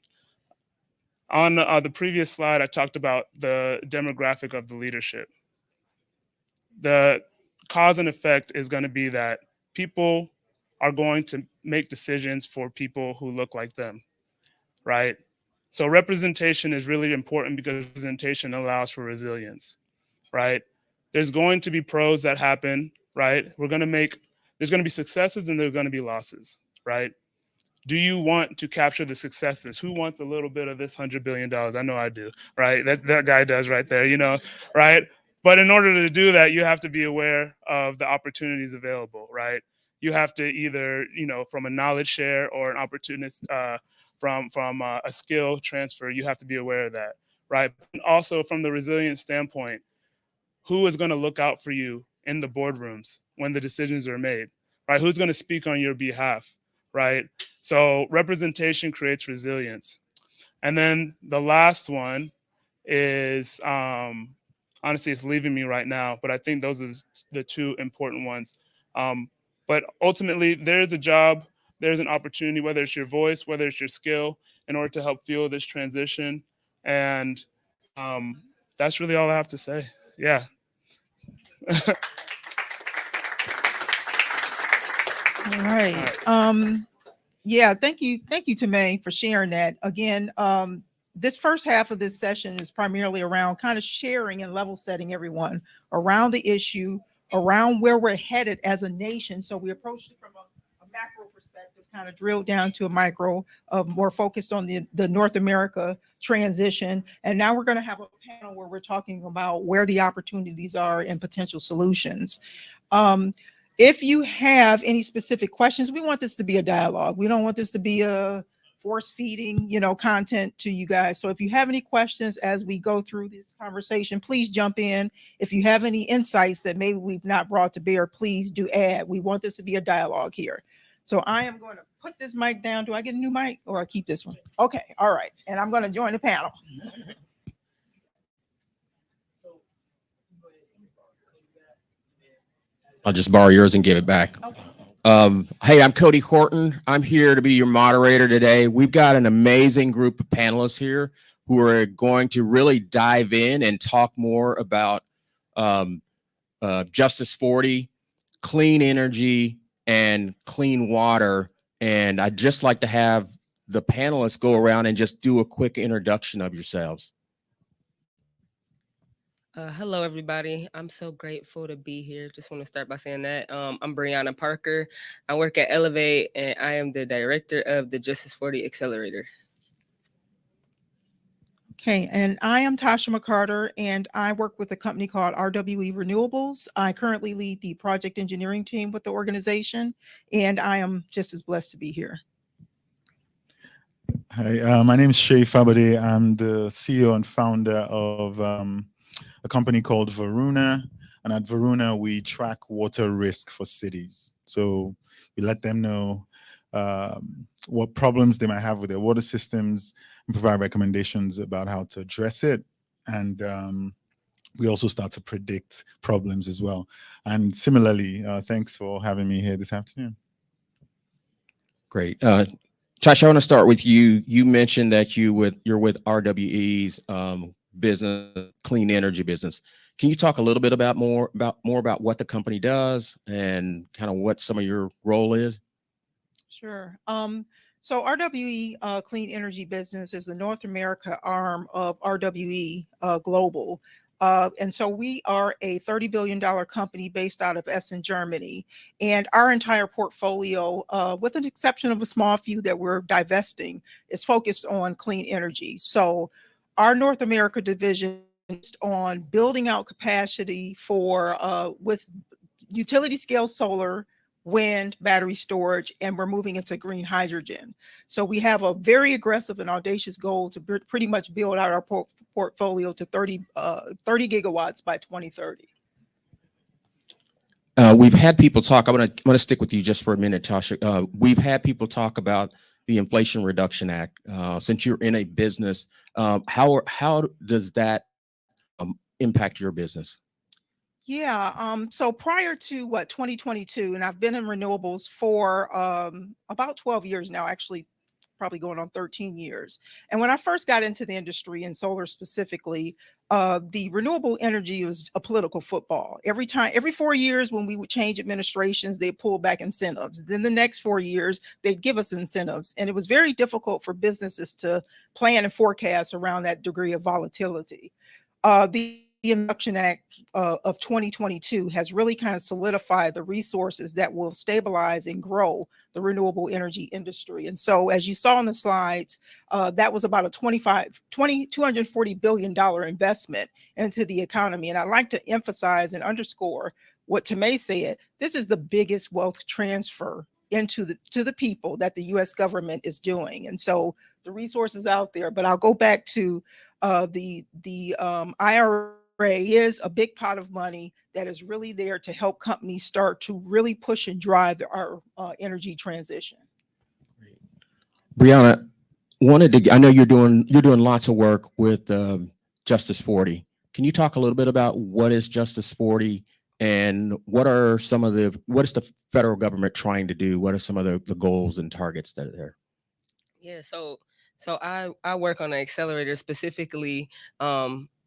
On the previous slide, I talked about the demographic of the leadership. The cause and effect is going to be that people are going to make decisions for people who look like them, right? So representation is really important because representation allows for resilience, right? There's going to be pros that happen, right? There's going to be successes and there's going to be losses, right? do you want to capture the successes? Who wants a little bit of this $100 billion? I know I do, right? That guy does right there, you know, right? But in order to do that, you have to be aware of the opportunities available, right? You have to either, you know, from a knowledge share or an opportunist, from a skill transfer, you have to be aware of that, right? And also from the resilience standpoint, who is going to look out for you in the boardrooms when the decisions are made, right? Who's going to speak on your behalf, right? So representation creates resilience. And then the last one is, honestly, it's leaving me right now, but I think those are the two important ones. But ultimately, there's a job, there's an opportunity, whether it's your voice, whether it's your skill, in order to help fuel this transition. And that's really all I have to say. Yeah. All right. Yeah, thank you, Tomei, for sharing that. Again, this first half of this session is primarily around kind of sharing and level setting everyone around the issue, around where we're headed as a nation. So we approached it from a macro perspective, kind of drilled down to a micro, more focused on the North America transition. And now we're going to have a panel where we're talking about where the opportunities are and potential solutions. If you have any specific questions, we want this to be a dialogue. We don't want this to be a force feeding, you know, content to you guys. So if you have any questions as we go through this conversation, please jump in. If you have any insights that maybe we've not brought to bear, please do add. We want this to be a dialogue here. So I am going to put this mic down. Do I get a new mic or I keep this one? Okay. All right. And I'm going to join the panel. I'll just borrow yours and give it back. Hey, I'm Cody Horton. I'm here to be your moderator today. We've got an amazing group of panelists here who are going to really dive in and talk more about Justice 40, clean energy, and clean water. And I'd just like to have the panelists go around and just do a quick introduction of yourselves. Hello, everybody. I'm so grateful to be here. Just want to start by saying that I'm Brianna Parker. I work at Elevate, and I am the director of the Justice 40 Accelerator. Okay, and I am Tasha McCarter, and I work with a company called RWE Renewables. I currently lead the project engineering team with the organization, and I am just as blessed to be here. Hi, my name is Shay Fabade. I'm the CEO and founder of a company called Varuna, and at Varuna we track water risk for cities. So we let them know what problems they might have with their water systems and provide recommendations about how to address it. And we also start to predict problems as well. And similarly, thanks for having me here this afternoon. Great. Tasha, I want to start with you. You mentioned that you're with RWE's business, clean energy business. Can you talk a little bit about more about what the company does and kind of what some of your role is? Sure. So RWE Clean Energy Business is the North America arm of RWE Global. And so we are a $30 billion company based out of Essen, Germany. And our entire portfolio, with an exception of a small few that we're divesting, is focused on clean energy. So our North America division is on building out capacity for with utility scale solar, wind, battery storage, and we're moving into green hydrogen. So we have a very aggressive and audacious goal to pretty much build out our portfolio to 30 gigawatts by 2030. We've had people talk. I want to stick with you just for a minute, Tasha. We've had people talk about the Inflation Reduction Act. Since you're in a business, how does that impact your business? Yeah, so prior to 2022, and I've been in renewables for about 12 years now, actually probably going on 13 years. And when I first got into the industry, and solar specifically, the renewable energy was a political football. Every 4 years when we would change administrations, they pull back incentives. Then the next 4 years, they'd give us incentives. And it was very difficult for businesses to plan and forecast around that degree of volatility. The Induction Act of 2022 has really kind of solidified the resources that will stabilize and grow the renewable energy industry. And so, as you saw in the slides, that was about a $240 billion investment into the economy. And I'd like to emphasize and underscore what Tomei said. This is the biggest wealth transfer to the people that the U.S. government is doing. And so the resources out there, but I'll go back to the IRA is a big pot of money that is really there to help companies start to really push and drive our energy transition. Brianna, I know you're doing lots of work with Justice 40. Can you talk a little bit about what is Justice 40 and what is the federal government trying to do? What are some of the goals and targets that are there? Yeah, so I work on an accelerator specifically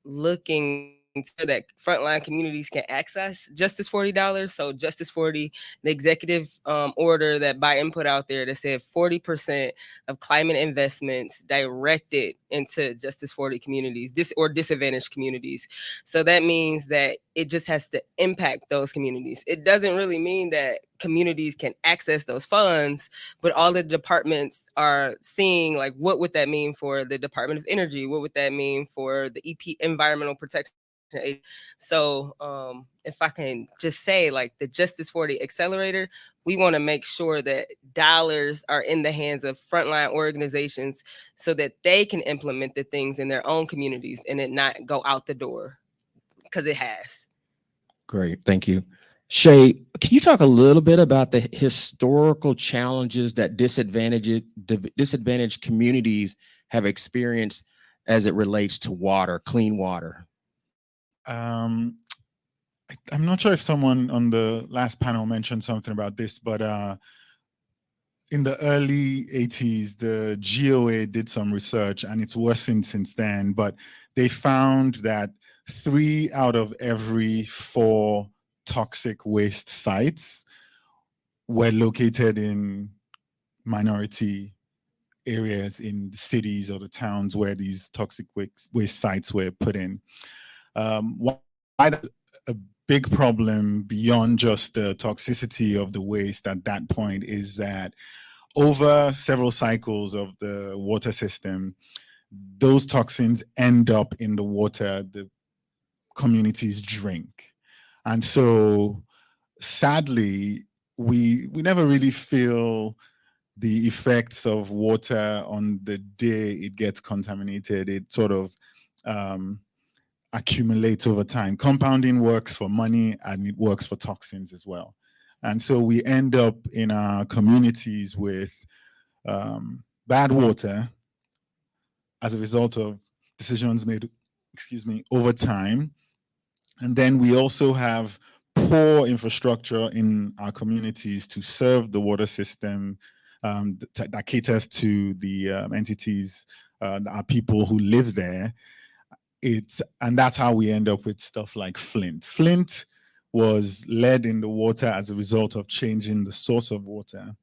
looking so that frontline communities can access Justice $40. So Justice 40, the executive order that Biden put out there that said 40% of climate investments directed into Justice 40 communities, disadvantaged communities. So that means that it just has to impact those communities. It doesn't really mean that communities can access those funds, but all the departments are seeing, like, what would that mean for the Department of Energy? What would that mean for the Environmental Protection? So if I can just say, like, the Justice 40 Accelerator, we want to make sure that dollars are in the hands of frontline organizations so that they can implement the things in their own communities and it not go out the door, because it has. Great, thank you. Shay, can you talk a little bit about the historical challenges that disadvantaged communities have experienced as it relates to water, clean water? I'm not sure if someone on the last panel mentioned something about this, but in the early 80s, the GOA did some research, and it's worsened since then, but they found that 3 out of every 4 toxic waste sites were located in minority areas in the cities or the towns where these toxic waste sites were put in. Why that's a big problem beyond just the toxicity of the waste at that point is that over several cycles of the water system, those toxins end up in the water the communities drink. And so sadly, we never really feel the effects of water on the day it gets contaminated. It sort of accumulates over time. Compounding works for money and it works for toxins as well. And so we end up in our communities with bad water as a result of decisions made, over time. And then we also have poor infrastructure in our communities to serve the water system that caters to the entities, our people who live there. And that's how we end up with stuff like Flint. Flint was led in the water as a result of changing the source of water.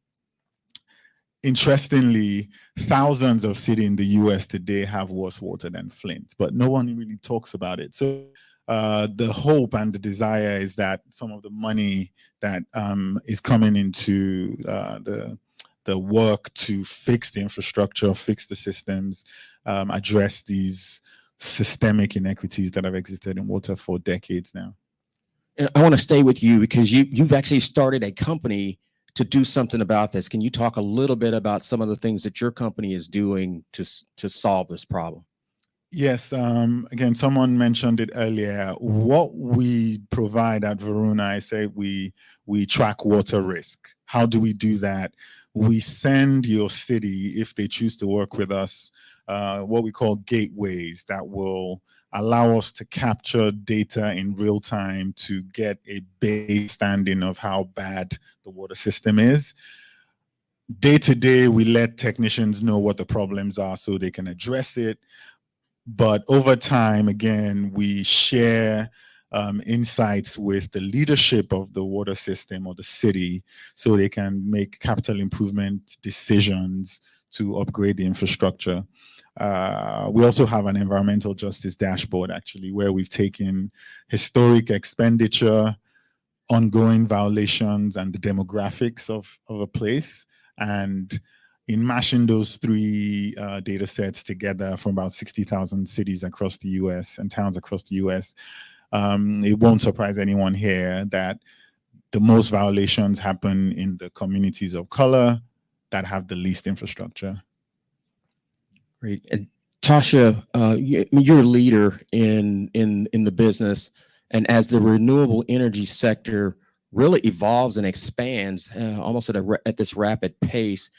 Interestingly, thousands of cities in the US today have worse water than Flint, but no one really talks about it. So the hope and the desire is that some of the money that is coming into the work to fix the infrastructure, fix the systems, address these systemic inequities that have existed in water for decades now. And I want to stay with you because you've actually started a company to do something about this. Can you talk a little bit about some of the things that your company is doing to solve this problem? Yes, again, someone mentioned it earlier. What we provide at Varuna, I say we track water risk. How do we do that? We send your city, if they choose to work with us, what we call gateways that will allow us to capture data in real time to get a base standing of how bad the water system is. Day to day, we let technicians know what the problems are so they can address it. But over time, again, we share insights with the leadership of the water system or the city so they can make capital improvement decisions to upgrade the infrastructure. We also have an environmental justice dashboard, actually, where we've taken historic expenditure, ongoing violations, and the demographics of a place. And in mashing those three data sets together from about 60,000 cities across the US and towns across the US, it won't surprise anyone here that the most violations happen in the communities of color that have the least infrastructure. Great. And Tasha, you're a leader in the business, and as the renewable energy sector really evolves and expands almost at this rapid pace,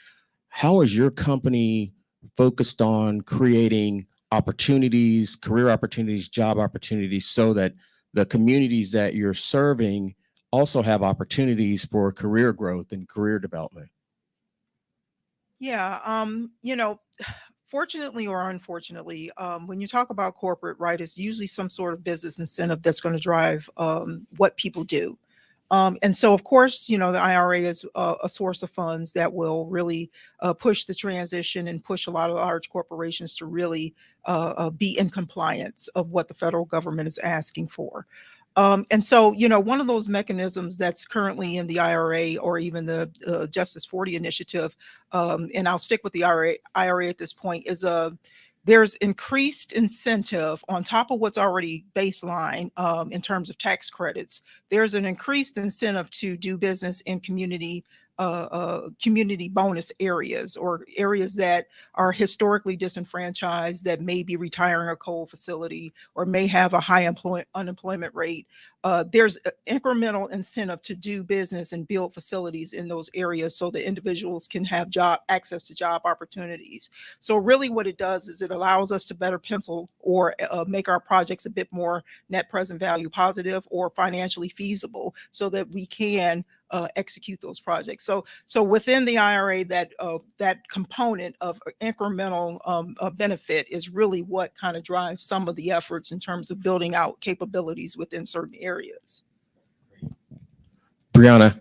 how is your company focused on creating opportunities, career opportunities, job opportunities, so that the communities that you're serving also have opportunities for career growth and career development? Yeah, fortunately or unfortunately, when you talk about corporate, right, it's usually some sort of business incentive that's going to drive what people do. And so, of course, the IRA is a source of funds that will really push the transition and push a lot of large corporations to really be in compliance of what the federal government is asking for. And so, one of those mechanisms that's currently in the IRA or even the Justice 40 initiative, and I'll stick with the IRA at this point, is there's increased incentive on top of what's already baseline in terms of tax credits. There's an increased incentive to do business in community bonus areas, or areas that are historically disenfranchised, that may be retiring a coal facility or may have a high unemployment rate. There's incremental incentive to do business and build facilities in those areas so that individuals can have access to job opportunities. So really what it does is it allows us to better pencil or make our projects a bit more net present value positive or financially feasible so that we can execute those projects. So within the IRA, that component of incremental benefit is really what kind of drives some of the efforts in terms of building out capabilities within certain areas. Brianna,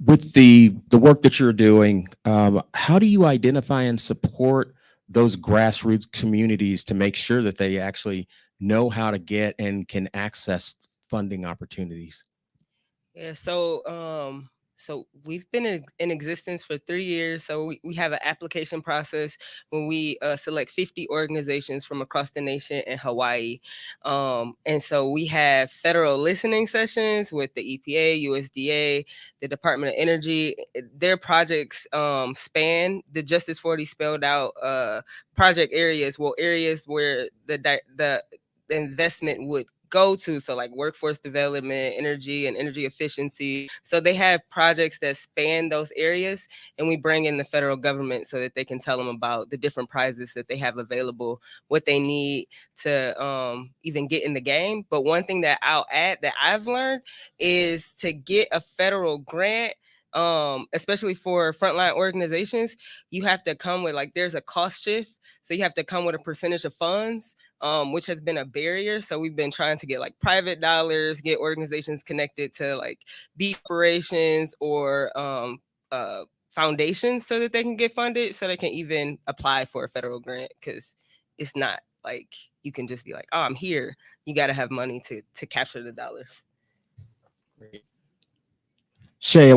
with the work that you're doing, how do you identify and support those grassroots communities to make sure that they actually know how to get and can access funding opportunities? Yeah, so we've been in existence for 3 years. So we have an application process when we select 50 organizations from across the nation and Hawaii. And so we have federal listening sessions with the EPA, USDA, the Department of Energy. Their projects span the Justice 40 spelled out project areas, areas where the investment would go to, so like workforce development, energy and energy efficiency. So they have projects that span those areas, and we bring in the federal government so that they can tell them about the different prizes that they have available, what they need to even get in the game. But one thing that I'll add that I've learned is to get a federal grant, especially for frontline organizations, you have to come with, like, there's a cost shift. So you have to come with a percentage of funds, which has been a barrier. So we've been trying to get like private dollars, get organizations connected to like B corporations or foundations so that they can get funded, so they can even apply for a federal grant, because it's not like you can just be like, oh, I'm here. You got to have money to capture the dollars. Shay,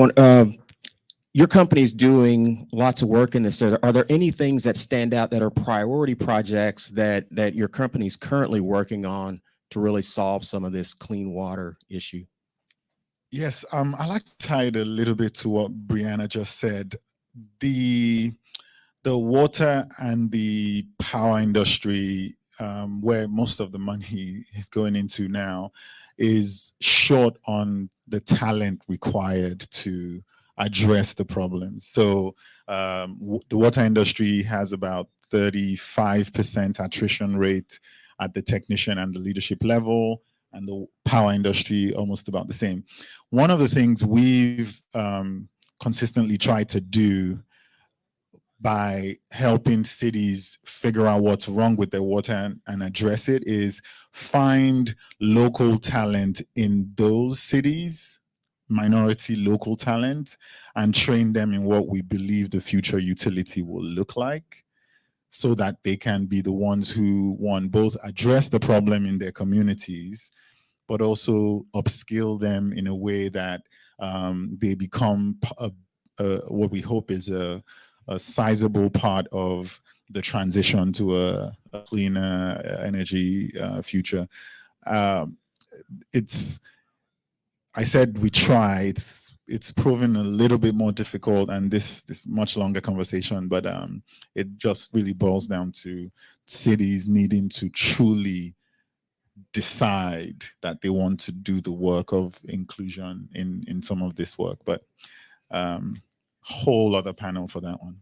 your company's doing lots of work in this. Are there any things that stand out that are priority projects that your company's currently working on to really solve some of this clean water issue? Yes, I like to tie it a little bit to what Brianna just said. The water and the power industry, where most of the money is going into now, is short on the talent required to address the problems. So the water industry has about 35% attrition rate at the technician and the leadership level, and the power industry almost about the same. One of the things we've consistently tried to do by helping cities figure out what's wrong with their water and address it is find local talent in those cities minority local talent and train them in what we believe the future utility will look like, so that they can be the ones who, one, both address the problem in their communities, but also upskill them in a way that they become what we hope is a sizable part of the transition to a cleaner energy future. I said we try. It's proven a little bit more difficult, and this much longer conversation. But it just really boils down to cities needing to truly decide that they want to do the work of inclusion in some of this work. But whole other panel for that one.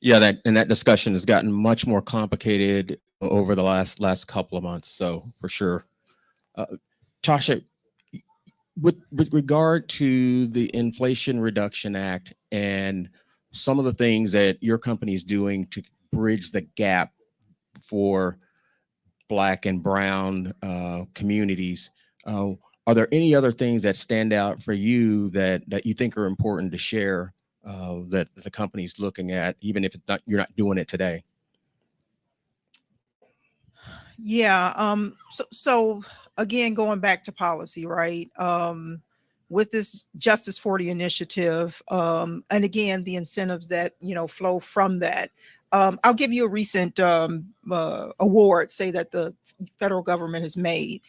Yeah, that discussion has gotten much more complicated over the last couple of months. So for sure, Tasha, with regard to the Inflation Reduction Act and some of the things that your company is doing to bridge the gap for Black and Brown communities, are there any other things that stand out for you that you think are important to share that the company's looking at, even if it's you're not doing it today? Yeah. So again, going back to policy, right? With this Justice 40 initiative, and again, the incentives that, flow from that. I'll give you a recent award, say that the federal government has made.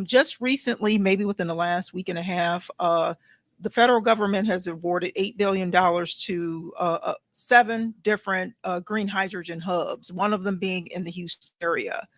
Just recently, maybe within the last week and a half, the federal government has awarded $8 billion to 7 different green hydrogen hubs, one of them being in the Houston area.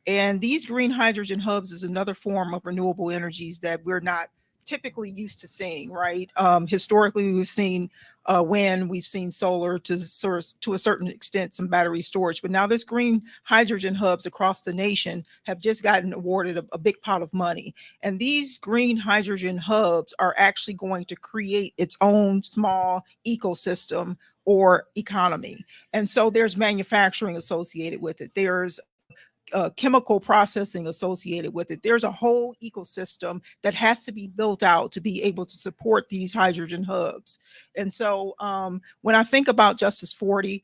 And these green hydrogen hubs is another form of renewable energies that we're not typically used to seeing, right? Historically, we've seen wind, we've seen solar, to a certain extent, some battery storage. But now this green hydrogen hubs across the nation have just gotten awarded a big pot of money. And these green hydrogen hubs are actually going to create its own small ecosystem or economy. And so there's manufacturing associated with it. There's chemical processing associated with it. There's a whole ecosystem that has to be built out to be able to support these hydrogen hubs. And so when I think about Justice 40,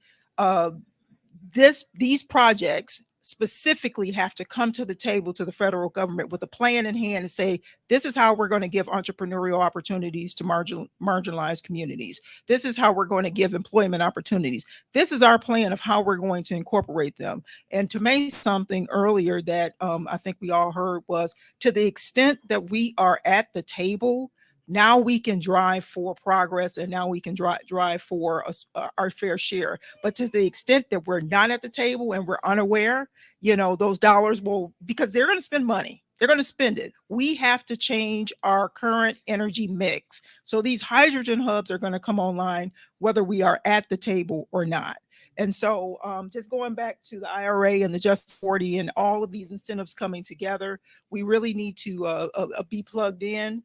these projects specifically have to come to the table to the federal government with a plan in hand and say, this is how we're going to give entrepreneurial opportunities to marginalized communities. This is how we're going to give employment opportunities. This is our plan of how we're going to incorporate them. And to make something earlier that I think we all heard was, to the extent that we are at the table, now we can drive for progress, and now we can drive for our fair share. But to the extent that we're not at the table and we're unaware, those dollars will, because they're going to spend money, they're going to spend it. We have to change our current energy mix. So these hydrogen hubs are going to come online whether we are at the table or not. And so just going back to the IRA and the Justice 40 and all of these incentives coming together, we really need to be plugged in.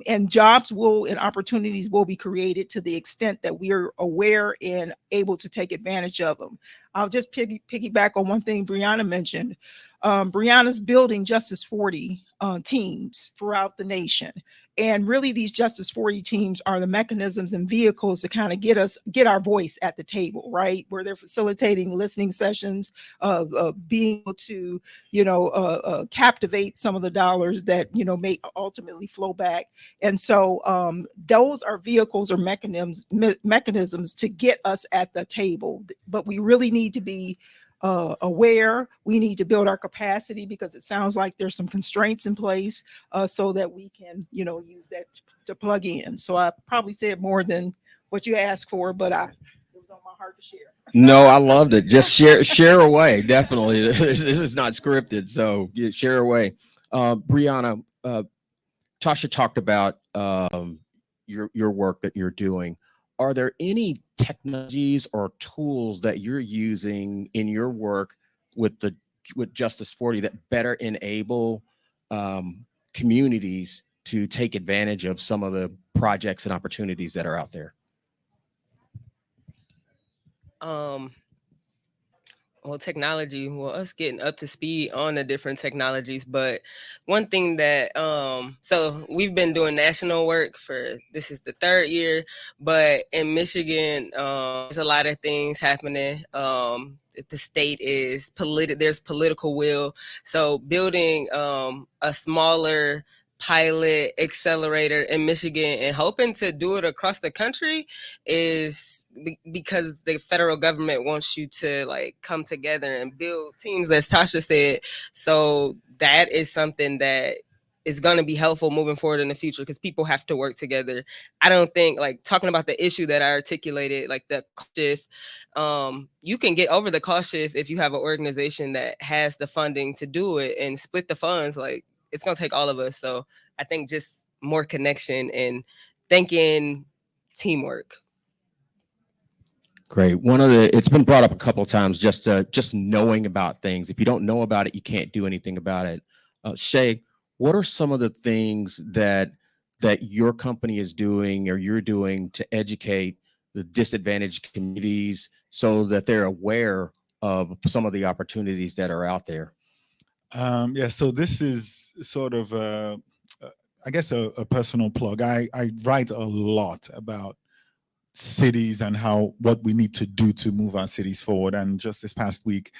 And jobs and opportunities will be created to the extent that we are aware and able to take advantage of them. I'll just piggyback on one thing Brianna mentioned. Brianna's building Justice 40 teams throughout the nation. And really, these Justice 40 teams are the mechanisms and vehicles to kind of get our voice at the table, right? Where they're facilitating listening sessions, being able to, captivate some of the dollars that, may ultimately flow back. And so those are vehicles or mechanisms to get us at the table. But we really need to be aware. We need to build our capacity, because it sounds like there's some constraints in place so that we can, use that to plug in. So I probably said more than what you asked for, but it was on my heart to share. No, I loved it. Just share away. Definitely. This is not scripted. So share away. Brianna, Tasha talked about your work that you're doing. Are there any technologies or tools that you're using in your work with Justice 40 that better enable communities to take advantage of some of the projects and opportunities that are out there? well, technology, well, us getting up to speed on the different technologies. But one thing that, so we've been doing national work for, this is the 3rd year, but in Michigan, there's a lot of things happening. The state is there's political will. So building a smaller pilot accelerator in Michigan and hoping to do it across the country is because the federal government wants you to like come together and build teams, as Tasha said. So that is something that is going to be helpful moving forward in the future because people have to work together. I don't think, like, talking about the issue that I articulated, like the cost shift, you can get over the cost shift if you have an organization that has the funding to do it and split the funds. Like, it's going to take all of us. So I think just more connection and thinking teamwork. Great. It's been brought up a couple of times, just knowing about things. If you don't know about it, you can't do anything about it. Shay, what are some of the things that your company is doing or you're doing to educate the disadvantaged communities so that they're aware of some of the opportunities that are out there? Yeah, so this is sort of, I guess, a personal plug. I write a lot about cities and what we need to do to move our cities forward. And just this past week,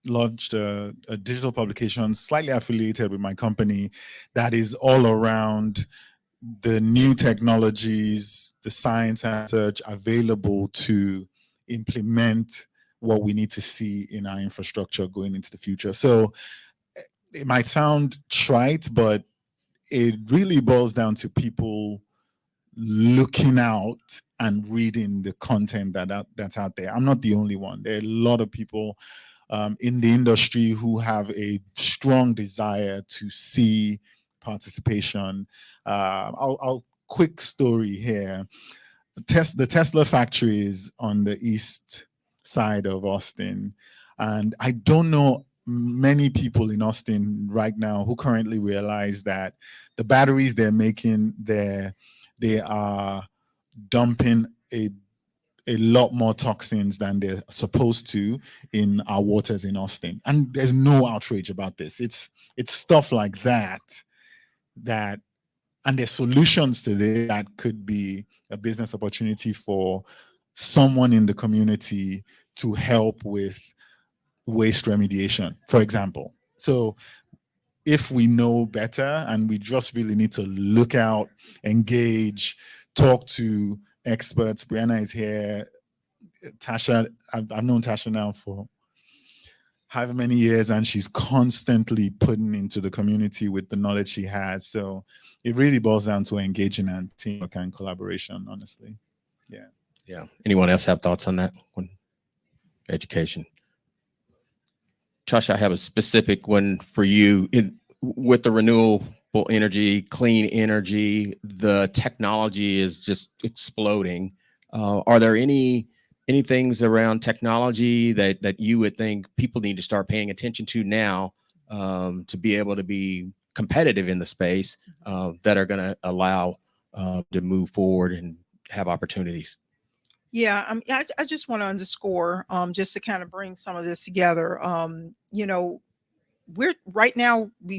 launched a digital publication slightly affiliated with my company that is all around the new technologies, the science and research available to implement what we need to see in our infrastructure going into the future. So it might sound trite, but it really boils down to people looking out and reading the content that's out there. I'm not the only one. There are a lot of people in the industry who have a strong desire to see participation. I'll quick story here. The Tesla factory is on the east side of Austin, and I don't know many people in Austin right now who currently realize that the batteries they're making there, they are dumping a lot more toxins than they're supposed to in our waters in Austin. And there's no outrage about this. It's stuff like that, and there's solutions to this that could be a business opportunity for someone in the community to help with waste remediation, for example. So if we know better and we just really need to look out, engage, talk to experts. Brianna is here. Tasha, I've known Tasha now for however many years, and she's constantly putting into the community with the knowledge she has. So it really boils down to engaging and teamwork and collaboration, honestly. Yeah. Yeah. Anyone else have thoughts on that one? Education. Tasha, I have a specific one for you. With the renewable energy, clean energy, the technology is just exploding. Are there any things around technology that you would think people need to start paying attention to now to be able to be competitive in the space that are going to allow to move forward and have opportunities? Yeah, I just want to underscore, just to kind of bring some of this together. You know, we've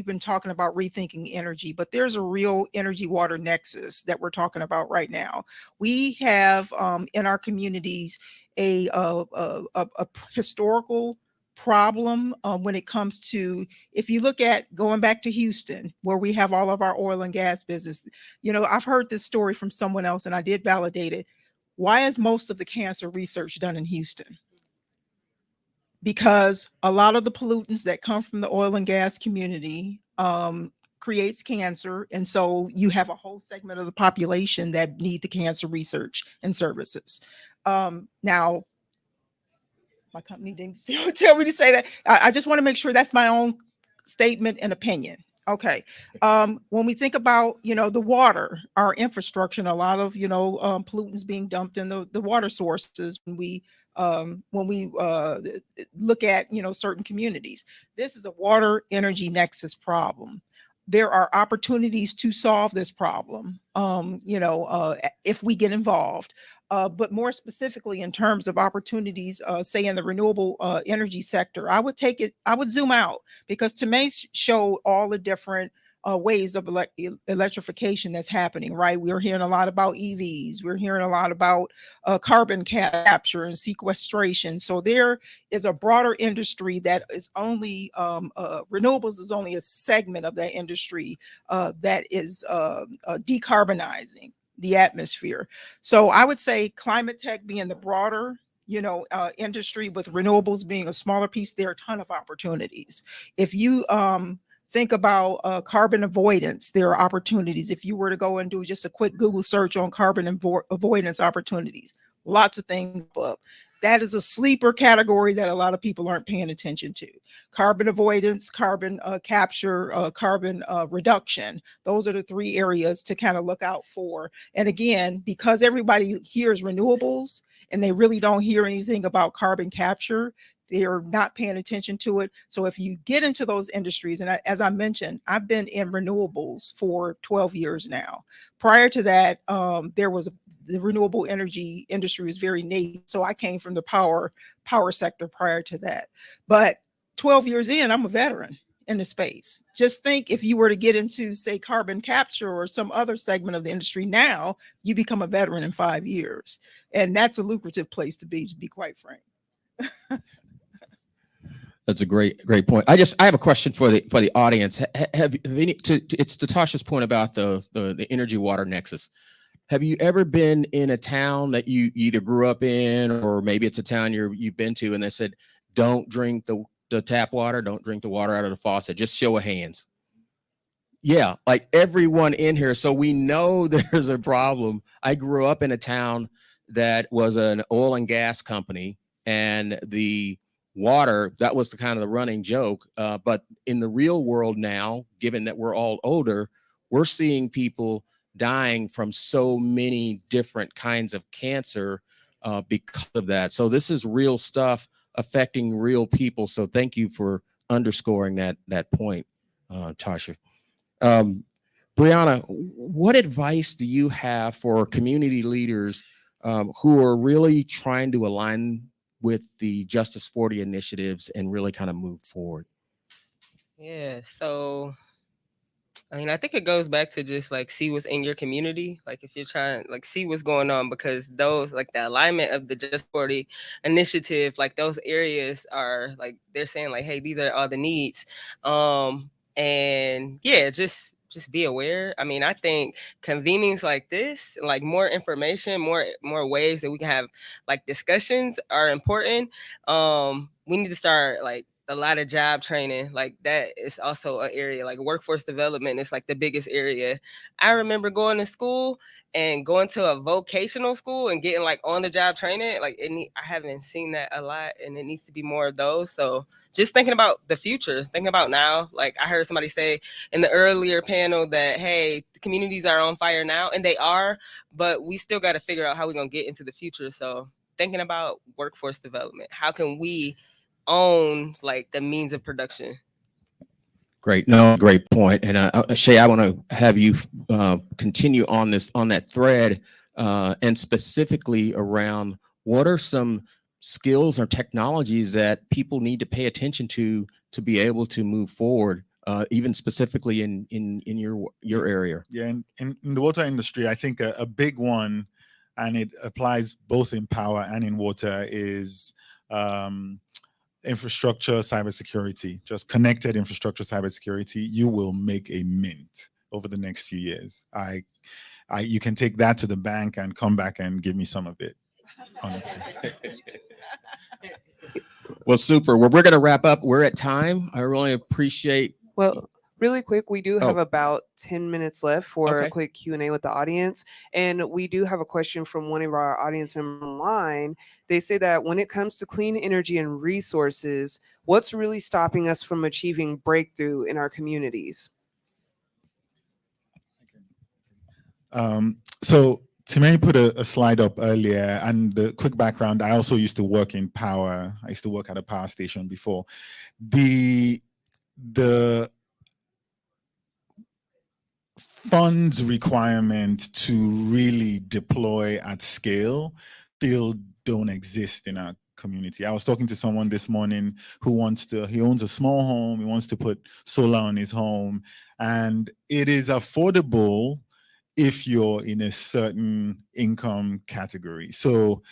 been talking about rethinking energy, but there's a real energy water nexus that we're talking about right now. We have in our communities a historical problem when it comes to, if you look at going back to Houston, where we have all of our oil and gas business. You know, I've heard this story from someone else and I did validate it. Why is most of the cancer research done in Houston? Because a lot of the pollutants that come from the oil and gas community creates cancer. And so you have a whole segment of the population that need the cancer research and services. Now, my company didn't tell me to say that. I just want to make sure that's my own statement and opinion. Okay. When we think about, you know, the water, our infrastructure, and a lot of, you know, pollutants being dumped in the water sources when we look at, you know, certain communities, this is a water energy nexus problem. There are opportunities to solve this problem, you know, if we get involved. But more specifically, in terms of opportunities, say in the renewable energy sector, I would zoom out, because Tomei showed all the different ways of electrification that's happening, right? We're hearing a lot about EVs. We're hearing a lot about carbon capture and sequestration. So there is a broader industry that is only, renewables is only a segment of that industry that is decarbonizing the atmosphere. So I would say climate tech being the broader industry, with renewables being a smaller piece, there are a ton of opportunities. If you think about carbon avoidance, there are opportunities. If you were to go and do just a quick Google search on carbon avoidance opportunities, lots of things up. That is a sleeper category that a lot of people aren't paying attention to. Carbon avoidance, carbon capture, carbon reduction. Those are the three areas to kind of look out for. And again, because everybody hears renewables and they really don't hear anything about carbon capture, they're not paying attention to it. So if you get into those industries, and as I mentioned, I've been in renewables for 12 years now. Prior to that, the renewable energy industry was very nascent. So I came from the power sector prior to that. But 12 years in, I'm a veteran in the space. Just think, if you were to get into, say, carbon capture or some other segment of the industry now, you become a veteran in 5 years. And that's a lucrative place to be quite frank. That's a great point. I have a question for the audience. Have any, it's to Tasha's point about the energy water nexus. Have you ever been in a town that you either grew up in, or maybe it's a town you've been to, and they said, don't drink the tap water, don't drink the water out of the faucet, just show of hands? Yeah, like everyone in here. So we know there's a problem. I grew up in a town that was an oil and gas company, and the water, that was the kind of the running joke. But in the real world now, given that we're all older, we're seeing people dying from so many different kinds of cancer because of that. So this is real stuff affecting real people. So thank you for underscoring that point, Tasha. Brianna, what advice do you have for community leaders who are really trying to align with the Justice 40 initiatives and really kind of move forward? Yeah, so I mean, I think it goes back to just like see what's in your community. Like if you're trying, like see what's going on, because those, like the alignment of the Just 40 initiative, like those areas are like, they're saying like, hey, these are all the needs. And yeah, just be aware. I mean, I think convenings like this, like more information, more ways that we can have like discussions are important. We need to start like a lot of job training. Like that is also an area, like workforce development is like the biggest area. I remember going to school and going to a vocational school and getting like on the job training. Like I haven't seen that a lot, and it needs to be more of those. So just thinking about the future, thinking about now. Like I heard somebody say in the earlier panel that, hey, the communities are on fire now, and they are, but we still got to figure out how we're going to get into the future. So thinking about workforce development, how can we own like the means of production? Great, great point. And Shay, I want to have you continue on that thread, and specifically around what are some skills or technologies that people need to pay attention to be able to move forward, even specifically in your area. Yeah, in the water industry, I think a big one, and it applies both in power and in water, is infrastructure cybersecurity. Just connected infrastructure cybersecurity. You will make a mint over the next few years. You can take that to the bank and come back and give me some of it, honestly. Well, super. Well, we're going to wrap up. We're at time. I really appreciate. Well, really quick, we do have about 10 minutes left for a quick Q&A with the audience. And we do have a question from one of our audience members online. They say that when it comes to clean energy and resources, what's really stopping us from achieving breakthrough in our communities? So Timei put a slide up earlier, and the quick background, I also used to work in power. I used to work at a power station before. The funds requirement to really deploy at scale still don't exist in our community. I was talking to someone this morning who he owns a small home, he wants to put solar on his home, and it is affordable if you're in a certain income category. So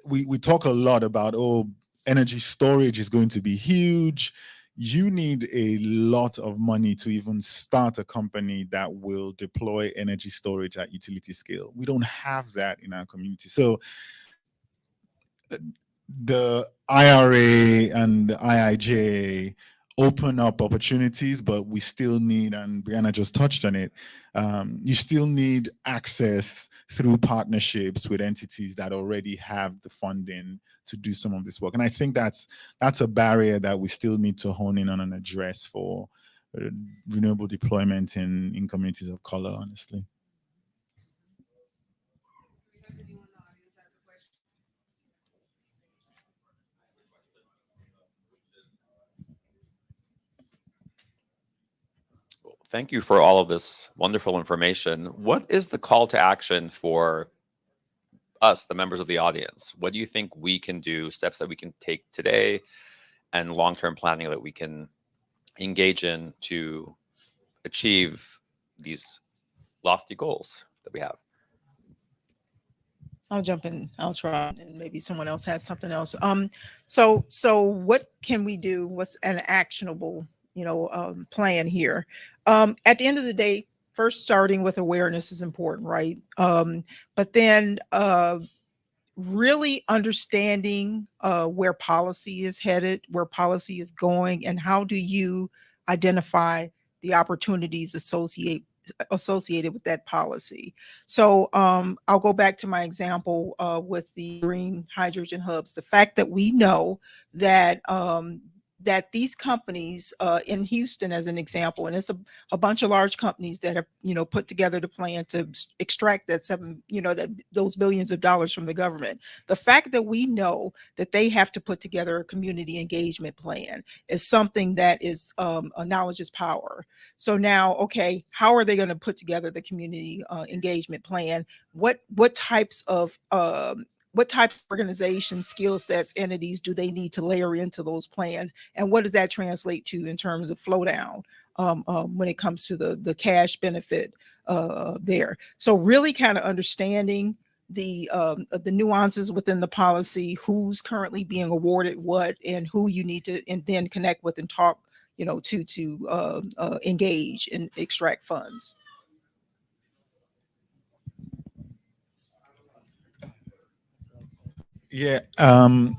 we talk a lot about, oh, energy storage is going to be huge. You need a lot of money to even start a company that will deploy energy storage at utility scale. We don't have that in our community. So the IRA and the IIJ open up opportunities, but we still need, and Brianna just touched on it, you still need access through partnerships with entities that already have the funding to do some of this work. And I think that's a barrier that we still need to hone in on and address for renewable deployment in communities of color, honestly. Thank you for all of this wonderful information. What is the call to action for us, the members of the audience? What do you think we can do, steps that we can take today, and long-term planning that we can engage in to achieve these lofty goals that we have? I'll jump in. I'll try, and maybe someone else has something else. So what can we do? What's an actionable, plan here? At the end of the day, first starting with awareness is important, right? But then really understanding where policy is headed, where policy is going, and how do you identify the opportunities associated with that policy. So I'll go back to my example with the green hydrogen hubs. The fact that we know that that these companies in Houston, as an example, and it's a bunch of large companies that have put together the plan to extract that those billions of dollars from the government. The fact that we know that they have to put together a community engagement plan is something that is knowledge is power. So now, okay, how are they going to put together the community engagement plan? What types of organization skill sets, entities do they need to layer into those plans, and what does that translate to in terms of flow down when it comes to the cash benefit there? So really kind of understanding the nuances within the policy, who's currently being awarded what, and who you need to and then connect with and talk to engage and extract funds. Yeah, I'll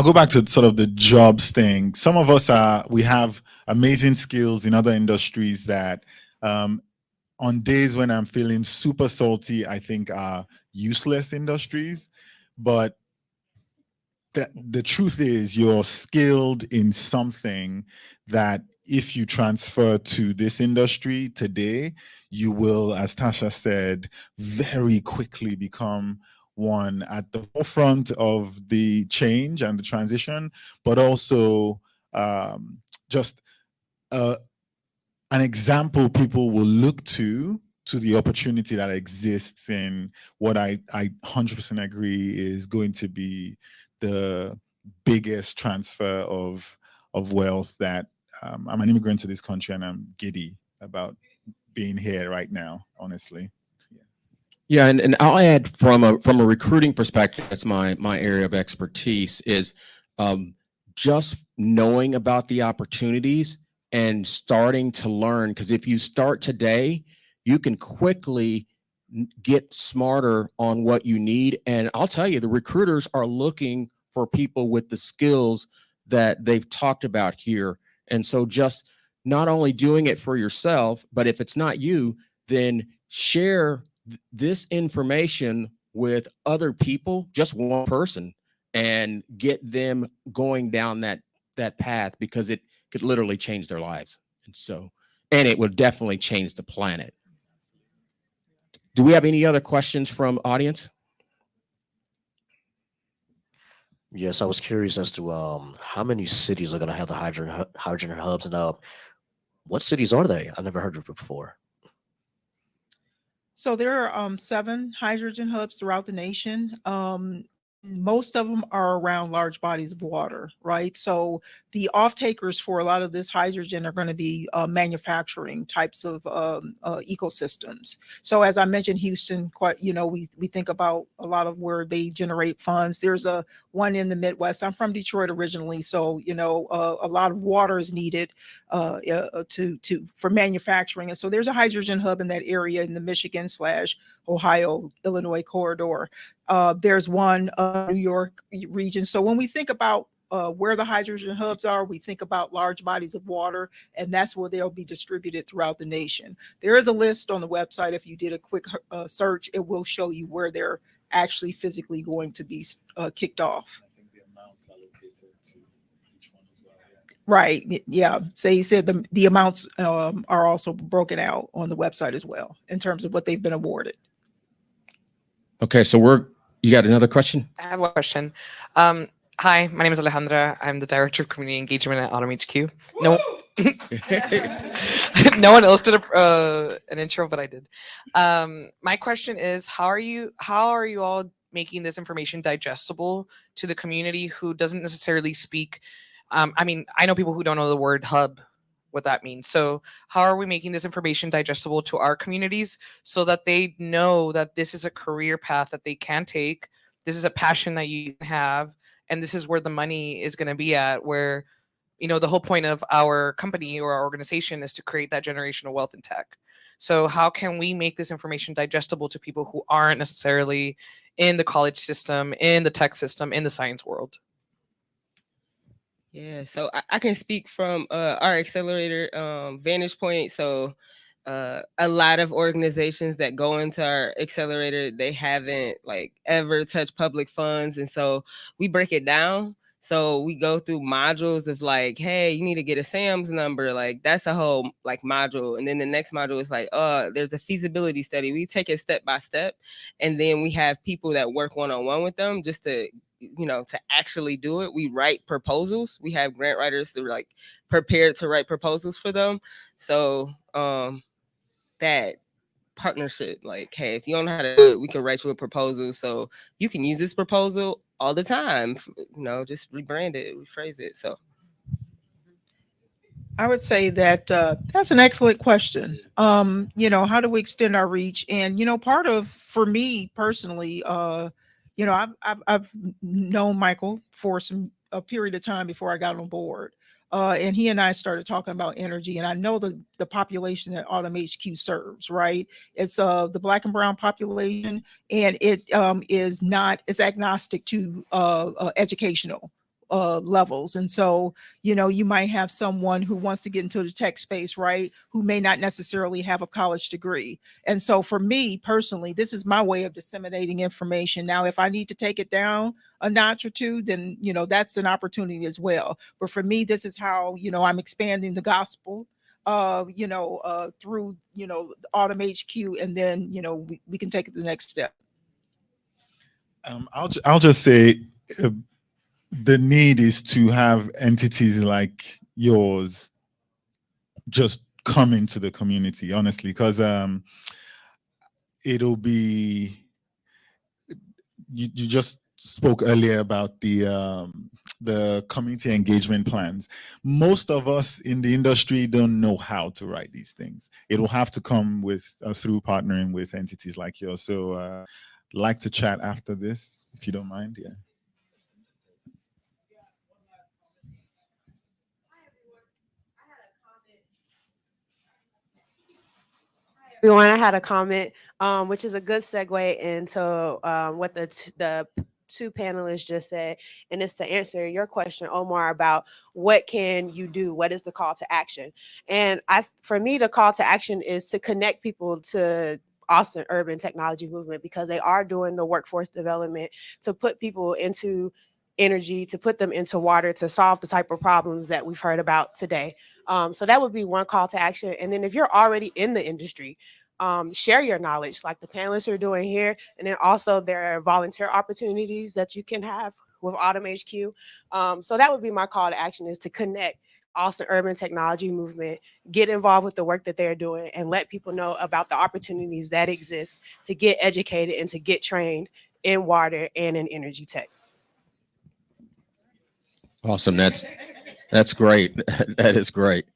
go back to sort of the jobs thing. Some of us we have amazing skills in other industries that on days when I'm feeling super salty, I think are useless industries. But the truth is you're skilled in something that if you transfer to this industry today, you will, as Tasha said, very quickly become one at the forefront of the change and the transition, but also just an example people will look to the opportunity that exists in what I 100% agree is going to be the biggest transfer of wealth that I'm an immigrant to this country, and I'm giddy about being here right now, honestly. Yeah, and I'll add from a recruiting perspective, that's my area of expertise, is just knowing about the opportunities and starting to learn. Because if you start today, you can quickly get smarter on what you need. And I'll tell you, the recruiters are looking for people with the skills that they've talked about here. And so just not only doing it for yourself, but if it's not you, then share this information with other people, just one person, and get them going down that path, because it could literally change their lives. And it would definitely change the planet. Do we have any other questions from audience? Yes, I was curious as to how many cities are going to have the hydrogen hubs, and what cities are they? I never heard of it before. So there are 7 hydrogen hubs throughout the nation. Most of them are around large bodies of water, right? So the off takers for a lot of this hydrogen are going to be manufacturing types of ecosystems. So as I mentioned, Houston, quite, we think about a lot of where they generate funds. There's one in the Midwest. I'm from Detroit originally, so a lot of water is needed for manufacturing, and so there's a hydrogen hub in that area in the Michigan/Ohio Illinois corridor. There's one New York region. So when we think about where the hydrogen hubs are, we think about large bodies of water, and that's where they'll be distributed throughout the nation. There is a list on the website. If you did a quick search, it will show you where they're actually physically going to be kicked off. Right. Yeah. So he said the amounts are also broken out on the website as well in terms of what they've been awarded. Okay, so you got another question? I have a question. Hi, my name is Alejandra. I'm the Director of Community Engagement at AUTMHQ. No, no one else did an intro, but I did. My question is, how are you all making this information digestible to the community who doesn't necessarily speak? I mean, I know people who don't know the word hub, what that means. So how are we making this information digestible to our communities so that they know that this is a career path that they can take, this is a passion that you have, and this is where the money is going to be at, where, the whole point of our company or our organization is to create that generational wealth in tech. So how can we make this information digestible to people who aren't necessarily in the college system, in the tech system, in the science world? Yeah, so I can speak from our accelerator vantage point. So a lot of organizations that go into our accelerator, they haven't ever touched public funds. And so we break it down. So we go through modules of hey, you need to get a SAMS number. That's a whole module. And then the next module is there's a feasibility study. We take it step by step. And then we have people that work one-on-one with them just to actually do it. We write proposals. We have grant writers that are prepared to write proposals for them. So that partnership, hey, if you don't know how to do it, we can write you a proposal so you can use this proposal all the time. Just rebrand it, rephrase it. So I would say that that's an excellent question. How do we extend our reach? And part of, for me personally, I've known Michael for a period of time before I got on board, and he and I started talking about energy. And I know the population that AUTMHQ serves. Right, it's the Black and Brown population, and it it's agnostic to educational levels. And so, you might have someone who wants to get into the tech space, right, who may not necessarily have a college degree. And so for me personally, this is my way of disseminating information. Now, if I need to take it down a notch or two, then, that's an opportunity as well. But for me, this is how, I'm expanding the gospel through, AUTMHQ, and then, we can take it the next step. I'll just say, the need is to have entities like yours just come into the community, honestly, because it'll be, you just spoke earlier about the community engagement plans. Most of us in the industry don't know how to write these things. It will have to come through partnering with entities like yours. So like to chat after this, if you don't mind. Yeah. Everyone, I had a comment, which is a good segue into what the two panelists just said, and it's to answer your question, Omar, about what can you do? What is the call to action? And for me, the call to action is to connect people to Austin Urban Technology Movement, because they are doing the workforce development to put people into energy, to put them into water, to solve the type of problems that we've heard about today. So that would be one call to action. And then if you're already in the industry, share your knowledge like the panelists are doing here. And then also there are volunteer opportunities that you can have with AUTMHQ. So that would be my call to action, is to connect Austin Urban Technology Movement get involved with the work that they're doing and let people know about the opportunities that exist to get educated and to get trained in water and in energy tech. Awesome. That's great. That is great.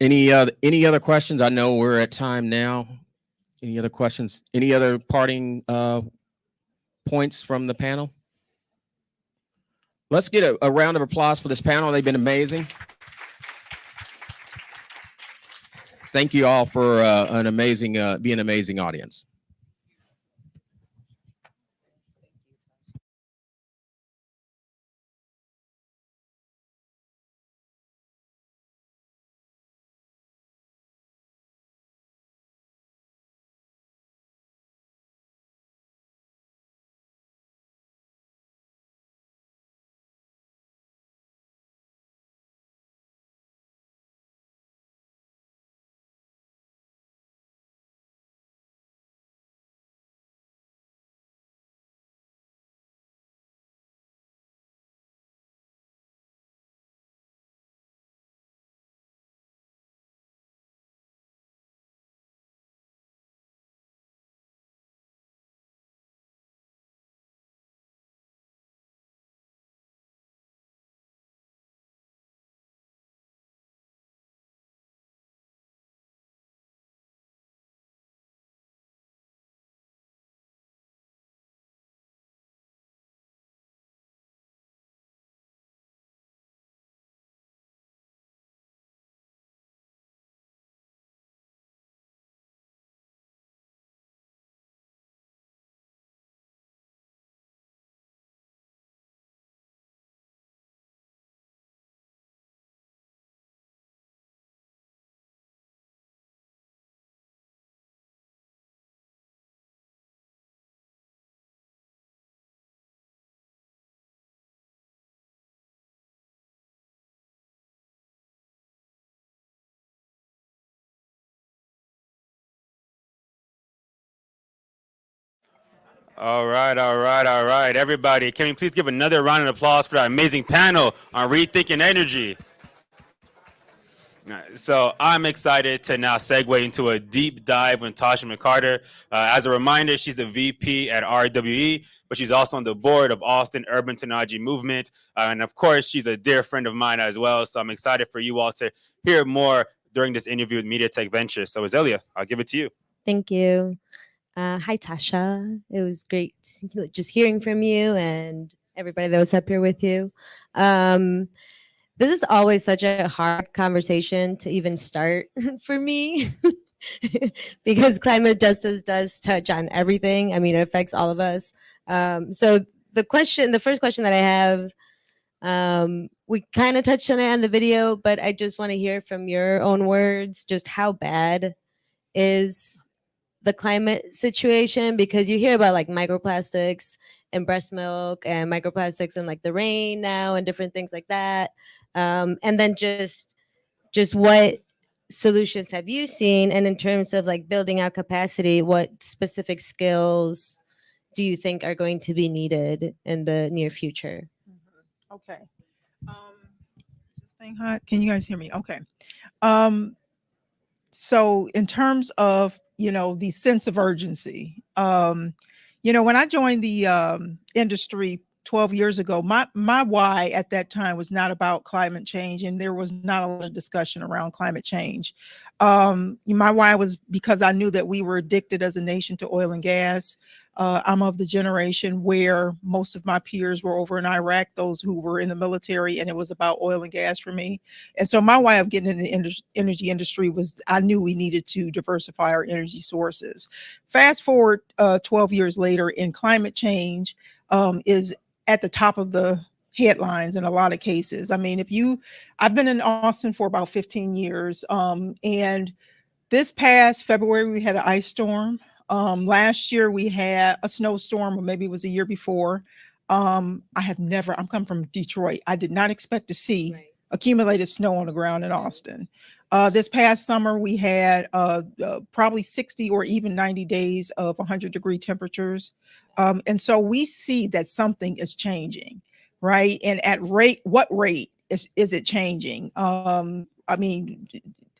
Any other questions? I know we're at time now. Any other questions? Any other parting points from the panel? Let's get a round of applause for this panel. They've been amazing. Thank you all for being an amazing audience. All right, everybody. Can we please give another round of applause for our amazing panel on rethinking energy? All right, so I'm excited to now segue into a deep dive with Tasha McCarter. As a reminder, she's the VP at RWE, but she's also on the board of Austin Urban Technology Movement. And of course, she's a dear friend of mine as well. So I'm excited for you all to hear more during this interview with Media Tech Ventures. So Azelia, I'll give it to you. Thank you. Hi, Tasha. It was great just hearing from you and everybody that was up here with you. This is always such a hard conversation to even start for me because climate justice does touch on everything. I mean, it affects all of us. So the first question that I have, we kind of touched on it on the video, but I just want to hear from your own words, just how bad is the climate situation, because you hear about like microplastics in breast milk and microplastics in like the rain now and different things like that. And then just what solutions have you seen? And in terms of like building out capacity, what specific skills do you think are going to be needed in the near future? Okay. Is this thing hot? Can you guys hear me? Okay. So in terms of, the sense of urgency, when I joined the industry 12 years ago, my why at that time was not about climate change, and there was not a lot of discussion around climate change. My why was because I knew that we were addicted as a nation to oil and gas. I'm of the generation where most of my peers were over in Iraq, those who were in the military, and it was about oil and gas for me. And so my why of getting in the energy industry was I knew we needed to diversify our energy sources. Fast forward 12 years later, and climate change is at the top of the headlines in a lot of cases. I mean, I've been in Austin for about 15 years, and this past February, we had an ice storm. Last year we had a snowstorm, or maybe it was a year before. I'm coming from Detroit. I did not expect to see accumulated snow on the ground in Austin. This past summer we had probably 60 or even 90 days of 100-degree temperatures. And so we see that something is changing, right? And at what rate is it changing? I mean,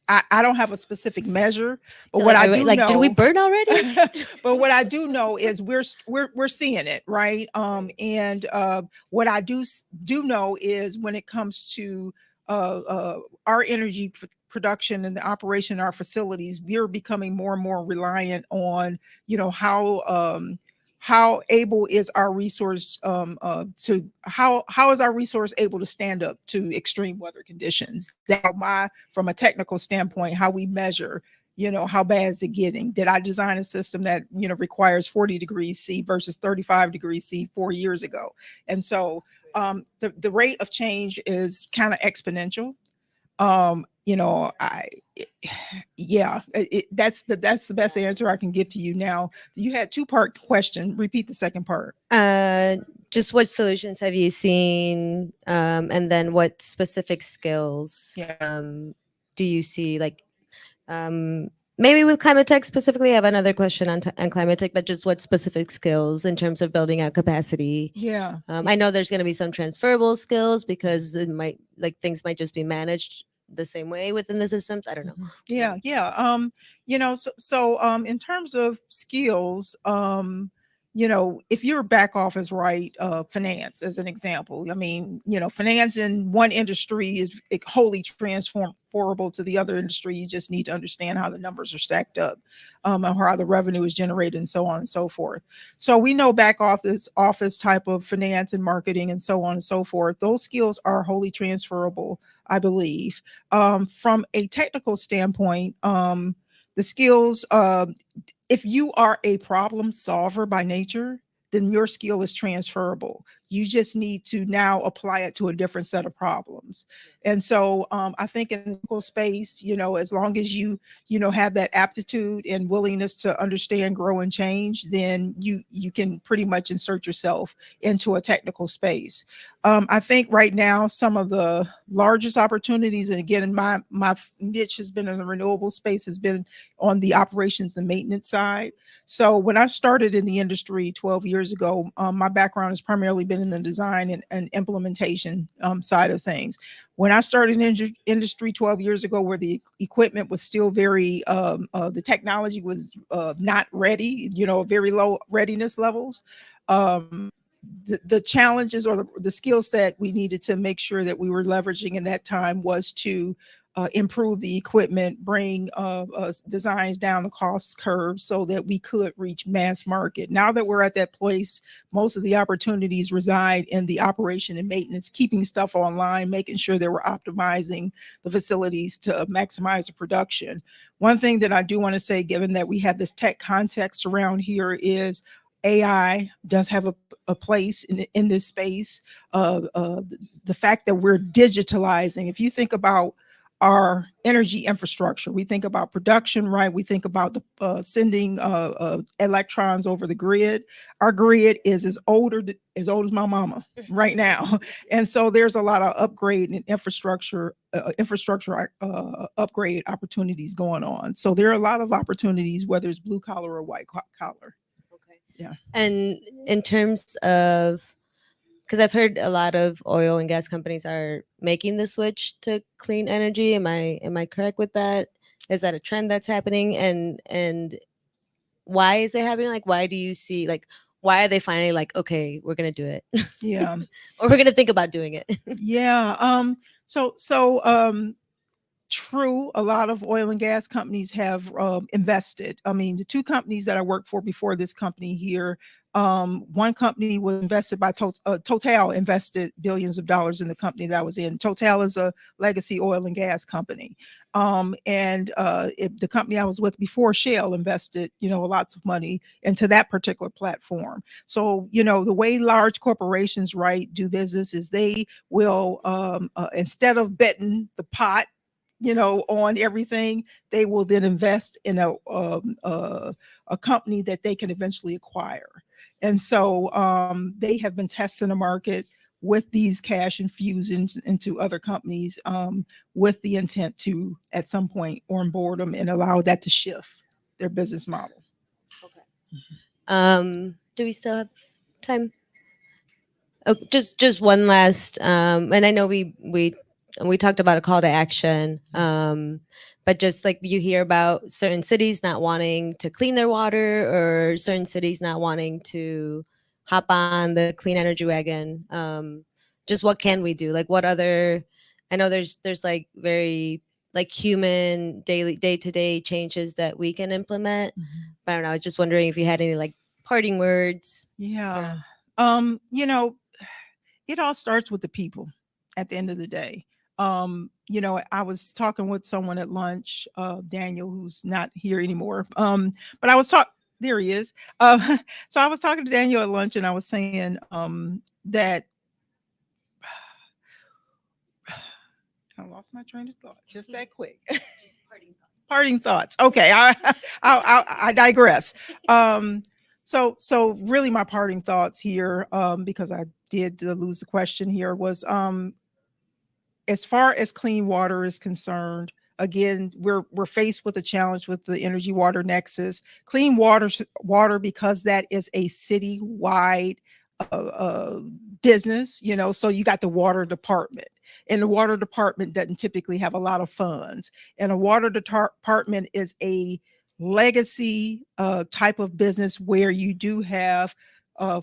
I don't have a specific measure, but what I do know, did we burn already? but what I do know is we're seeing it, right? And what I do know is when it comes to our energy production and the operation of our facilities, we're becoming more and more reliant on, how able is our resource how is our resource able to stand up to extreme weather conditions? From a technical standpoint, how we measure, how bad is it getting? Did I design a system that requires 40 degrees C versus 35 degrees C 4 years ago? And so the rate of change is kind of exponential. That's the best answer I can give to you now. You had two-part question. Repeat the second part. Just what solutions have you seen, and then what specific skills do you see? Like, maybe with climate tech specifically. I have another question on climate tech, but just what specific skills in terms of building out capacity? Yeah. I know there's going to be some transferable skills because things might just be managed the same way within the systems. I don't know. Yeah. In terms of skills, if you're back office, right, finance as an example, I mean, finance in one industry is wholly transferable to the other industry. You just need to understand how the numbers are stacked up, and how the revenue is generated, and so on and so forth. So we know back office type of finance and marketing and so on and so forth. Those skills are wholly transferable, I believe. From a technical standpoint, the skills, if you are a problem solver by nature, then your skill is transferable. You just need to now apply it to a different set of problems. And so I think in the technical space, as long as you have that aptitude and willingness to understand, grow, and change, then you can pretty much insert yourself into a technical space. I think right now, some of the largest opportunities, and again, my niche has been in the renewable space, has been on the operations and maintenance side. So when I started in the industry 12 years ago, my background has primarily been in the design and implementation side of things. When I started in industry 12 years ago, where the equipment was still very, the technology was not ready, very low readiness levels. The challenges or the skill set we needed to make sure that we were leveraging in that time was to improve the equipment, bring designs down the cost curve so that we could reach mass market. Now that we're at that place, most of the opportunities reside in the operation and maintenance, keeping stuff online, making sure that we're optimizing the facilities to maximize the production. One thing that I do want to say, given that we have this tech context around here, is AI does have a place in this space. The fact that we're digitalizing, if you think about our energy infrastructure, we think about production, right? We think about the sending electrons over the grid. Our grid is as old as my mama right now, and so there's a lot of upgrade and infrastructure upgrade opportunities going on. So there are a lot of opportunities, whether it's blue collar or white collar. Yeah. And in terms of, because I've heard a lot of oil and gas companies are making the switch to clean energy. Am I correct with that? Is that a trend that's happening? And why is it happening? Like, why do you see, like, why are they finally like, okay, we're gonna do it? Yeah. Or we're gonna think about doing it. Yeah. True, a lot of oil and gas companies have invested. I mean, the two companies that I worked for before this company here, one company was invested by Total invested billions of dollars in the company that I was in. Total is a legacy oil and gas company. The company I was with before, Shell, invested, lots of money into that particular platform. So, the way large corporations, right, do business is they will, instead of betting the pot, on everything, they will then invest in a company that they can eventually acquire. And so they have been testing the market with these cash infusions into other companies with the intent to, at some point, onboard them and allow that to shift their business model. Okay. Do we still have time? Oh, just one last, and I know we talked about a call to action, but just like you hear about certain cities not wanting to clean their water, or certain cities not wanting to hop on the clean energy wagon. Just what can we do? Like what other? I know there's like very like human day-to-day changes that we can implement. But I don't know. I was just wondering if you had any like parting words. Yeah. You know, it all starts with the people at the end of the day. You know, I was talking with someone at lunch, Daniel, who's not here anymore. But I was talking, there he is. So I was talking to Daniel at lunch, and I was saying that I lost my train of thought just that quick. Just parting thoughts. Okay, I digress. So really, my parting thoughts here, because I did lose the question here, was as far as clean water is concerned. Again, we're faced with a challenge with the energy water nexus. Clean water, because that is a citywide business, you know, so you got the water department, and the water department doesn't typically have a lot of funds, and a water department is a legacy type of business where you do have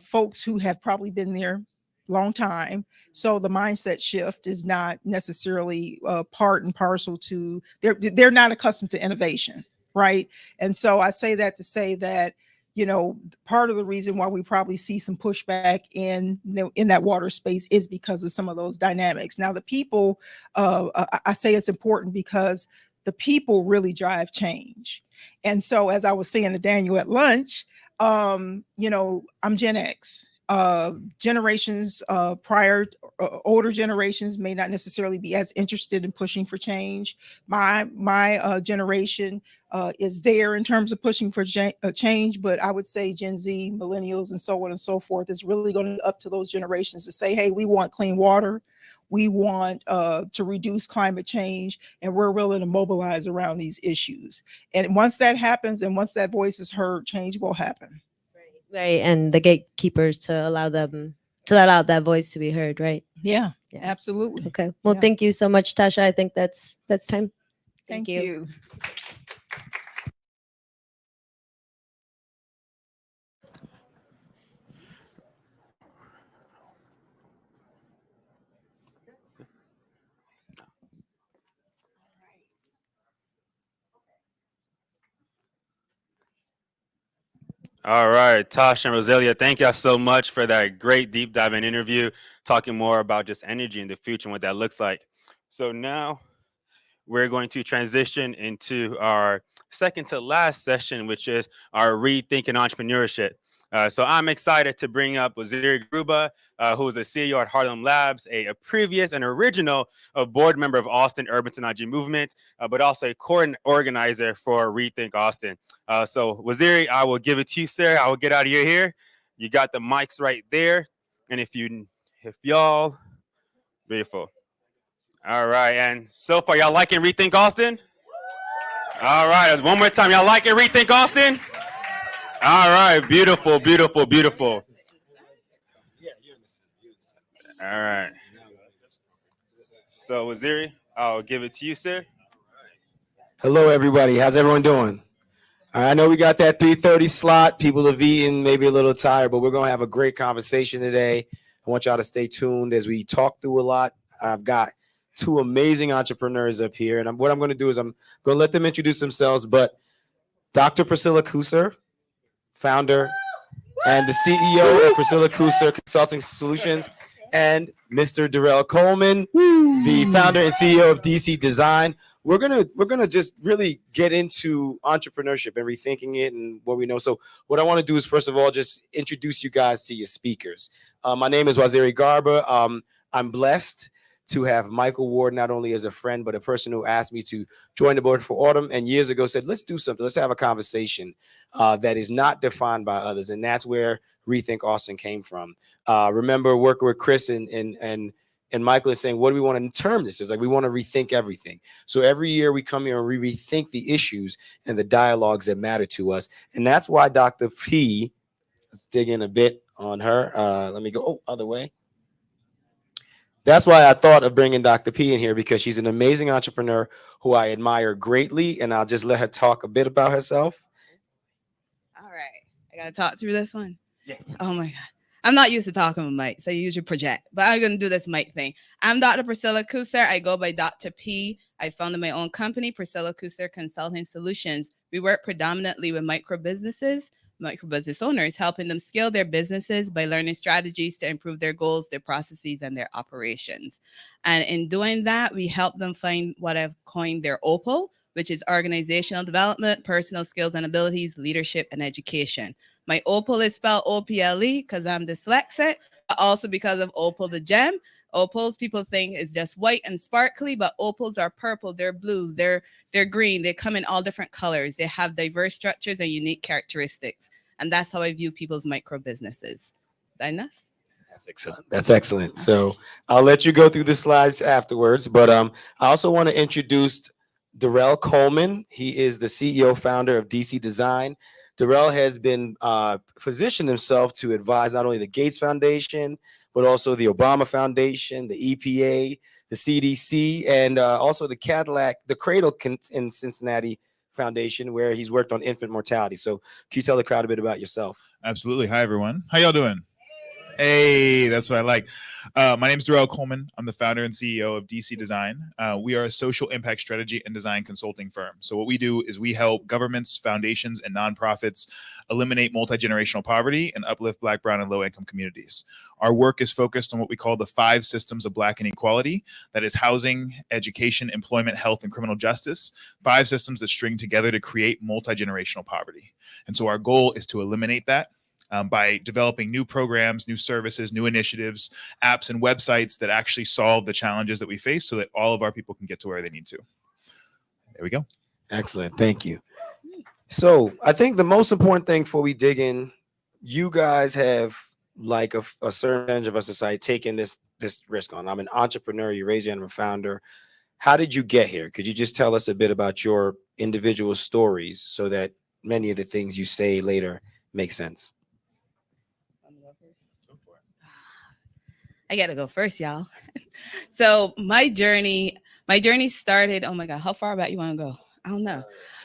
folks who have probably been there long time, so the mindset shift is not necessarily part and parcel to they're not accustomed to innovation, right? And so I say that to say that, you know, part of the reason why we probably see some pushback in that water space is because of some of those dynamics. Now, the people, I say it's important because the people really drive change. And so, as I was saying to Daniel at lunch, you know, I'm Gen X. Generations prior, older generations may not necessarily be as interested in pushing for change. My generation is there in terms of pushing for change, but I would say Gen Z, millennials, and so on and so forth is really going to be up to those generations to say, hey, we want clean water. We want to reduce climate change, and we're willing to mobilize around these issues. And once that happens, and once that voice is heard, change will happen. Right, and the gatekeepers to allow that voice to be heard, right? Yeah. Absolutely. Okay. Well, thank you so much, Tasha. I think that's time. Thank you. All right, Tasha and Roselia, thank y'all so much for that great deep dive and interview, talking more about just energy in the future and what that looks like. So now we're going to transition into our second to last session, which is our rethinking entrepreneurship. So I'm excited to bring up Waziri Gruba, who is the CEO at Harlem Labs, a previous and original board member of Austin Urban Technology Movement, but also a core organizer for ReThink Austin. So Waziri, I will give it to you, sir. I will get out of your hair. You got the mics right there. And if y'all, beautiful. All right, and so far, y'all liking ReThink Austin? All right, one more time, y'all liking ReThink Austin? All right, beautiful, beautiful, beautiful. All right. So, Waziri, I'll give it to you, sir. Hello, everybody. How's everyone doing? All right, I know we got that 3:30 slot. People have eaten, maybe a little tired, but we're going to have a great conversation today. I want y'all to stay tuned as we talk through a lot. I've got two amazing entrepreneurs up here, and what I'm going to do is I'm going to let them introduce themselves, but Dr. Priscilla Kuser, founder and the CEO of Priscilla Kuser Consulting Solutions, and Mr. Darrell Coleman, the founder and CEO of DC Design. We're gonna just really get into entrepreneurship and rethinking it and what we know. So what I want to do is, first of all, just introduce you guys to your speakers. My name is Waziri Garba. I'm blessed to have Michael Ward not only as a friend, but a person who asked me to join the board for Autumn, and years ago said, let's do something. Let's have a conversation that is not defined by others. And that's where ReThink Austin came from. Remember working with Chris and Michael is saying, what do we want to term this? It's like, we want to rethink everything. So every year we come here and we rethink the issues and the dialogues that matter to us. And that's why Dr. P, let's dig in a bit on her. Let me go, other way. That's why I thought of bringing Dr. P in here, because she's an amazing entrepreneur who I admire greatly. And I'll just let her talk a bit about herself. All right. I got to talk through this one. Yeah. Oh my God. I'm not used to talking with mic, so you usually project, but I'm going to do this mic thing. I'm Dr. Priscilla Kuser. I go by Dr. P. I founded my own company, Priscilla Kuser Consulting Solutions. We work predominantly with micro business owners, helping them scale their businesses by learning strategies to improve their goals, their processes, and their operations. And in doing that, we help them find what I've coined their OPAL, which is organizational development, personal skills and abilities, leadership, and education. My opal is spelled O-P-L-E because I'm dyslexic, but also because of opal the gem. Opals people think is just white and sparkly, but opals are purple, they're blue, they're green, they come in all different colors. They have diverse structures and unique characteristics. And that's how I view people's micro businesses. Is that enough? That's excellent. That's excellent. So I'll let you go through the slides afterwards, but I also want to introduce Darrell Coleman. He is the CEO founder of DC Design. Darrell has been positioned himself to advise not only the Gates Foundation, but also the Obama Foundation, the EPA, the CDC, and also the Cradle in Cincinnati Foundation, where he's worked on infant mortality. So can you tell the crowd a bit about yourself? Absolutely. Hi, everyone. How y'all doing? Hey, that's what I like. My name is Darrell Coleman. I'm the founder and CEO of DC Design. We are a social impact strategy and design consulting firm. So what we do is we help governments, foundations, and nonprofits eliminate multi-generational poverty and uplift Black, Brown, and low-income communities. Our work is focused on what we call the 5 systems of Black inequality. That is housing, education, employment, health, and criminal justice. 5 systems that string together to create multi-generational poverty. And so our goal is to eliminate that by developing new programs, new services, new initiatives, apps, and websites that actually solve the challenges that we face so that all of our people can get to where they need to. There we go. Excellent. Thank you. So I think the most important thing before we dig in, you guys have, like a certain percentage of our society, taken this risk on. I'm an entrepreneur. You raise your hand, I'm a founder. How did you get here? Could you just tell us a bit about your individual stories so that many of the things you say later make sense? I gotta go first, y'all. So my journey started, oh my God, how far back you wanna go? I don't know.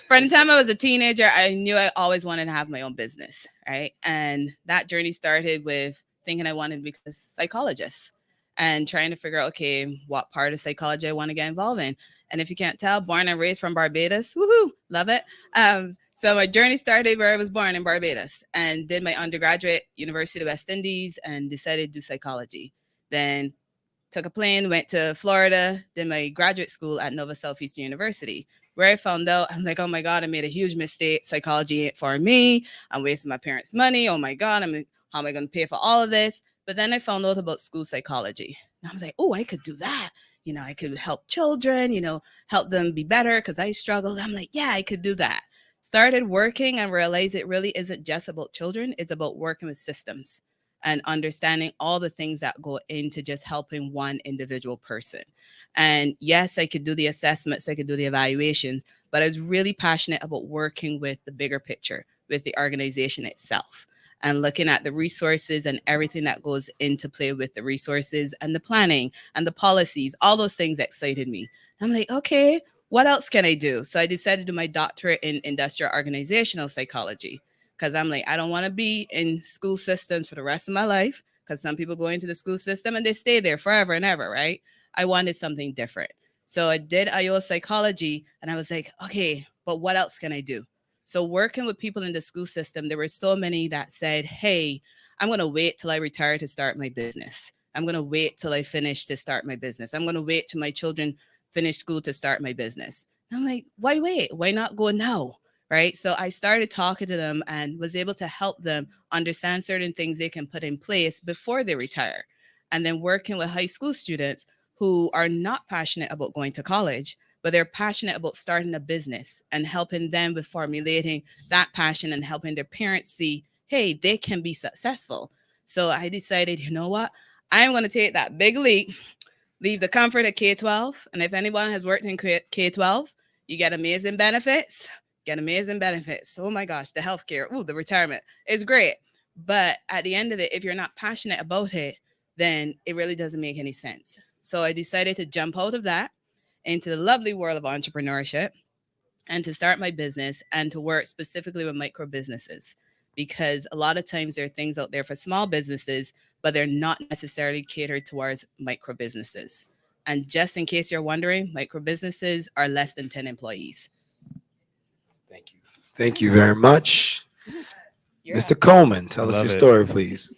From the time I was a teenager, I knew I always wanted to have my own business, right? And that journey started with thinking I wanted to become a psychologist and trying to figure out, okay, what part of psychology I want to get involved in. And if you can't tell, born and raised from Barbados, woohoo, love it. So my journey started where I was born in Barbados and did my undergraduate, University of the West Indies, and decided to do psychology. Then took a plane, went to Florida, did my graduate school at Nova Southeastern University, where I found out, I'm like, oh my God, I made a huge mistake. Psychology ain't for me. I'm wasting my parents' money. Oh my God, how am I going to pay for all of this? But then I found out about school psychology. And I was like, oh, I could do that. You know, I could help children, you know, help them be better because I struggled. I'm like, yeah, I could do that. Started working and realized it really isn't just about children. It's about working with systems and understanding all the things that go into just helping one individual person. And yes, I could do the assessments, I could do the evaluations, but I was really passionate about working with the bigger picture, with the organization itself, and looking at the resources and everything that goes into play with the resources and the planning and the policies. All those things excited me. I'm like, okay, what else can I do? So I decided to do my doctorate in industrial organizational psychology. Because I'm like, I don't want to be in school systems for the rest of my life, because some people go into the school system and they stay there forever and ever, right? I wanted something different. So I did IO psychology and I was like, okay, but what else can I do? So working with people in the school system, there were so many that said, hey, I'm going to wait till I retire to start my business. I'm going to wait till I finish to start my business. I'm going to wait till my children finish school to start my business. And I'm like, why wait? Why not go now? Right? So I started talking to them and was able to help them understand certain things they can put in place before they retire. And then working with high school students who are not passionate about going to college, but they're passionate about starting a business and helping them with formulating that passion and helping their parents see, hey, they can be successful. So I decided, you know what? I'm going to take that big leap, leave the comfort of K-12. And if anyone has worked in K-12, you get amazing benefits. Oh my gosh, the healthcare, the retirement is great. But at the end of it, if you're not passionate about it, then it really doesn't make any sense. So I decided to jump out of that into the lovely world of entrepreneurship and to start my business and to work specifically with micro businesses, because a lot of times there are things out there for small businesses, but they're not necessarily catered towards micro businesses. And just in case you're wondering, micro businesses are less than 10 employees. Thank you very much. Mr. Coleman, tell us your story, please.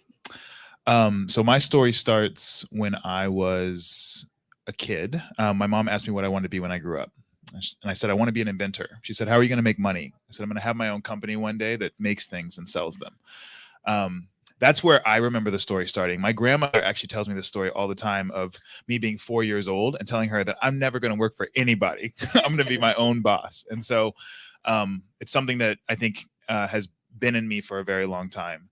So my story starts when I was a kid. My mom asked me what I wanted to be when I grew up. And I said, I want to be an inventor. She said, how are you going to make money? I said, I'm going to have my own company one day that makes things and sells them. That's where I remember the story starting. My grandmother actually tells me this story all the time of me being 4 years old and telling her that I'm never going to work for anybody. I'm going to be my own boss. And so it's something that I think has been in me for a very long time.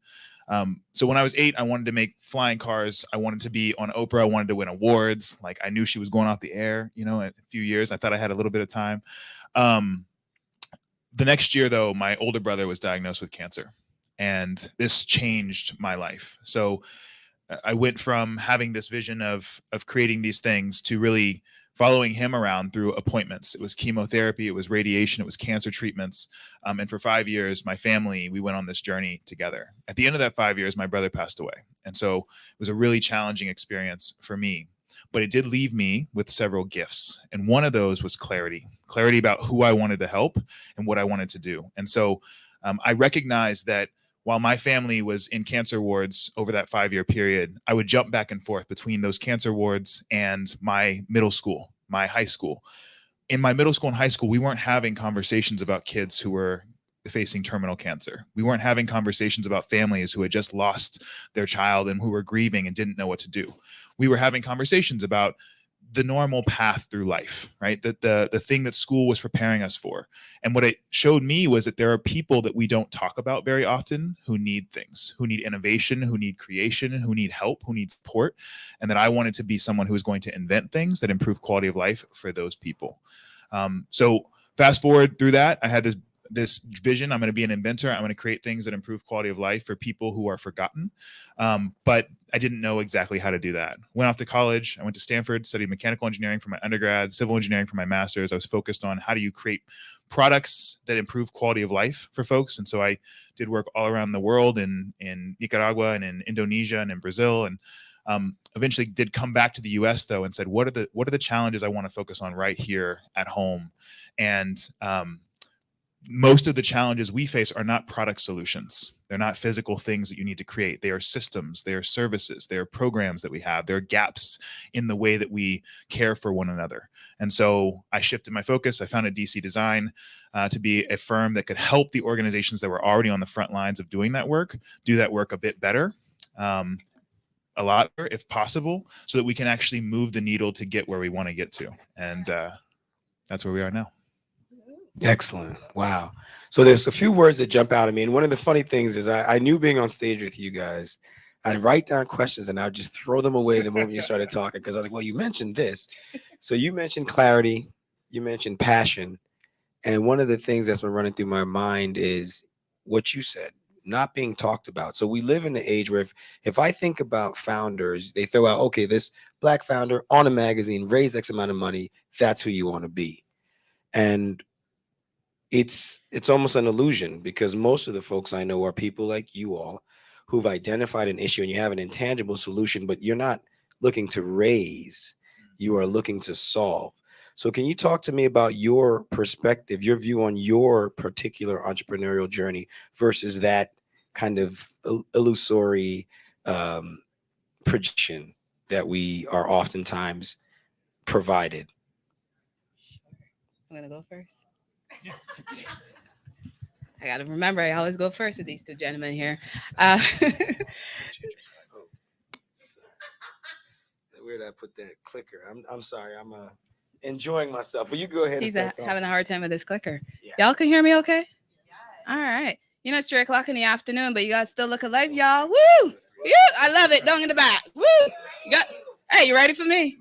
So when I was 8, I wanted to make flying cars. I wanted to be on Oprah. I wanted to win awards. Like, I knew she was going off the air, you know, in a few years. I thought I had a little bit of time. The next year, though, my older brother was diagnosed with cancer, and this changed my life. So I went from having this vision of creating these things to really following him around through appointments. It was chemotherapy, it was radiation, it was cancer treatments. And for 5 years, my family, we went on this journey together. At the end of that 5 years, my brother passed away. And so it was a really challenging experience for me. But it did leave me with several gifts. And one of those was clarity about who I wanted to help and what I wanted to do. And so I recognized that while my family was in cancer wards over that 5-year period, I would jump back and forth between those cancer wards and my middle school, my high school. In my middle school and high school, we weren't having conversations about kids who were facing terminal cancer. We weren't having conversations about families who had just lost their child and who were grieving and didn't know what to do. We were having conversations about the normal path through life, right? The thing that school was preparing us for. And what it showed me was that there are people that we don't talk about very often who need things, who need innovation, who need creation, who need help, who need support. And that I wanted to be someone who was going to invent things that improve quality of life for those people. So fast forward through that, I had this vision. I'm going to be an inventor. I'm going to create things that improve quality of life for people who are forgotten. But I didn't know exactly how to do that. Went off to college. I went to Stanford, studied mechanical engineering for my undergrad, civil engineering for my master's. I was focused on how do you create products that improve quality of life for folks. And so I did work all around the world in Nicaragua and in Indonesia and in Brazil. And eventually did come back to the US though and said, what are the challenges I want to focus on right here at home? And most of the challenges we face are not product solutions. They're not physical things that you need to create. They are systems, they are services, they are programs that we have. There are gaps in the way that we care for one another. And so I shifted my focus. I founded DC Design to be a firm that could help the organizations that were already on the front lines of doing that work, do that work a bit better, a lot better if possible, so that we can actually move the needle to get where we want to get to. And that's where we are now. Excellent. Wow. So there's a few words that jump out at me. And one of the funny things is I knew being on stage with you guys, I'd write down questions and I'd just throw them away the moment you started talking. Because I was like, well, you mentioned this. So you mentioned clarity, you mentioned passion. And one of the things that's been running through my mind is what you said, not being talked about. So we live in the age where if I think about founders, they throw out, okay, this Black founder on a magazine, raised X amount of money, that's who you want to be. And it's almost an illusion, because most of the folks I know are people like you all who've identified an issue and you have an intangible solution, but you're not looking to raise, you are looking to solve. So can you talk to me about your perspective, your view on your particular entrepreneurial journey versus that kind of illusory projection that we are oftentimes provided? I'm going to go first. I got to remember, I always go first with these two gentlemen here. Where'd I put that clicker? I'm sorry. I'm enjoying myself. But you go ahead. He's having a hard time with his clicker. Yeah. Y'all can hear me okay? Yeah. All right. You know, it's 3 o'clock in the afternoon, but you guys still look alive, y'all. Woo! Yeah, I love it. Don't in the back. Woo! Hey, you ready for me?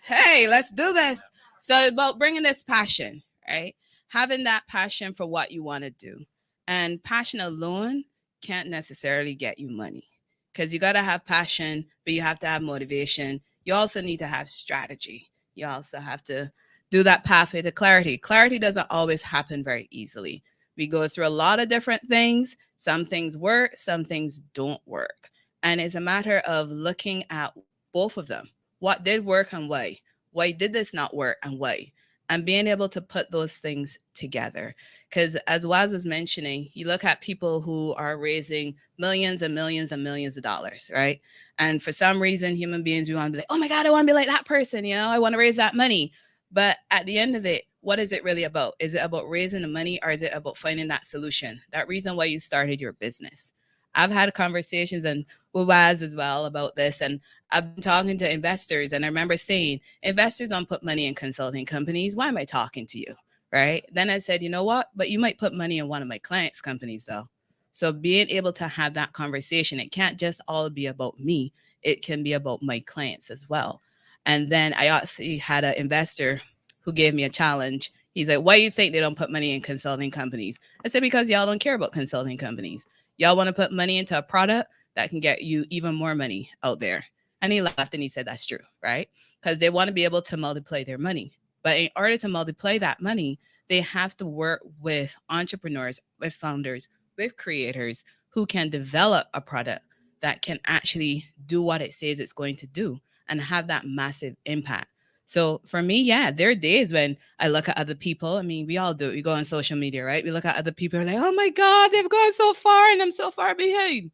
Hey, let's do this. So about bringing this passion, right? Having that passion for what you want to do. And passion alone can't necessarily get you money, because you got to have passion, but you have to have motivation. you also need to have strategy. You also have to do that pathway to clarity. Clarity doesn't always happen very easily. We go through a lot of different things. Some things work, some things don't work. And it's a matter of looking at both of them. What did work and why? Why did this not work and why? And being able to put those things together. Because as Waz was mentioning, you look at people who are raising millions and millions and millions of dollars, right? And for some reason, human beings, we want to be like, oh my God, I want to be like that person, you know, I want to raise that money. But at the end of it, what is it really about? Is it about raising the money, or is it about finding that solution, that reason why you started your business? I've had conversations and with Waz as well about this, and I've been talking to investors, and I remember saying, investors don't put money in consulting companies. Why am I talking to you, right? Then I said, you know what? But you might put money in one of my clients' companies though. So being able to have that conversation, it can't just all be about me. It can be about my clients as well. And then I also had an investor who gave me a challenge. He's like, why do you think they don't put money in consulting companies? I said, because y'all don't care about consulting companies. Y'all want to put money into a product that can get you even more money out there. And he laughed and he said, that's true, right? Because they want to be able to multiply their money. But in order to multiply that money, they have to work with entrepreneurs, with founders, with creators who can develop a product that can actually do what it says it's going to do and have that massive impact. So for me, yeah, there are days when I look at other people. I mean, we all do it. We go on social media, right? We look at other people like, oh my God, they've gone so far and I'm so far behind.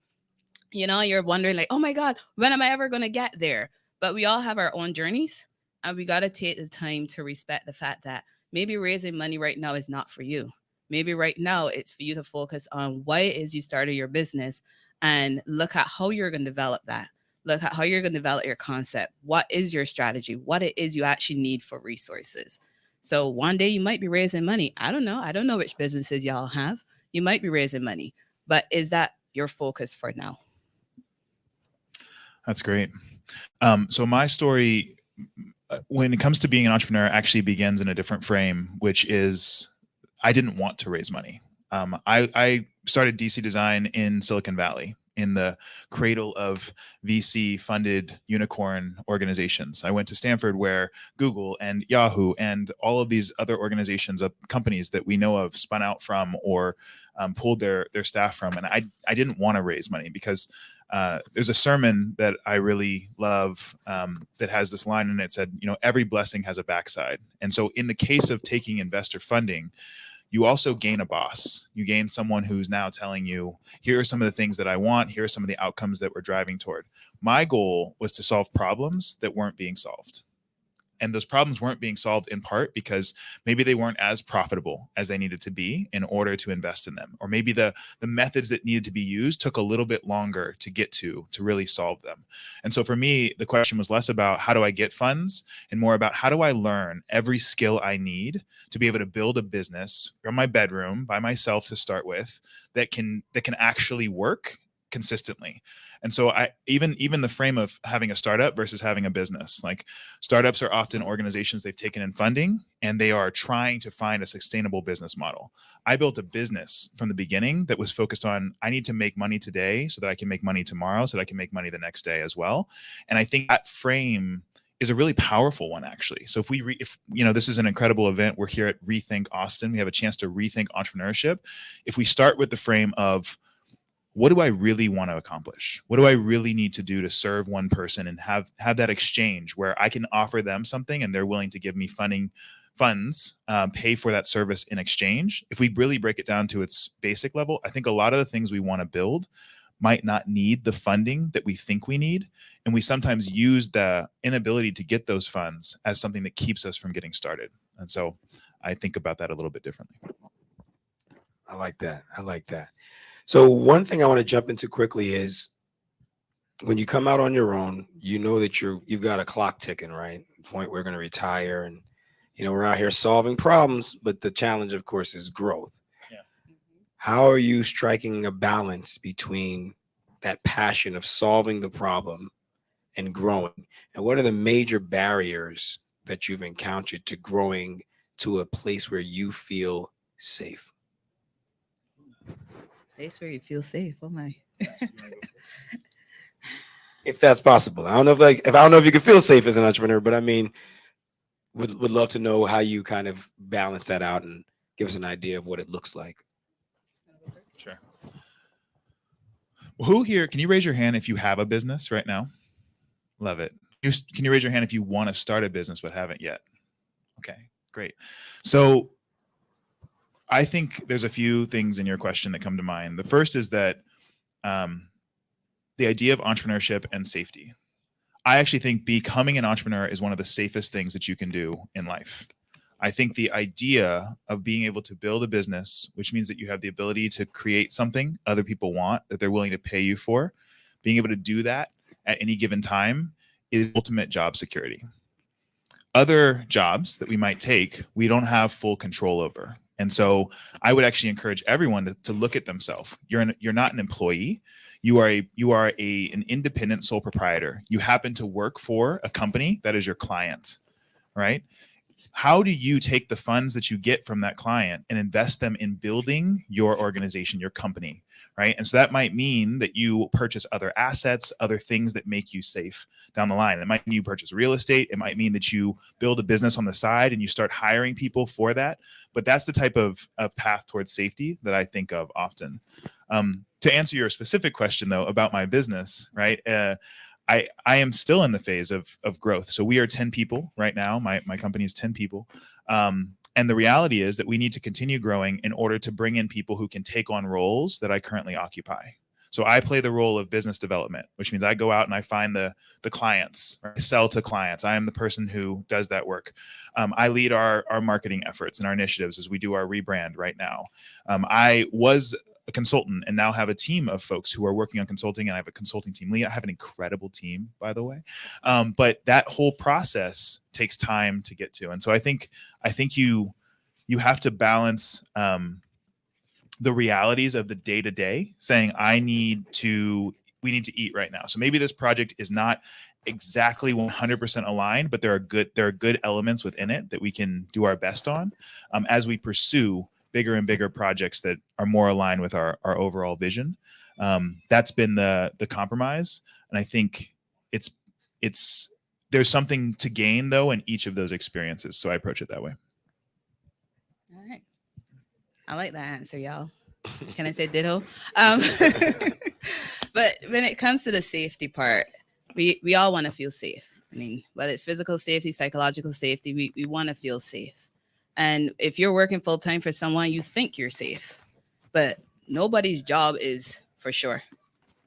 You know, you're wondering like, oh my God, when am I ever going to get there? But we all have our own journeys, and we got to take the time to respect the fact that maybe raising money right now is not for you. Maybe right now it's for you to focus on why it is you started your business and look at how you're going to develop that. Look at how you're going to develop your concept. What is your strategy? What it is you actually need for resources. So one day you might be raising money. I don't know. I don't know which businesses y'all have. You might be raising money, but is that your focus for now? That's great. So my story, when it comes to being an entrepreneur, actually begins in a different frame, which is I didn't want to raise money. I started DC Design in Silicon Valley, in the cradle of VC-funded unicorn organizations. I went to Stanford, where Google and Yahoo and all of these other organizations, companies that we know of, spun out from or pulled their staff from. And I didn't want to raise money because there's a sermon that I really love that has this line in it. Said, you know, every blessing has a backside. And so in the case of taking investor funding, you also gain a boss. You gain someone who's now telling you, here are some of the things that I want. Here are some of the outcomes that we're driving toward. My goal was to solve problems that weren't being solved. And those problems weren't being solved in part because maybe they weren't as profitable as they needed to be in order to invest in them. Or maybe the methods that needed to be used took a little bit longer to get to really solve them. And so for me, the question was less about how do I get funds and more about how do I learn every skill I need to be able to build a business from my bedroom by myself to start with that can actually work consistently. And so I even the frame of having a startup versus having a business, like startups are often organizations they've taken in funding and they are trying to find a sustainable business model. I built a business from the beginning that was focused on I need to make money today so that I can make money tomorrow, so that I can make money the next day as well. And I think that frame is a really powerful one, actually. So if you know, this is an incredible event. We're here at ReThink Austin. We have a chance to rethink entrepreneurship. If we start with the frame of what do I really want to accomplish? What do I really need to do to serve one person and have that exchange where I can offer them something and they're willing to give me funds, pay for that service in exchange? If we really break it down to its basic level, I think a lot of the things we want to build might not need the funding that we think we need. And we sometimes use the inability to get those funds as something that keeps us from getting started. And so I think about that a little bit differently. I like that. I like that. So one thing I want to jump into quickly is when you come out on your own, you know that you've got a clock ticking, right? The point we're going to retire, and you know we're out here solving problems, but the challenge, of course, is growth. Yeah. How are you striking a balance between that passion of solving the problem and growing? And what are the major barriers that you've encountered to growing to a place where you feel safe? Place where you feel safe. Oh my. if that's possible. I don't know if you can feel safe as an entrepreneur, but I mean, would love to know how you kind of balance that out and give us an idea of what it looks like. Sure. Who here, can you raise your hand if you have a business right now? Love it. Can you raise your hand if you want to start a business but haven't yet? Okay, great. So I think there's a few things in your question that come to mind. The first is that the idea of entrepreneurship and safety. I actually think becoming an entrepreneur is one of the safest things that you can do in life. I think the idea of being able to build a business, which means that you have the ability to create something other people want, that they're willing to pay you for, being able to do that at any given time is ultimate job security. Other jobs that we might take, we don't have full control over. And so I would actually encourage everyone to look at themselves. You're not an employee. You are an independent sole proprietor. You happen to work for a company that is your client, right? How do you take the funds that you get from that client and invest them in building your organization, your company, right? And so that might mean that you purchase other assets, other things that make you safe down the line. It might mean you purchase real estate. It might mean that you build a business on the side and you start hiring people for that. But that's the type of path towards safety that I think of often. To answer your specific question, though, about my business, right? I am still in the phase of growth. So we are 10 people right now. My company is 10 people. And the reality is that we need to continue growing in order to bring in people who can take on roles that I currently occupy. So I play the role of business development, which means I go out and I find the clients, right? I sell to clients. I am the person who does that work. I lead our marketing efforts and our initiatives as we do our rebrand right now. I was a consultant and now have a team of folks who are working on consulting, and I have a consulting team lead. I have an incredible team, by the way. But that whole process takes time to get to. And so I think you have to balance the realities of the day-to-day, saying we need to eat right now. So maybe this project is not exactly 100% aligned, but there are good elements within it that we can do our best on as we pursue bigger and bigger projects that are more aligned with our overall vision. That's been the compromise. And I think there's something to gain, though, in each of those experiences. So I approach it that way. All right. I like that answer, y'all. Can I say ditto? But when it comes to the safety part, we all want to feel safe. I mean, whether it's physical safety, psychological safety, we want to feel safe. And if you're working full time for someone, you think you're safe, but nobody's job is for sure.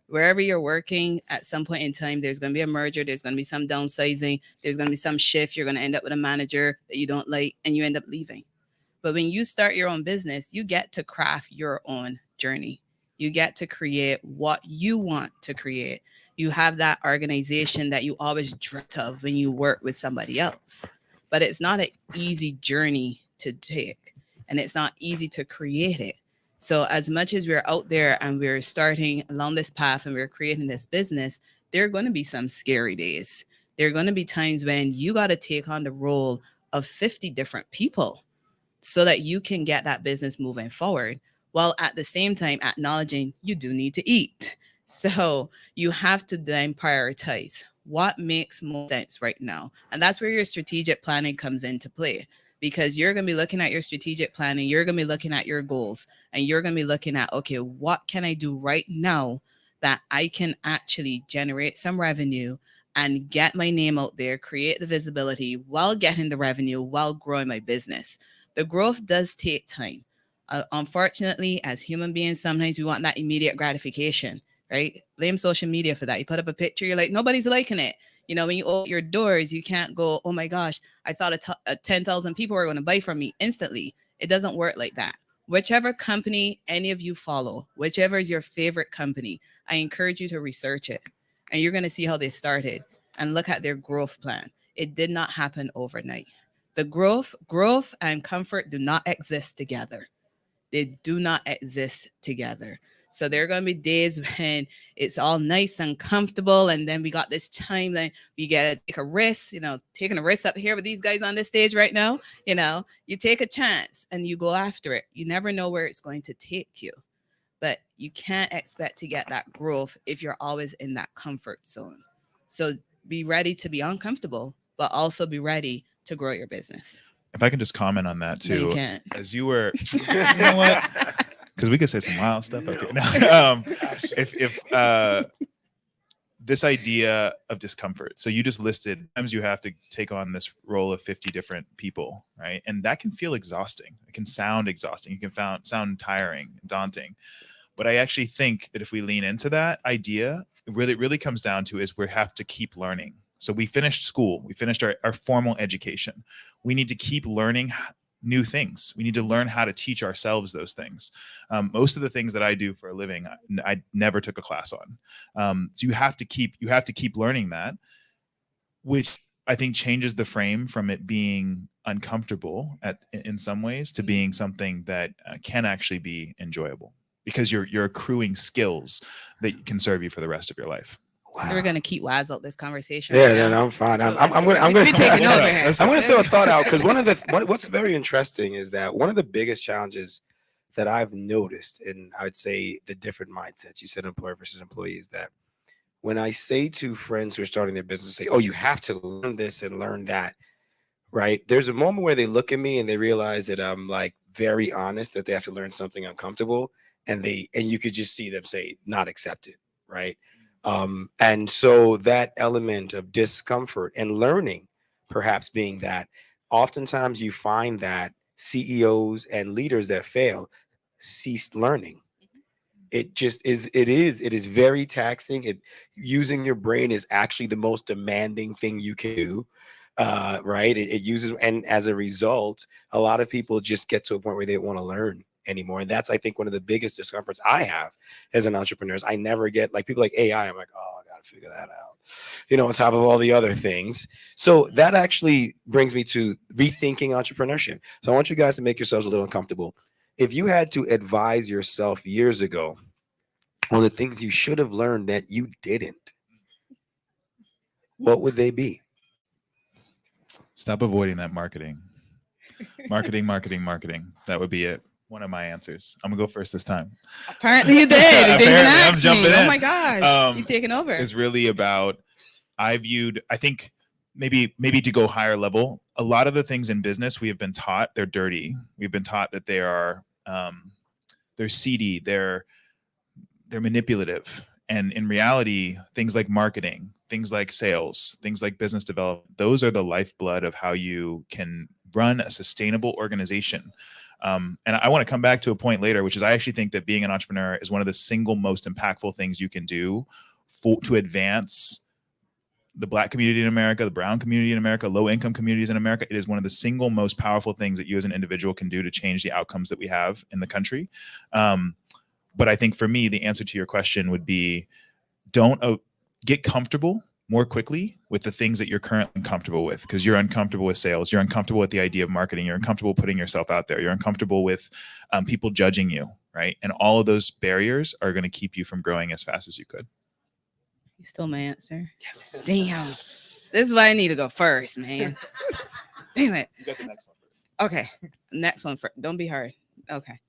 Wherever you're working, at some point in time, there's going to be a merger. There's going to be some downsizing. There's going to be some shift. You're going to end up with a manager that you don't like, and you end up leaving. But when you start your own business, you get to craft your own journey. You get to create what you want to create. You have that organization that you always dreamt of when you work with somebody else. But it's not an easy journey to take, and it's not easy to create it. So as much as we're out there and we're starting along this path and we're creating this business, there are going to be some scary days. There are going to be times when you got to take on the role of 50 different people so that you can get that business moving forward, while at the same time acknowledging you do need to eat. So you have to then prioritize what makes more sense right now. And that's where your strategic planning comes into play, because you're going to be looking at your strategic planning. You're going to be looking at your goals, and you're going to be looking at, okay, what can I do right now that I can actually generate some revenue and get my name out there, create the visibility while getting the revenue, while growing my business. The growth does take time. Unfortunately, as human beings, sometimes we want that immediate gratification, right? Blame social media for that. You put up a picture, you're like, nobody's liking it. You know, when you open your doors, you can't go, oh my gosh, I thought 10,000 people were going to buy from me instantly. It doesn't work like that. Whichever company any of you follow, whichever is your favorite company, I encourage you to research it. And you're going to see how they started and look at their growth plan. It did not happen overnight. The growth and comfort do not exist together. They do not exist together. So there are going to be days when it's all nice and comfortable, and then we got this time that we get to take a risk, taking a risk up here with these guys on this stage right now. You take a chance and you go after it. You never know where it's going to take you, but you can't expect to get that growth if you're always in that comfort zone. So be ready to be uncomfortable, but also be ready to grow your business. If I can just comment on that No, you too, can't. as you were, you know what? Because we could say some wild stuff up here. No, if this idea of discomfort. So you just listed, sometimes you have to take on this role of 50 different people, right? And that can feel exhausting. It can sound exhausting. It can sound tiring, daunting. But I actually think that if we lean into that idea, it really comes down to is we have to keep learning. So we finished school. We finished our formal education. We need to keep learning new things. We need to learn how to teach ourselves those things. Most of the things that I do for a living, I never took a class on. So you have to keep learning that, which I think changes the frame from it being uncomfortable in some ways to being something that can actually be enjoyable, because you're accruing skills that can serve you for the rest of your life. Wow. So we're gonna keep wise out this conversation. Yeah, right then now. I'm fine. So I'm gonna taking over here. I'm gonna throw a thought out, because what's very interesting is that one of the biggest challenges that I've noticed, and I would say the different mindsets, you said employer versus employee, is that when I say to friends who are starting their business, say, "Oh, you have to learn this and learn that," right? There's a moment where they look at me and they realize that I'm like very honest, that they have to learn something uncomfortable, and you could just see them say, "Not accepted," right? And so that element of discomfort and learning, perhaps being that, oftentimes you find that CEOs and leaders that fail cease learning. It just is, it is very taxing. Using your brain is actually the most demanding thing you can do. Right. It uses, and as a result, a lot of people just get to a point where they don't want to learn anymore. And that's, I think, one of the biggest discomforts I have as an entrepreneur. I never get, like, people like AI. I'm like, oh, I got to figure that out, on top of all the other things. So that actually brings me to rethinking entrepreneurship. So I want you guys to make yourselves a little uncomfortable. If you had to advise yourself years ago on the things you should have learned that you didn't, what would they be? Stop avoiding that marketing. Marketing. That would be it. One of my answers. I'm gonna go first this time. Apparently you did. You didn't even ask I'm jumping me. in. Oh my gosh, he's taking over. It's really about, I think maybe to go higher level, a lot of the things in business we have been taught, they're dirty. We've been taught that they're seedy, they're manipulative. And in reality, things like marketing, things like sales, things like business development, those are the lifeblood of how you can run a sustainable organization. And I want to come back to a point later, which is, I actually think that being an entrepreneur is one of the single most impactful things you can do to advance the Black community in America, the brown community in America, low income communities in America. It is one of the single most powerful things that you as an individual can do to change the outcomes that we have in the country. But I think for me, the answer to your question would be, don't get comfortable more quickly with the things that you're currently uncomfortable with, because you're uncomfortable with sales. You're uncomfortable with the idea of marketing. You're uncomfortable putting yourself out there. You're uncomfortable with people judging you, right? And all of those barriers are going to keep you from growing as fast as you could. You stole my answer. Yes. Damn. This is why I need to go first, man. Damn it. You got the next one first. Okay. Next one first. Don't be hard. Okay.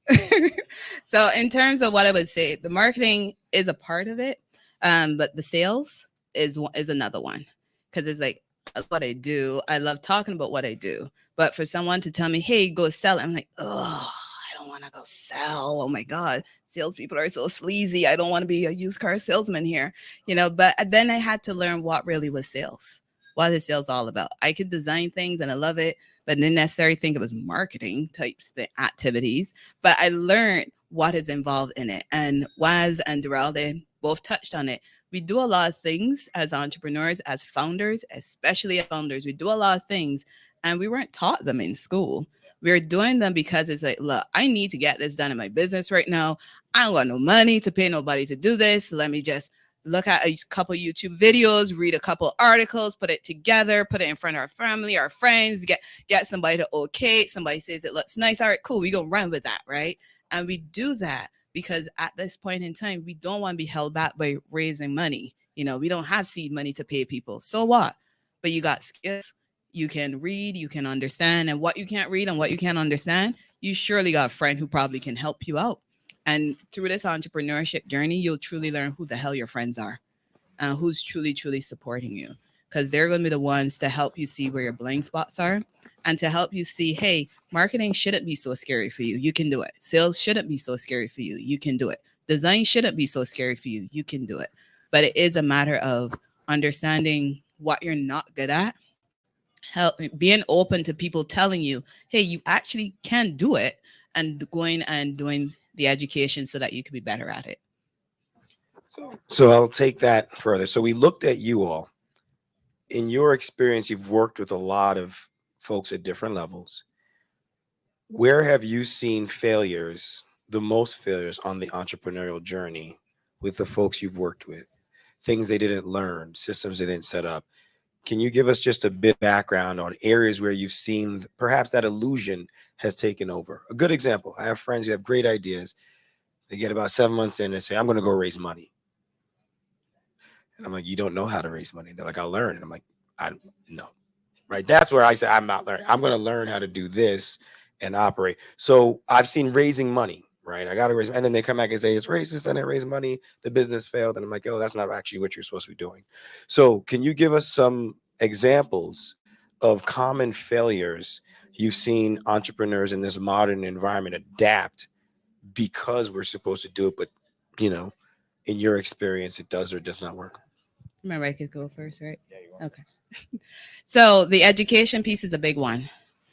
So in terms of what I would say, the marketing is a part of it. But the sales is another one, because it's like what I do. I love talking about what I do, but for someone to tell me, "Hey, go sell it," I'm like, "Oh, I don't want to go sell. Oh my God, salespeople are so sleazy. I don't want to be a used car salesman here, But then I had to learn what really was sales. What is sales all about? I could design things and I love it, but didn't necessarily think it was marketing types activities. But I learned what is involved in it, and Waz and Darrell, they both touched on it. We do a lot of things as entrepreneurs, as founders, especially as founders. We do a lot of things, and we weren't taught them in school. We're doing them because it's like, look, I need to get this done in my business right now. I don't got no money to pay nobody to do this. Let me just look at a couple YouTube videos, read a couple articles, put it together, put it in front of our family, our friends, get somebody to okay it. Somebody says it looks nice. All right, cool. We're going to run with that, right? And we do that because at this point in time, we don't want to be held back by raising money. We don't have seed money to pay people. So what? But you got skills. You can read, you can understand. And what you can't read and what you can't understand, you surely got a friend who probably can help you out. And through this entrepreneurship journey, you'll truly learn who the hell your friends are. and who's truly supporting you, because they're going to be the ones to help you see where your blind spots are and to help you see, hey, marketing shouldn't be so scary for you. You can do it. Sales shouldn't be so scary for you. You can do it. Design shouldn't be so scary for you. You can do it. But it is a matter of understanding what you're not good at, being open to people telling you, hey, you actually can do it, and going and doing the education so that you can be better at it. So I'll take that further. So we looked at you all. In your experience, you've worked with a lot of folks at different levels. Where have you seen failures, the most failures on the entrepreneurial journey with the folks you've worked with? Things they didn't learn, systems they didn't set up. Can you give us just a bit of background on areas where you've seen perhaps that illusion has taken over? A good example, I have friends who have great ideas. They get about 7 months in and say, I'm going to go raise money. And I'm like, you don't know how to raise money. They're like, I'll learn. And I'm like, I don't know. Right. That's where I say, I'm not learning. I'm going to learn how to do this and operate. So I've seen raising money, right? I got to raise. And then they come back and say, it's racist. And I raise money. The business failed. And I'm like, oh, that's not actually what you're supposed to be doing. So can you give us some examples of common failures you've seen entrepreneurs in this modern environment adapt because we're supposed to do it, but, you know, in your experience, it does or does not work? Remember, I could go first, right? Yeah, you are. Okay. So the education piece is a big one,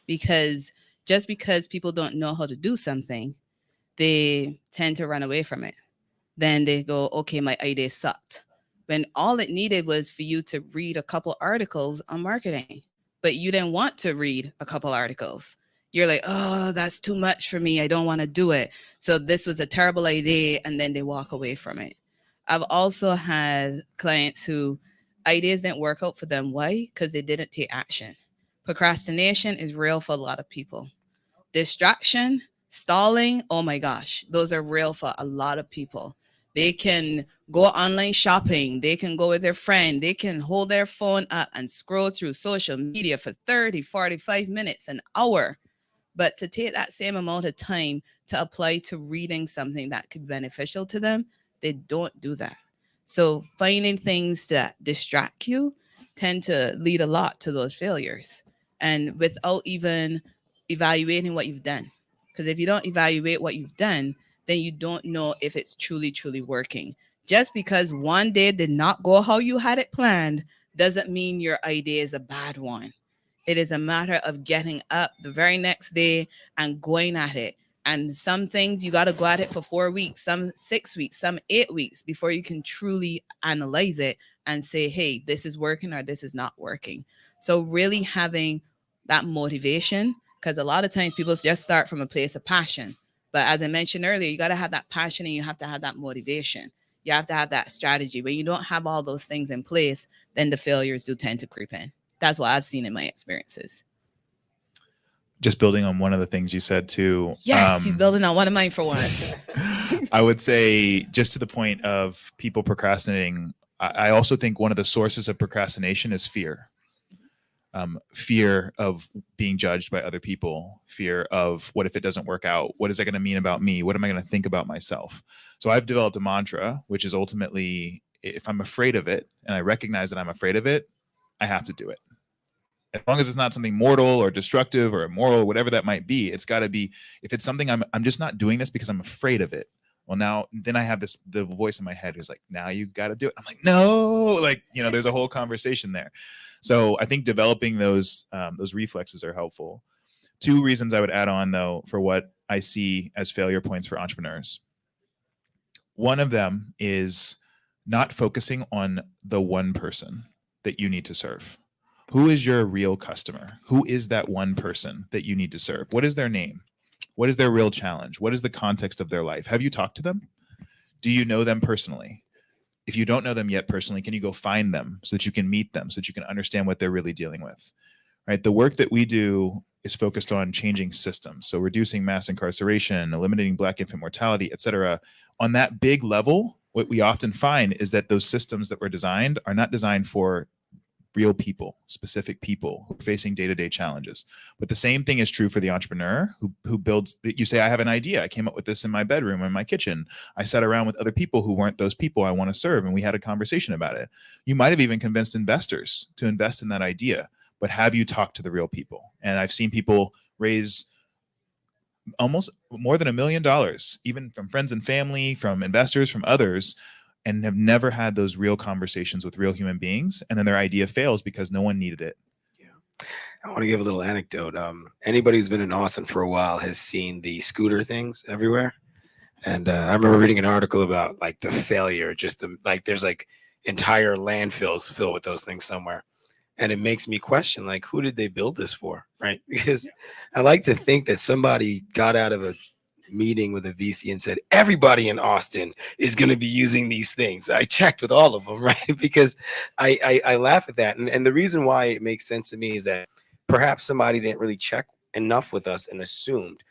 because just because people don't know how to do something, they tend to run away from it. Then they go, okay, my idea sucked. When all it needed was for you to read a couple articles on marketing, but you didn't want to read a couple articles. You're like, oh, that's too much for me. I don't want to do it. So this was a terrible idea. And then they walk away from it. I've also had clients who ideas didn't work out for them. Why? Because they didn't take action. Procrastination is real for a lot of people. Distraction, stalling, oh my gosh, those are real for a lot of people. They can go online shopping. They can go with their friend. They can hold their phone up and scroll through social media for 30, 45 minutes, an hour. But to take that same amount of time to apply to reading something that could be beneficial to them, they don't do that. So finding things that distract you tend to lead a lot to those failures, and without even evaluating what you've done. Because if you don't evaluate what you've done, then you don't know if it's truly working. Just because one day did not go how you had it planned doesn't mean your idea is a bad one. It is a matter of getting up the very next day and going at it. And some things you got to go at it for 4 weeks, some 6 weeks, some 8 weeks before you can truly analyze it and say, hey, this is working or this is not working. So really having that motivation, because a lot of times people just start from a place of passion. But as I mentioned earlier, you got to have that passion and you have to have that motivation. You have to have that strategy. When you don't have all those things in place, then the failures do tend to creep in. That's what I've seen in my experiences. Just building on one of the things you said too. Yes, he's building on one of mine for once. I would say, just to the point of people procrastinating, I also think one of the sources of procrastination is fear. Fear of being judged by other people, fear of what if it doesn't work out? What is that going to mean about me? What am I going to think about myself? So I've developed a mantra, which is ultimately, if I'm afraid of it and I recognize that I'm afraid of it, I have to do it. As long as it's not something mortal or destructive or immoral, whatever that might be, it's got to be, if it's something I'm just not doing this because I'm afraid of it. Well, then I have the voice in my head who's like, now you got to do it. I'm like, no, like, you know, there's a whole conversation there. So I think developing those reflexes are helpful. 2 reasons I would add on though, for what I see as failure points for entrepreneurs. One of them is not focusing on the one person that you need to serve. Who is your real customer? Who is that one person that you need to serve? What is their name? What is their real challenge? What is the context of their life? Have you talked to them? Do you know them personally? If you don't know them yet personally, can you go find them so that you can meet them, so that you can understand what they're really dealing with? Right? The work that we do is focused on changing systems. So reducing mass incarceration, eliminating Black infant mortality, et cetera. On that big level, what we often find is that those systems that were designed are not designed for real people, specific people who are facing day-to-day challenges. But the same thing is true for the entrepreneur who builds, you say, I have an idea. I came up with this in my bedroom or in my kitchen. I sat around with other people who weren't those people I want to serve, and we had a conversation about it. You might have even convinced investors to invest in that idea, but have you talked to the real people? And I've seen people raise almost more than $1 million, even from friends and family, from investors, from others, and have never had those real conversations with real human beings. And then their idea fails because no one needed it. I want to give a little anecdote. Anybody who's been in Austin for a while has seen the scooter things everywhere. And I remember reading an article about like the failure, like there's like entire landfills filled with those things somewhere. And it makes me question, like, who did they build this for, right? Because I like to think that somebody got out of a meeting with a VC and said, everybody in Austin is going to be using these things. I checked with all of them, right? Because I laugh at that. And the reason why it makes sense to me is that perhaps somebody didn't really check enough with us and assumed.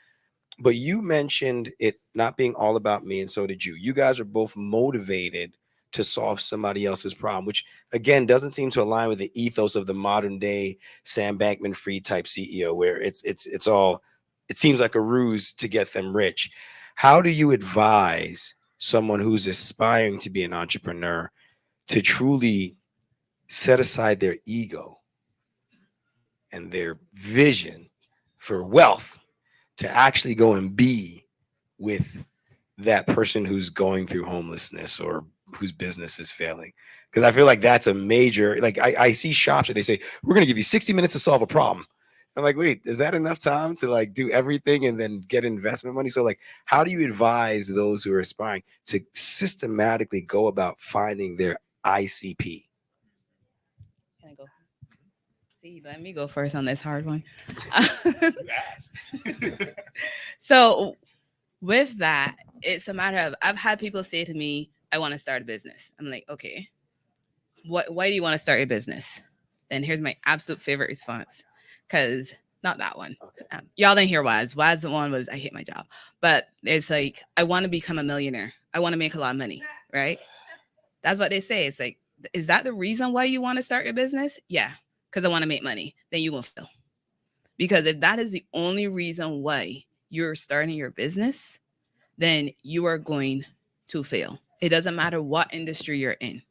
But you mentioned it not being all about me, and so did you. You guys are both motivated to solve somebody else's problem, which again doesn't seem to align with the ethos of the modern day Sam Bankman-Fried type CEO, where it's all, it seems like a ruse to get them rich. How do you advise someone who's aspiring to be an entrepreneur to truly set aside their ego and their vision for wealth to actually go and be with that person who's going through homelessness or whose business is failing? Because I feel like that's a major, like I see shops where they say, we're going to give you 60 minutes to solve a problem. I'm like, wait, is that enough time to like do everything and then get investment money? So like, how do you advise those who are aspiring to systematically go about finding their ICP? Can I go? See, let me go first on this hard one. So with that, it's a matter of, I've had people say to me, I want to start a business. I'm like, okay, why do you want to start a business? And here's my absolute favorite response. Because not that one. Y'all didn't hear Waz. Waz one was, I hate my job. But it's like, I want to become a millionaire. I want to make a lot of money, right? That's what they say. It's like, is that the reason why you want to start your business? Yeah, because I want to make money. Then you will fail. Because if that is the only reason why you're starting your business, then you are going to fail. It doesn't matter what industry you're in.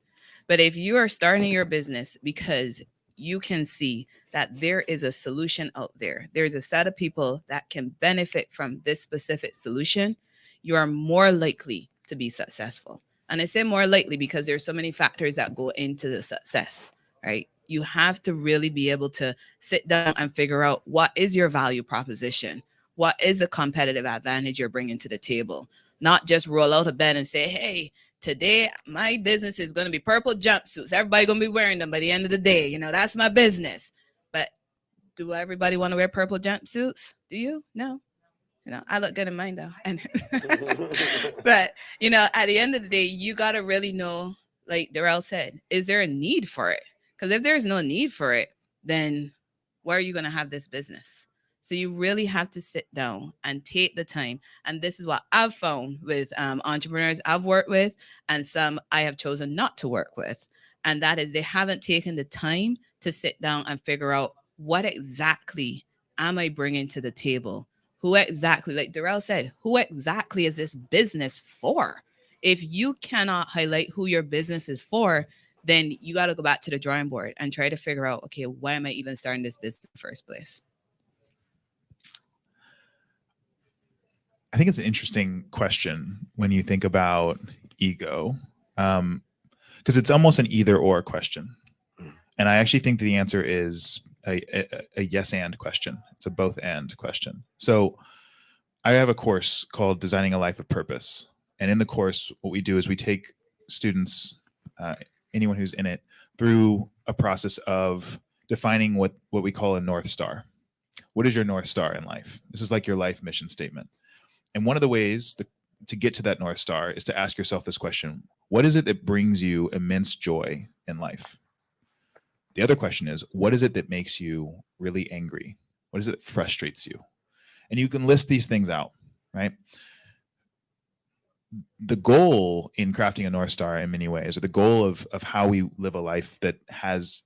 But if you are starting your business because you can see that there is a solution out there, there's a set of people that can benefit from this specific solution, you are more likely to be successful. And I say more likely because there's so many factors that go into the success, right? You have to really be able to sit down and figure out what is your value proposition? What is the competitive advantage you're bringing to the table? Not just roll out of bed and say, hey, today my business is going to be purple jumpsuits. Everybody going to be wearing them by the end of the day. You know, that's my business. But do everybody want to wear purple jumpsuits? Do you? No. You know, I look good in mine though. And but, you know, at the end of the day, you got to really know, like Darrell said, is there a need for it? Because if there's no need for it, then where are you going to have this business? So you really have to sit down and take the time. And this is what I've found with entrepreneurs I've worked with and some I have chosen not to work with. And that is they haven't taken the time to sit down and figure out what exactly am I bringing to the table? Who exactly, like Darrell said, who exactly is this business for? If you cannot highlight who your business is for, then you got to go back to the drawing board and try to figure out, okay, why am I even starting this business in the first place? I think it's an interesting question when you think about ego, because it's almost an either or question. And I actually think the answer is a yes and question. It's a both and question. So I have a course called Designing a Life of Purpose. And in the course, what we do is we take students, anyone who's in it, through a process of defining what we call a North Star. What is your North Star in life? This is like your life mission statement. And one of the ways to get to that North Star is to ask yourself this question: what is it that brings you immense joy in life? The other question is, what is it that makes you really angry? What is it that frustrates you? And you can list these things out, right? the goal in crafting a North Star in many ways, or the goal of how we live a life that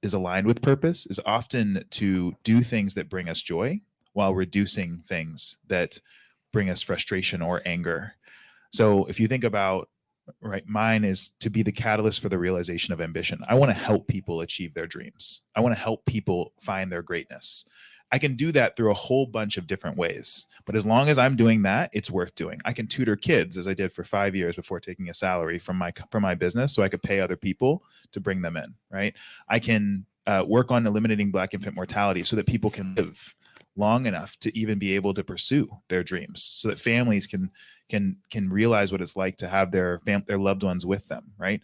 is aligned with purpose, is often to do things that bring us joy while reducing things that bring us frustration or anger. So if you think about, right, mine is to be the catalyst for the realization of ambition. I want to help people achieve their dreams. I want to help people find their greatness. I can do that through a whole bunch of different ways, but as long as I'm doing that, it's worth doing. I can tutor kids, as I did for 5 years before taking a salary from my business, so I could pay other people to bring them in, right? I can work on eliminating Black infant mortality so that people can live long enough to even be able to pursue their dreams, so that families can realize what it's like to have their loved ones with them, right?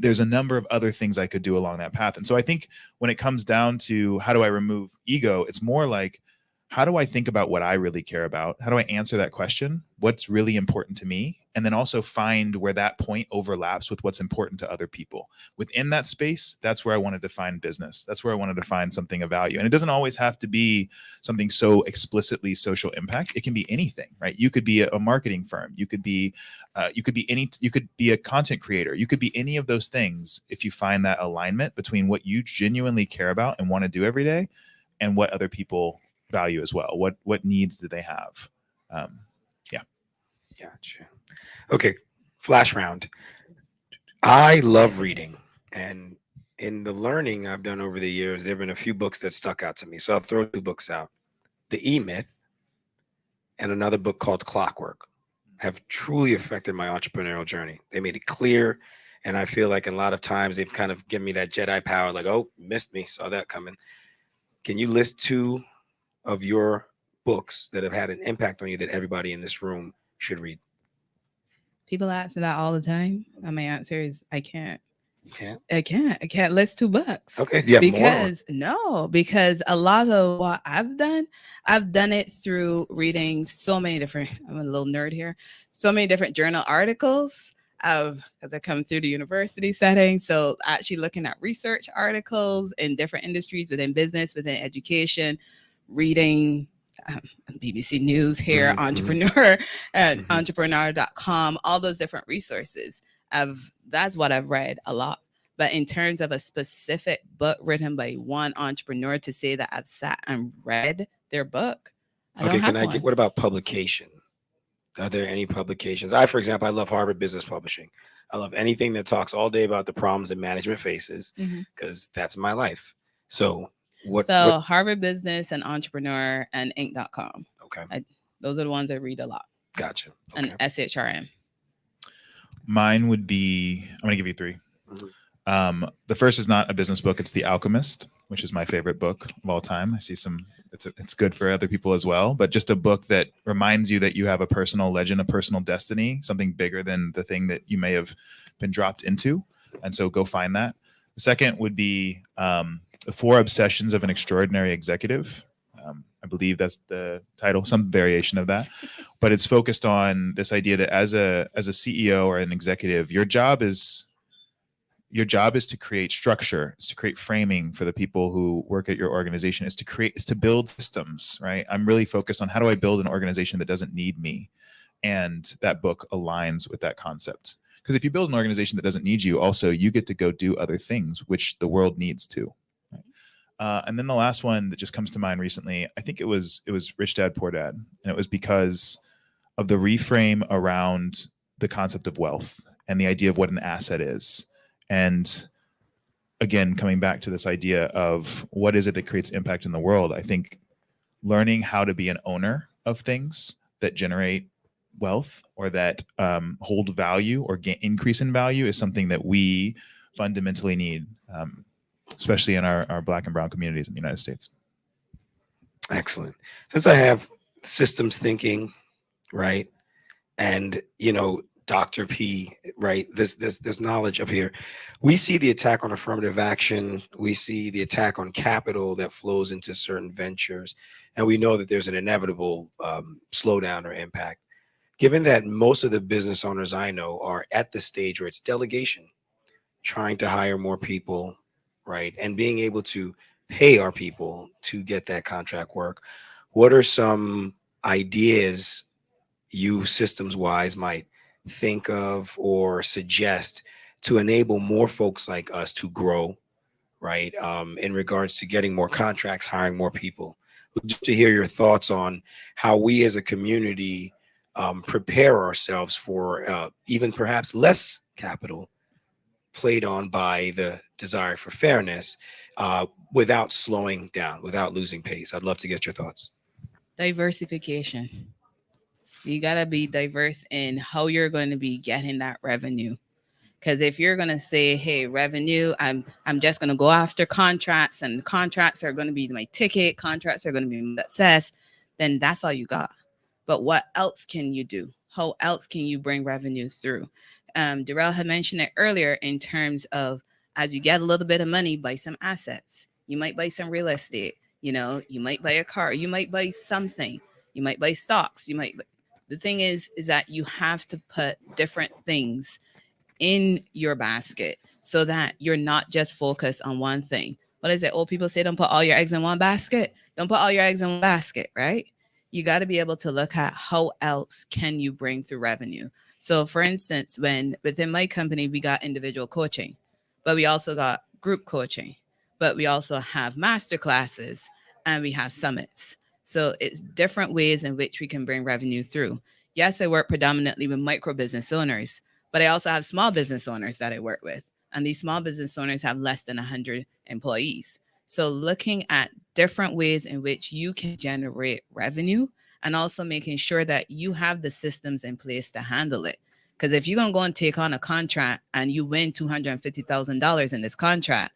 There's a number of other things I could do along that path. And so I think when it comes down to how do I remove ego, it's more like, how do I think about what I really care about? How do I answer that question? What's really important to me? And then also find where that point overlaps with what's important to other people. Within that space, that's where I want to define business. That's where I want to define something of value. And it doesn't always have to be something so explicitly social impact. It can be anything, right? You could be a marketing firm. You could be a content creator. You could be any of those things if you find that alignment between what you genuinely care about and want to do every day and what other people value as well. What needs do they have? Yeah. Gotcha. Okay, flash round. I love reading, and in the learning I've done over the years, there have been a few books that stuck out to me. So I'll throw 2 books out. The E-Myth and another book called Clockwork have truly affected my entrepreneurial journey. They made it clear, and I feel like a lot of times they've kind of given me that Jedi power, like, oh, missed me, saw that coming. Can you list 2 of your books that have had an impact on you that everybody in this room should read? People ask me that all the time, and my answer is I can't. You can't? I can't list 2 books. Okay. Do you have more? Because a lot of what I've done it through reading so many different, I'm a little nerd here, so many different journal articles as I come through the university setting. So actually looking at research articles in different industries, within business, within education, reading BBC News here, Entrepreneur, entrepreneur.com, all those different resources. That's what I've read a lot. But in terms of a specific book written by one entrepreneur to say that I've sat and read their book, what about publication? Are there any publications? For example, I love Harvard Business Publishing. I love anything that talks all day about the problems that management faces, because that's my life. So Harvard Business and Entrepreneur and Inc.com. Okay. Those are the ones I read a lot. Gotcha. Okay. And SHRM. Mine would be, I'm going to give you 3. The first is not a business book. It's The Alchemist, which is my favorite book of all time. I see it's good for other people as well, but just a book that reminds you that you have a personal legend, a personal destiny, something bigger than the thing that you may have been dropped into. And so go find that. The second would be The 4 Obsessions of an Extraordinary Executive. I believe that's the title, some variation of that, but it's focused on this idea that as a CEO or an executive, your job is to create structure, is to create framing for the people who work at your organization, is to build systems, right? I'm really focused on how do I build an organization that doesn't need me? And that book aligns with that concept. Because if you build an organization that doesn't need you, also you get to go do other things, which the world needs too. And then the last one that just comes to mind recently, I think it was Rich Dad Poor Dad, and it was because of the reframe around the concept of wealth and the idea of what an asset is. And again, coming back to this idea of what is it that creates impact in the world, I think learning how to be an owner of things that generate wealth or that hold value or increase in value is something that we fundamentally need, especially in our Black and brown communities in the United States. Excellent. Since I have systems thinking, right, and Dr. P, right, this knowledge up here, we see the attack on affirmative action, we see the attack on capital that flows into certain ventures, and we know that there's an inevitable slowdown or impact. Given that most of the business owners I know are at the stage where it's delegation, trying to hire more people, right, and being able to pay our people to get that contract work, what are some ideas you systems-wise might think of or suggest to enable more folks like us to grow, right? In regards to getting more contracts, hiring more people. Just to hear your thoughts on how we as a community prepare ourselves for even perhaps less capital played on by the desire for fairness without slowing down, without losing pace. I'd love to get your thoughts. Diversification. You got to be diverse in how you're going to be getting that revenue. Because if you're going to say, hey, revenue, I'm just going to go after contracts, and contracts are going to be my ticket, contracts are going to be my success, then that's all you got. But what else can you do? How else can you bring revenue through? Darrell had mentioned it earlier in terms of, as you get a little bit of money, buy some assets. You might buy some real estate. You know, you might buy a car. You might buy something. You might buy stocks. The thing is that you have to put different things in your basket so that you're not just focused on one thing. What is it? Old people say, don't put all your eggs in one basket. Don't put all your eggs in one basket, right? You got to be able to look at how else can you bring through revenue. So for instance, when within my company, we got individual coaching, but we also got group coaching, but we also have master classes and we have summits. So it's different ways in which we can bring revenue through. Yes, I work predominantly with micro business owners, but I also have small business owners that I work with. And these small business owners have less than 100 employees. So looking at different ways in which you can generate revenue and also making sure that you have the systems in place to handle it. Because if you're going to go and take on a contract and you win $250,000 in this contract,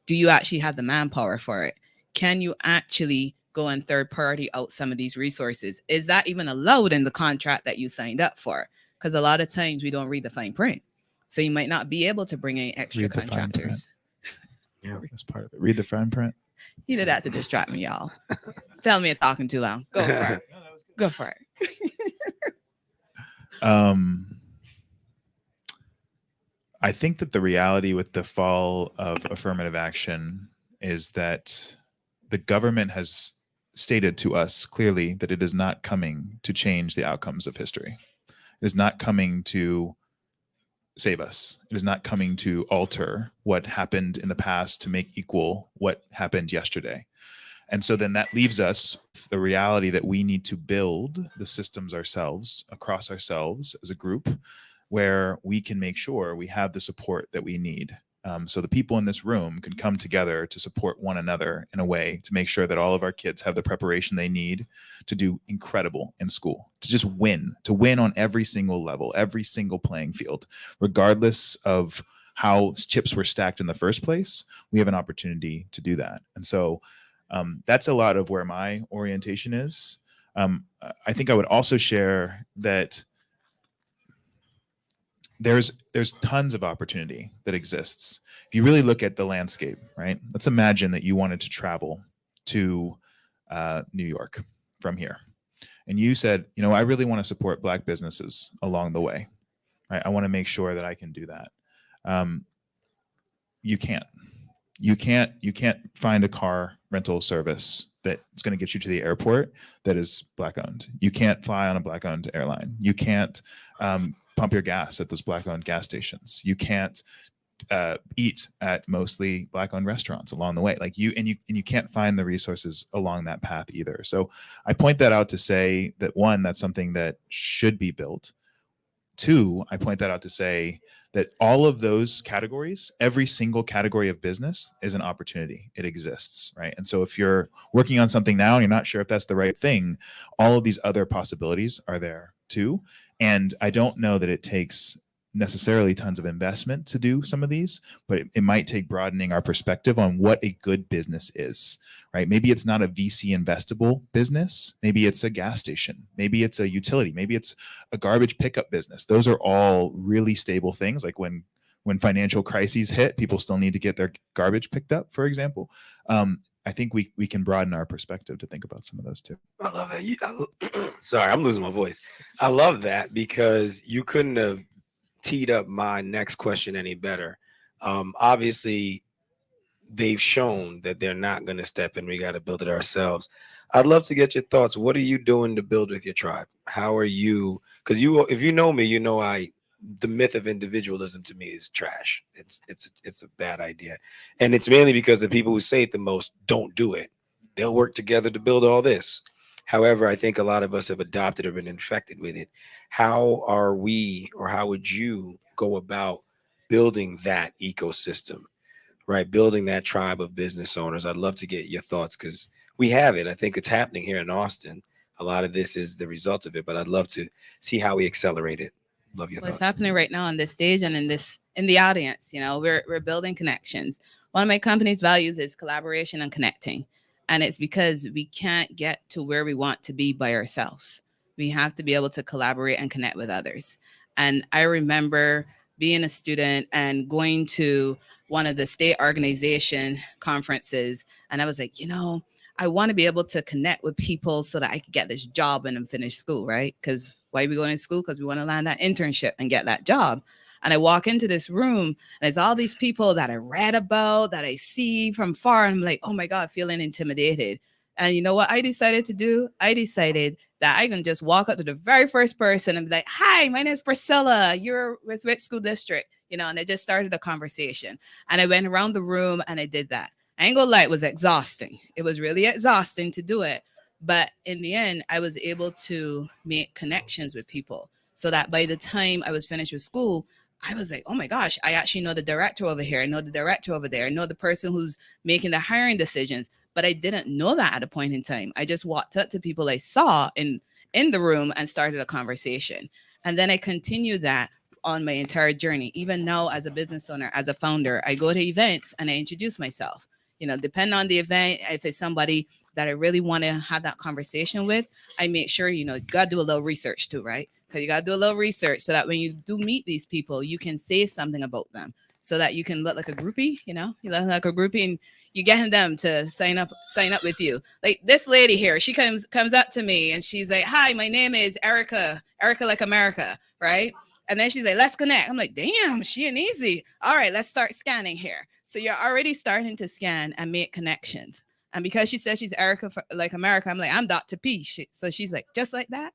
do you actually have the manpower for it? Can you actually go and third party out some of these resources? Is that even allowed in the contract that you signed up for? Because a lot of times we don't read the fine print. So you might not be able to bring in extra contractors. Yeah, that's part of it. Read the fine print. He did that to distract me, y'all. Tell me I'm talking too long. Go for it. Go for it. I think that the reality with the fall of affirmative action is that the government has stated to us clearly that it is not coming to change the outcomes of history. It is not coming to save us. It is not coming to alter what happened in the past to make equal what happened yesterday. And so then that leaves us with the reality that we need to build the systems ourselves, across ourselves as a group, where we can make sure we have the support that we need. So the people in this room can come together to support one another in a way to make sure that all of our kids have the preparation they need to do incredible in school, to just win, to win on every single level, every single playing field, regardless of how chips were stacked in the first place. We have an opportunity to do that. And so that's a lot of where my orientation is. I think I would also share that there's tons of opportunity that exists. If you really look at the landscape, right? Let's imagine that you wanted to travel to New York from here. And you said, you know, I really want to support Black businesses along the way. Right? I want to make sure that I can do that. You can't. You can't find a car rental service that's going to get you to the airport that is Black owned. You can't fly on a Black owned airline. You can't pump your gas at those Black owned gas stations. You can't eat at mostly Black owned restaurants along the way. Like you can't find the resources along that path either. So I point that out to say that one, that's something that should be built. Two, I point that out to say that all of those categories, every single category of business is an opportunity. It exists, right? And so if you're working on something now and you're not sure if that's the right thing, all of these other possibilities are there too. And I don't know that it takes necessarily tons of investment to do some of these, but it might take broadening our perspective on what a good business is, right? Maybe it's not a VC investable business. Maybe it's a gas station. Maybe it's a utility. Maybe it's a garbage pickup business. Those are all really stable things. Like when financial crises hit, people still need to get their garbage picked up, for example. I think we can broaden our perspective to think about some of those too. I love that. Sorry, I'm losing my voice. I love that because you couldn't have teed up my next question any better. Obviously, they've shown that they're not going to step in. We got to build it ourselves. I'd love to get your thoughts. What are you doing to build with your tribe? How are you? Because if you know me, you know the myth of individualism to me is trash. It's a bad idea, and it's mainly because the people who say it the most don't do it. They'll work together to build all this. However, I think a lot of us have adopted or been infected with it. How are we, or how would you go about building that ecosystem, right? Building that tribe of business owners. I'd love to get your thoughts because we have it. I think it's happening here in Austin. A lot of this is the result of it, but I'd love to see how we accelerate it. Love your What's thoughts. happening right now on this stage and in the audience, we're building connections. One of my company's values is collaboration and connecting. And it's because we can't get to where we want to be by ourselves. We have to be able to collaborate and connect with others. And I remember being a student and going to one of the state organization conferences. And I was like, I want to be able to connect with people so that I could get this job and finish school, right? Because why are we going to school? Because we want to land that internship and get that job. And I walk into this room and there's all these people that I read about, that I see from far. And I'm like, oh my God, feeling intimidated. And you know what I decided to do? I decided that I can just walk up to the very first person and be like, hi, my name is Priscilla. You're with which school district? And I just started a conversation. And I went around the room and I did that. I ain't gonna lie, it was exhausting. It was really exhausting to do it. But in the end, I was able to make connections with people so that by the time I was finished with school, I was like, oh my gosh, I actually know the director over here. I know the director over there. I know the person who's making the hiring decisions. But I didn't know that at a point in time. I just walked up to people I saw in the room and started a conversation. And then I continued that on my entire journey. Even now, as a business owner, as a founder, I go to events and I introduce myself. Depending on the event, if it's somebody that I really want to have that conversation with, I make sure, you got to do a little research too, right? Because you got to do a little research so that when you do meet these people, you can say something about them so that you can look like a groupie, you look like a groupie and you're getting them to sign up with you. Like this lady here, she comes up to me and she's like, hi, my name is Erica like America, right? And then she's like, let's connect. I'm like, damn, she ain't easy. All right, let's start scanning here. So you're already starting to scan and make connections. And because she says she's Erica like America, I'm like, I'm Dr. P. So she's like, just like that?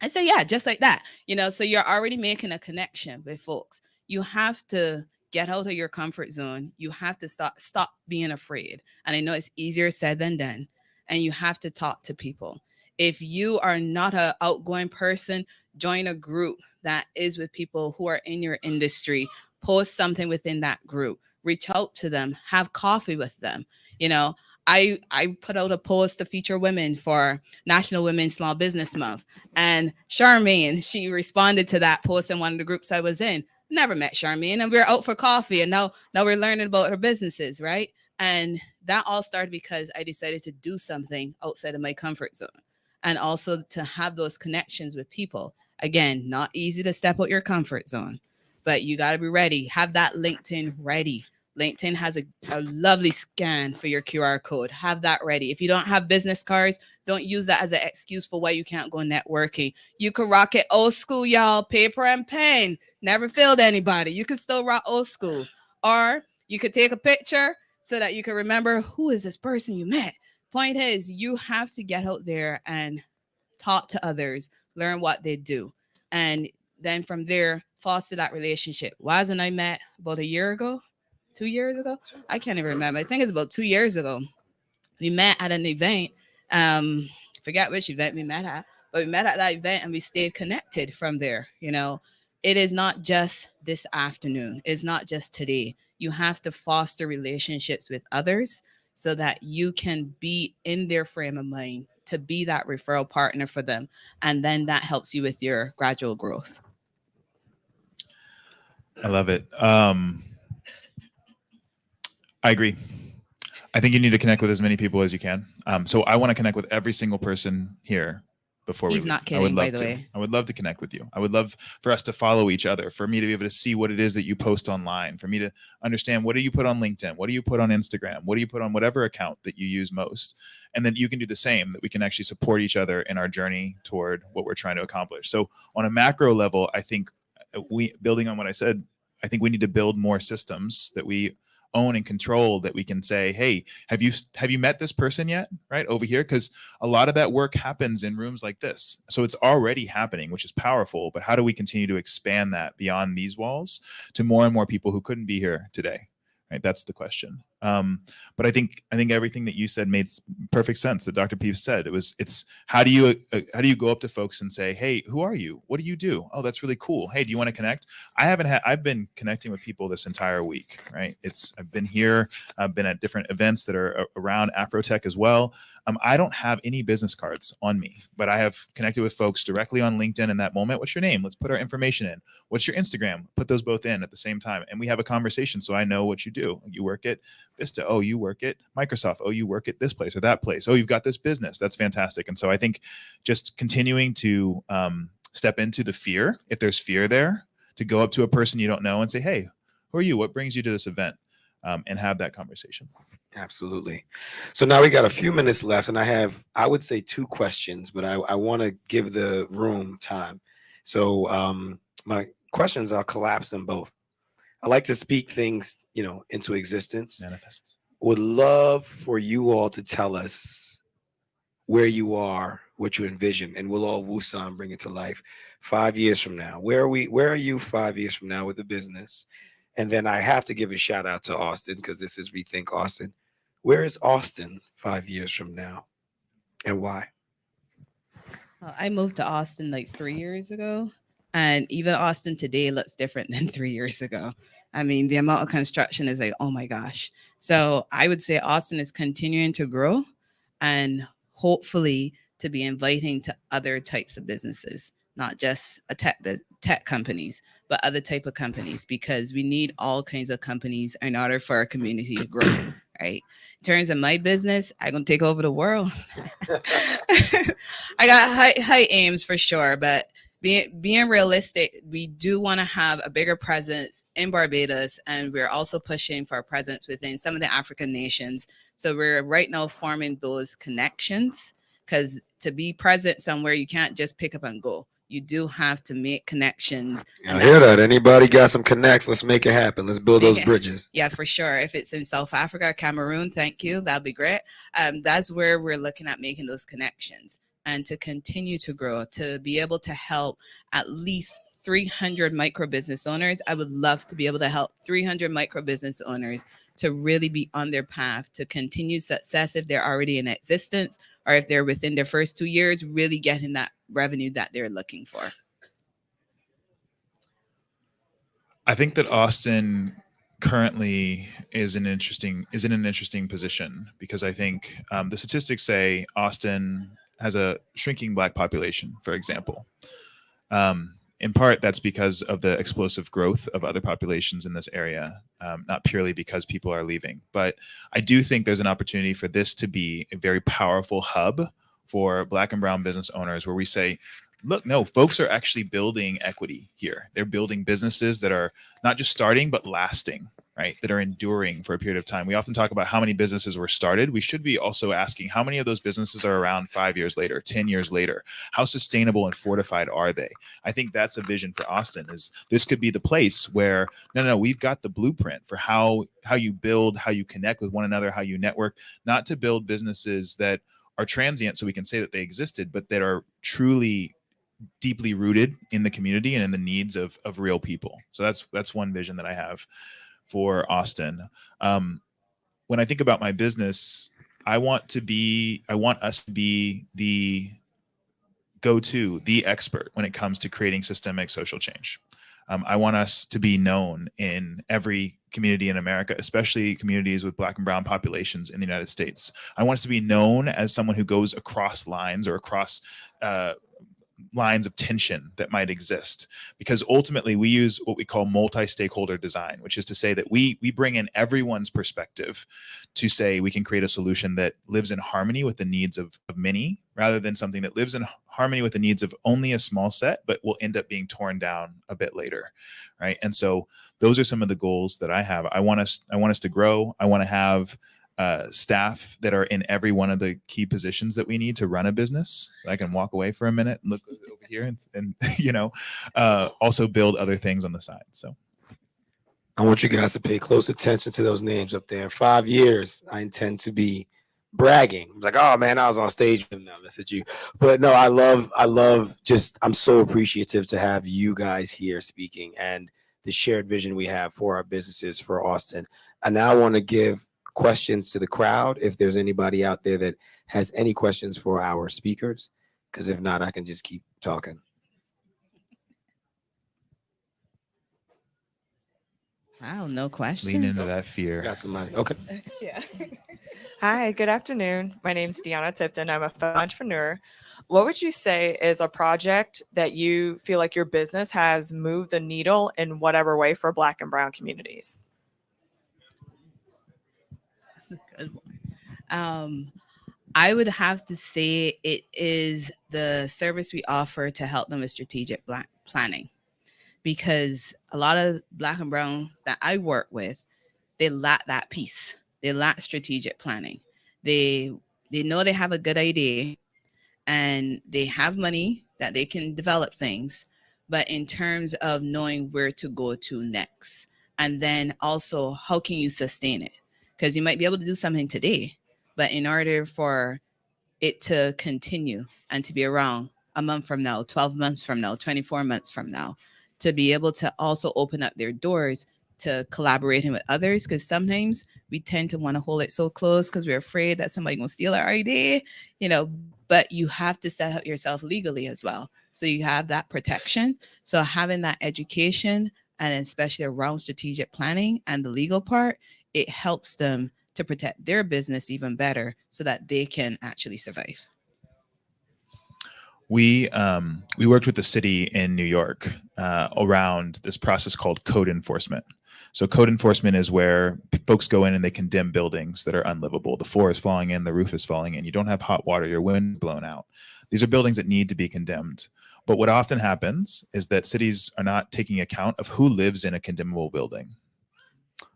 I say, yeah, just like that. So you're already making a connection with folks. You have to get out of your comfort zone. You have to stop being afraid. And I know it's easier said than done. And you have to talk to people. If you are not an outgoing person, join a group that is with people who are in your industry. Post something within that group. Reach out to them. Have coffee with them. I put out a post to feature women for National Women's Small Business Month. And Charmaine, she responded to that post in one of the groups I was in. Never met Charmaine, and we were out for coffee. And now we're learning about her businesses, right? And that all started because I decided to do something outside of my comfort zone. And also to have those connections with people. Again, not easy to step out your comfort zone, but you got to be ready. Have that LinkedIn ready. LinkedIn has a lovely scan for your QR code. Have that ready. If you don't have business cards, don't use that as an excuse for why you can't go networking. You can rock it old school, y'all. Paper and pen. Never failed anybody. You can still rock old school. Or you could take a picture so that you can remember who is this person you met. Point is, you have to get out there and talk to others, learn what they do. And then from there, foster that relationship. Waz and I met about a year ago. 2 years ago? I can't even remember. I think it's about 2 years ago. We met at an event. Forget which event we met at, but we met at that event and we stayed connected from there. It is not just this afternoon. It's not just today. You have to foster relationships with others so that you can be in their frame of mind to be that referral partner for them. And then that helps you with your gradual growth. I love it. I agree. I think you need to connect with as many people as you can. So I want to connect with every single person here before we leave. Not kidding, by the way. I would love to connect with you. I would love for us to follow each other, for me to be able to see what it is that you post online, for me to understand what do you put on LinkedIn, what do you put on Instagram, what do you put on whatever account that you use most. And then you can do the same, that we can actually support each other in our journey toward what we're trying to accomplish. So on a macro level, I think building on what I said, I think we need to build more systems that we own and control that we can say, hey, have you met this person yet, right, over here? Because a lot of that work happens in rooms like this. So it's already happening, which is powerful. But how do we continue to expand that beyond these walls to more and more people who couldn't be here today? Right, that's the question. But I think everything that you said made perfect sense. That Dr. Peeves said, it's how do you go up to folks and say, hey, who are you? What do you do? Oh, that's really cool. Hey, do you want to connect? I've been connecting with people this entire week. Right, I've been here. I've been at different events that are around Afrotech as well. I don't have any business cards on me, but I have connected with folks directly on LinkedIn in that moment. What's your name? Let's put our information in. What's your Instagram? Put those both in at the same time, and we have a conversation. So I know what you do. You work at Vista. Oh, you work at Microsoft. Oh, you work at this place or that place. Oh, you've got this business. That's fantastic. And so I think just continuing to step into the fear, if there's fear there, to go up to a person you don't know and say, hey, who are you? What brings you to this event? And have that conversation. Absolutely. So now we got a few minutes left, and I would say 2 questions, but I want to give the room time. So my questions, I'll collapse them both. I like to speak things, into existence. Manifests. Would love for you all to tell us where you are, what you envision, and we'll all Wusan bring it to life 5 years from now. Where are you 5 years from now with the business? And then I have to give a shout out to Austin, because this is ReThink Austin. Where is Austin 5 years from now, and why? I moved to Austin like 3 years ago, and even Austin today looks different than 3 years ago. I mean, the amount of construction is like, oh my gosh. So I would say Austin is continuing to grow, and hopefully to be inviting to other types of businesses, not just tech companies, but other type of companies, because we need all kinds of companies in order for our community to grow, right? In terms of my business, I'm going to take over the world. I got high aims for sure, but being realistic, we do want to have a bigger presence in Barbados, and we're also pushing for a presence within some of the African nations. So we're right now forming those connections, because to be present somewhere, you can't just pick up and go. You do have to make connections. I hear that. Anybody got some connects? Let's make it happen. Let's build those bridges. Yeah, for sure. If it's in South Africa, Cameroon, thank you. That'd be great. That's where we're looking at making those connections, and to continue to grow, to be able to help at least 300 micro business owners. I would love to be able to help 300 micro business owners to really be on their path to continue success if they're already in existence, or if they're within their first 2 years, really getting that revenue that they're looking for. I think that Austin currently is in an interesting position, because I think the statistics say Austin has a shrinking Black population, for example. In part, that's because of the explosive growth of other populations in this area, not purely because people are leaving. But I do think there's an opportunity for this to be a very powerful hub for Black and brown business owners, where we say, look, no, folks are actually building equity here. They're building businesses that are not just starting, but lasting, right? That are enduring for a period of time. We often talk about how many businesses were started. We should be also asking how many of those businesses are around 5 years later, 10 years later. How sustainable and fortified are they? I think that's a vision for Austin. Is this could be the place where, no, we've got the blueprint for how you build, how you connect with one another, how you network, not to build businesses that are transient so we can say that they existed, but that are truly deeply rooted in the community and in the needs of real people. So that's one vision that I have for Austin. When I think about my business, I want us to be the go-to, the expert when it comes to creating systemic social change. I want us to be known in every community in America, especially communities with Black and brown populations in the United States. I want us to be known as someone who goes across lines or across lines of tension that might exist, because ultimately we use what we call multi-stakeholder design, which is to say that we bring in everyone's perspective to say we can create a solution that lives in harmony with the needs of many, rather than something that lives in harmony with the needs of only a small set, but will end up being torn down a bit later, right? And so those are some of the goals that I have. I want us to grow. I want to have staff that are in every one of the key positions that we need to run a business. I can walk away for a minute and look over here and also build other things on the side. So I want you guys to pay close attention to those names up there. In 5 years, I intend to be bragging. Like, oh man, I was on stage with them. That's at you. But no, I love just, I'm so appreciative to have you guys here speaking and the shared vision we have for our businesses for Austin. I now want to give questions to the crowd if there's anybody out there that has any questions for our speakers, because if not, I can just keep talking. Wow, no questions. Lean into that fear. Got somebody. Okay. Yeah. Hi, good afternoon. My name is Deanna Tipton. I'm a fellow entrepreneur. What would you say is a project that you feel like your business has moved the needle in whatever way for Black and Brown communities? That's a good one. I would have to say it is the service we offer to help them with strategic planning, because a lot of Black and Brown that I work with, they lack that piece. They lack strategic planning. They know they have a good idea and they have money that they can develop things, but in terms of knowing where to go to next, and then also how can you sustain it? Because you might be able to do something today, but in order for it to continue and to be around a month from now, 12 months from now, 24 months from now, to be able to also open up their doors to collaborating with others, because sometimes we tend to want to hold it so close because we're afraid that somebody will steal our idea, but you have to set up yourself legally as well. So you have that protection. So having that education, and especially around strategic planning and the legal part, it helps them to protect their business even better so that they can actually survive. We worked with the city in New York around this process called code enforcement. So code enforcement is where folks go in and they condemn buildings that are unlivable. The floor is falling in, the roof is falling in. You don't have hot water, your wind blown out. These are buildings that need to be condemned. But what often happens is that cities are not taking account of who lives in a condemnable building.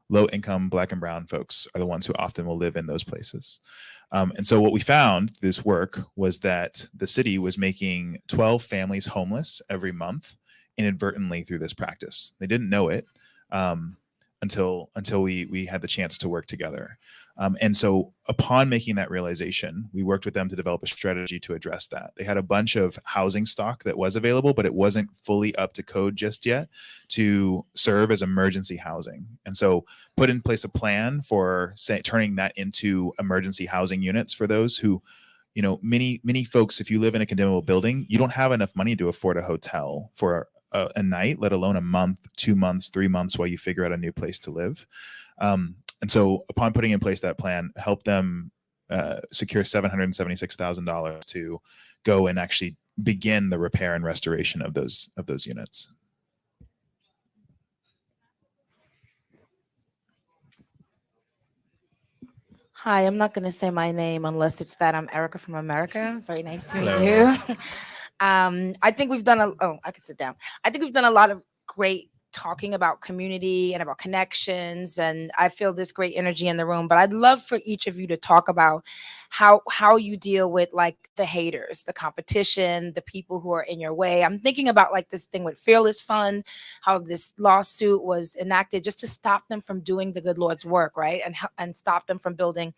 Low income Black and Brown folks are the ones who often will live in those places. And so what we found, this work, was that the city was making 12 families homeless every month inadvertently through this practice. They didn't know it until we had the chance to work together. And so upon making that realization, we worked with them to develop a strategy to address that. They had a bunch of housing stock that was available, but it wasn't fully up to code just yet to serve as emergency housing. And so put in place a plan for turning that into emergency housing units for those who, many folks, if you live in a condemnable building, you don't have enough money to afford a hotel for a night, let alone a month, 2 months, 3 months while you figure out a new place to live. And so upon putting in place that plan, help them secure $776,000 to go and actually begin the repair and restoration of those units. Hi, I'm not going to say my name unless it's that I'm Erica from America. Very nice to meet Hello. you. I think we've done I can sit down. I think we've done a lot of great talking about community and about connections, and I feel this great energy in the room, but I'd love for each of you to talk about how you deal with like the haters, the competition, the people who are in your way. I'm thinking about like this thing with Fearless Fund, how this lawsuit was enacted just to stop them from doing the good Lord's work, right? And stop them from building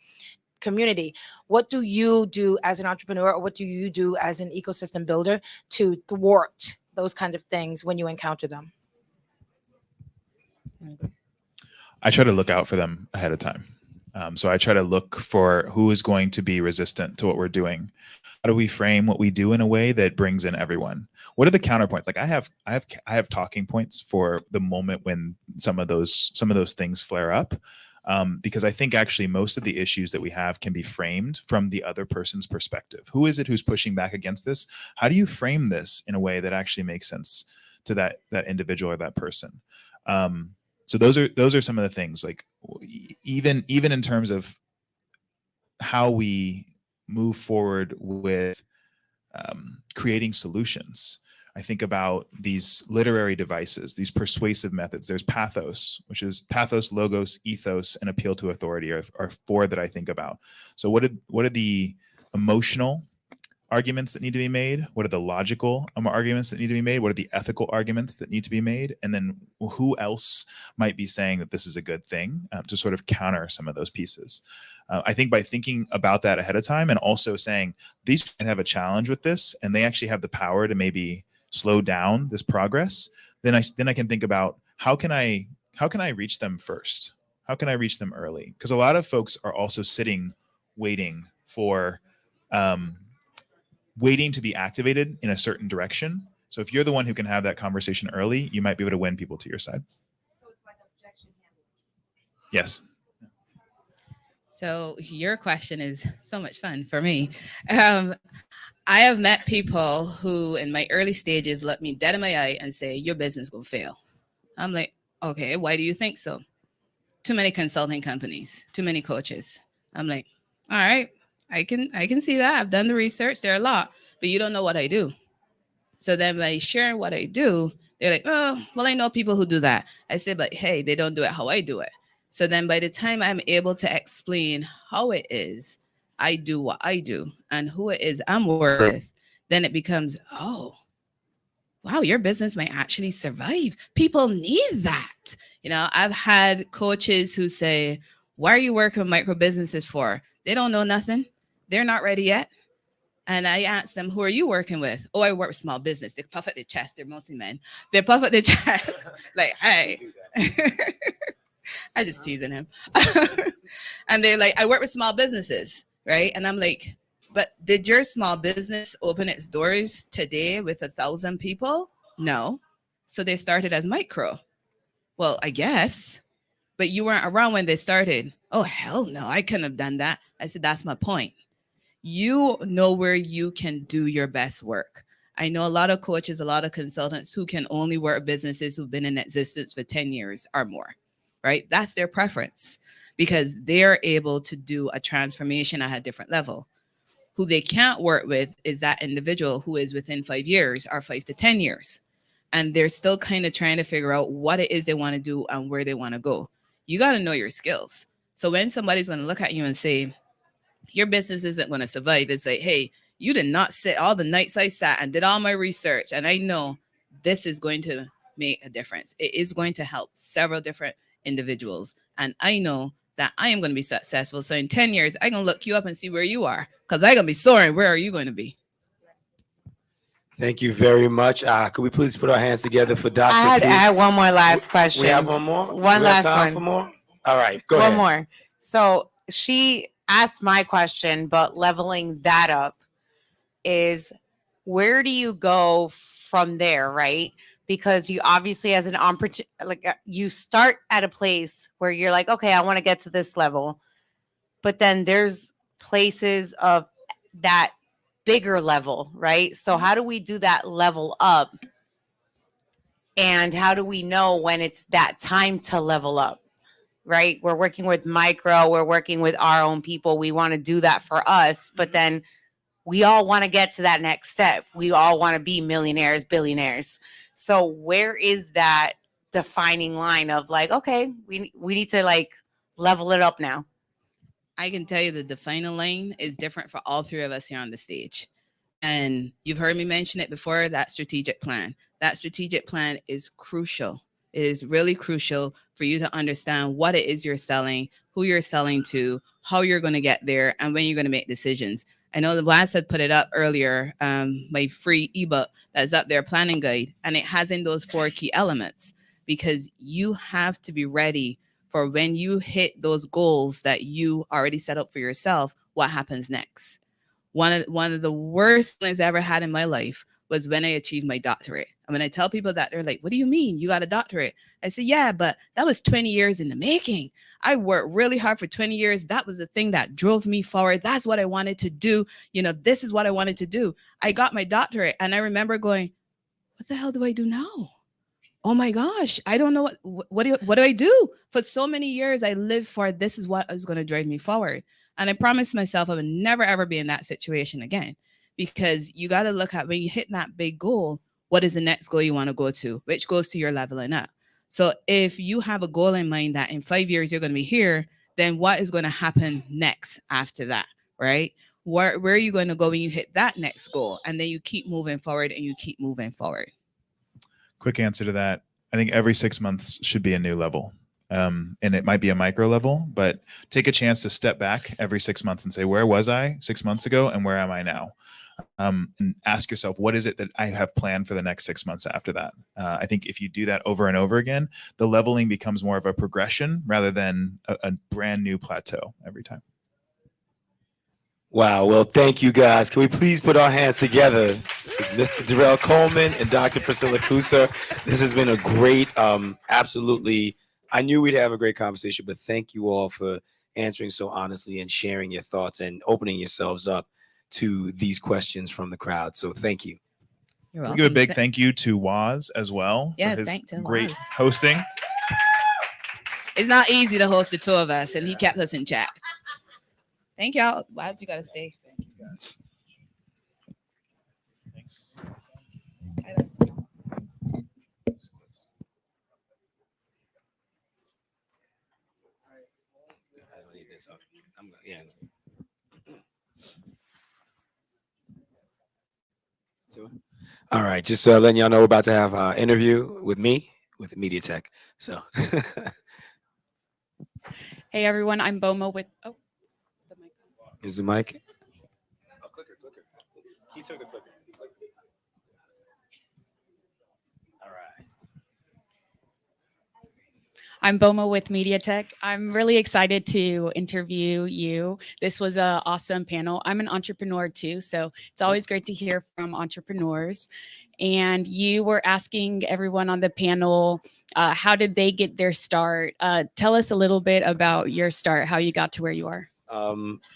community. What do you do as an entrepreneur, or what do you do as an ecosystem builder to thwart those kind of things when you encounter them? I try to look out for them ahead of time. So I try to look for who is going to be resistant to what we're doing. How do we frame what we do in a way that brings in everyone? What are the counterpoints? Like I have talking points for the moment when some of those things flare up, because I think actually most of the issues that we have can be framed from the other person's perspective. Who is it who's pushing back against this? How do you frame this in a way that actually makes sense to that individual or that person? So those are some of the things, like even in terms of how we move forward with creating solutions. I think about these literary devices, these persuasive methods. There's pathos, which is pathos, logos, ethos, and appeal to authority are four that I think about. So what are the emotional, arguments that need to be made? What are the logical arguments that need to be made? What are the ethical arguments that need to be made? And then who else might be saying that this is a good thing to sort of counter some of those pieces? I think by thinking about that ahead of time and also saying these people have a challenge with this and they actually have the power to maybe slow down this progress, then I can think about how can I reach them first? How can I reach them early? Because a lot of folks are also sitting waiting for waiting to be activated in a certain direction. So if you're the one who can have that conversation early, you might be able to win people to your side. So it's like objection handling. Yes. So your question is so much fun for me. I have met people who in my early stages look me dead in my eye and say, your business will fail. I'm like, okay, why do you think so? Too many consulting companies, too many coaches. I'm like, all right, I can see that. I've done the research. There are a lot, but you don't know what I do. So then by sharing what I do, they're like, oh, well, I know people who do that. I say, but hey, they don't do it how I do it. So then by the time I'm able to explain how it is I do what I do and who it is I'm working with, then it becomes, oh, wow, your business might actually survive. People need that. You know, I've had coaches who say, why are you working with micro businesses for? They don't know nothing. They're not ready yet. And I asked them, who are you working with? Oh, I work with small business. They puff at their chest. They're mostly men. They puff at their chest like, hey. I just teasing him. And they're like, I work with small businesses, right? And I'm like, but did your small business open its doors today with 1,000 people? No. So they started as micro. Well, I guess, but you weren't around when they started. Oh, hell no, I couldn't have done that. I said, that's my point. You know where you can do your best work. I know a lot of coaches, a lot of consultants who can only work businesses who've been in existence for 10 years or more, right? That's their preference because they're able to do a transformation at a different level. Who they can't work with is that individual who is within 5 years or 5 to 10 years. And they're still kind of trying to figure out what it is they want to do and where they want to go. You got to know your skills. So when somebody's going to look at you and say, your business isn't going to survive, it's like, hey, you did not sit all the nights I sat and did all my research. And I know this is going to make a difference. It is going to help several different individuals. And I know that I am going to be successful. So in 10 years, I'm going to look you up and see where you are because I'm going to be soaring. Where are you going to be? Thank you very much. Could we please put our hands together for Dr. I P? had one more last question. We have one more? One We last have time one. for more? All right, go ahead. One more. So she asked my question, but leveling that up is where do you go from there, right? Because you obviously as an you start at a place where you're like, okay, I want to get to this level. But then there's places of that bigger level, right? So how do we do that level up? And how do we know when it's that time to level up, right? We're working with micro, we're working with our own people. We want to do that for us, but then we all want to get to that next step. We all want to be millionaires, billionaires. So where is that defining line of like, okay, we need to like level it up now? I can tell you the defining line is different for all three of us here on the stage. And you've heard me mention it before, that strategic plan. That strategic plan is crucial. It is really crucial for you to understand what it is you're selling, who you're selling to, how you're going to get there, and when you're going to make decisions. I know the Vlad had put it up earlier, my free ebook that's up there, planning guide, and it has in those 4 key elements because you have to be ready for when you hit those goals that you already set up for yourself, what happens next. One of the worst things I ever had in my life was when I achieved my doctorate. And when I tell people that, they're like, what do you mean you got a doctorate? I say, yeah, but that was 20 years in the making. I worked really hard for 20 years. That was the thing that drove me forward. That's what I wanted to do. You know, this is what I wanted to do. I got my doctorate and I remember going, what the hell do I do now? Oh my gosh, I don't know what do I do? For so many years, I lived for this is what is going to drive me forward. And I promised myself I would never, ever be in that situation again, because you got to look at when you hit that big goal, what is the next goal you want to go to, which goes to your leveling up. So if you have a goal in mind that in 5 years you're going to be here, then what is going to happen next after that, right? where are you going to go when you hit that next goal? And then you keep moving forward and you keep moving forward. Quick answer to that. I think every 6 months should be a new level. And it might be a micro level, but take a chance to step back every 6 months and say, where was I 6 months ago and where am I now? And ask yourself, what is it that I have planned for the next 6 months after that? I think if you do that over and over again, the leveling becomes more of a progression rather than a brand new plateau every time. Wow. Well, thank you guys. Can we please put our hands together for Mr. Darrell Coleman and Dr. Priscilla Kusa? This has been a great, absolutely, I knew we'd have a great conversation, but thank you all for answering so honestly and sharing your thoughts and opening yourselves up to these questions from the crowd. So thank you. You're We'll welcome. give a big thank you to Waz as well Yeah, for his thank to great Waz. hosting. It's not easy to host the two of us, and he kept us in check. Thank y'all. Why you gotta stay? Thank you guys. Thanks. All right, just letting y'all know we're about to have an interview with me with MediaTek. So, Hey everyone, I'm Boma with is the mic? He took a clicker. I'm Boma with MediaTek. I'm really excited to interview you. This was an awesome panel. I'm an entrepreneur too, so it's always great to hear from entrepreneurs. And you were asking everyone on the panel, how did they get their start? Tell us a little bit about your start, how you got to where you are.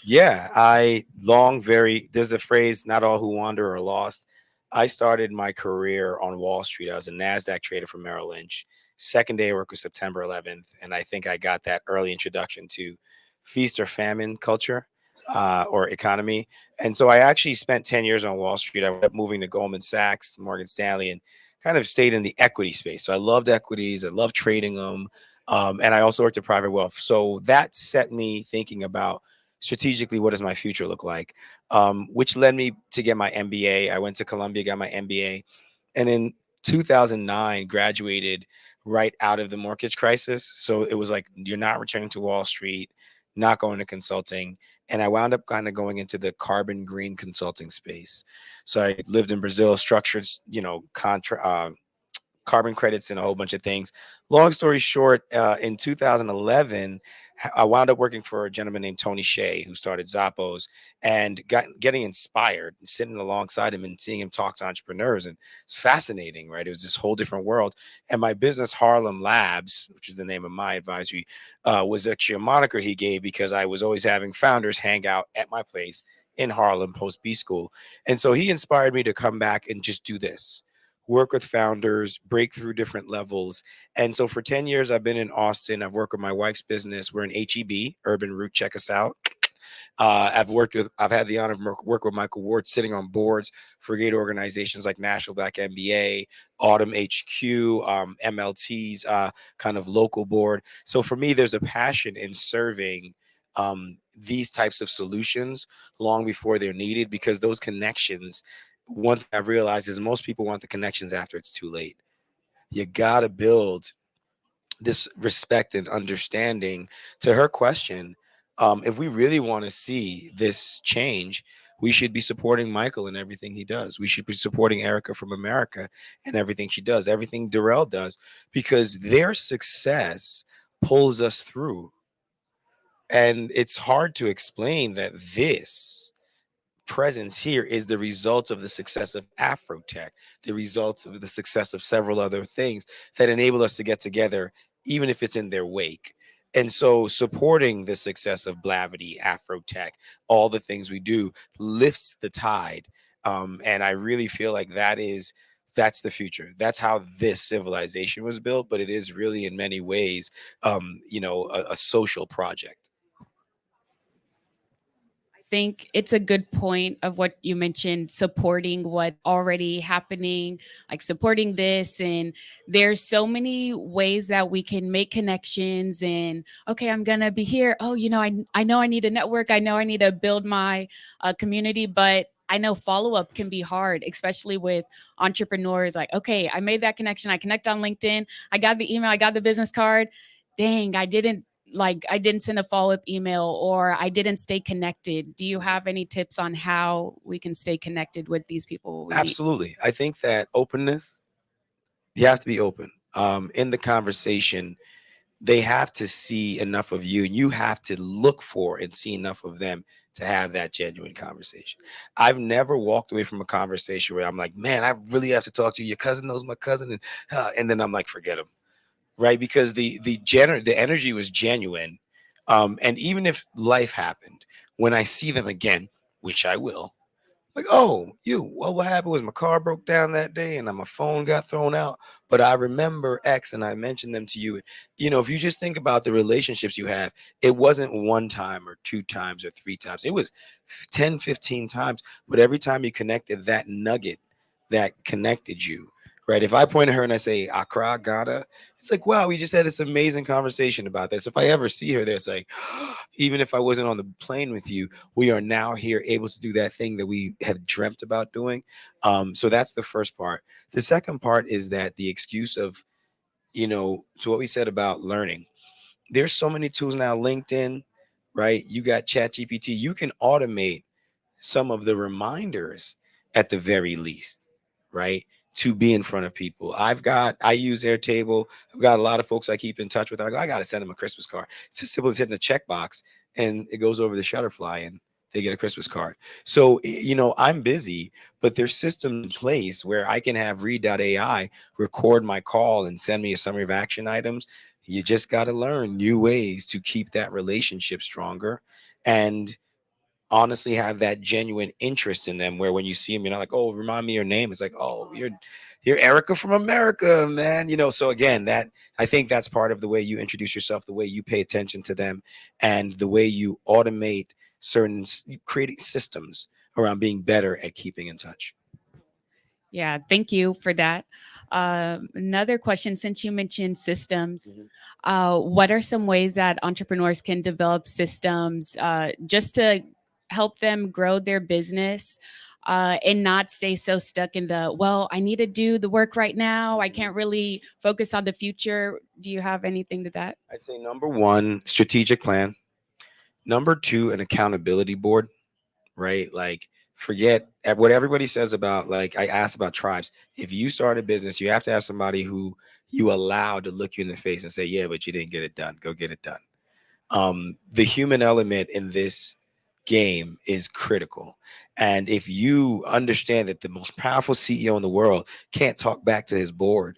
Yeah, there's a phrase, not all who wander are lost. I started my career on Wall Street. I was a NASDAQ trader for Merrill Lynch. Second day of work was September 11th. And I think I got that early introduction to feast or famine culture or economy. And so I actually spent 10 years on Wall Street. I ended up moving to Goldman Sachs, Morgan Stanley, and kind of stayed in the equity space. So I loved equities. I loved trading them. And I also worked at private wealth. So that set me thinking about strategically, what does my future look like? Which led me to get my MBA. I went to Columbia, got my MBA. And in 2009, graduated right out of the mortgage crisis. So it was like, you're not returning to Wall Street, not going to consulting. And I wound up kind of going into the carbon green consulting space. So I lived in Brazil, structured, carbon credits and a whole bunch of things. Long story short, in 2011, I wound up working for a gentleman named Tony Hsieh, who started Zappos, and getting inspired, sitting alongside him and seeing him talk to entrepreneurs. And it's fascinating, right? It was this whole different world. And my business, Harlem Labs, which is the name of my advisory, was actually a moniker he gave because I was always having founders hang out at my place in Harlem post B school. And so he inspired me to come back and just do this. Work with founders, break through different levels. And so for 10 years, I've been in Austin. I've worked with my wife's business. We're in HEB, Urban Root. Check us out. I've had the honor of work with Michael Ward, sitting on boards for great organizations like National Black MBA, AUTMHQ, MLT's kind of local board. So for me, there's a passion in serving these types of solutions long before they're needed, because those connections, one thing I've realized is most people want the connections after it's too late. You got to build this respect and understanding. To her question, if we really want to see this change, we should be supporting Michael in everything he does. We should be supporting Erica from America and everything she does, everything Darrell does, because their success pulls us through. And it's hard to explain that this presence here is the result of the success of Afrotech, the results of the success of several other things that enable us to get together, even if it's in their wake. And so supporting the success of Blavity, Afrotech, all the things we do lifts the tide. And I really feel like that's the future. That's how this civilization was built, but it is really in many ways, a social project. think it's a good point of what you mentioned, supporting what already happening, like supporting this. And there's so many ways that we can make connections and, okay, I'm going to be here. Oh, I know I need a network. I know I need to build my community, but I know follow-up can be hard, especially with entrepreneurs. Like, okay, I made that connection. I connect on LinkedIn. I got the email. I got the business card. Dang, I didn't send a follow-up email, or I didn't stay connected. Do you have any tips on how we can stay connected with these people we meet? Absolutely. I think that openness, you have to be open. In the conversation, they have to see enough of you, and you have to look for and see enough of them to have that genuine conversation. I've never walked away from a conversation where I'm like, man, I really have to talk to you. Your cousin knows my cousin, and then I'm like, forget him, right? Because the energy was genuine, and even if life happened, when I see them again, which I will, like, oh, well, what happened was my car broke down that day and my phone got thrown out. But I remember X and I mentioned them to you. If you just think about the relationships you have, it wasn't one time or two times or three times. It was 10, 15 times. But every time you connected that nugget that connected you, right? If I point at her and I say, Accra, Ghana, it's like, wow, we just had this amazing conversation about this. If I ever see her there, it's like, even if I wasn't on the plane with you, we are now here able to do that thing that we have dreamt about doing. So that's the first part. The second part is that the excuse of, so what we said about learning, there's so many tools now, LinkedIn, right? You got ChatGPT, you can automate some of the reminders at the very least, right? To be in front of people. I use Airtable. I've got a lot of folks I keep in touch with. I got to send them a Christmas card. It's as simple as hitting a checkbox and it goes over the Shutterfly and they get a Christmas card. So, I'm busy, but there's systems in place where I can have Read.ai record my call and send me a summary of action items. You just got to learn new ways to keep that relationship stronger and honestly have that genuine interest in them, where when you see them, you're not like, oh, remind me your name. It's like, oh, you're Erica from America, man. So again, that I think that's part of the way you introduce yourself, the way you pay attention to them, and the way you automate creating systems around being better at keeping in touch. Yeah, thank you for that. Another question, since you mentioned systems, what are some ways that entrepreneurs can develop systems just to help them grow their business and not stay so stuck in I need to do the work right now. I can't really focus on the future. Do you have anything to that? I'd say number one, strategic plan. Number two, an accountability board, right? Like, forget what everybody says about, like, I asked about tribes. If you start a business, you have to have somebody who you allow to look you in the face and say, yeah, but you didn't get it done. Go get it done. The human element in this game is critical. And if you understand that the most powerful CEO in the world can't talk back to his board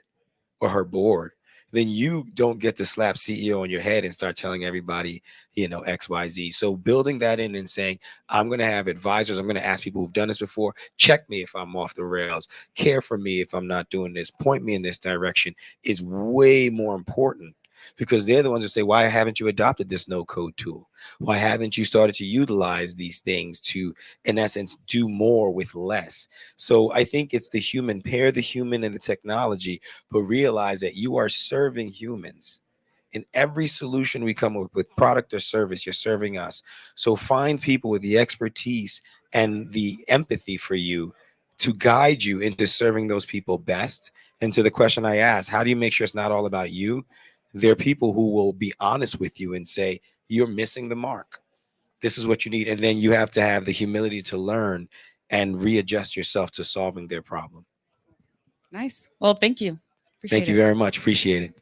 or her board, then you don't get to slap CEO on your head and start telling everybody, XYZ. So building that in and saying, I'm going to have advisors. I'm going to ask people who've done this before, check me if I'm off the rails, care for me if I'm not doing this, point me in this direction, is way more important, because they're the ones who say, why haven't you adopted this no code tool? Why haven't you started to utilize these things to, in essence, do more with less? So I think it's the human, pair the human and the technology, but realize that you are serving humans. In every solution we come up with, product or service, you're serving us. So find people with the expertise and the empathy for you to guide you into serving those people best. And to the question I asked, how do you make sure it's not all about you? There are people who will be honest with you and say, you're missing the mark. This is what you need. And then you have to have the humility to learn and readjust yourself to solving their problem. Nice. Well, thank you. Appreciate Thank you it. very much. Appreciate it.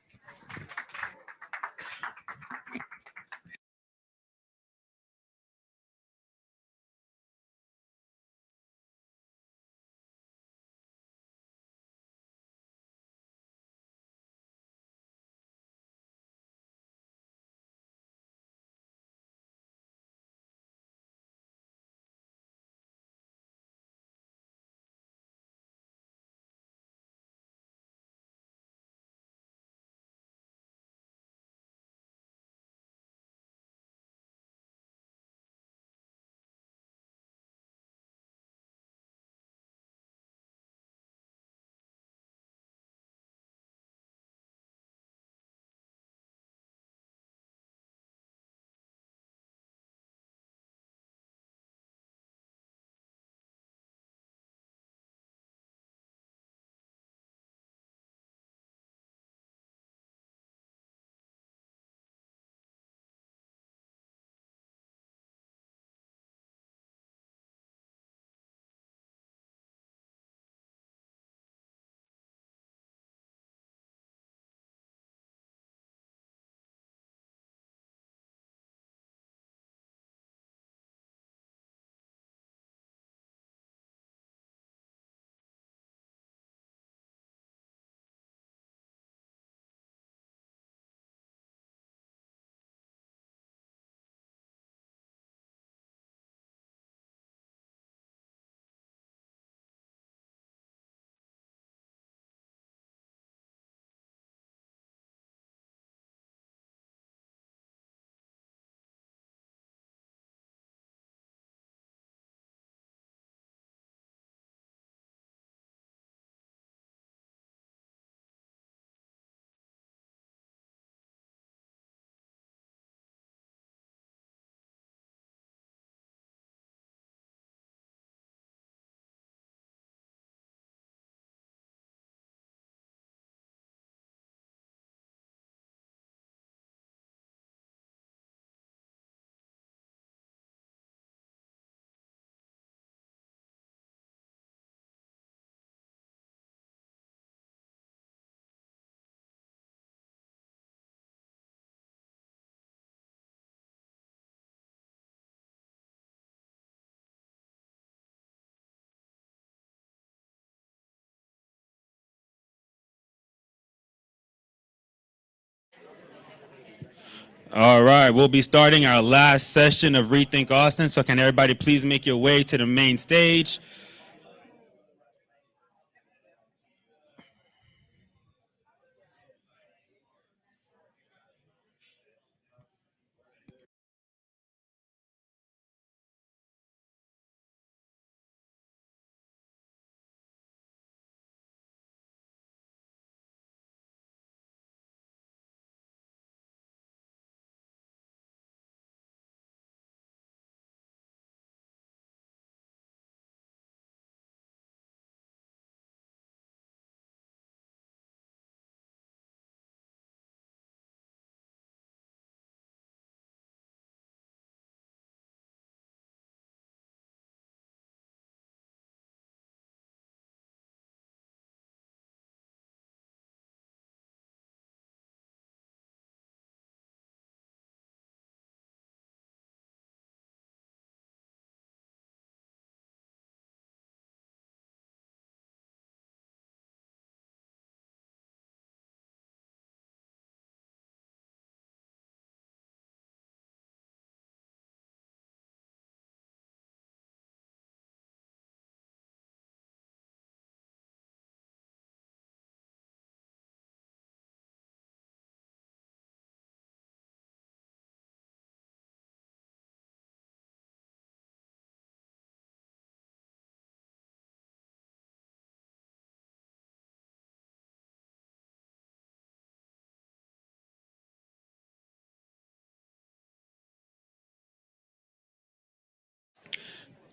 All right, we'll be starting our last session of ReThink Austin. So can everybody please make your way to the main stage?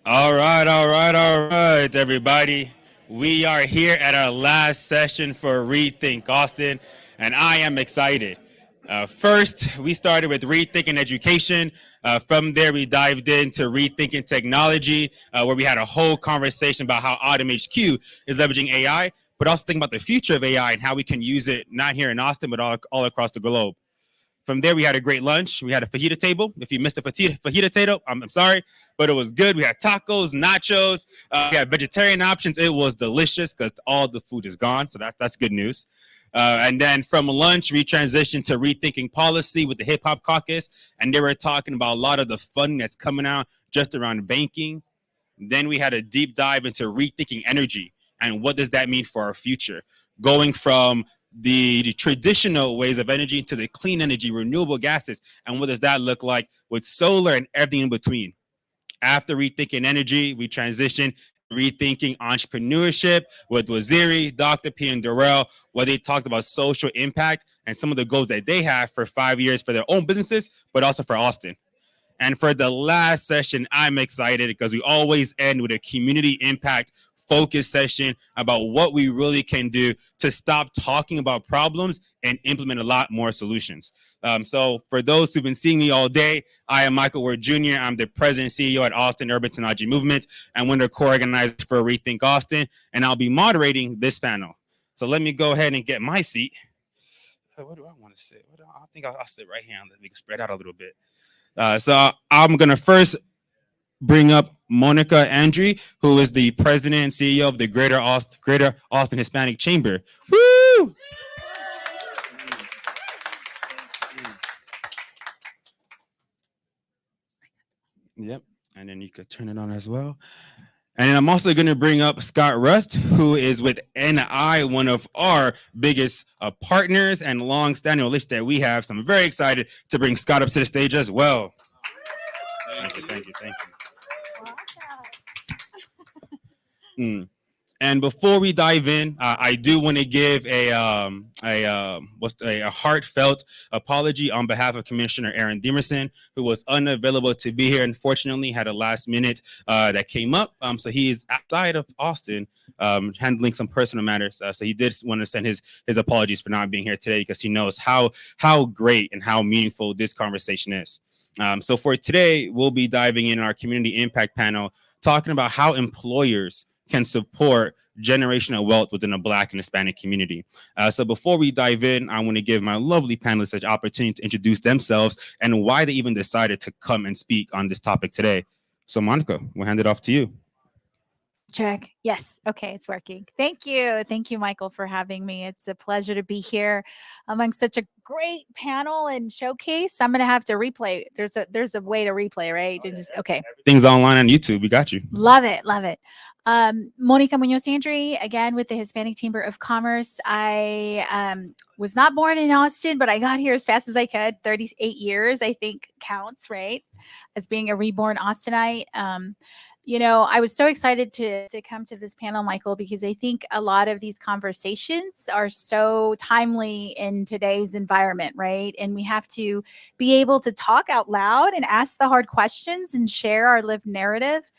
All right, everybody. We are here at our last session for ReThink Austin, and I am excited. First, we started with rethinking education. From there, we dived into rethinking technology, where we had a whole conversation about how AUTMHQ is leveraging AI, but also thinking about the future of AI and how we can use it not here in Austin, but all across the globe. From there, we had a great lunch. We had a fajita table. If you missed a fajita table, I'm sorry, but it was good. We had tacos, nachos. We had vegetarian options. It was delicious because all the food is gone, so that's good news. And then from lunch, we transitioned to rethinking policy with the Hip Hop Caucus, and they were talking about a lot of the funding that's coming out just around banking. Then we had a deep dive into rethinking energy and what does that mean for our future, going from the traditional ways of energy to the clean energy, renewable gases, and what does that look like with solar and everything in between. After rethinking energy, we transitioned rethinking entrepreneurship with Waziri, Dr. P, and Darrell, where they talked about social impact and some of the goals that they have for 5 years for their own businesses, but also for Austin. And for the last session, I'm excited because we always end with a community impact focus session about what we really can do to stop talking about problems and implement a lot more solutions. So for those who've been seeing me all day, I am Michael Ward Jr. I'm the president and CEO at Austin Urban Technology Movement and one of the co-organizers for ReThink Austin, and I'll be moderating this panel. So let me go ahead and get my seat. What do I want to sit? I think I'll sit right here. We can spread out a little bit. So I'm going to first bring up Monica Andre, who is the president and CEO of the Greater Austin Hispanic Chamber. Woo! Yep, and then you could turn it on as well. And then I'm also going to bring up Scott Rust, who is with NI, one of our biggest partners and long-standing relationship that we have. So I'm very excited to bring Scott up to the stage as well. Thank you. And before we dive in, I do want to give a heartfelt apology on behalf of Commissioner Aaron Demerson, who was unavailable to be here. Unfortunately, had a last minute that came up. So he is outside of Austin handling some personal matters. So he did want to send his apologies for not being here today because he knows how great and how meaningful this conversation is. So for today, we'll be diving in our community impact panel, talking about how employers can support generational wealth within the Black and Hispanic community. So before we dive in, I want to give my lovely panelists an opportunity to introduce themselves and why they even decided to come and speak on this topic today. So Monica, we'll hand it off to you. Check. Yes. Okay, it's working. Thank you. Thank you, Michael, for having me. It's a pleasure to be here among such a great panel and showcase. I'm gonna have to replay. There's a way to replay, right? Okay. Things online on YouTube. We got you. Love it. Love it. Monica Munoz Andri, again with the Hispanic Chamber of Commerce. I was not born in Austin, but I got here as fast as I could. 38 years, I think, counts, right? As being a reborn Austinite. You know, I was so excited to come to this panel, Michael, because I think a lot of these conversations are so timely in today's environment, right? And we have to be able to talk out loud and ask the hard questions and share our lived narrative.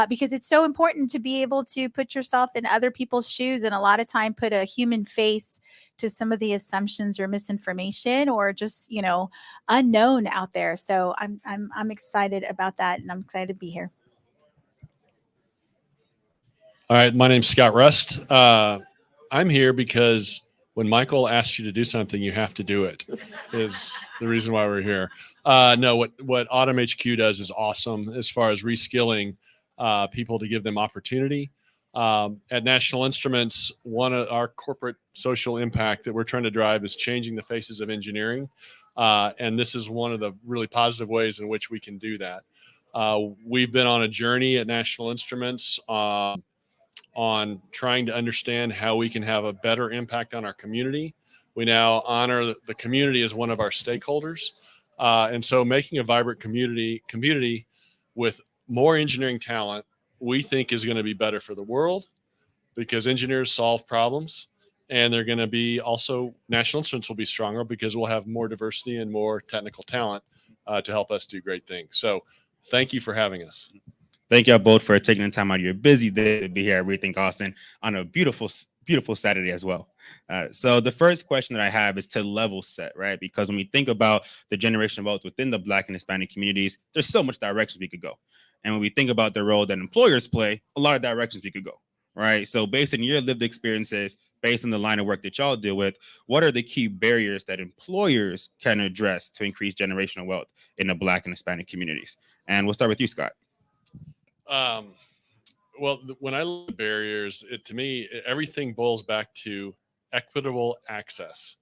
Because it's so important to be able to put yourself in other people's shoes, and a lot of time put a human face to some of the assumptions or misinformation or just, you know, unknown out there. So I'm excited about that, and I'm excited to be here. All right, my name's Scott Rust. I'm here because when Michael asks you to do something, you have to do it. Is the reason why we're here. No, what AUTMHQ does is awesome as far as reskilling people to give them opportunity. At National Instruments, one of our corporate social impact that we're trying to drive is changing the faces of engineering. And this is one of the really positive ways in which we can do that. We've been on a journey at National Instruments on trying to understand how we can have a better impact on our community. We now honor the community as one of our stakeholders. And so making a vibrant community with more engineering talent, we think is going to be better for the world because engineers solve problems, and they're going to be also, National Instruments will be stronger because we'll have more diversity and more technical talent to help us do great things. So thank you for having us. Thank y'all both for taking the time out of your busy day to be here at ReThink Austin on a beautiful Saturday as well. So the first question that I have is to level set, right? Because when we think about the generation of wealth within the Black and Hispanic communities, there's so much directions we could go. And when we think about the role that employers play, a lot of directions we could go, right? So based on your lived experiences, based on the line of work that y'all deal with, what are the key barriers that employers can address to increase generational wealth in the Black and Hispanic communities? And we'll start with you, Scott. Well, when I look at barriers, to me, everything boils back to equitable access,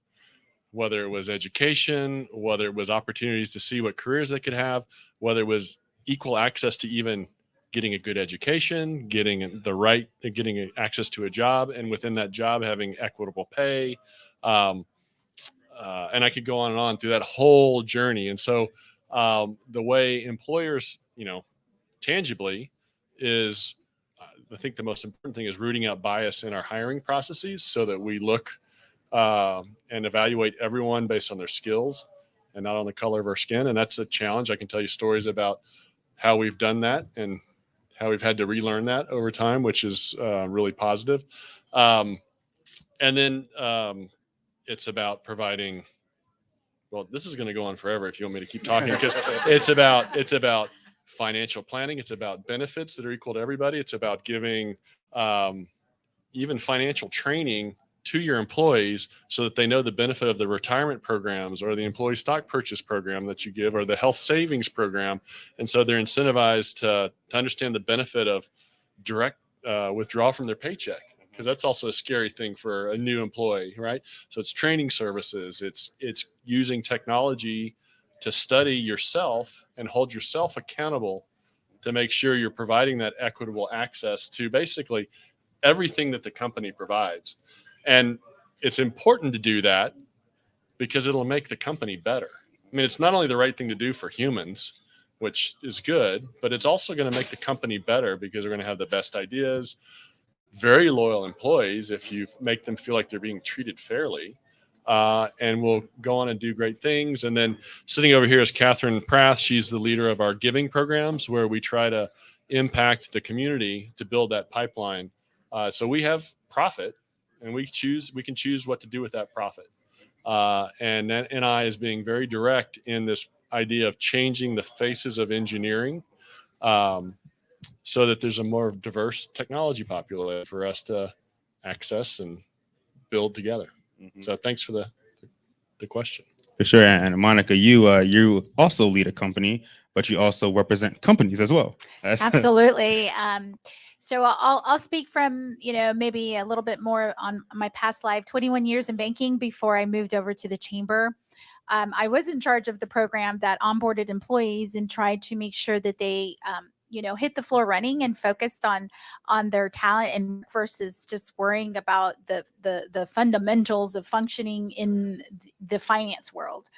whether it was education, whether it was opportunities to see what careers they could have, whether it was equal access to even getting a good education, getting access to a job, and within that job, having equitable pay. And I could go on and on through that whole journey. And so the way employers, tangibly is, I think the most important thing is rooting out bias in our hiring processes so that we look and evaluate everyone based on their skills and not on the color of our skin. And that's a challenge. I can tell you stories about how we've done that and how we've had to relearn that over time, which is really positive. And then it's about providing, well, this is going to go on forever if you want me to keep talking, because it's about financial planning. It's about benefits that are equal to everybody. It's about giving even financial training to your employees so that they know the benefit of the retirement programs or the employee stock purchase program that you give or the health savings program. And so they're incentivized to understand the benefit of direct withdrawal from their paycheck, because that's also a scary thing for a new employee, right? So it's training services. It's using technology to study yourself and hold yourself accountable to make sure you're providing that equitable access to basically everything that the company provides. And it's important to do that because it'll make the company better. I mean, it's not only the right thing to do for humans, which is good, but it's also going to make the company better because they're going to have the best ideas, very loyal employees if you make them feel like they're being treated fairly. And we'll go on and do great things. And then sitting over here is Catherine Prath. She's the leader of our giving programs, where we try to impact the community to build that pipeline. So we have profit, and we can choose what to do with that profit. And NI is being very direct in this idea of changing the faces of engineering so that there's a more diverse technology population for us to access and build together. So thanks for the question. For sure. And Monica, you also lead a company, but you also represent companies as well. Absolutely. So I'll speak from, maybe a little bit more on my past life. 21 years in banking before I moved over to the chamber. I was in charge of the program that onboarded employees and tried to make sure that they, hit the floor running and focused on their talent and versus just worrying about the fundamentals of functioning in the finance world.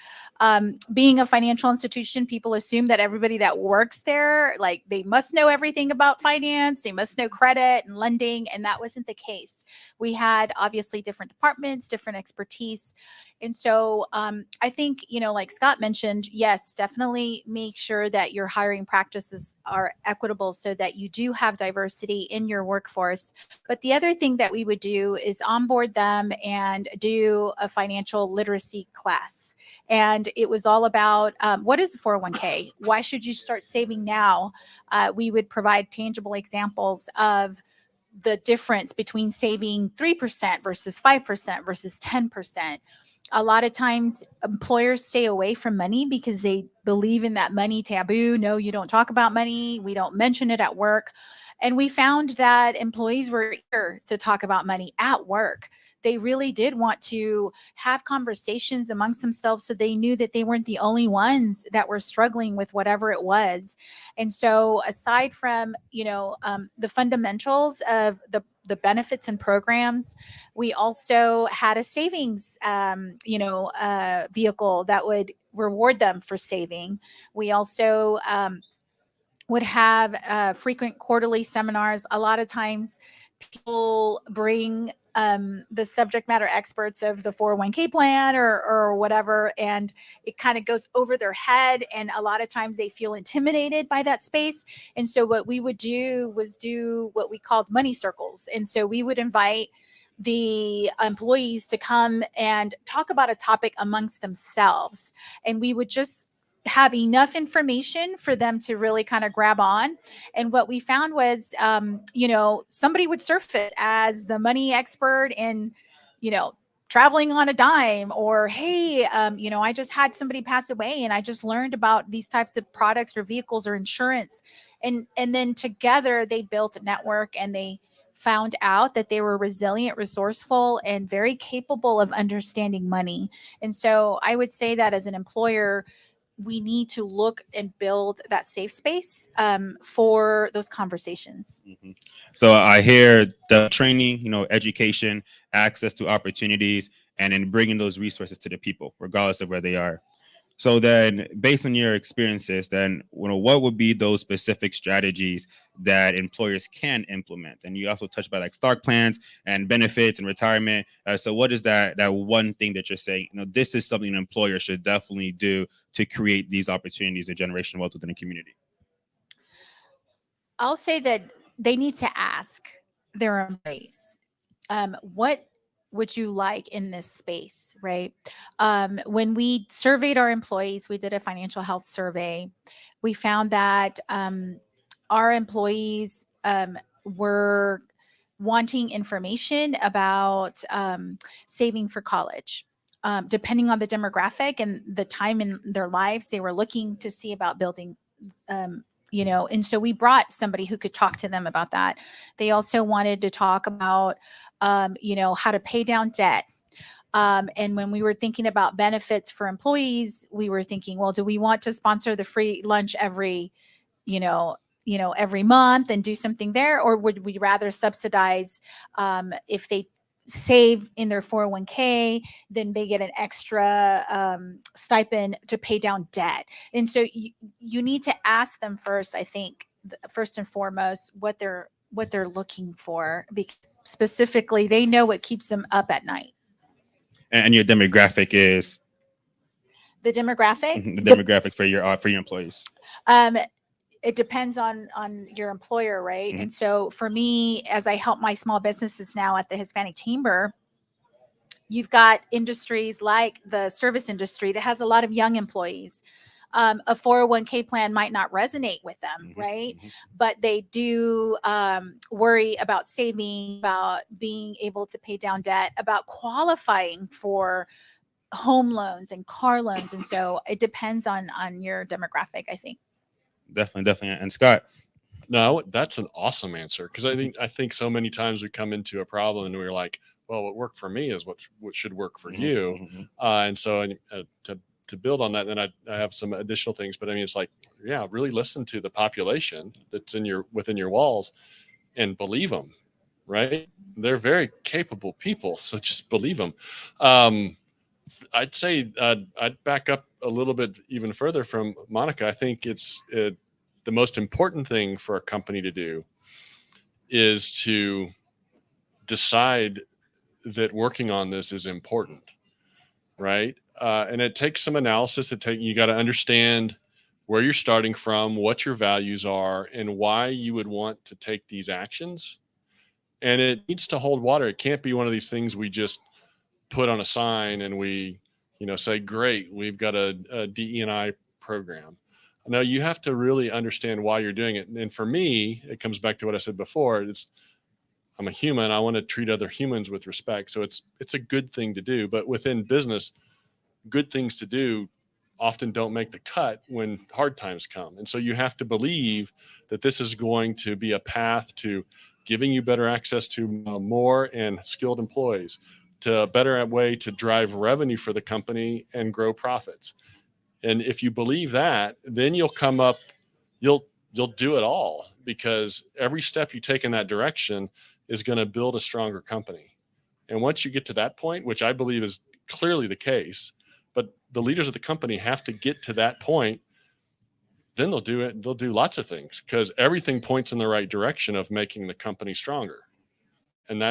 Being a financial institution, people assume that everybody that works there, like they must know everything about finance, they must know credit and lending, and that wasn't the case. We had obviously different departments, different expertise. And so I think, like Scott mentioned, yes, definitely make sure that your hiring practices are equitable so that you do have diversity in your workforce. But the other thing that we would do is onboard them and do a financial literacy class. And it was all about what is a 401k? Why should you start saving now? We would provide tangible examples of the difference between saving 3% versus 5% versus 10%. A lot of times employers stay away from money because they believe in that money taboo. No, you don't talk about money. We don't mention it at work. And we found that employees were eager to talk about money at work. They really did want to have conversations amongst themselves so they knew that they weren't the only ones that were struggling with whatever it was. And so aside from, the fundamentals of the benefits and programs, we also had a savings, vehicle that would reward them for saving. We also would have frequent quarterly seminars. A lot of times people bring the subject matter experts of the 401k plan or whatever, and it kind of goes over their head. And a lot of times they feel intimidated by that space. And so what we would do was do what we called money circles. And so we would invite the employees to come and talk about a topic amongst themselves. And we would just have enough information for them to really kind of grab on. And what we found was, somebody would surface as the money expert in, traveling on a dime, or, hey, I just had somebody pass away and I just learned about these types of products or vehicles or insurance. And then together they built a network and they found out that they were resilient, resourceful, and very capable of understanding money. And so I would say that as an employer, we need to look and build that safe space for those conversations. So I hear the training, education, access to opportunities, and then bringing those resources to the people, regardless of where they are. So then, based on your experiences, then what would be those specific strategies that employers can implement? And you also touched about like stock plans and benefits and retirement. So what is that one thing that you're saying? This is something an employer should definitely do to create these opportunities of generational wealth within the community. I'll say that they need to ask their employees, what would you like in this space, right? When we surveyed our employees, we did a financial health survey. We found that our employees were wanting information about saving for college. Depending on the demographic and the time in their lives, they were looking to see about building and so we brought somebody who could talk to them about that. They also wanted to talk about, how to pay down debt. And when we were thinking about benefits for employees, we were thinking, well, do we want to sponsor the free lunch every month and do something there? Or would we rather subsidize if they save in their 401k, then they get an extra stipend to pay down debt. And so you need to ask them first, I think, first and foremost, what they're looking for, because specifically they know what keeps them up at night. And your demographic is the demographic. The demographics for your employees. It depends on your employer, right? And so for me, as I help my small businesses now at the Hispanic Chamber, you've got industries like the service industry that has a lot of young employees. A 401k plan might not resonate with them, right? But they do worry about saving, about being able to pay down debt, about qualifying for home loans and car loans. And so it depends on your demographic, I think. Definitely. And Scott? No, that's an awesome answer, because I think so many times we come into a problem and we're like, well, what worked for me is what should work for you. And so to build on that, then I have some additional things, but I mean, it's like, yeah, really listen to the population that's within your walls and believe them, right? They're very capable people, so just believe them. I'd say I'd back up a little bit even further from Monica. I think it's the most important thing for a company to do is to decide that working on this is important, right? And it takes some analysis. You got to understand where you're starting from, what your values are, and why you would want to take these actions. And it needs to hold water. It can't be one of these things we just put on a sign and we, say, great, we've got a DE&I program. No, you have to really understand why you're doing it. And for me, it comes back to what I said before. I'm a human. I want to treat other humans with respect. So it's a good thing to do. But within business, good things to do often don't make the cut when hard times come. And so you have to believe that this is going to be a path to giving you better access to more and skilled employees, to a better way to drive revenue for the company and grow profits. And if you believe that, then you'll do it all, because every step you take in that direction is going to build a stronger company. And once you get to that point, which I believe is clearly the case, but the leaders of the company have to get to that point, then they'll do it. They'll do lots of things, because everything points in the right direction of making the company stronger. And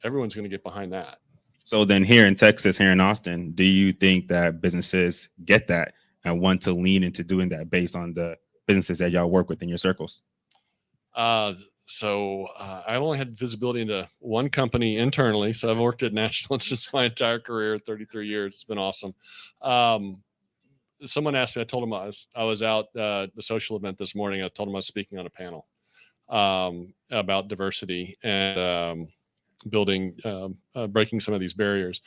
everyone's going to get behind that. So then here in Texas, here in Austin, do you think that businesses get that and want to lean into doing that based on the businesses that y'all work with in your circles? So I've only had visibility into one company internally. So I've worked at national since my entire career, 33 years. It's been awesome. Someone asked me, I told them I was out at the social event this morning. I told them I was speaking on a panel about diversity and breaking some of these barriers.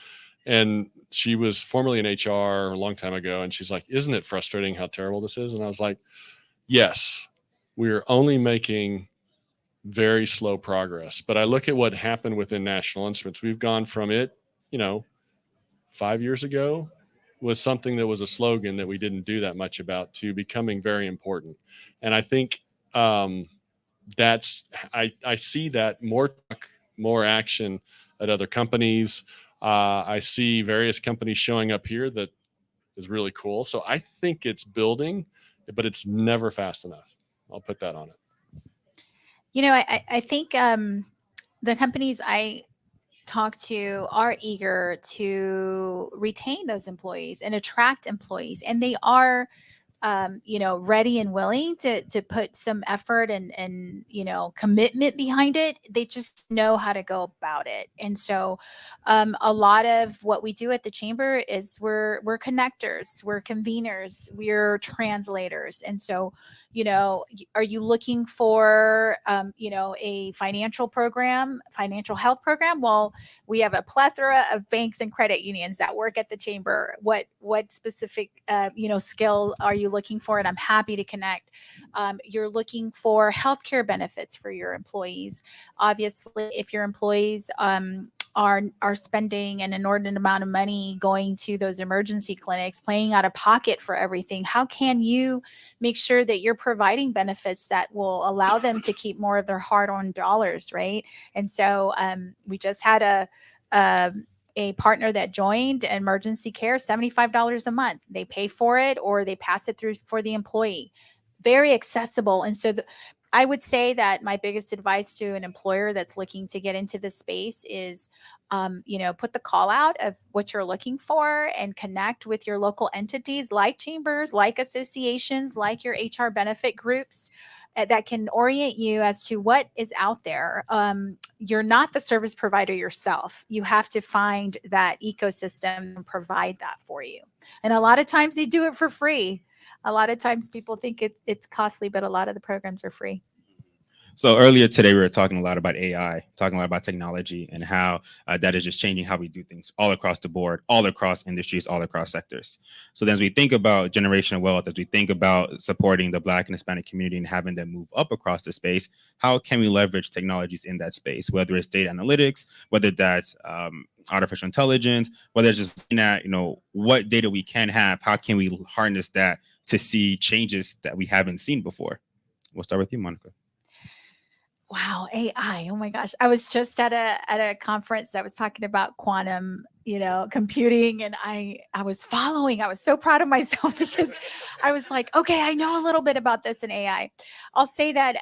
And she was formerly in HR a long time ago. And she's like, isn't it frustrating how terrible this is? And I was like, yes, we're only making very slow progress. But I look at what happened within National Instruments. We've gone from it, 5 years ago was something that was a slogan that we didn't do that much about, to becoming very important. And I think I see that more action at other companies. I see various companies showing up here that is really cool. So I think it's building, but it's never fast enough. I'll put that on it. I think the companies I talk to are eager to retain those employees and attract employees, and they are ready and willing to put some effort and commitment behind it. They just know how to go about it. And so a lot of what we do at the chamber is we're connectors, we're conveners, we're translators. And so, are you looking for a financial health program? Well, we have a plethora of banks and credit unions that work at the chamber. What specific skill are you looking for? And I'm happy to connect. You're looking for healthcare benefits for your employees. Obviously, if your employees are spending an inordinate amount of money going to those emergency clinics, paying out of pocket for everything, how can you make sure that you're providing benefits that will allow them to keep more of their hard-earned dollars, right? And so we just had a partner that joined emergency care, $75 a month. They pay for it or they pass it through for the employee. Very accessible. And so I would say that my biggest advice to an employer that's looking to get into this space is, put the call out of what you're looking for and connect with your local entities like chambers, like associations, like your HR benefit groups that can orient you as to what is out there. You're not the service provider yourself. You have to find that ecosystem and provide that for you. And a lot of times they do it for free. A lot of times people think it's costly, but a lot of the programs are free. So earlier today, we were talking a lot about AI, talking a lot about technology and how that is just changing how we do things all across the board, all across industries, all across sectors. So then as we think about generational wealth, as we think about supporting the Black and Hispanic community and having them move up across the space, how can we leverage technologies in that space, whether it's data analytics, whether that's artificial intelligence, whether it's just looking at, what data we can have, how can we harness that to see changes that we haven't seen before? We'll start with you, Monica. Wow, AI. Oh my gosh. I was just at a conference that was talking about quantum, computing, and I was following. I was so proud of myself because I was like, okay, I know a little bit about this in AI. I'll say that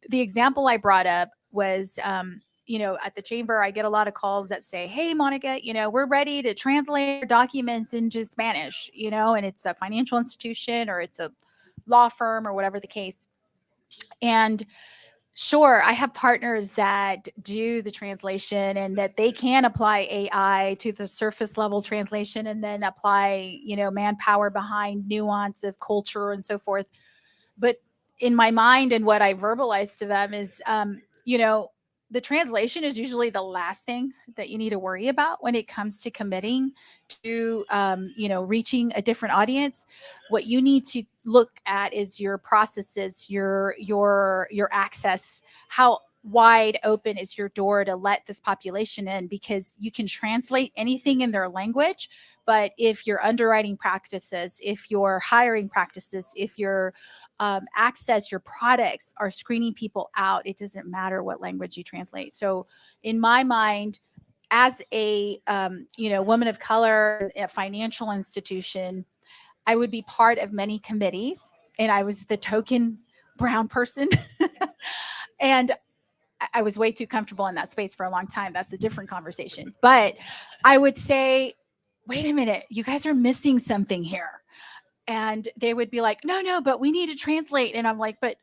the example I brought up was at the chamber, I get a lot of calls that say, hey, Monica, we're ready to translate documents into Spanish, and it's a financial institution or it's a law firm or whatever the case. And sure, I have partners that do the translation and that they can apply AI to the surface level translation and then apply, manpower behind nuance of culture and so forth. But in my mind and what I verbalize to them is, the translation is usually the last thing that you need to worry about when it comes to committing to, reaching a different audience. What you need to look at is your processes, your access, how wide open is your door to let this population in, because you can translate anything in their language. But if your underwriting practices, if your hiring practices, if your access, your products are screening people out, it doesn't matter what language you translate. So in my mind, as a woman of color, a financial institution, I would be part of many committees, and I was the token brown person. And I was way too comfortable in that space for a long time. That's a different conversation. But I would say, wait a minute, you guys are missing something here. And they would be like, no, but we need to translate. And I'm like, but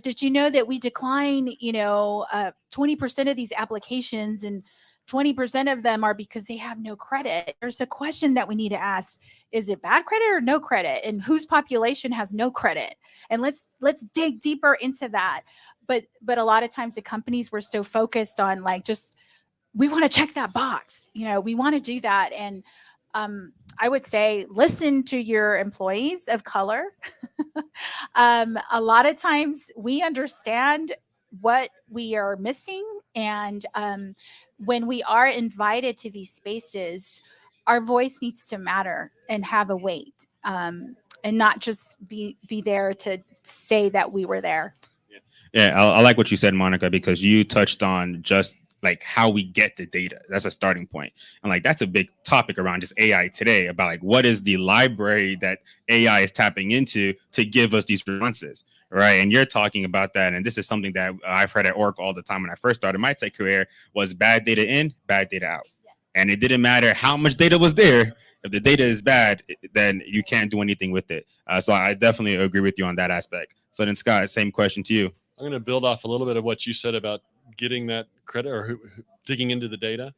did you know that we decline, 20% of these applications, and 20% of them are because they have no credit? There's a question that we need to ask. Is it bad credit or no credit? And whose population has no credit? And let's dig deeper into that. But a lot of times the companies were so focused on we want to check that box. We want to do that. And I would say, listen to your employees of color. A lot of times we understand what we are missing. And when we are invited to these spaces, our voice needs to matter and have a weight, and not just be there to say that we were there. Yeah, I like what you said, Monica, because you touched on just how we get the data. That's a starting point. And that's a big topic around just AI today, about what is the library that AI is tapping into to give us these responses, right? And you're talking about that. And this is something that I've heard at Oracle all the time when I first started my tech career, was bad data in, bad data out. Yes. And it didn't matter how much data was there. If the data is bad, then you can't do anything with it. So I definitely agree with you on that aspect. So then, Scott, same question to you. I'm going to build off a little bit of what you said about getting that credit or digging into the data.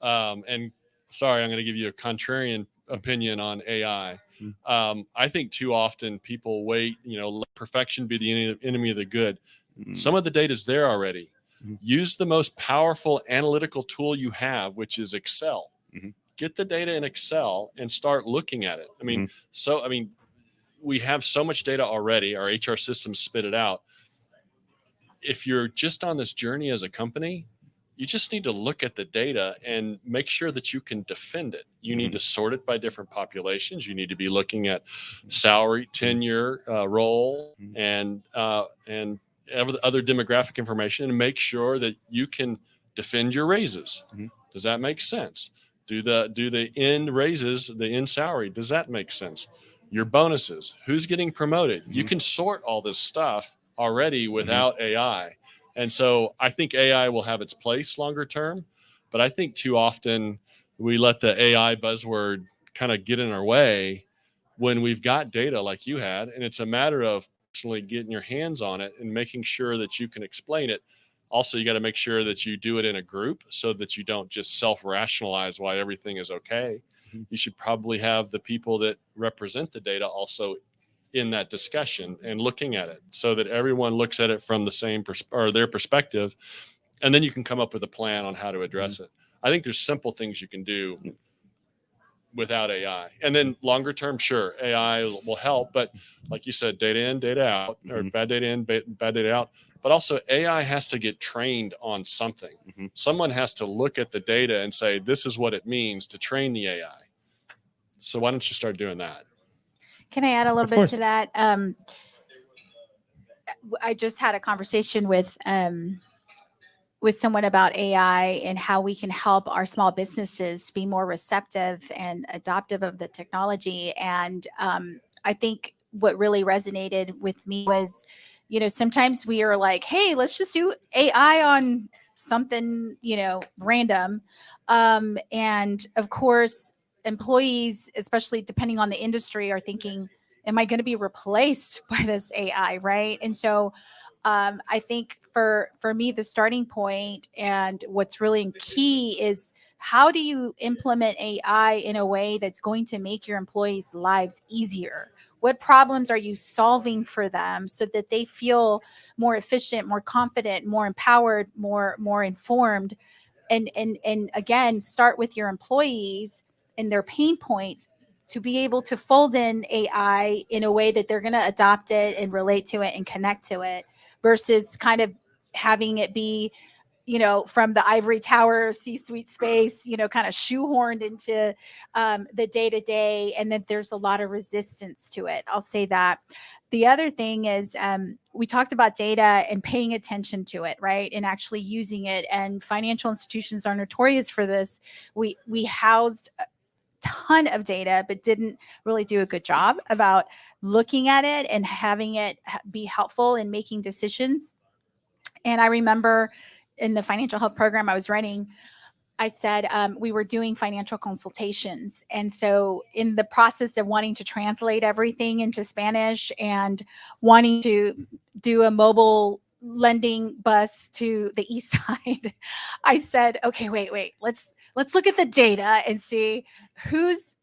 And sorry, I'm going to give you a contrarian opinion on AI. I think too often people wait, let perfection be the enemy of the good. Some of the data is there already. Use the most powerful analytical tool you have, which is Excel. Get the data in Excel and start looking at it. We have so much data already. Our HR systems spit it out. If you're just on this journey as a company, you just need to look at the data and make sure that you can defend it. You need to sort it by different populations. You need to be looking at salary, tenure, role, and other demographic information, and make sure that you can defend your raises. Does that make sense? Do the end raises, the end salary, does that make sense? Your bonuses, who's getting promoted? You can sort all this stuff already without AI. And so I think AI will have its place longer term, but I think too often we let the AI buzzword kind of get in our way when we've got data like you had, and it's a matter of personally getting your hands on it and making sure that you can explain it. Also, you got to make sure that you do it in a group so that you don't just self-rationalize why everything is okay. You should probably have the people that represent the data also in that discussion and looking at it so that everyone looks at it from the same or their perspective, and then you can come up with a plan on how to address it. I think there's simple things you can do without AI, and then longer term, sure, AI will help, but like you said, data in, data out, or bad data in, bad data out. But also AI has to get trained on something. Someone has to look at the data and say, this is what it means to train the AI. So why don't you start doing that? Can I add a little Of bit course. to that? I just had a conversation with someone about AI and how we can help our small businesses be more receptive and adoptive of the technology. And I think what really resonated with me was, sometimes we are like, hey, let's just do AI on something, random. And of course, employees, especially depending on the industry, are thinking, am I going to be replaced by this AI, right? And so I think for me, the starting point and what's really key is, how do you implement AI in a way that's going to make your employees' lives easier? What problems are you solving for them so that they feel more efficient, more confident, more empowered, more informed? And again, start with your employees and their pain points to be able to fold in AI in a way that they're going to adopt it and relate to it and connect to it, versus kind of having it be, from the ivory tower C-suite space, kind of shoehorned into the day-to-day. And then there's a lot of resistance to it. I'll say that. The other thing is, we talked about data and paying attention to it, right? And actually using it. And financial institutions are notorious for this. We housed ton of data, but didn't really do a good job about looking at it and having it be helpful in making decisions. And I remember in the financial health program I was running, I said we were doing financial consultations. And so in the process of wanting to translate everything into Spanish and wanting to do a mobile lending bus to the east side, I said, okay, wait, let's look at the data and see who's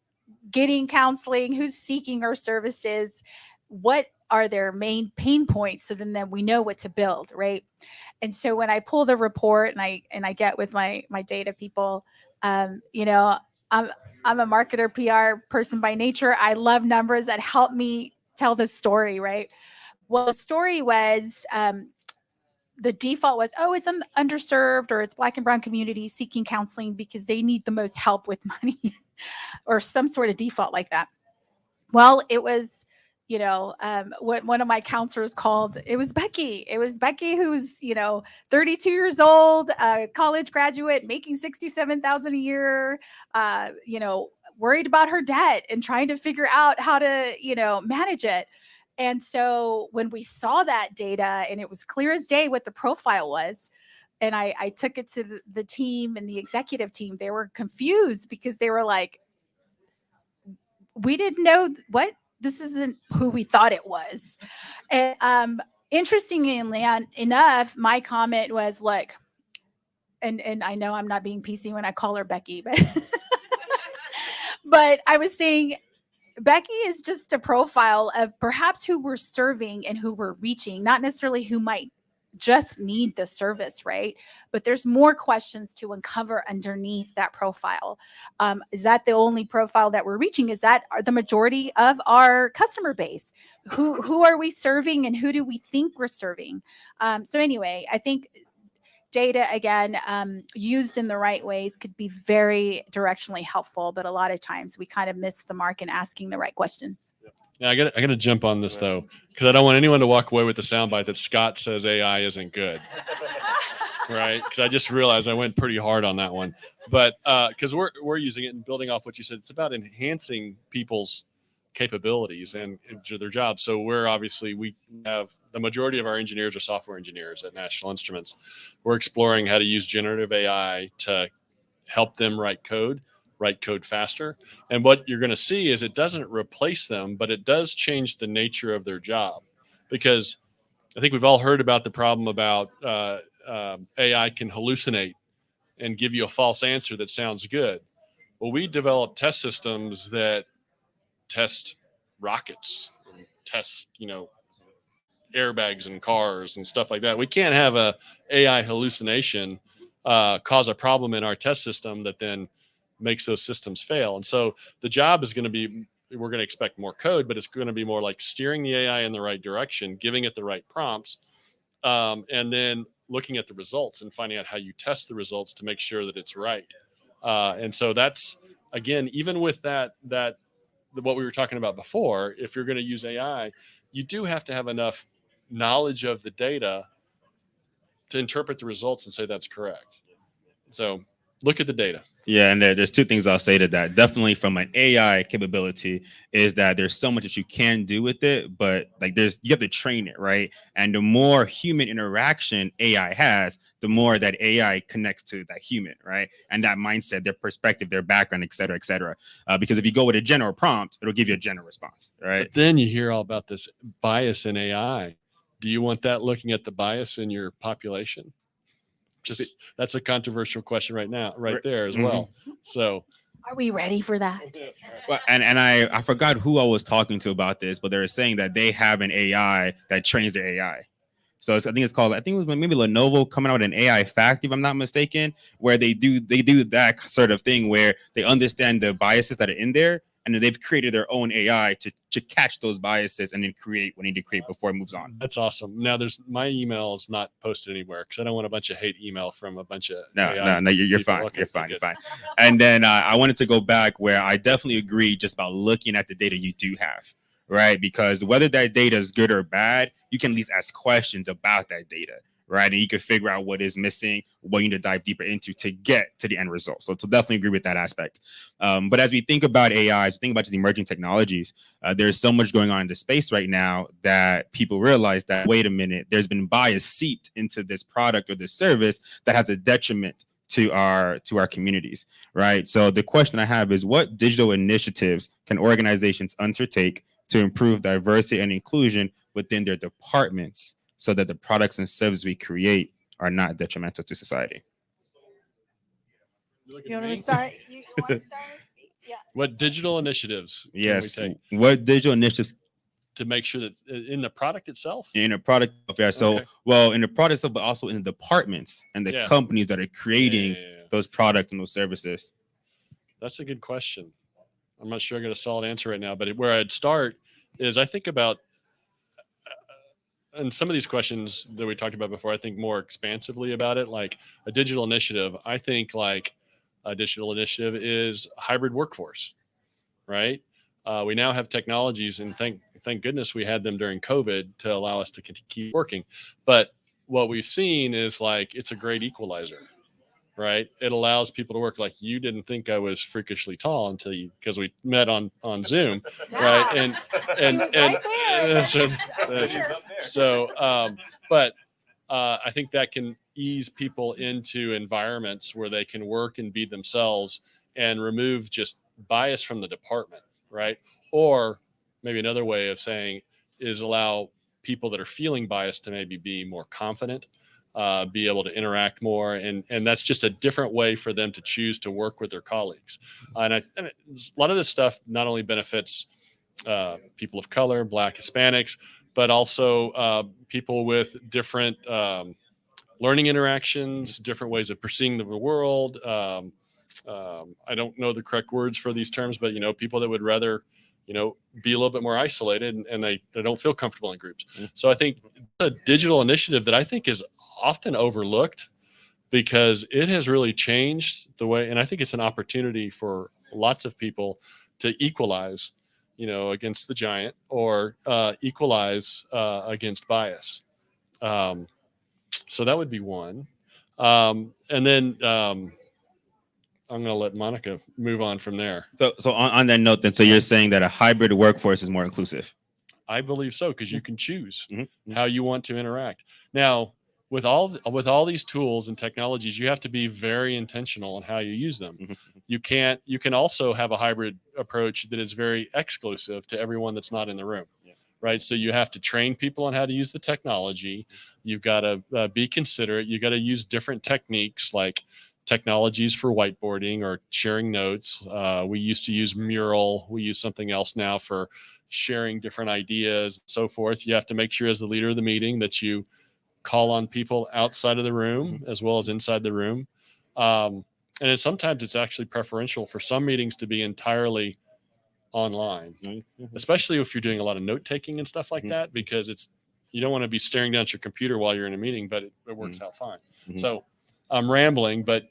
getting counseling, who's seeking our services, what are their main pain points, so then we know what to build, right? And so when I pull the report and I get with my data people, I'm a marketer, PR person by nature. I love numbers that help me tell the story, right? Well, the story was, the default was, oh, it's underserved, or it's Black and brown communities seeking counseling because they need the most help with money or some sort of default like that. Well, it was, what one of my counselors called, it was Becky. It was Becky who's, 32 years old, college graduate, making $67,000 a year, worried about her debt and trying to figure out how to, manage it. And so when we saw that data and it was clear as day what the profile was, and I took it to the team and the executive team, they were confused because they were like, we didn't know this isn't who we thought it was. And interestingly enough, my comment was like, and I know I'm not being PC when I call her Becky, but but I was saying, Becky is just a profile of perhaps who we're serving and who we're reaching, not necessarily who might just need the service, right? But there's more questions to uncover underneath that profile. Is that the only profile that we're reaching? Is that the majority of our customer base? Who are we serving and who do we think we're serving? So anyway, I think data, again, used in the right ways, could be very directionally helpful, but a lot of times we kind of miss the mark in asking the right questions. Yeah, I got to jump on this though, because I don't want anyone to walk away with the soundbite that Scott says AI isn't good, right? Because I just realized I went pretty hard on that one, but because we're using it and building off what you said, it's about enhancing people's capabilities and their jobs. So we have the majority of our engineers are software engineers at National Instruments. We're exploring how to use generative AI to help them write code faster. And what you're going to see is it doesn't replace them, but it does change the nature of their job. Because I think we've all heard about the problem about AI can hallucinate and give you a false answer that sounds good. Well, we developed test systems that test rockets, test, airbags in cars and stuff like that. We can't have a AI hallucination cause a problem in our test system that then makes those systems fail. And so the job is going to be, we're going to expect more code, but it's going to be more like steering the AI in the right direction, giving it the right prompts, and then looking at the results and finding out how you test the results to make sure that it's right. And so that's, again, even with that what we were talking about before, if you're going to use AI, you do have to have enough knowledge of the data to interpret the results and say that's correct. So look at the data. Yeah, and there's two things I'll say to that. Definitely from an AI capability is that there's so much that you can do with it, but like you have to train it, right? And the more human interaction AI has, the more that AI connects to that human, right? And that mindset, their perspective, their background, et cetera, et cetera. Because if you go with a general prompt, it'll give you a general response, right? But then you hear all about this bias in AI. Do you want that looking at the bias in your population? Just that's a controversial question right now, right there as well. So Are we ready for that? Well, and I forgot who I was talking to about this, but they were saying that they have an AI that trains their AI. So I think it was maybe Lenovo coming out with an AI fact, if I'm not mistaken, where they do that sort of thing where they understand the biases that are in there, and then they've created their own AI to catch those biases and then create what they need to create before it moves on. that's awesome. Now my email is not posted anywhere because I don't want a bunch of hate email from a bunch of No, AI you're people. fine. Okay, You're fine. good. You're fine. And then I wanted to go back where I definitely agree just about looking at the data you do have, right? Because whether that data is good or bad, you can at least ask questions about that data, right? And you can figure out what is missing, what you need to dive deeper into to get to the end result. So to definitely agree with that aspect. But as we think about AI, as we think about these emerging technologies, there's so much going on in the space right now that people realize that, wait a minute, there's been bias seeped into this product or this service that has a detriment to our communities, right? So the question I have is, what digital initiatives can organizations undertake to improve diversity and inclusion within their departments so that the products and services we create are not detrimental to society? You want to start? You want to start? Yeah. What digital initiatives Yes. can we take What digital initiatives to make sure that in the product itself? in a product? Yeah. So, Okay. well, in the product itself, but also in the departments and the Yeah. companies that are creating those products and those services. That's a good question. I'm not sure I got a solid answer right now, but where I'd start is I think about, and some of these questions that we talked about before, I think more expansively about it, like a digital initiative. I think like a digital initiative is hybrid workforce, right? We now have technologies, and thank goodness we had them during COVID to allow us to keep working. But what we've seen is like it's a great equalizer, right? It allows people to work. Like, you didn't think I was freakishly tall because we met on Zoom, right? But I think that can ease people into environments where they can work and be themselves and remove just bias from the department, right? Or maybe another way of saying is allow people that are feeling biased to maybe be more confident, be able to interact more, and that's just a different way for them to choose to work with their colleagues. And a lot of this stuff not only benefits people of color, Black, Hispanics, but also people with different learning interactions, different ways of perceiving the world. I don't know the correct words for these terms, but people that would rather be a little bit more isolated and they don't feel comfortable in groups. So I think a digital initiative that I think is often overlooked because it has really changed the way, and I think it's an opportunity for lots of people to equalize, against the giant or equalize against bias. So that would be one. And then I'm going to let Monica move on from there. So on that note, then, so you're saying that a hybrid workforce is more inclusive? I believe so, because you can choose how you want to interact. Now, with all these tools and technologies, you have to be very intentional on how you use them. You can also have a hybrid approach that is very exclusive to everyone that's not in the room. Right. So you have to train people on how to use the technology. You've got to be considerate. You got to use different techniques like technologies for whiteboarding or sharing notes. We used to use Mural. We use something else now for sharing different ideas, and so forth. You have to make sure as the leader of the meeting that you call on people outside of the room as well as inside the room. And sometimes it's actually preferential for some meetings to be entirely online, especially if you're doing a lot of note taking and stuff like that, because you don't want to be staring down at your computer while you're in a meeting, but it works out fine. So I'm rambling, but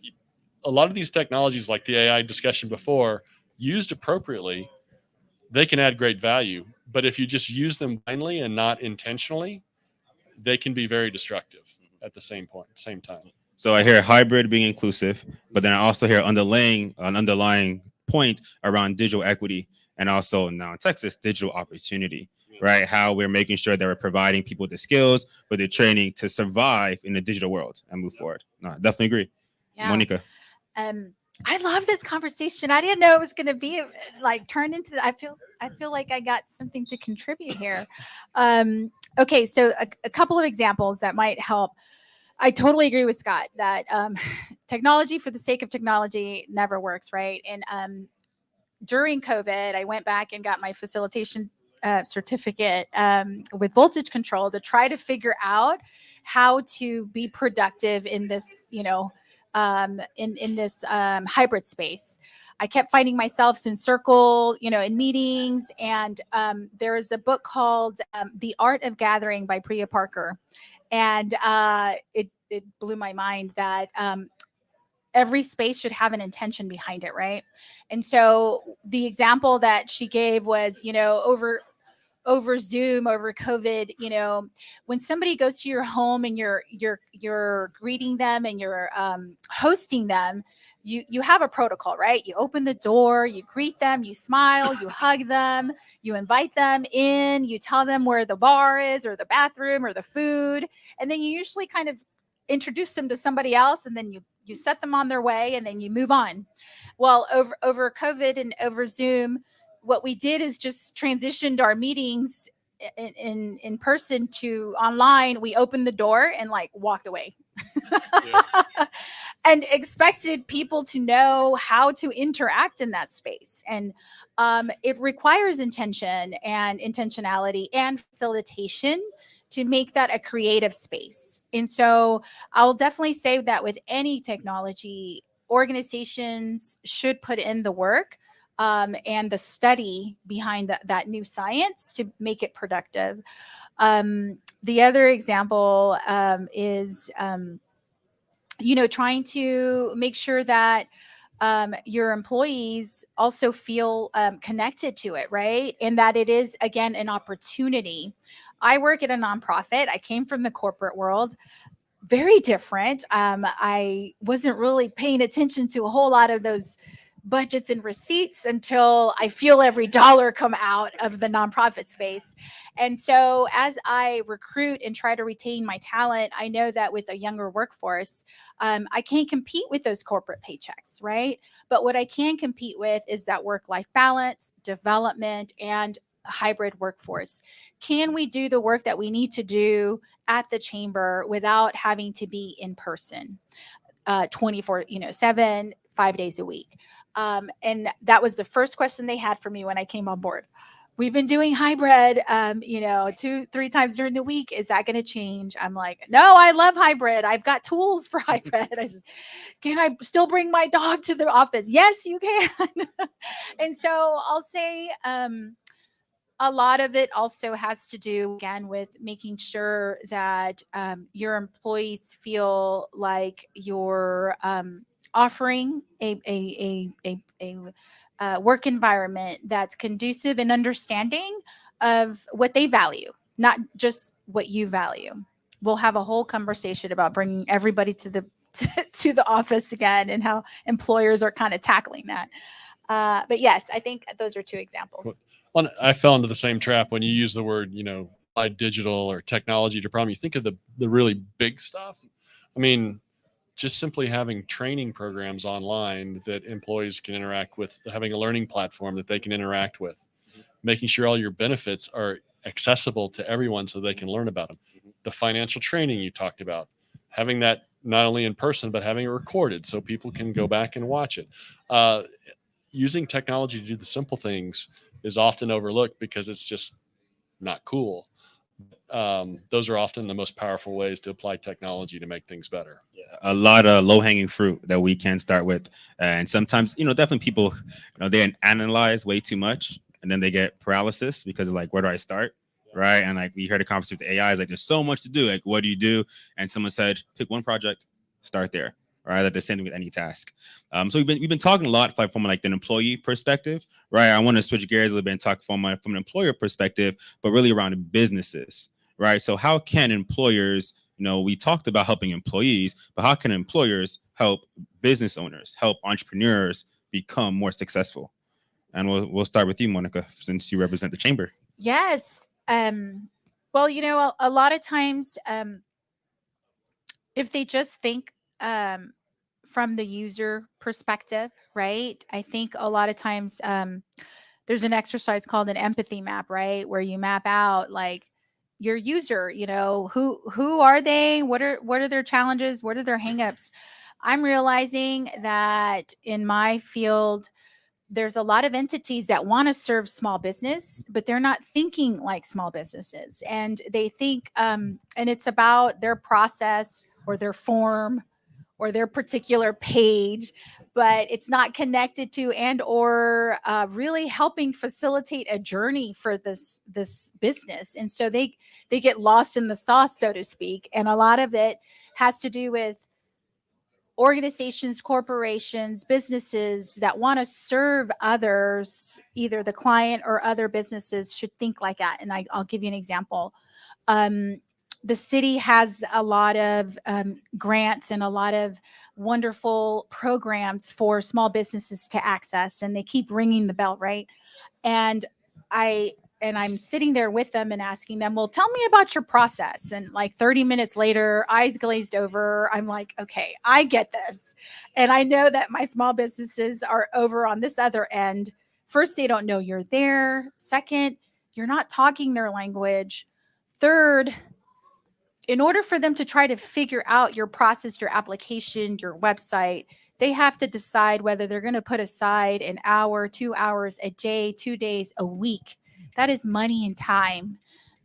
a lot of these technologies, like the AI discussion before, used appropriately, they can add great value. But if you just use them blindly and not intentionally, they can be very destructive at the same time. So I hear hybrid being inclusive, but then I also hear an underlying point around digital equity, and also now in Texas, digital opportunity, right? How we're making sure that we're providing people the skills, but the training to survive in the digital world and move forward. No, I definitely agree. Yeah. Monica. I love this conversation. I didn't know it was going to be like turned into. I feel like I got something to contribute here. Okay, so a couple of examples that might help. I totally agree with Scott that technology for the sake of technology never works, right? And during COVID, I went back and got my facilitation certificate with voltage control to try to figure out how to be productive in this, in this hybrid space. I kept finding myself in circle, in meetings. And there is a book called The Art of Gathering by Priya Parker. And it blew my mind that every space should have an intention behind it, right? And so the example that she gave was, over Zoom, over COVID, when somebody goes to your home and you're greeting them and you're hosting them, you have a protocol, right? You open the door, you greet them, you smile, you hug them, you invite them in, you tell them where the bar is or the bathroom or the food, and then you usually kind of introduce them to somebody else, and then you set them on their way, and then you move on. Well, over COVID and over Zoom, what we did is just transitioned our meetings in person to online. We opened the door and walked away. And expected people to know how to interact in that space. And it requires intention and intentionality and facilitation to make that a creative space. And so I'll definitely say that with any technology, organizations should put in the work and the study behind that new science to make it productive. The other example is, trying to make sure that your employees also feel connected to it, right? And that it is, again, an opportunity. I work at a nonprofit. I came from the corporate world. Very different. I wasn't really paying attention to a whole lot of those budgets and receipts until I feel every dollar come out of the nonprofit space. And so as I recruit and try to retain my talent, I know that with a younger workforce, I can't compete with those corporate paychecks, right? But what I can compete with is that work-life balance, development, and hybrid workforce. Can we do the work that we need to do at the chamber without having to be in person 24/7, 5 days a week? And that was the first question they had for me when I came on board. We've been doing hybrid, 2-3 times during the week. Is that going to change? I'm like, no, I love hybrid. I've got tools for hybrid. Can I still bring my dog to the office? Yes, you can. And so I'll say, a lot of it also has to do, again, with making sure that your employees feel like you're offering a work environment that's conducive and understanding of what they value, not just what you value. We'll have a whole conversation about bringing everybody to the office again and how employers are kind of tackling that. But yes, I think those are two examples. I fell into the same trap when you use the word, applied digital or technology to problem. You think of the really big stuff. I mean, just simply having training programs online that employees can interact with, having a learning platform that they can interact with, making sure all your benefits are accessible to everyone so they can learn about them. The financial training you talked about, having that not only in person, but having it recorded so people can go back and watch it. Using technology to do the simple things is often overlooked because it's just not cool. Those are often the most powerful ways to apply technology to make things better. A lot of low-hanging fruit that we can start with, and sometimes, definitely people, they analyze way too much, and then they get paralysis because of like, where do I start? Right. And like we heard a conversation with AI, is like there's so much to do. Like, what do you do? And someone said, pick one project, start there. Right. Like the same with any task. So we've been talking a lot from like an employee perspective, right? I want to switch gears a little bit and talk from an employer perspective, but really around businesses, right? So how can employers, we talked about helping employees, but how can employers help business owners, help entrepreneurs become more successful? And we'll start with you, Monica, since you represent the chamber. Yes. Well, a lot of times, if they just think from the user perspective, right? I think a lot of times there's an exercise called an empathy map, right? Where you map out like your user, who are they? What are their challenges? What are their hangups? I'm realizing that in my field, there's a lot of entities that want to serve small business, but they're not thinking like small businesses. And they think, and it's about their process or their form or their particular page, but it's not connected to or really helping facilitate a journey for this business. And so they get lost in the sauce, so to speak. And a lot of it has to do with organizations, corporations, businesses that want to serve others, either the client or other businesses should think like that. And I'll give you an example. The city has a lot of grants and a lot of wonderful programs for small businesses to access, and they keep ringing the bell, right? And I'm sitting there with them and asking them, well, tell me about your process. And like 30 minutes later, eyes glazed over, I'm like, okay, I get this. And I know that my small businesses are over on this other end. First, they don't know you're there. Second, you're not talking their language. Third, in order for them to try to figure out your process, your application, your website, they have to decide whether they're going to put aside an hour, 2 hours, a day, 2 days, a week. That is money and time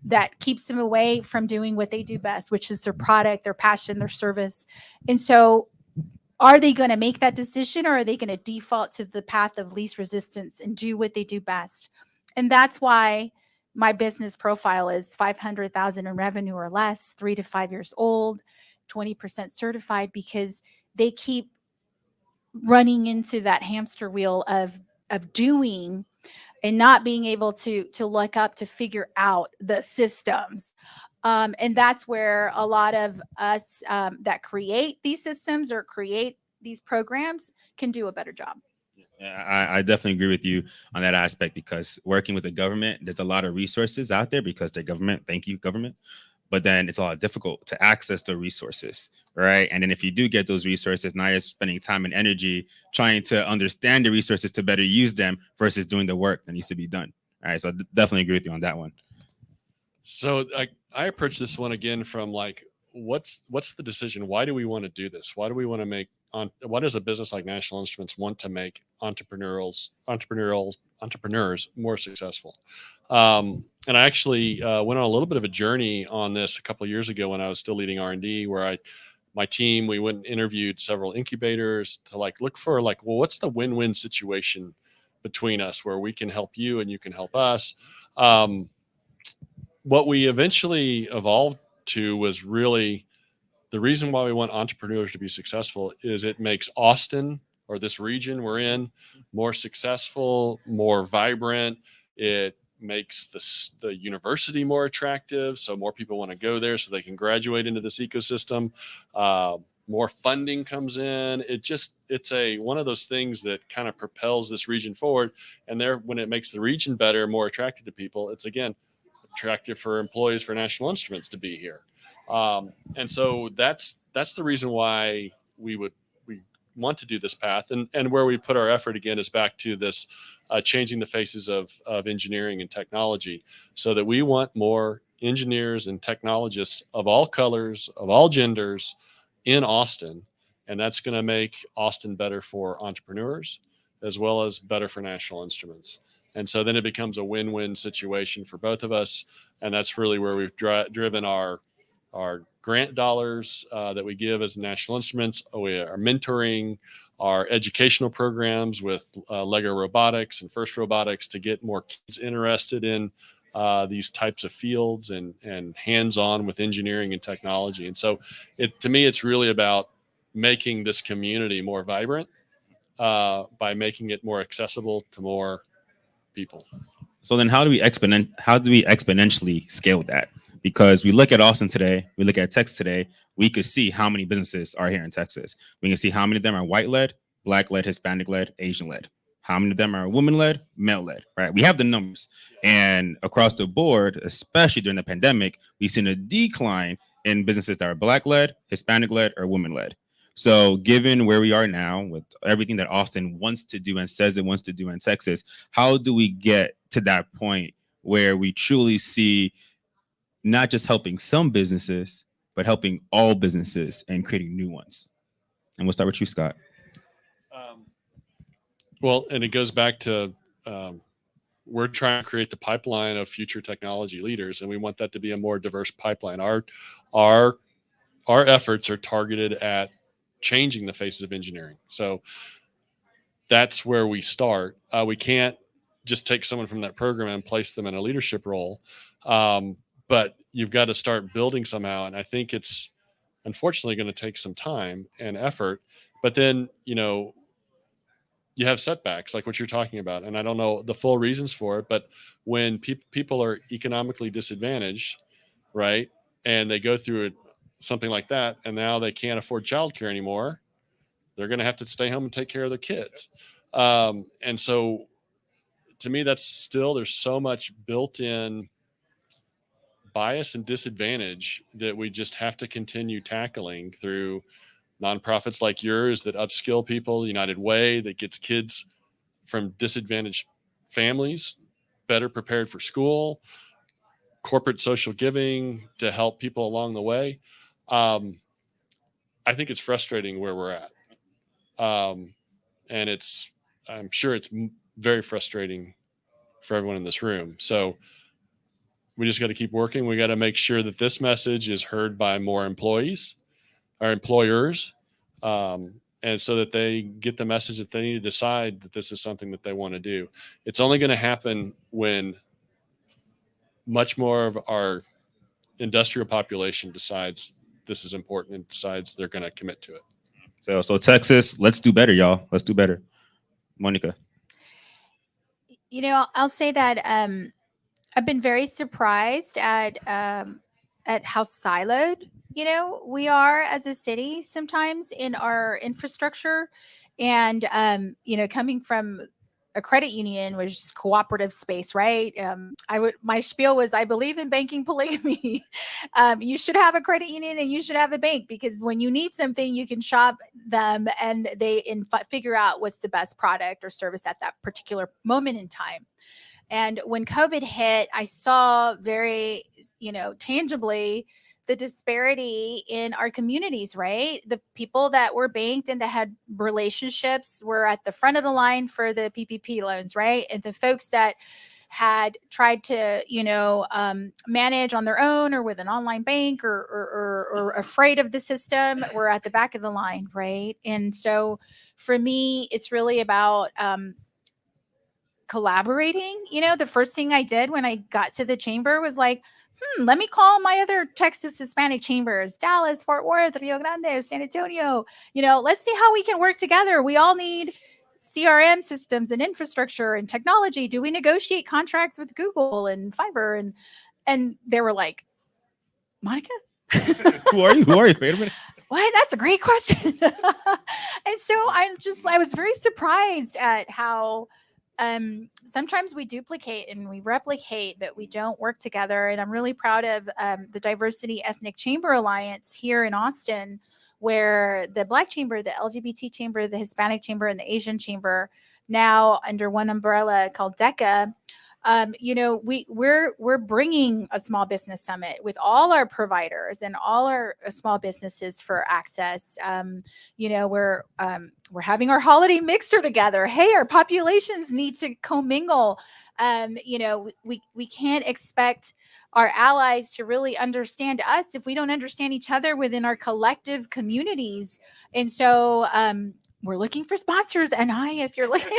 that keeps them away from doing what they do best, which is their product, their passion, their service. And so are they going to make that decision, or are they going to default to the path of least resistance and do what they do best? And that's why my business profile is 500,000 in revenue or less, 3 to 5 years old, 20% certified, because they keep running into that hamster wheel of doing and not being able to look up to figure out the systems. And that's where a lot of us that create these systems or create these programs can do a better job. I definitely agree with you on that aspect, because working with the government, there's a lot of resources out there because they're government. Thank you, government. But then it's a lot difficult to access the resources, right? And then if you do get those resources, now you're spending time and energy trying to understand the resources to better use them versus doing the work that needs to be done. All right, so I definitely agree with you on that one. So I approach this one again from like, what's the decision? Why do we want to do this? Why do we want to make why does a business like National Instruments want to make entrepreneurs more successful? And I actually went on a little bit of a journey on this a couple of years ago when I was still leading R&D, where my team, we went and interviewed several incubators to like look for like, well, what's the win-win situation between us where we can help you and you can help us? What we eventually evolved to was really the reason why we want entrepreneurs to be successful is it makes Austin, or this region we're in, more successful, more vibrant. It makes the university more attractive, so more people want to go there so they can graduate into this ecosystem. More funding comes in. It's one of those things that kind of propels this region forward. And when it makes the region better, more attractive to people, it's again attractive for employees for National Instruments to be here. And so that's the reason why we want to do this path, and where we put our effort again is back to this changing the faces of engineering and technology, so that we want more engineers and technologists of all colors, of all genders in Austin. And that's going to make Austin better for entrepreneurs as well as better for National Instruments. And so then it becomes a win-win situation for both of us. And that's really where we've driven our grant dollars that we give as National Instruments. We are mentoring our educational programs with Lego Robotics and First Robotics to get more kids interested in these types of fields and hands-on with engineering and technology. And so to me, it's really about making this community more vibrant by making it more accessible to more people. So then how do we exponentially scale that? Because we look at Austin today, we look at Texas today, we could see how many businesses are here in Texas. We can see how many of them are white-led, Black-led, Hispanic-led, Asian-led. How many of them are women-led, male-led, right? We have the numbers. And across the board, especially during the pandemic, we've seen a decline in businesses that are Black-led, Hispanic-led, or women-led. So given where we are now with everything that Austin wants to do and says it wants to do in Texas, how do we get to that point where we truly see not just helping some businesses, but helping all businesses and creating new ones? And we'll start with you, Scott. Well, and it goes back to we're trying to create the pipeline of future technology leaders, and we want that to be a more diverse pipeline. Our efforts are targeted at changing the faces of engineering. So that's where we start. We can't just take someone from that program and place them in a leadership role, but you've got to start building somehow. And I think it's unfortunately going to take some time and effort. But then, you have setbacks like what you're talking about. And I don't know the full reasons for it, but when people are economically disadvantaged, right, and they go through something like that, and now they can't afford childcare anymore, they're going to have to stay home and take care of their kids. And so to me, there's so much built-in bias and disadvantage that we just have to continue tackling through nonprofits like yours that upskill people, United Way that gets kids from disadvantaged families better prepared for school, corporate social giving to help people along the way. I think it's frustrating where we're at. And I'm sure it's very frustrating for everyone in this room. So we just got to keep working. We got to make sure that this message is heard by more employees, our employers, and so that they get the message that they need to decide that this is something that they want to do. It's only going to happen when much more of our industrial population decides this is important and decides they're going to commit to it. So Texas, let's do better, y'all. Let's do better. Monica. I'll say that I've been very surprised at how siloed we are as a city sometimes in our infrastructure, and coming from a credit union, which is cooperative space, right? My spiel was, I believe in banking polygamy. You should have a credit union and you should have a bank, because when you need something, you can shop them and figure out what's the best product or service at that particular moment in time. And when COVID hit, I saw very, tangibly the disparity in our communities, right? The people that were banked and that had relationships were at the front of the line for the PPP loans, right? And the folks that had tried to, manage on their own or with an online bank or afraid of the system were at the back of the line, right? And so for me, it's really about collaborating. The first thing I did when I got to the chamber was like, let me call my other Texas Hispanic chambers, Dallas, Fort Worth, Rio Grande, San Antonio. Let's see how we can work together. We all need CRM systems and infrastructure and technology. Do we negotiate contracts with Google and Fiber? And they were like, Monica? Who are you? Wait a minute. What? That's a great question. And so I was very surprised at how sometimes we duplicate and we replicate, but we don't work together. And I'm really proud of the Diversity Ethnic Chamber Alliance here in Austin, where the Black Chamber, the LGBT Chamber, the Hispanic Chamber, and the Asian Chamber, now under one umbrella called DECA, we're bringing a small business summit with all our providers and all our small businesses for access. We're having our holiday mixer together. Hey, our populations need to commingle. We can't expect our allies to really understand us if we don't understand each other within our collective communities. And so we're looking for sponsors. And if you're looking,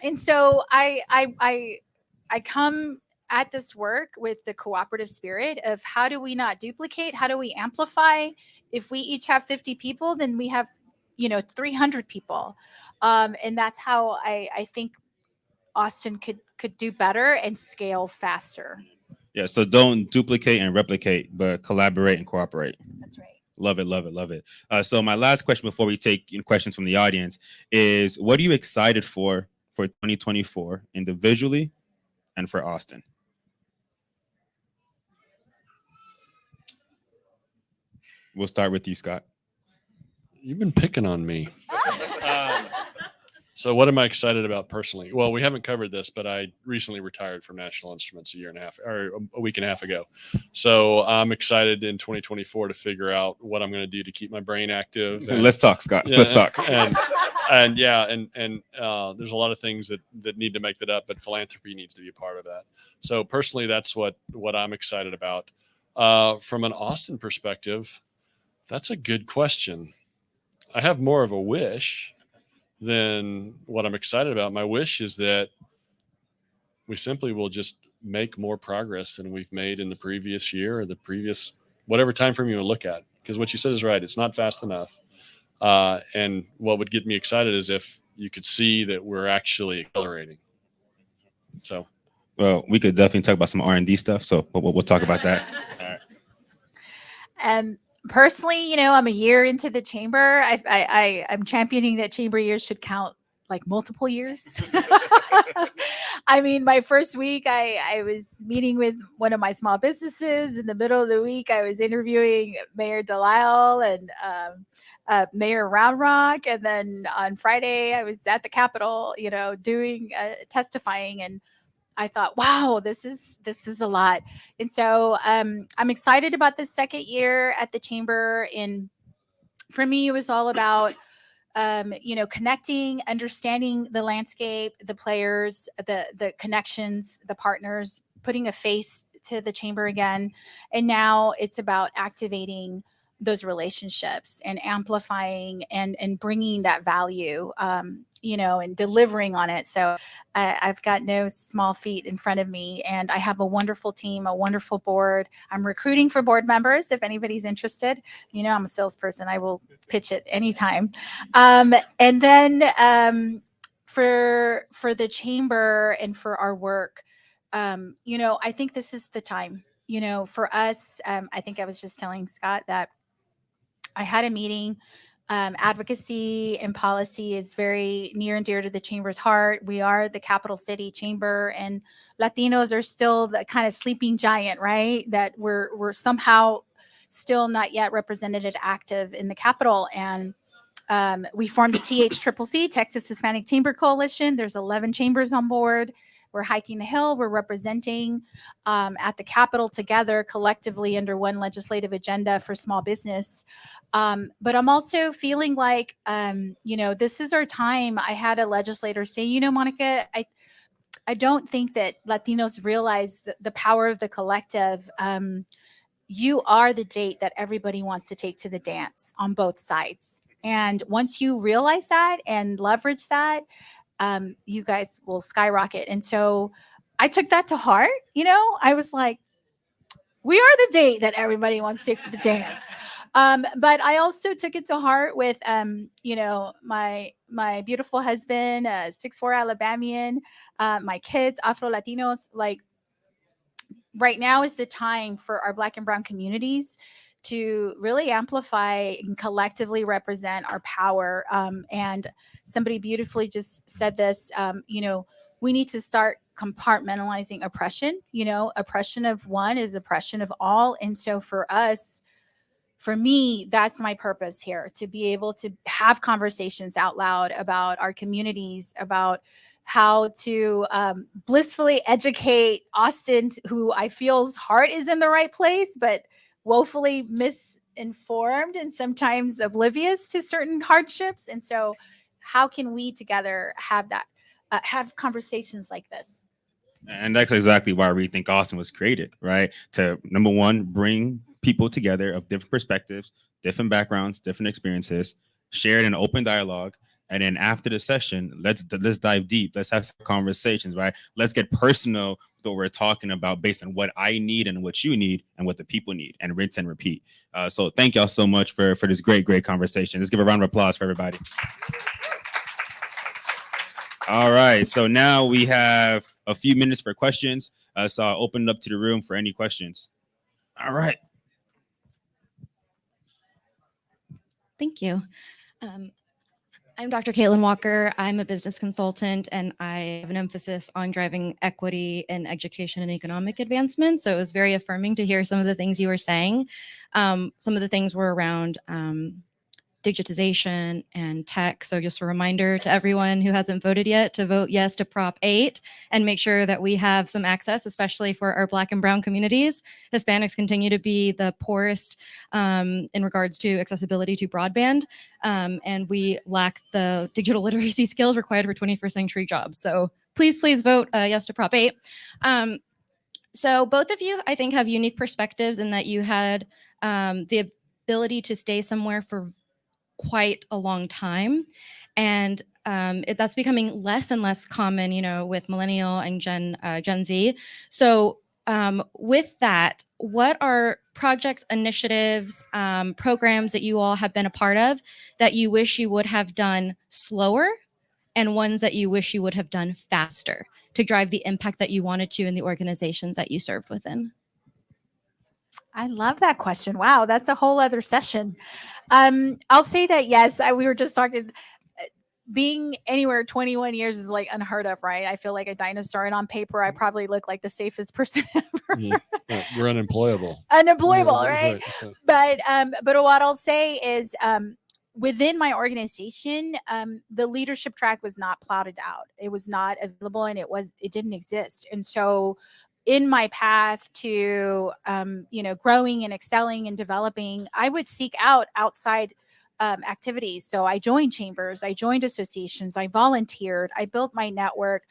and so I come at this work with the cooperative spirit of how do we not duplicate? How do we amplify? If we each have 50 people, then we have 300 people, and that's how I think Austin could do better and scale faster. Yeah, so don't duplicate and replicate, but collaborate and cooperate. That's right. Love it, love it, love it. So my last question before we take questions from the audience is, what are you excited for 2024 individually and for Austin? We'll start with you, Scott. You've been picking on me. So what am I excited about personally? Well, we haven't covered this, but I recently retired from National Instruments a week and a half ago. So I'm excited in 2024 to figure out what I'm going to do to keep my brain active. Let's talk, Scott. Yeah, Let's talk. And there's a lot of things that need to make that up, but philanthropy needs to be a part of that. So personally, that's what I'm excited about. From an Austin perspective, that's a good question. I have more of a wish than what I'm excited about. My wish is that we simply will just make more progress than we've made in the previous year or the previous whatever time frame you would look at. Because what you said is right. It's not fast enough. And what would get me excited is if you could see that we're actually accelerating. So, well, we could definitely talk about some R&D stuff. So we'll talk about that. All right. Personally, I'm a year into the chamber. I'm championing that chamber years should count like multiple years. I mean, my first week, I was meeting with one of my small businesses. In the middle of the week, I was interviewing Mayor Delisle and Mayor Round Rock. And then on Friday, I was at the Capitol, doing testifying. And I thought, wow, this is a lot. And so I'm excited about this second year at the chamber. And for me, it was all about, connecting, understanding the landscape, the players, the connections, the partners, putting a face to the chamber again. And now it's about activating those relationships and amplifying and bringing that value, and delivering on it. So I've got no small feat in front of me, and I have a wonderful team, a wonderful board. I'm recruiting for board members. If anybody's interested, I'm a salesperson. I will pitch it anytime. And then for the chamber and for our work, I think this is the time, for us. I think I was just telling Scott that I had a meeting. Advocacy and policy is very near and dear to the chamber's heart. We are the capital city chamber, and Latinos are still the kind of sleeping giant, right? That we're somehow still not yet represented and active in the capital. And we formed the THCCC, Texas Hispanic Chamber Coalition. There's 11 chambers on board. We're hiking the hill. We're representing at the Capitol together collectively under one legislative agenda for small business. But I'm also feeling like, this is our time. I had a legislator say, Monica, I don't think that Latinos realize the power of the collective. You are the date that everybody wants to take to the dance on both sides. And once you realize that and leverage that, you guys will skyrocket. And so I took that to heart. I was like, we are the date that everybody wants to take to the dance. But I also took it to heart with, my beautiful husband, 6'4" Alabamian, my kids, Afro-Latinos. Like, right now is the time for our Black and Brown communities to really amplify and collectively represent our power. And somebody beautifully just said this, we need to start for me, that's my purpose here, to be able to have conversations out loud about our communities, about how to blissfully educate Austin, who I feel's heart is in the right place, but woefully misinformed and sometimes oblivious to certain hardships. And so how can we together have that, have conversations like this? And that's exactly why ReThink Austin was created, right? To, number one, bring people together of different perspectives, different backgrounds, different experiences, share in an open dialogue. And then after the session, let's dive deep. Let's have some conversations, right? Let's get personal with what we're talking about based on what I need and what you need and what the people need, and rinse and repeat. So thank y'all so much for this great conversation. Let's give a round of applause for everybody. All right, so now we have a few minutes for questions. So I'll open it up to the room for any questions. All right. Thank you. I'm Dr. Caitlin Walker. I'm a business consultant, and I have an emphasis on driving equity in education and economic advancement. So it was very affirming to hear some of the things you were saying. Some of the things were around digitization and tech. So just a reminder to everyone who hasn't voted yet to vote yes to Prop 8 and make sure that we have some access, especially for our Black and Brown communities. Hispanics continue to be the poorest in regards to accessibility to broadband, and we lack the digital literacy skills required for 21st century jobs. So please vote yes to Prop 8. So both of you, I think, have unique perspectives in that you had the ability to stay somewhere for quite a long time, and that's becoming less and less common, you know, with millennial and Gen Z. So with that, what are projects, initiatives, programs that you all have been a part of that you wish you would have done slower, and ones that you wish you would have done faster to drive the impact that you wanted to in the organizations that you served within? I love that question. Wow, that's a whole other session. I'll say that yes, we were just talking. Being anywhere 21 years is like unheard of, right? I feel like a dinosaur, and on paper, I probably look like the safest person ever. Yeah, we're unemployable. Unemployable, right? So- But what I'll say is, within my organization, the leadership track was not plotted out. It was not available, and it didn't exist. And so in my path to growing and excelling and developing, I would seek out outside activities. So I joined chambers, I joined associations, I volunteered, I built my network.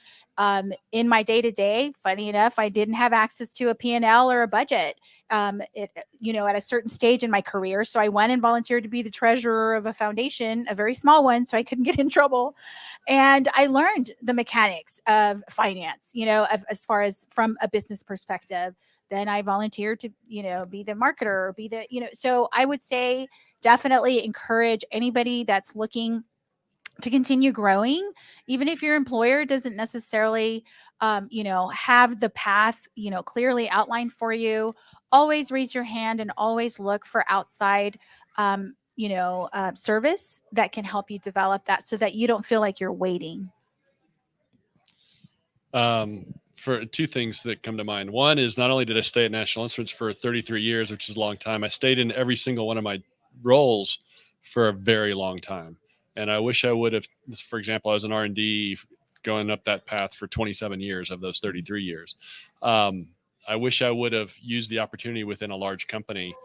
In my day-to-day, funny enough, I didn't have access to a P&L or a budget at a certain stage in my career. So I went and volunteered to be the treasurer of a foundation, a very small one, so I couldn't get in trouble. And I learned the mechanics of finance, as far as from a business perspective. Then I volunteered to, be the marketer, so I would say definitely encourage anybody that's looking to continue growing, even if your employer doesn't necessarily, have the path, clearly outlined for you. Always raise your hand and always look for outside, service that can help you develop that, so that you don't feel like you're waiting. For two things that come to mind. One is, not only did I stay at National Instruments for 33 years, which is a long time, I stayed in every single one of my roles for a very long time. And I wish I would have, for example, I was an R&D going up that path for 27 years of those 33 years. I wish I would have used the opportunity within a large company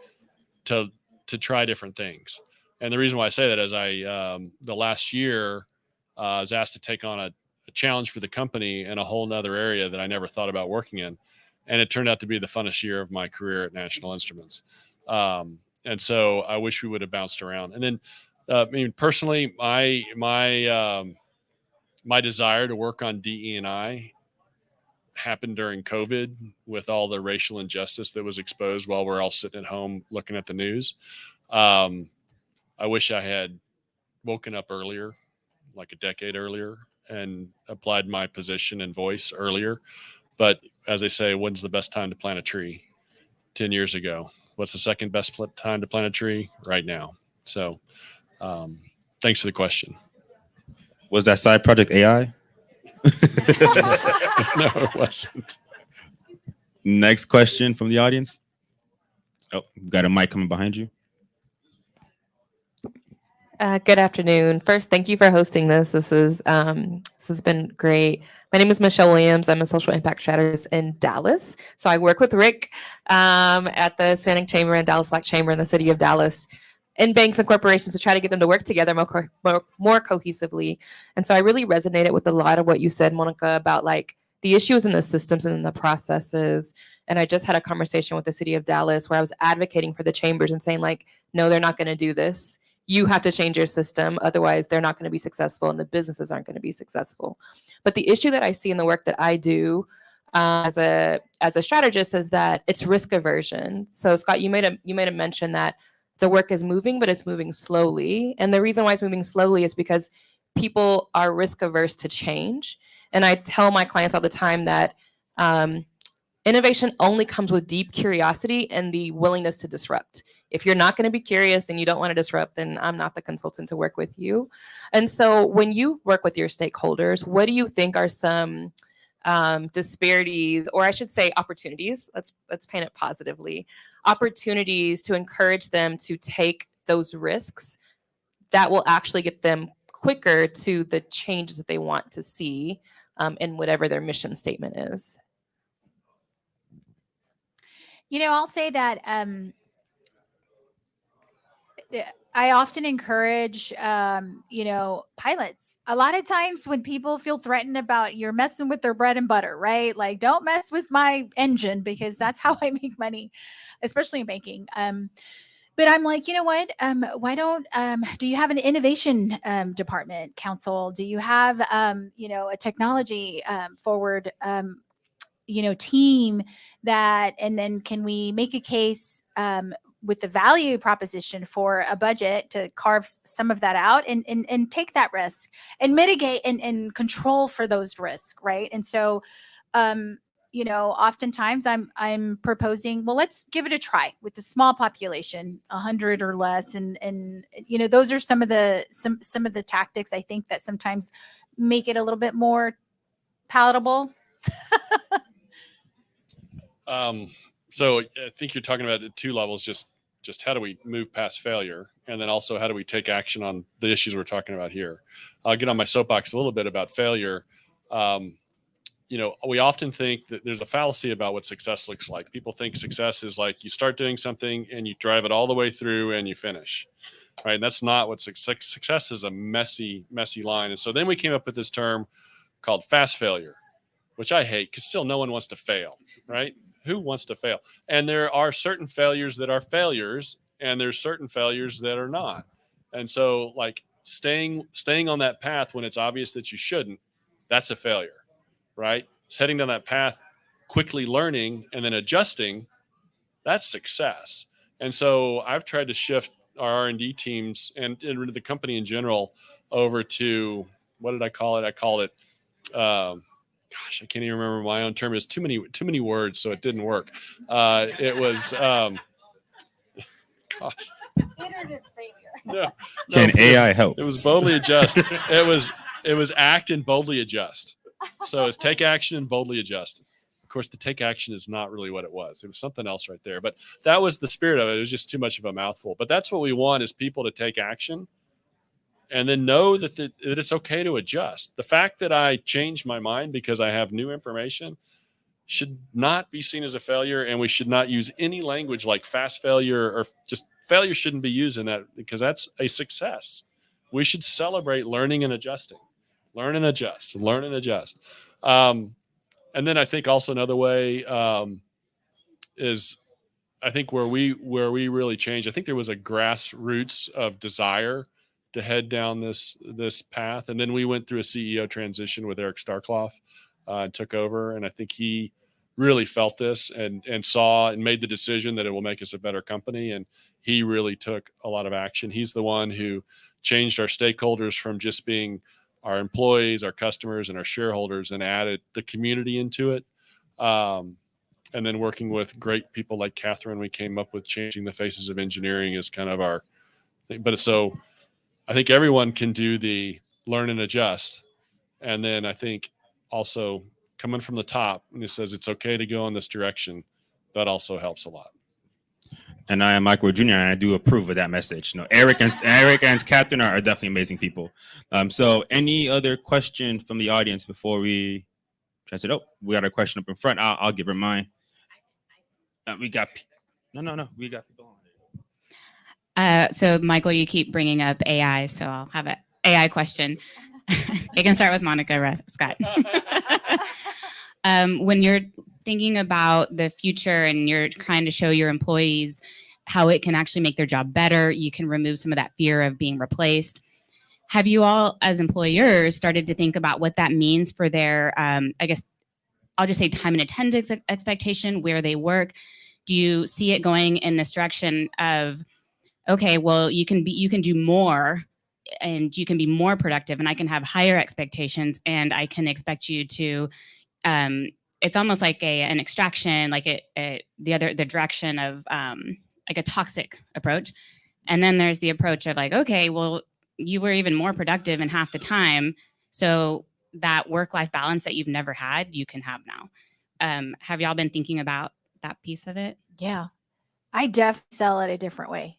to try different things. And the reason why I say that is the last year, I was asked to take on a challenge for the company in a whole nother area that I never thought about working in. And it turned out to be the funnest year of my career at National Instruments. And so I wish we would have bounced around. And then, personally, my desire to work on DE&I happened during COVID, with all the racial injustice that was exposed while we're all sitting at home looking at the news. I wish I had woken up earlier, like a decade earlier, and applied my position and voice earlier. But as they say, when's the best time to plant a tree? 10 years ago. What's the second best time to plant a tree? Right now. So thanks for the question. Was that side project AI? No, it wasn't. Next question from the audience. Oh, got a mic coming behind you. Good afternoon. First, thank you for hosting this. This has been great. My name is Michelle Williams. I'm a social impact strategist in Dallas. So I work with Rick at the Hispanic Chamber and Dallas Black Chamber in the city of Dallas, in banks and corporations to try to get them to work together more cohesively. And so I really resonated with a lot of what you said, Monica, about like the issues in the systems and in the processes. And I just had a conversation with the city of Dallas where I was advocating for the chambers and saying like, no, they're not going to do this. You have to change your system. Otherwise, they're not going to be successful and the businesses aren't going to be successful. But the issue that I see in the work that I do as a strategist is that it's risk aversion. So Scott, you made a mention that the work is moving, but it's moving slowly. And the reason why it's moving slowly is because people are risk averse to change. And I tell my clients all the time that innovation only comes with deep curiosity and the willingness to disrupt. If you're not going to be curious and you don't want to disrupt, then I'm not the consultant to work with you. And so when you work with your stakeholders, what do you think are some disparities, or I should say opportunities, let's paint it positively, opportunities to encourage them to take those risks that will actually get them quicker to the changes that they want to see in whatever their mission statement is? I'll say that I often encourage, pilots. A lot of times when people feel threatened about you're messing with their bread and butter, right? Like, don't mess with my engine because that's how I make money, especially in banking. But I'm like, you know what? Why don't do you have an innovation department council? Do you have a technology forward team that, and then can we make a case with the value proposition for a budget to carve some of that out and take that risk and mitigate and control for those risks, right? And so oftentimes I'm proposing, well, let's give it a try with the small population, 100 or less, and those are some of the tactics I think that sometimes make it a little bit more palatable. So I think you're talking about at two levels, just how do we move past failure, and then also how do we take action on the issues we're talking about here. I'll get on my soapbox a little bit about failure. We often think that there's a fallacy about what success looks like. People think success is like you start doing something and you drive it all the way through and you finish, right? And that's not what success is. A messy line. And so then we came up with this term called fast failure, which I hate because still no one wants to fail, right? Who wants to fail? And there are certain failures that are failures, and there's certain failures that are not. And so like staying on that path when it's obvious that you shouldn't, that's a failure, right? So heading down that path, quickly learning and then adjusting, that's success. And so I've tried to shift our R&D teams and the company in general over to, what did I call it? I called it, gosh, I can't even remember my own term. It's too many words, so it didn't work. It was, gosh. Iterative failure. No, Can AI help? It was boldly adjust. It was act and boldly adjust. So it's take action and boldly adjust. Of course, the take action is not really what it was. It was something else right there. But that was the spirit of it. It was just too much of a mouthful. But that's what we want, is people to take action and then know that it's okay to adjust. The fact that I changed my mind because I have new information should not be seen as a failure, and we should not use any language like fast failure, or just failure shouldn't be used in that, because that's a success. We should celebrate learning and adjusting. Learn and adjust. Learn and adjust. And then I think also another way is, I think where we really changed, I think there was a grassroots of desire to head down this path. And then we went through a CEO transition with Eric Starkloff and took over. And I think he really felt this and saw and made the decision that it will make us a better company. And he really took a lot of action. He's the one who changed our stakeholders from just being our employees, our customers, and our shareholders, and added the community into it. And then working with great people like Catherine, we came up with changing the faces of engineering as kind of our thing. But so I think everyone can do the learn and adjust. And then I think also coming from the top, and it says it's okay to go in this direction, that also helps a lot. And I am Michael Jr. and I do approve of that message. Eric and Catherine are definitely amazing people. So any other question from the audience before we transit? Oh, we got a question up in front. I'll give her mine. We got we got people on. So Michael, you keep bringing up AI, so I'll have an AI question. You can start with Monica Scott. When you're thinking about the future and you're trying to show your employees how it can actually make their job better, you can remove some of that fear of being replaced. Have you all, as employers, started to think about what that means for their, I guess, I'll just say time and attendance expectation, where they work? Do you see it going in this direction of, okay, well, you can do more and you can be more productive and I can have higher expectations and I can expect you to, it's almost like an extraction, like the direction of like a toxic approach. And then there's the approach of like, okay, well, you were even more productive in half the time. So that work-life balance that you've never had, you can have now. Have y'all been thinking about that piece of it? Yeah, I definitely sell it a different way.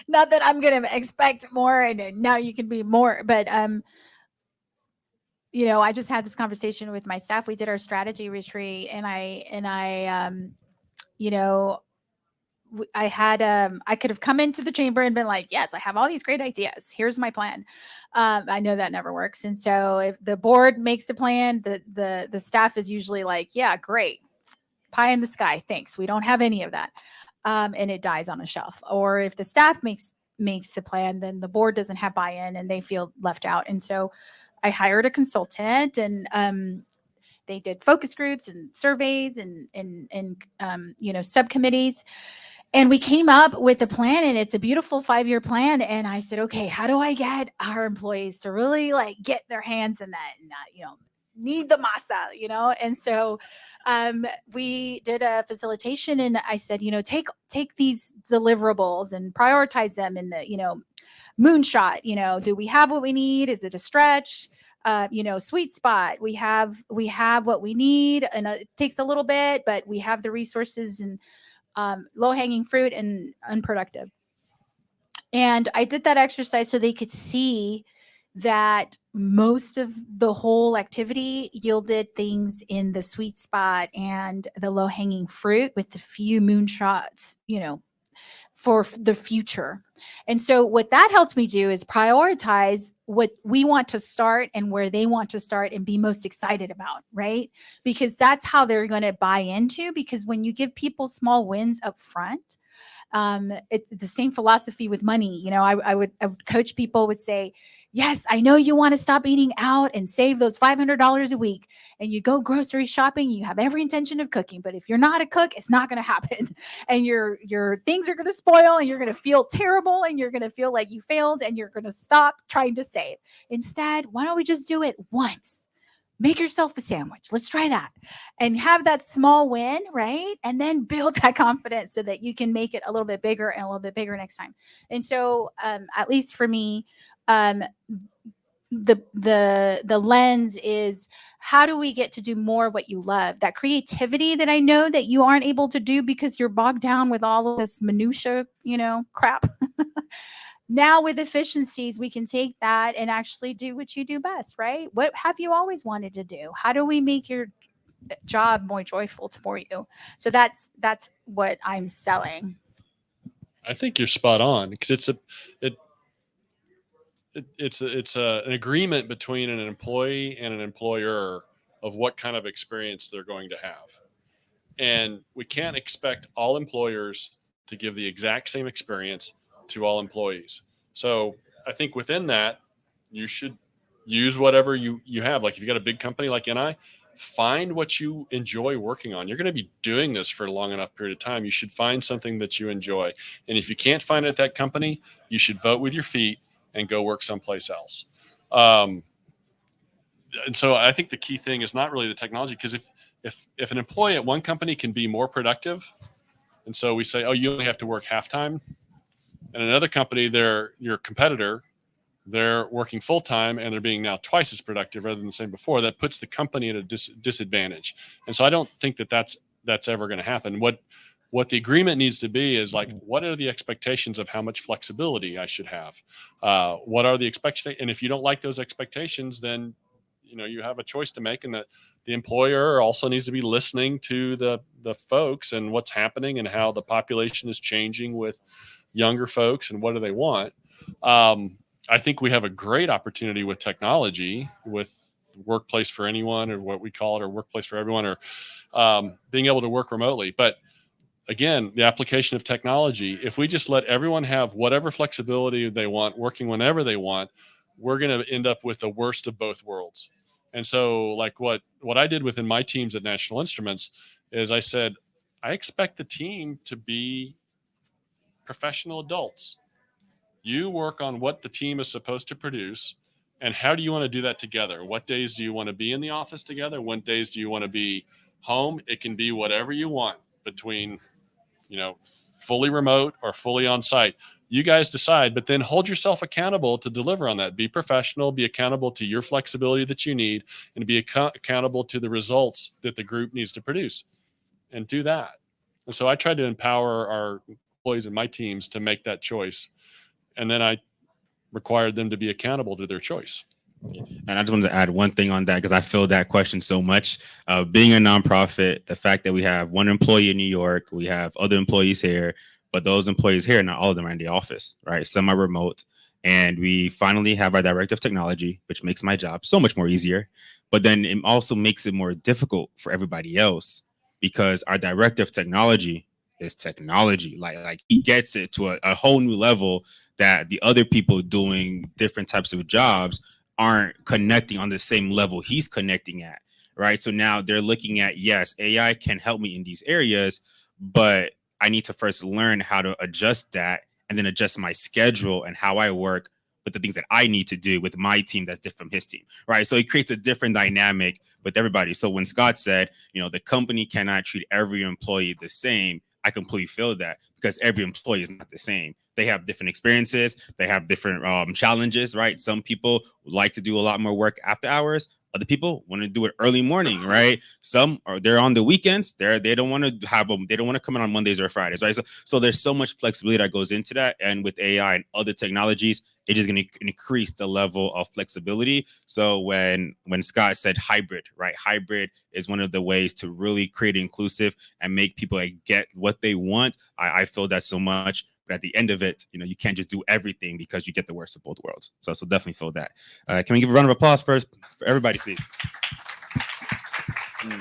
Not that I'm going to expect more and now you can be more, but you know, I just had this conversation with my staff. We did our strategy retreat and I you know, I could have come into the chamber and been like, yes, I have all these great ideas. Here's my plan. I know that never works. And so if the board makes the plan, the staff is usually like, yeah, great. Pie in the sky. Thanks. We don't have any of that. And it dies on a shelf. Or if the staff makes the plan, then the board doesn't have buy-in and they feel left out. And so I hired a consultant and they did focus groups and surveys and you know, subcommittees. And we came up with a plan and it's a beautiful 5-year plan. And I said, okay, how do I get our employees to really like get their hands in that and not, you know, need the masa, you know? And so we did a facilitation and I said, you know, take these deliverables and prioritize them in the, you know, moonshot, you know, do we have what we need? Is it a stretch? You know, sweet spot. We have what we need and it takes a little bit, but we have the resources and low hanging fruit and unproductive. And I did that exercise so they could see that most of the whole activity yielded things in the sweet spot and the low hanging fruit with the few moonshots, you know, for the future. And so what that helps me do is prioritize what we want to start and where they want to start and be most excited about, right? Because that's how they're going to buy into, because when you give people small wins up front, it's the same philosophy with money. You know, I would coach people, would say, yes, I know you want to stop eating out and save those $500 a week. And you go grocery shopping, you have every intention of cooking. But if you're not a cook, it's not going to happen. And your things are going to spoil and you're going to feel terrible and you're going to feel like you failed and you're going to stop trying to save. Instead, why don't we just do it once? Make yourself a sandwich. Let's try that and have that small win, right? And then build that confidence so that you can make it a little bit bigger and a little bit bigger next time. And so, at least for me, the lens is, how do we get to do more of what you love? That creativity that I know that you aren't able to do because you're bogged down with all of this minutia, you know, crap. Now with efficiencies, we can take that and actually do what you do best, right? What have you always wanted to do? How do we make your job more joyful for you? So that's what I'm selling. I think you're spot on, because it's an agreement between an employee and an employer of what kind of experience they're going to have. And we can't expect all employers to give the exact same experience to all employees. So I think within that, you should use whatever you have. Like if you got a big company like NI, find what you enjoy working on. You're going to be doing this for a long enough period of time. You should find something that you enjoy. And if you can't find it at that company, you should vote with your feet and go work someplace else. And so I think the key thing is not really the technology, because if an employee at one company can be more productive, and so we say, oh, you only have to work half-time, and another company, your competitor, they're working full-time and they're being now twice as productive rather than the same before, that puts the company at a disadvantage. And so I don't think that that's ever going to happen. What What the agreement needs to be is like, what are the expectations of how much flexibility I should have? What are the expectations? And if you don't like those expectations, then you have a choice to make, and that the employer also needs to be listening to the folks and what's happening and how the population is changing with younger folks and what do they want. I think we have a great opportunity with technology, with Workplace for Anyone, or what we call it, or Workplace for Everyone, or being able to work remotely. But again, the application of technology, if we just let everyone have whatever flexibility they want, working whenever they want, we're going to end up with the worst of both worlds. And so like what I did within my teams at National Instruments is I said, I expect the team to be professional adults. You work on what the team is supposed to produce, and how do you want to do that together? What days do you want to be in the office together? What days do you want to be home? It can be whatever you want between, fully remote or fully on site. You guys decide, but then hold yourself accountable to deliver on that. Be professional, be accountable to your flexibility that you need, and be accountable to the results that the group needs to produce, and do that. And so I tried to empower our employees and my teams to make that choice. And then I required them to be accountable to their choice. And I just wanted to add one thing on that, because I feel that question so much. Being a nonprofit, the fact that we have one employee in New York, we have other employees here, but those employees here, not all of them are in the office, right? Some are remote. And we finally have our director of technology, which makes my job so much more easier. But then it also makes it more difficult for everybody else, because our director of technology is technology. Like he gets it to a whole new level that the other people doing different types of jobs aren't connecting on the same level he's connecting at, right? So now they're looking at, yes, AI can help me in these areas, but I need to first learn how to adjust that, and then adjust my schedule and how I work with the things that I need to do with my team that's different from his team, right? So it creates a different dynamic with everybody. So when Scott said, the company cannot treat every employee the same, I completely feel that, because every employee is not the same. They have different experiences. They have different challenges, right? Some people like to do a lot more work after hours. Other people want to do it early morning, right? Some are they're on the weekends. They don't want to have them. They don't want to come in on Mondays or Fridays, right? So there's so much flexibility that goes into that. And with AI and other technologies, it is going to increase the level of flexibility. So when Scott said hybrid, right? Hybrid is one of the ways to really create inclusive and make people get what they want. I feel that so much. But at the end of it, you can't just do everything, because you get the worst of both worlds. So definitely feel that. Can we give a round of applause first for everybody, please?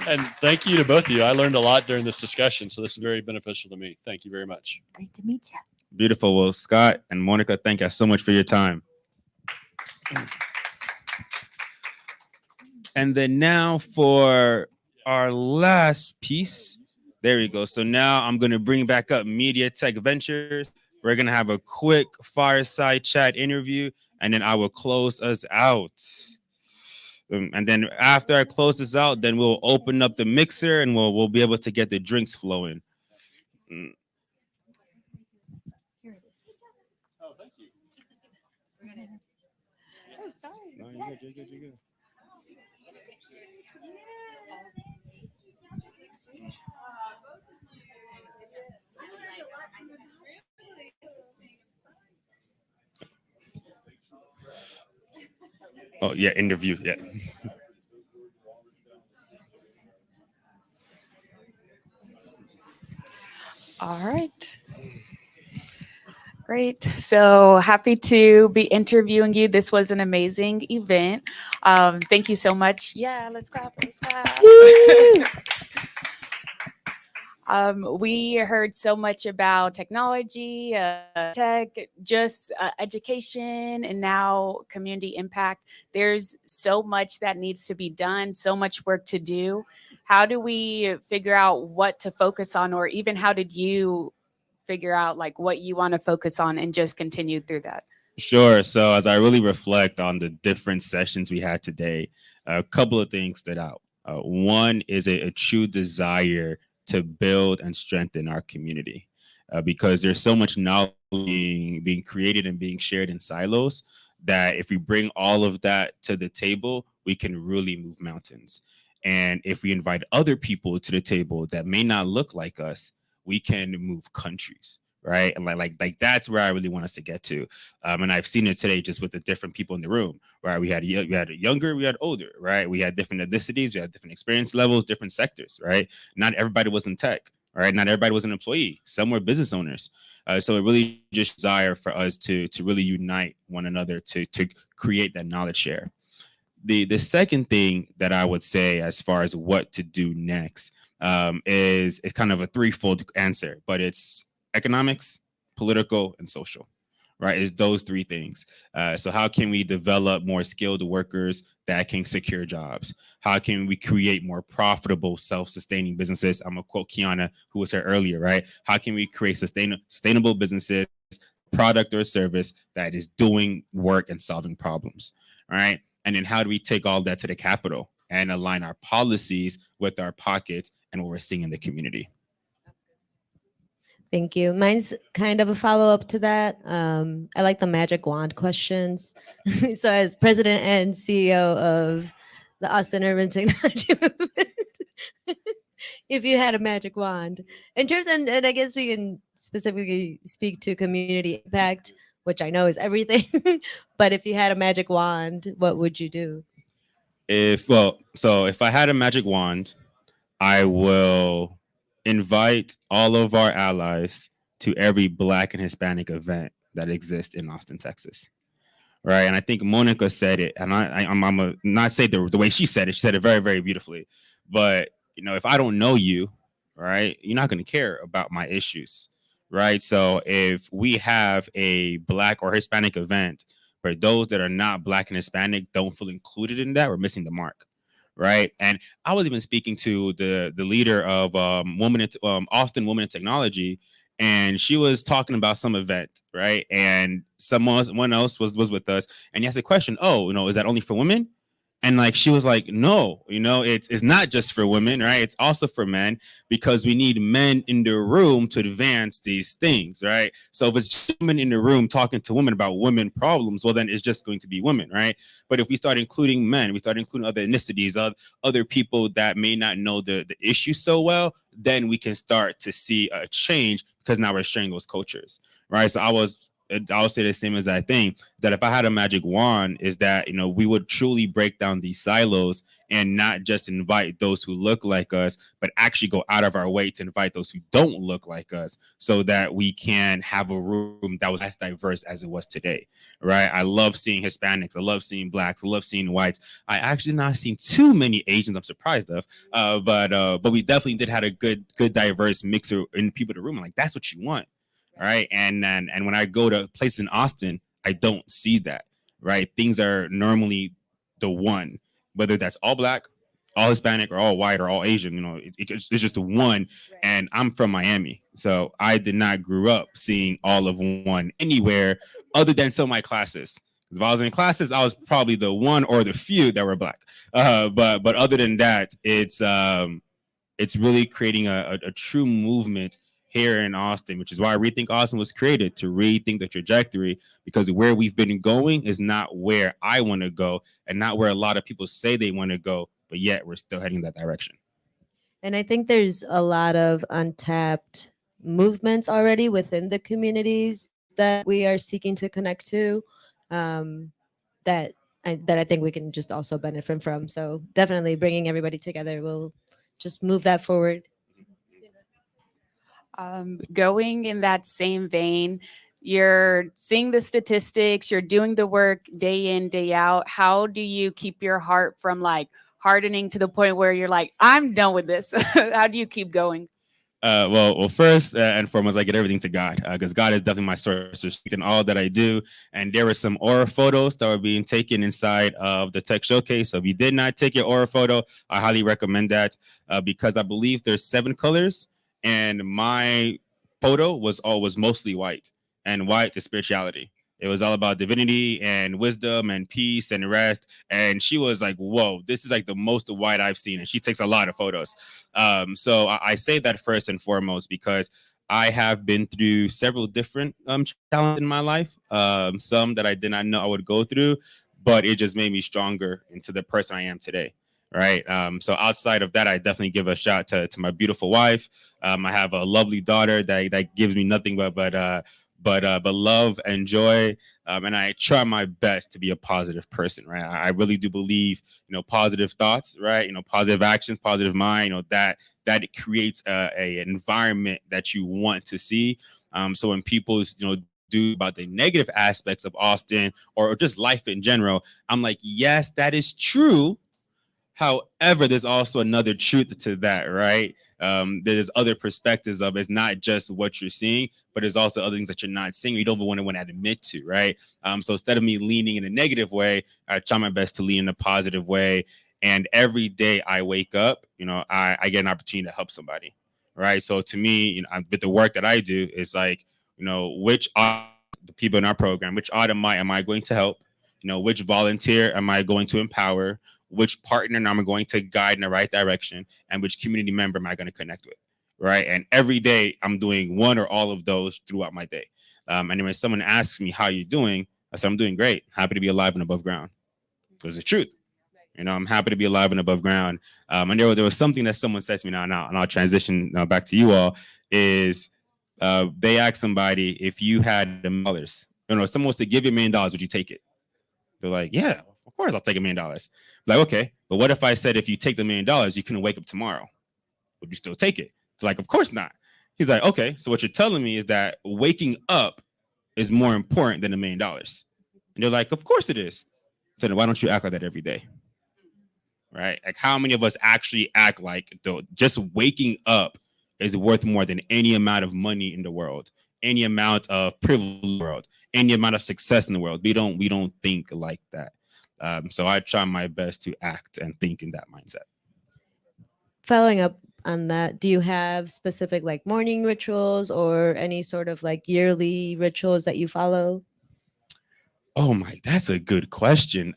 And thank you to both of you. I learned a lot during this discussion, so this is very beneficial to me. Thank you very much. Great to meet you. Beautiful. Well, Scott and Monica, thank you so much for your time. And then now for our last piece. There we go. So now I'm going to bring back up Media Tech Ventures. We're going to have a quick fireside chat interview, and then I will close us out. And then after I close this out, then we'll open up the mixer, and we'll be able to get the drinks flowing. Oh, thank you. Oh, sorry. No, you're good, you're good. Oh, yeah, interview, yeah. All right. Great. So happy to be interviewing you. This was an amazing event. Thank you so much. Yeah, let's clap. Let's clap. We heard so much about technology, tech, just education, and now community impact. There's so much that needs to be done, so much work to do. How do we figure out what to focus on, or even how did you figure out like what you want to focus on and just continue through that? Sure. So as I really reflect on the different sessions we had today, a couple of things stood out. One is a true desire to build and strengthen our community, because there's so much knowledge being created and being shared in silos that if we bring all of that to the table, we can really move mountains. And if we invite other people to the table that may not look like us, we can move countries. Right. And like that's where I really want us to get to. And I've seen it today just with the different people in the room, right? We had younger, we had older, right? We had different ethnicities, we had different experience levels, different sectors, right? Not everybody was in tech, right? Not everybody was an employee. Some were business owners. So it really just desire for us to really unite one another to create that knowledge share. The second thing that I would say as far as what to do next is it's kind of a threefold answer, but it's economics, political, and social, right? It's those three things. So how can we develop more skilled workers that can secure jobs? How can we create more profitable, self-sustaining businesses? I'm gonna quote Kiana, who was here earlier, right? How can we create sustainable businesses, product or service that is doing work and solving problems, all right? And then how do we take all that to the capital and align our policies with our pockets and what we're seeing in the community? Thank you. Mine's kind of a follow-up to that. I like the magic wand questions. So as president and CEO of the Austin Urban Technology Movement, if you had a magic wand, in terms, and I guess we can specifically speak to community impact, which I know is everything, but if you had a magic wand, what would you do? If I had a magic wand, I will invite all of our allies to every Black and Hispanic event that exists in Austin, Texas. Right. And I think Monica said it, and I'm gonna not say the way she said it. She said it very, very beautifully. But, if I don't know you, right, you're not going to care about my issues. Right. So if we have a Black or Hispanic event where those that are not Black and Hispanic don't feel included in that, we're missing the mark. Right. And I was even speaking to the leader of Austin Women in Technology, and she was talking about some event, right? And someone else was with us, and he asked a question, is that only for women? And like she was like, no, it's not just for women, right? It's also for men, because we need men in the room to advance these things, right? So if it's just women in the room talking to women about women problems, well, then it's just going to be women, right? But if we start including men, we start including other ethnicities, other people that may not know the issue so well, then we can start to see a change, because now we're sharing those cultures, right? So I'll say the same as I think that if I had a magic wand, is that, we would truly break down these silos and not just invite those who look like us, but actually go out of our way to invite those who don't look like us, so that we can have a room that was as diverse as it was today, right? I love seeing Hispanics. I love seeing Blacks. I love seeing whites. I actually not seen too many Asians, I'm surprised of, but we definitely did have a good diverse mixer in people in the room. Like, that's what you want. Right. And when I go to places in Austin, I don't see that. Right. Things are normally the one, whether that's all Black, all Hispanic, or all white, or all Asian. It's just a one. Right. And I'm from Miami, so I did not grow up seeing all of one anywhere other than some of my classes. Because if I was in classes, I was probably the one or the few that were Black. But other than that, it's really creating a true movement here in Austin, which is why ReThink Austin was created, to rethink the trajectory, because where we've been going is not where I want to go, and not where a lot of people say they want to go, but yet we're still heading that direction. And I think there's a lot of untapped movements already within the communities that we are seeking to connect to, that I think we can just also benefit from. So definitely bringing everybody together will just move that forward. Going in that same vein, you're seeing the statistics, you're doing the work day in, day out. How do you keep your heart from hardening to the point where you're like, I'm done with this? How do you keep going? Well, first and foremost, I get everything to God, because God is definitely my source of strength in all that I do. And there were some aura photos that were being taken inside of the tech showcase. So if you did not take your aura photo, I highly recommend that, because I believe there's 7 colors. And my photo was mostly white, and white is spirituality. It was all about divinity and wisdom and peace and rest. And she was like, whoa, this is like the most white I've seen. And she takes a lot of photos. So I say that first and foremost, because I have been through several different challenges in my life, some that I did not know I would go through, but it just made me stronger into the person I am today. right? So outside of that, I definitely give a shout to my beautiful wife. I have a lovely daughter that gives me nothing but love and joy. And I try my best to be a positive person, right? I really do believe, positive thoughts, right? Positive actions, positive mind, that it creates a environment that you want to see. So when people, do about the negative aspects of Austin or just life in general, I'm like, yes, that is true. However, there's also another truth to that, right? There's other perspectives of it's not just what you're seeing, but there's also other things that you're not seeing. You don't want to admit to, right? So instead of me leaning in a negative way, I try my best to lean in a positive way. And every day I wake up, I get an opportunity to help somebody, right? So to me, with the work that I do, it's like, which are the people in our program, which am I going to help? Which volunteer am I going to empower? Which partner am I going to guide in the right direction? And which community member am I going to connect with, right? And every day I'm doing one or all of those throughout my day. And when someone asks me how you're doing, I say, I'm doing great. Happy to be alive and above ground. It's the truth. I'm happy to be alive and above ground. And there was something that someone said to me now, and I'll transition back to you all, is they asked somebody, if you had $1 million, someone was to give you $1 million, would you take it? They're like, yeah, of course I'll take $1 million. Like, okay, but what if I said, if you take the $1 million, you couldn't wake up tomorrow? Would you still take it? They're like, of course not. He's like, okay, so what you're telling me is that waking up is more important than $1 million. And they're like, of course it is. So then why don't you act like that every day? Right? Like, how many of us actually act like just waking up is worth more than any amount of money in the world, any amount of privilege in the world, any amount of success in the world? We don't think like that. So I try my best to act and think in that mindset. Following up on that, do you have specific like morning rituals or any sort of like yearly rituals that you follow? Oh my, that's a good question.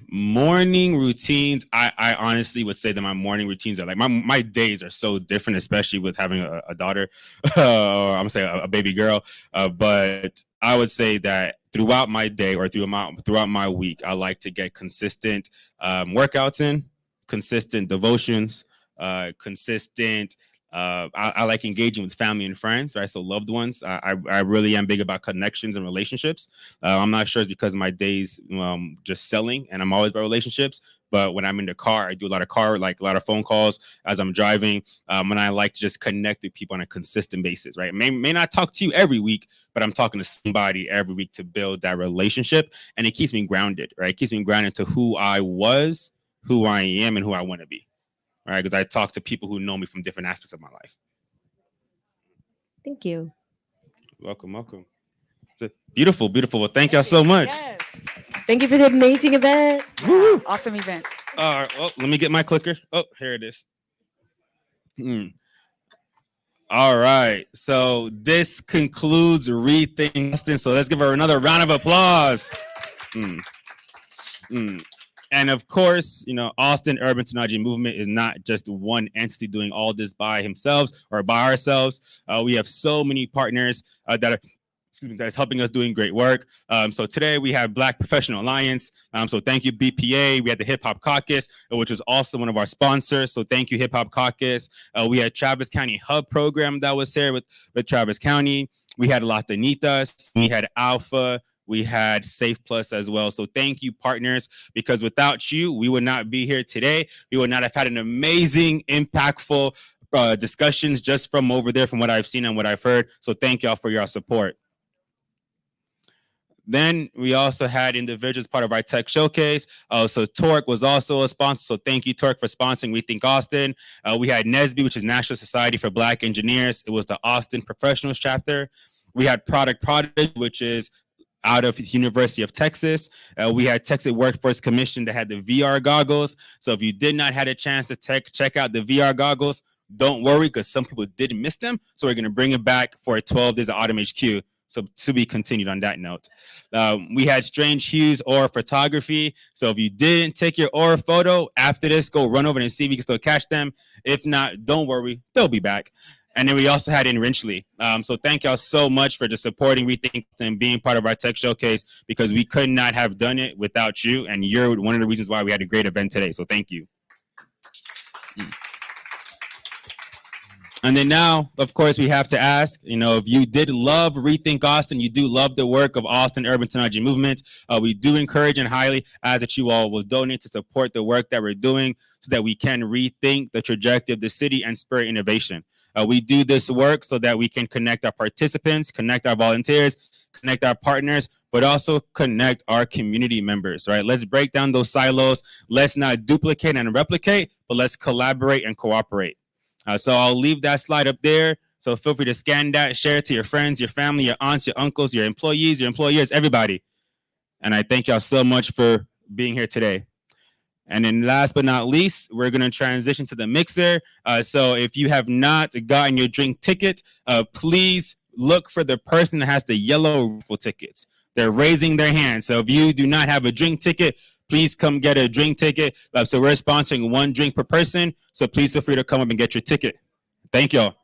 Morning routines. I honestly would say that my morning routines are like my days are so different, especially with having a daughter, or I'm gonna say a baby girl. But I would say that throughout my day or throughout my week, I like to get consistent workouts in, consistent devotions, consistent. I like engaging with family and friends, right? So loved ones. I really am big about connections and relationships. I'm not sure it's because of my days just selling and I'm always about relationships. But when I'm in the car, I do a lot of phone calls as I'm driving. And I like to just connect with people on a consistent basis, right? May not talk to you every week, but I'm talking to somebody every week to build that relationship. And it keeps me grounded, right? It keeps me grounded to who I was, who I am, and who I want to be. Right, because I talk to people who know me from different aspects of my life. Thank you. Welcome. Beautiful. Well, thank y'all so much. Yes. Thank you for the amazing event. Yeah, awesome event. Let me get my clicker. Oh, here it is. All right. So this concludes ReThink Austin. So let's give her another round of applause. And of course, Austin Urban Technology Movement is not just one entity doing all this by himself or by ourselves. We have so many partners that is helping us doing great work. So today we have Black Professional Alliance. So thank you, BPA. We had the Hip Hop Caucus, which was also one of our sponsors. So thank you, Hip Hop Caucus. We had Travis County Hub program that was here with Travis County. We had Las Danitas. We had Alpha. We had Safe Plus as well. So thank you, partners, because without you, we would not be here today. We would not have had an amazing, impactful discussions just from over there, from what I've seen and what I've heard. So thank y'all for your support. Then we also had individuals part of our tech showcase. So Torque was also a sponsor. So thank you, Torque, for sponsoring ReThink Austin. We had NSBE, which is National Society for Black Engineers. It was the Austin Professionals chapter. We had Product Prodigy, which is out of University of Texas. We had Texas Workforce Commission that had the VR goggles. So if you did not have a chance to check out the VR goggles, don't worry, because some people did miss them. So we're going to bring it back for 12 days of AUTMHQ. So to be continued on that note. We had Strange Hues Aura Photography. So if you didn't take your Aura photo after this, go run over and see if you can still catch them. If not, don't worry, they'll be back. And then we also had in Rinchley. So thank y'all so much for just supporting ReThink and being part of our tech showcase, because we could not have done it without you. And you're one of the reasons why we had a great event today. So thank you. And then now, of course, we have to ask, if you did love ReThink Austin, you do love the work of Austin Urban Technology Movement, we do encourage and highly ask that you all will donate to support the work that we're doing so that we can rethink the trajectory of the city and spur innovation. We do this work so that we can connect our participants, connect our volunteers, connect our partners, but also connect our community members, right? Let's break down those silos. Let's not duplicate and replicate, but let's collaborate and cooperate. So I'll leave that slide up there. So feel free to scan that, share it to your friends, your family, your aunts, your uncles, your employees, your employers, everybody. And I thank y'all so much for being here today. And then last but not least, we're going to transition to the mixer. So if you have not gotten your drink ticket, please look for the person that has the yellow raffle tickets. They're raising their hand. So if you do not have a drink ticket, please come get a drink ticket. So we're sponsoring one drink per person. So please feel free to come up and get your ticket. Thank y'all.